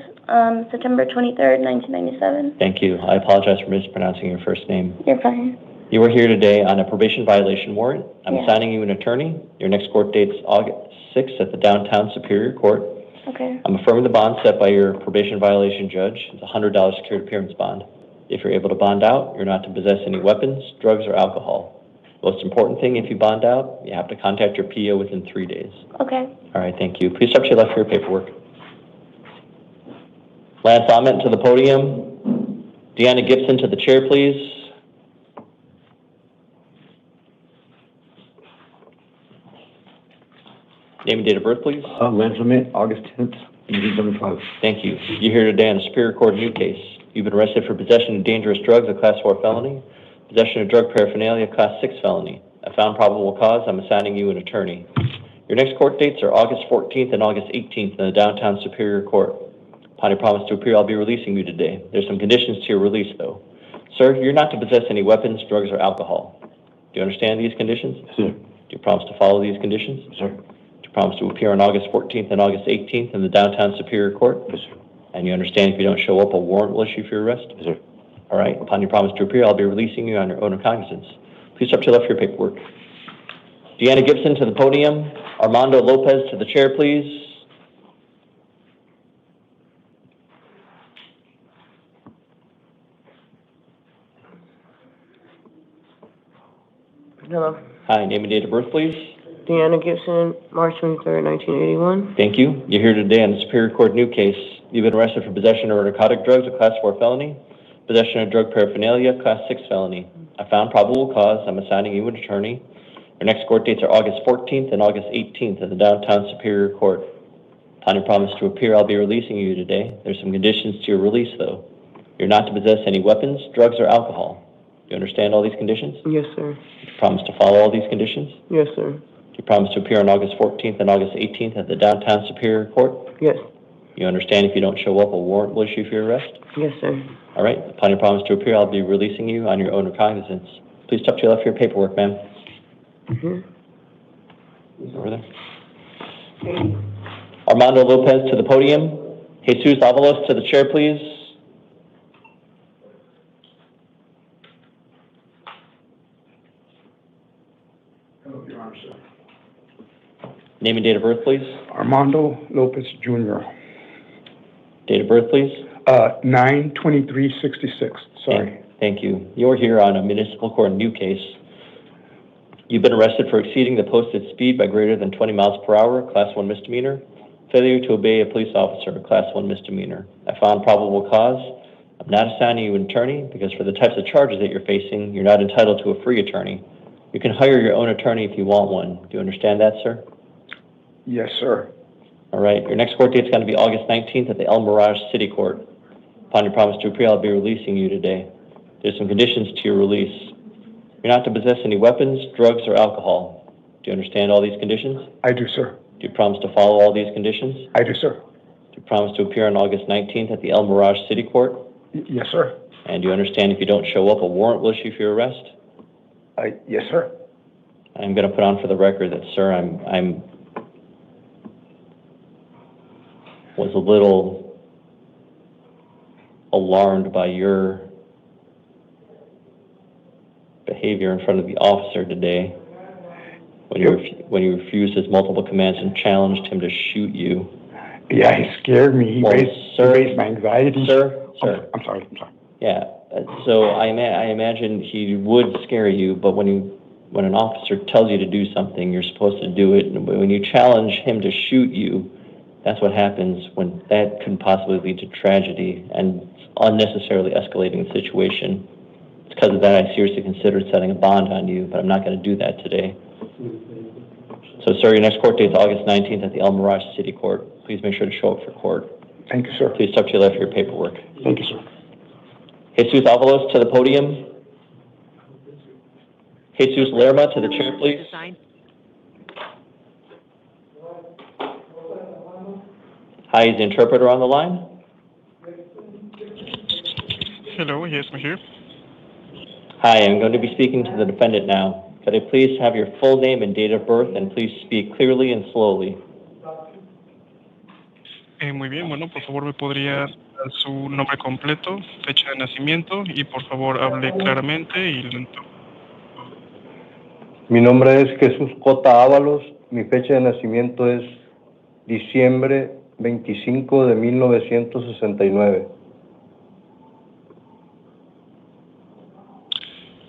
Speaker 5: September 23rd, 1997.
Speaker 13: Thank you. I apologize for mispronouncing your first name.
Speaker 5: You're fine.
Speaker 13: You are here today on a probation violation warrant. I'm
Speaker 5: Yeah.
Speaker 13: assigning you an attorney. Your next court date's August 6th at the Downtown Superior Court.
Speaker 5: Okay.
Speaker 13: I'm affirming the bond set by your probation violation judge. It's a $100 secured appearance bond. If you're able to bond out, you're not to possess any weapons, drugs, or alcohol. Most important thing, if you bond out, you have to contact your PO within 3 days.
Speaker 5: Okay.
Speaker 13: All right, thank you. Please step to your left for your paperwork. Lance Ahmet to the podium. Deanna Gibson to the chair, please. Name and date of birth, please.
Speaker 16: Lance Ament, August 10th, 1975.
Speaker 13: Thank you. You're here today on the Superior Court new case. You've been arrested for possession of dangerous drugs, a Class 4 felony, possession of drug paraphernalia, Class 6 felony. I found probable cause. I'm assigning you an attorney. Your next court dates are August 14th and August 18th in the Downtown Superior Court. Upon your promise to appear, I'll be releasing you today. There's some conditions to your release, though. Sir, you're not to possess any weapons, drugs, or alcohol. Do you understand these conditions?
Speaker 16: Yes, sir.
Speaker 13: Do you promise to follow these conditions?
Speaker 16: Yes, sir.
Speaker 13: Do you promise to appear on August 14th and August 18th in the Downtown Superior Court?
Speaker 16: Yes, sir.
Speaker 13: And you understand if you don't show up, a warrant will issue for your arrest?
Speaker 16: Yes, sir.
Speaker 13: All right. Upon your promise to appear, I'll be releasing you on your own recognizance. Please step to your left for your paperwork. Deanna Gibson to the podium. Armando Lopez to the chair, please.
Speaker 17: Hello.
Speaker 13: Hi, name and date of birth, please.
Speaker 17: Deanna Gibson, March 23rd, 1981.
Speaker 13: Thank you. You're here today on the Superior Court new case. You've been arrested for possession of narcotic drugs, a Class 4 felony, possession of drug paraphernalia, Class 6 felony. I found probable cause. I'm assigning you an attorney. Your next court dates are August 14th and August 18th at the Downtown Superior Court. Upon your promise to appear, I'll be releasing you today. There's some conditions to your release, though. You're not to possess any weapons, drugs, or alcohol. Do you understand all these conditions?
Speaker 17: Yes, sir.
Speaker 13: Do you promise to follow all these conditions?
Speaker 17: Yes, sir.
Speaker 13: Do you promise to appear on August 14th and August 18th at the Downtown Superior Court?
Speaker 17: Yes.
Speaker 13: You understand if you don't show up, a warrant will issue for your arrest?
Speaker 17: Yes, sir.
Speaker 13: All right. Upon your promise to appear, I'll be releasing you on your own recognizance. Please step to your left for your paperwork, ma'am. Over there. Armando Lopez to the podium. Jesus Avalos to the chair, please.
Speaker 20: Hello, Your Honor, sir.
Speaker 13: Name and date of birth, please.
Speaker 20: Armando Lopez Jr.
Speaker 13: Date of birth, please.
Speaker 20: 9/23/66. Sorry.
Speaker 13: Thank you. You're here on a municipal court new case. You've been arrested for exceeding the posted speed by greater than 20 miles per hour, Class 1 misdemeanor. Failure to obey a police officer, Class 1 misdemeanor. I found probable cause. I'm not assigning you an attorney because for the types of charges that you're facing, you're not entitled to a free attorney. You can hire your own attorney if you want one. Do you understand that, sir?
Speaker 20: Yes, sir.
Speaker 13: All right. Your next court date is going to be August 19th at the El Mirage City Court. Upon your promise to appear, I'll be releasing you today. There's some conditions to your release. You're not to possess any weapons, drugs, or alcohol. Do you understand all these conditions?
Speaker 20: I do, sir.
Speaker 13: Do you promise to follow all these conditions?
Speaker 20: I do, sir.
Speaker 13: Do you promise to appear on August 19th at the El Mirage City Court?
Speaker 20: Yes, sir.
Speaker 13: And do you understand if you don't show up, a warrant will issue for your arrest?
Speaker 20: Yes, sir.
Speaker 13: I'm going to put on for the record that, sir, was a little alarmed by your behavior in front of the officer today when you refused his multiple commands and challenged him to shoot you.
Speaker 20: Yeah, he scared me. He raised my anxiety.
Speaker 13: Sir.
Speaker 20: I'm sorry.
Speaker 13: Yeah. So I imagine he would scare you, but when an officer tells you to do something, you're supposed to do it. And when you challenge him to shoot you, that's what happens when that could possibly lead to tragedy and unnecessarily escalating the situation. Because of that, I seriously considered setting a bond on you, but I'm not going to do that today. So, sir, your next court date is August 19th at the El Mirage City Court. Please make sure to show up for court.
Speaker 20: Thank you, sir.
Speaker 13: Please step to your left for your paperwork.
Speaker 20: Thank you, sir.
Speaker 13: Jesus Avalos to the podium. Jesus Lerma to the chair, please. Hi, is the interpreter on the line?
Speaker 2: Hello, yes, I'm here.
Speaker 13: Hi, I'm going to be speaking to the defendant now. Could I please have your full name and date of birth, and please speak clearly and slowly?
Speaker 2: Muy bien, bueno, por favor me podría dar su nombre completo, fecha de nacimiento y por favor hable claramente y lento.
Speaker 11: Mi nombre es Jesús Cota Ábalos, mi fecha de nacimiento es diciembre 25 de 1969.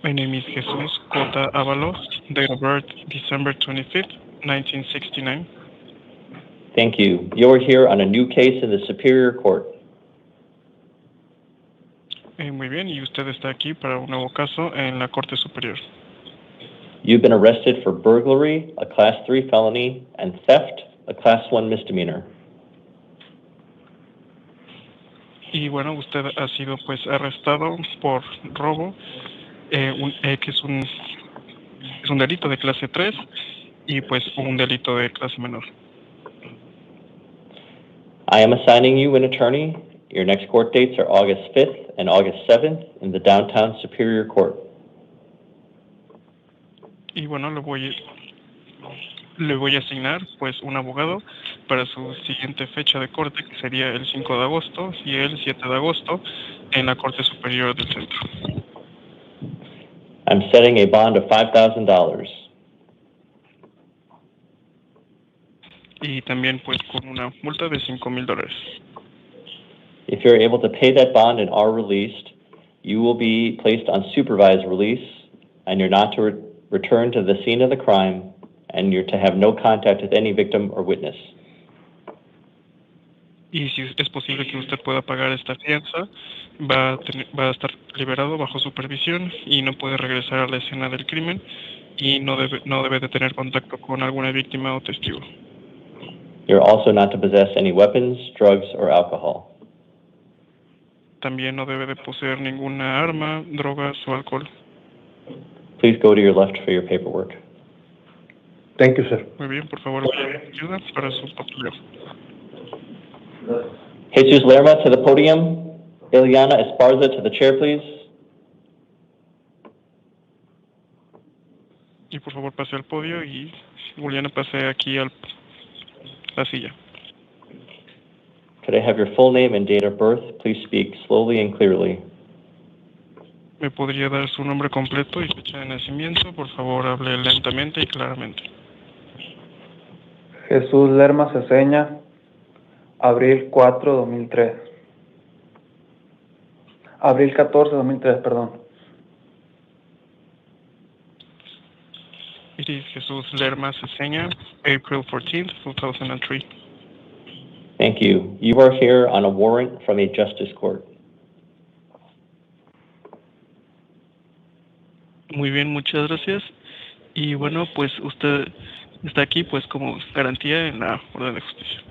Speaker 2: My name is Jesus Cota Avalos, date of birth December 25th, 1969.
Speaker 13: Thank you. You are here on a new case in the Superior Court.
Speaker 2: Muy bien, y usted está aquí para un nuevo caso en la Corte Superior.
Speaker 13: You've been arrested for burglary, a Class 3 felony, and theft, a Class 1 misdemeanor.
Speaker 2: Y bueno, usted ha sido pues arrestado por robo, que es un delito de clase 3 y pues un delito de clase menor.
Speaker 13: I am assigning you an attorney. Your next court dates are August 5th and August 7th in the Downtown Superior Court.
Speaker 2: Y bueno, le voy a asignar pues un abogado para su siguiente fecha de corte, que sería el 5 de agosto y el 7 de agosto en la Corte Superior del Centro.
Speaker 13: I'm setting a bond of $5,000.
Speaker 2: Y también pues con una multa de $5,000.
Speaker 13: If you're able to pay that bond and are released, you will be placed on supervised release, and you're not to return to the scene of the crime, and you're to have no contact with any victim or witness.
Speaker 2: Y si es posible que usted pueda pagar esta fianza, va a estar liberado bajo supervisión y no puede regresar a la escena del crimen y no debe de tener contacto con alguna víctima o testigo.
Speaker 13: You're also not to possess any weapons, drugs, or alcohol.
Speaker 2: También no debe de poseer ninguna arma, drogas o alcohol.
Speaker 13: Please go to your left for your paperwork.
Speaker 11: Thank you, sir.
Speaker 2: Muy bien, por favor, ayuda para su papeleo.
Speaker 13: Jesus Lerma to the podium. Ileana Esparza to the chair, please.
Speaker 2: Y por favor pase al podio y Juliana pase aquí a la silla.
Speaker 13: Could I have your full name and date of birth? Please speak slowly and clearly.
Speaker 2: ¿Me podría dar su nombre completo y fecha de nacimiento? Por favor, hable lentamente y claramente.
Speaker 8: Jesús Lerma Ceseña, abril 4, 2003. Abril 14, 2003, perdón.
Speaker 2: It is Jesús Lerma Ceseña, April 14th, 2003.
Speaker 13: Thank you. You are here on a warrant from a justice court.
Speaker 2: Muy bien, muchas gracias. Y bueno, pues usted está aquí pues como garantía en la orden de justicia.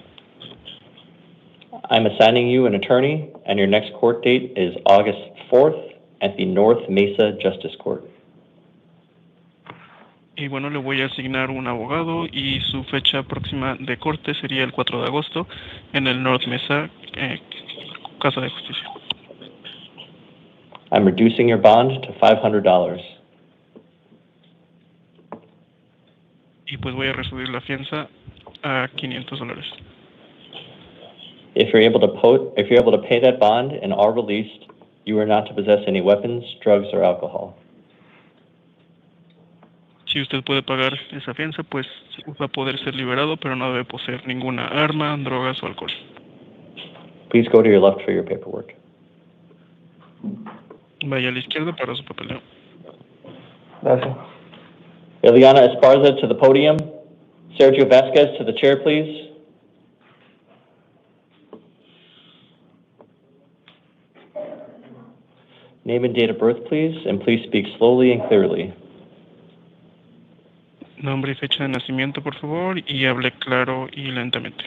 Speaker 13: I'm assigning you an attorney, and your next court date is August 4th at the North Mesa Justice Court.
Speaker 2: Y bueno, le voy a asignar un abogado y su fecha próxima de corte sería el 4 de agosto en el North Mesa Casa de Justicia.
Speaker 13: I'm reducing your bond to $500.
Speaker 2: Y pues voy a reducir la fianza a $500.
Speaker 13: If you're able to pay that bond and are released, you are not to possess any weapons, drugs, or alcohol.
Speaker 2: Si usted puede pagar esa fianza, pues va a poder ser liberado, pero no debe poseer ninguna arma, drogas o alcohol.
Speaker 13: Please go to your left for your paperwork.
Speaker 2: Vaya a la izquierda para su papeleo.
Speaker 8: Gracias.
Speaker 13: Ileana Esparza to the podium. Sergio Vasquez to the chair, please. Name and date of birth, please, and please speak slowly and clearly.
Speaker 2: Nombre y fecha de nacimiento, por favor, y hable claro y lentamente.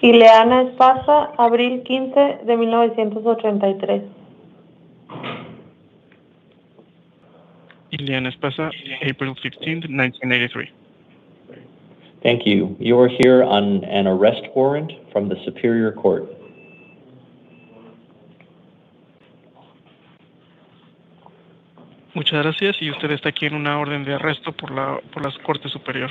Speaker 7: Ileana Espasa, abril 15 de 1983.
Speaker 2: Ileana Espasa, April 15th, 1983.
Speaker 13: Thank you. You are here on an arrest warrant from the Superior Court.
Speaker 2: Muchas gracias, y usted está aquí en una orden de arresto por la Corte Superior.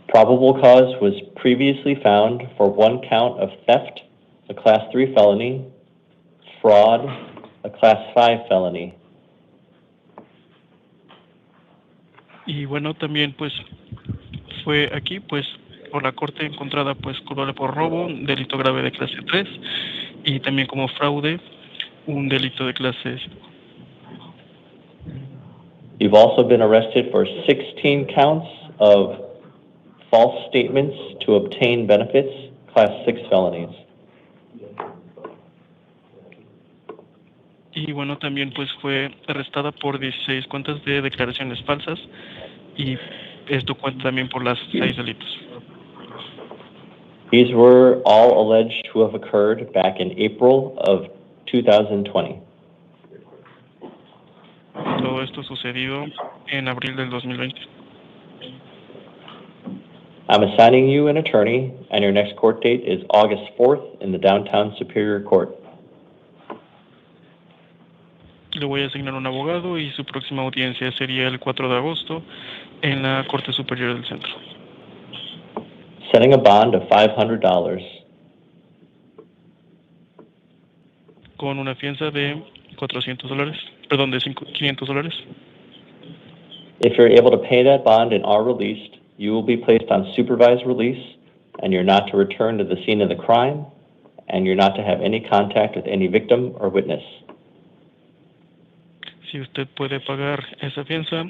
Speaker 13: Probable cause was previously found for one count of theft, a Class 3 felony, fraud, a Class 5 felony.
Speaker 2: Y bueno, también pues fue aquí pues por la Corte encontrada pues culpable por robo, un delito grave de clase 3, y también como fraude, un delito de clase 5.
Speaker 13: You've also been arrested for 16 counts of false statements to obtain benefits, Class 6 felonies.
Speaker 2: Y bueno, también pues fue arrestada por 16 cuentas de declaraciones falsas, y esto cuenta también por las 6 delitos.
Speaker 13: These were all alleged to have occurred back in April of 2020.
Speaker 2: Todo esto sucedió en abril del 2020.
Speaker 13: I'm assigning you an attorney, and your next court date is August 4th in the Downtown Superior Court.
Speaker 2: Le voy a asignar un abogado, y su próxima audiencia sería el 4 de agosto en la Corte Superior del Centro.
Speaker 13: Setting a bond of $500.
Speaker 2: Con una fianza de $400, perdón, de $500.
Speaker 13: If you're able to pay that bond and are released, you will be placed on supervised release, and you're not to return to the scene of the crime, and you're not to have any contact with any victim or witness.
Speaker 2: Si usted puede pagar esa fianza,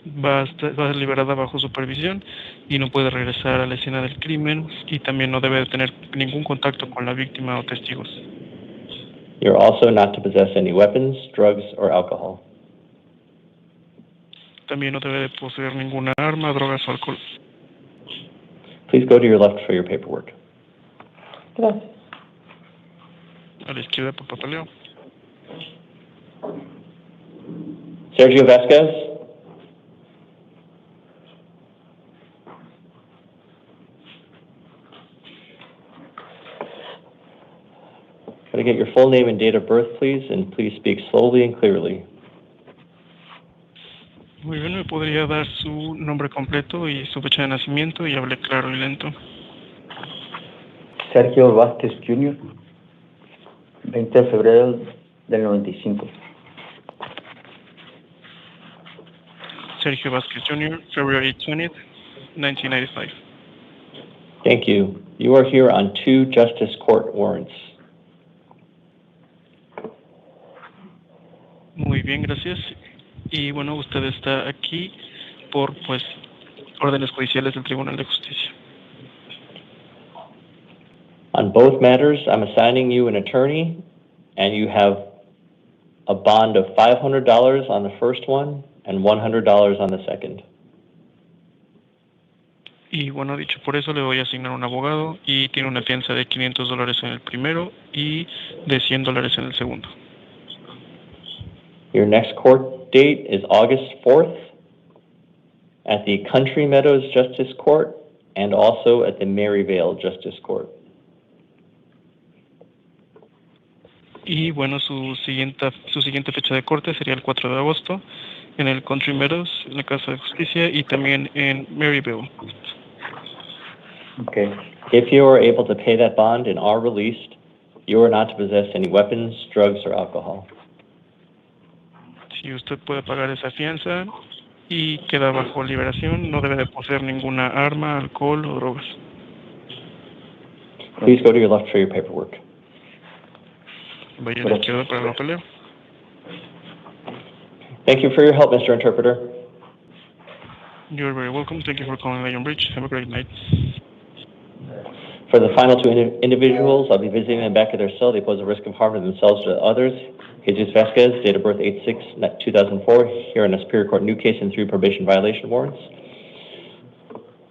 Speaker 2: va a ser liberada bajo supervisión y no puede regresar a la escena del crimen, y también no debe de tener ningún contacto con la víctima o testigos.
Speaker 13: You're also not to possess any weapons, drugs, or alcohol.
Speaker 2: También no debe de poseer ninguna arma, drogas o alcohol.
Speaker 13: Please go to your left for your paperwork.
Speaker 7: Gracias.
Speaker 2: A la izquierda por papeleo.
Speaker 13: Sergio Vasquez. Could I get your full name and date of birth, please, and please speak slowly and clearly.
Speaker 2: Muy bien, ¿me podría dar su nombre completo y su fecha de nacimiento, y hable claro y lento?
Speaker 18: Sergio Vázquez Jr., 20 de febrero del 95.
Speaker 2: Sergio Vázquez Jr., February 20th, 1995.
Speaker 13: Thank you. You are here on 2 Justice Court warrants.
Speaker 2: Muy bien, gracias. Y bueno, usted está aquí por, pues, órdenes judiciales del Tribunal de Justicia.
Speaker 13: On both matters, I'm assigning you an attorney, and you have a bond of $500 on the first one and $100 on the second.
Speaker 2: Y bueno, dicho por eso, le voy a asignar un abogado, y tiene una fianza de $500 en el primero y de $100 en el segundo.
Speaker 13: Your next court date is August 4th at the Country Meadows Justice Court and also at the Maryvale Justice Court.
Speaker 2: Y bueno, su siguiente fecha de corte sería el 4 de agosto en el Country Meadows, en la Casa de Justicia, y también en Maryvale.
Speaker 13: Okay. If you are able to pay that bond and are released, you are not to possess any weapons, drugs, or alcohol.
Speaker 2: Si usted puede pagar esa fianza y queda bajo liberación, no debe de poseer ninguna arma, alcohol o drogas.
Speaker 13: Please go to your left for your paperwork.
Speaker 2: Vaya a la izquierda para el papeleo.
Speaker 13: Thank you for your help, Mr. Interpreter.
Speaker 2: You're very welcome. Thank you for calling Lion Bridge. Have a great night.
Speaker 13: For the final two individuals, I'll be visiting them back at their cell. They pose a risk of harm to themselves or to others. Jesus Vasquez, date of birth 8/6/2004, here in a Superior Court new case and 3 probation violation warrants.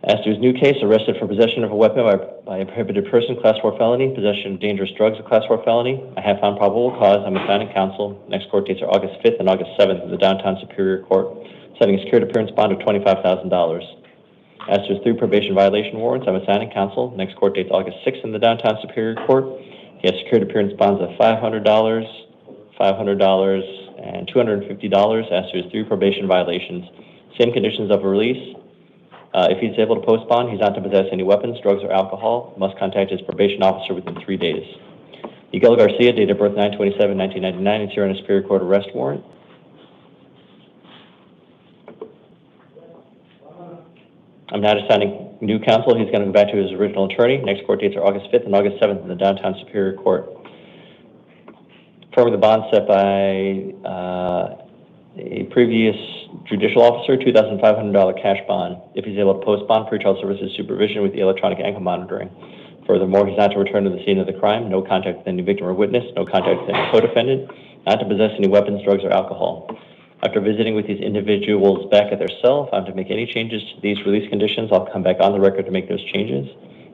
Speaker 13: As to his new case, arrested for possession of a weapon by a prohibited person, class 4 felony, possession of dangerous drugs, a class 4 felony. I have found probable cause. I'm assigning counsel. Next court dates are August 5th and August 7th in the downtown Superior Court, setting a secured appearance bond of $25,000. As to his 3 probation violation warrants, I'm assigning counsel. Next court date's August 6th in the downtown Superior Court. He has secured appearance bonds of $500, $500, and $250 as to his 3 probation violations. Same conditions of release. If he's able to post bond, he's not to possess any weapons, drugs, or alcohol. Must contact his probation officer within 3 days. Miguel Garcia, date of birth 9/27/1999, is here on a Superior Court arrest warrant. I'm not assigning new counsel. He's going to go back to his original attorney. Next court dates are August 5th and August 7th in the downtown Superior Court. Affirming the bond set by a previous judicial officer, $2,500 cash bond. If he's able to post bond, pretrial services supervision with the electronic ankle monitoring. Furthermore, he's not to return to the scene of the crime, no contact with any victim or witness, no contact with any co-defendant, not to possess any weapons, drugs, or alcohol. After visiting with these individuals back at their cell, if I'm to make any changes to these release conditions, I'll come back on the record to make those changes.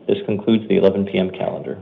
Speaker 13: This concludes the 11 p.m. calendar.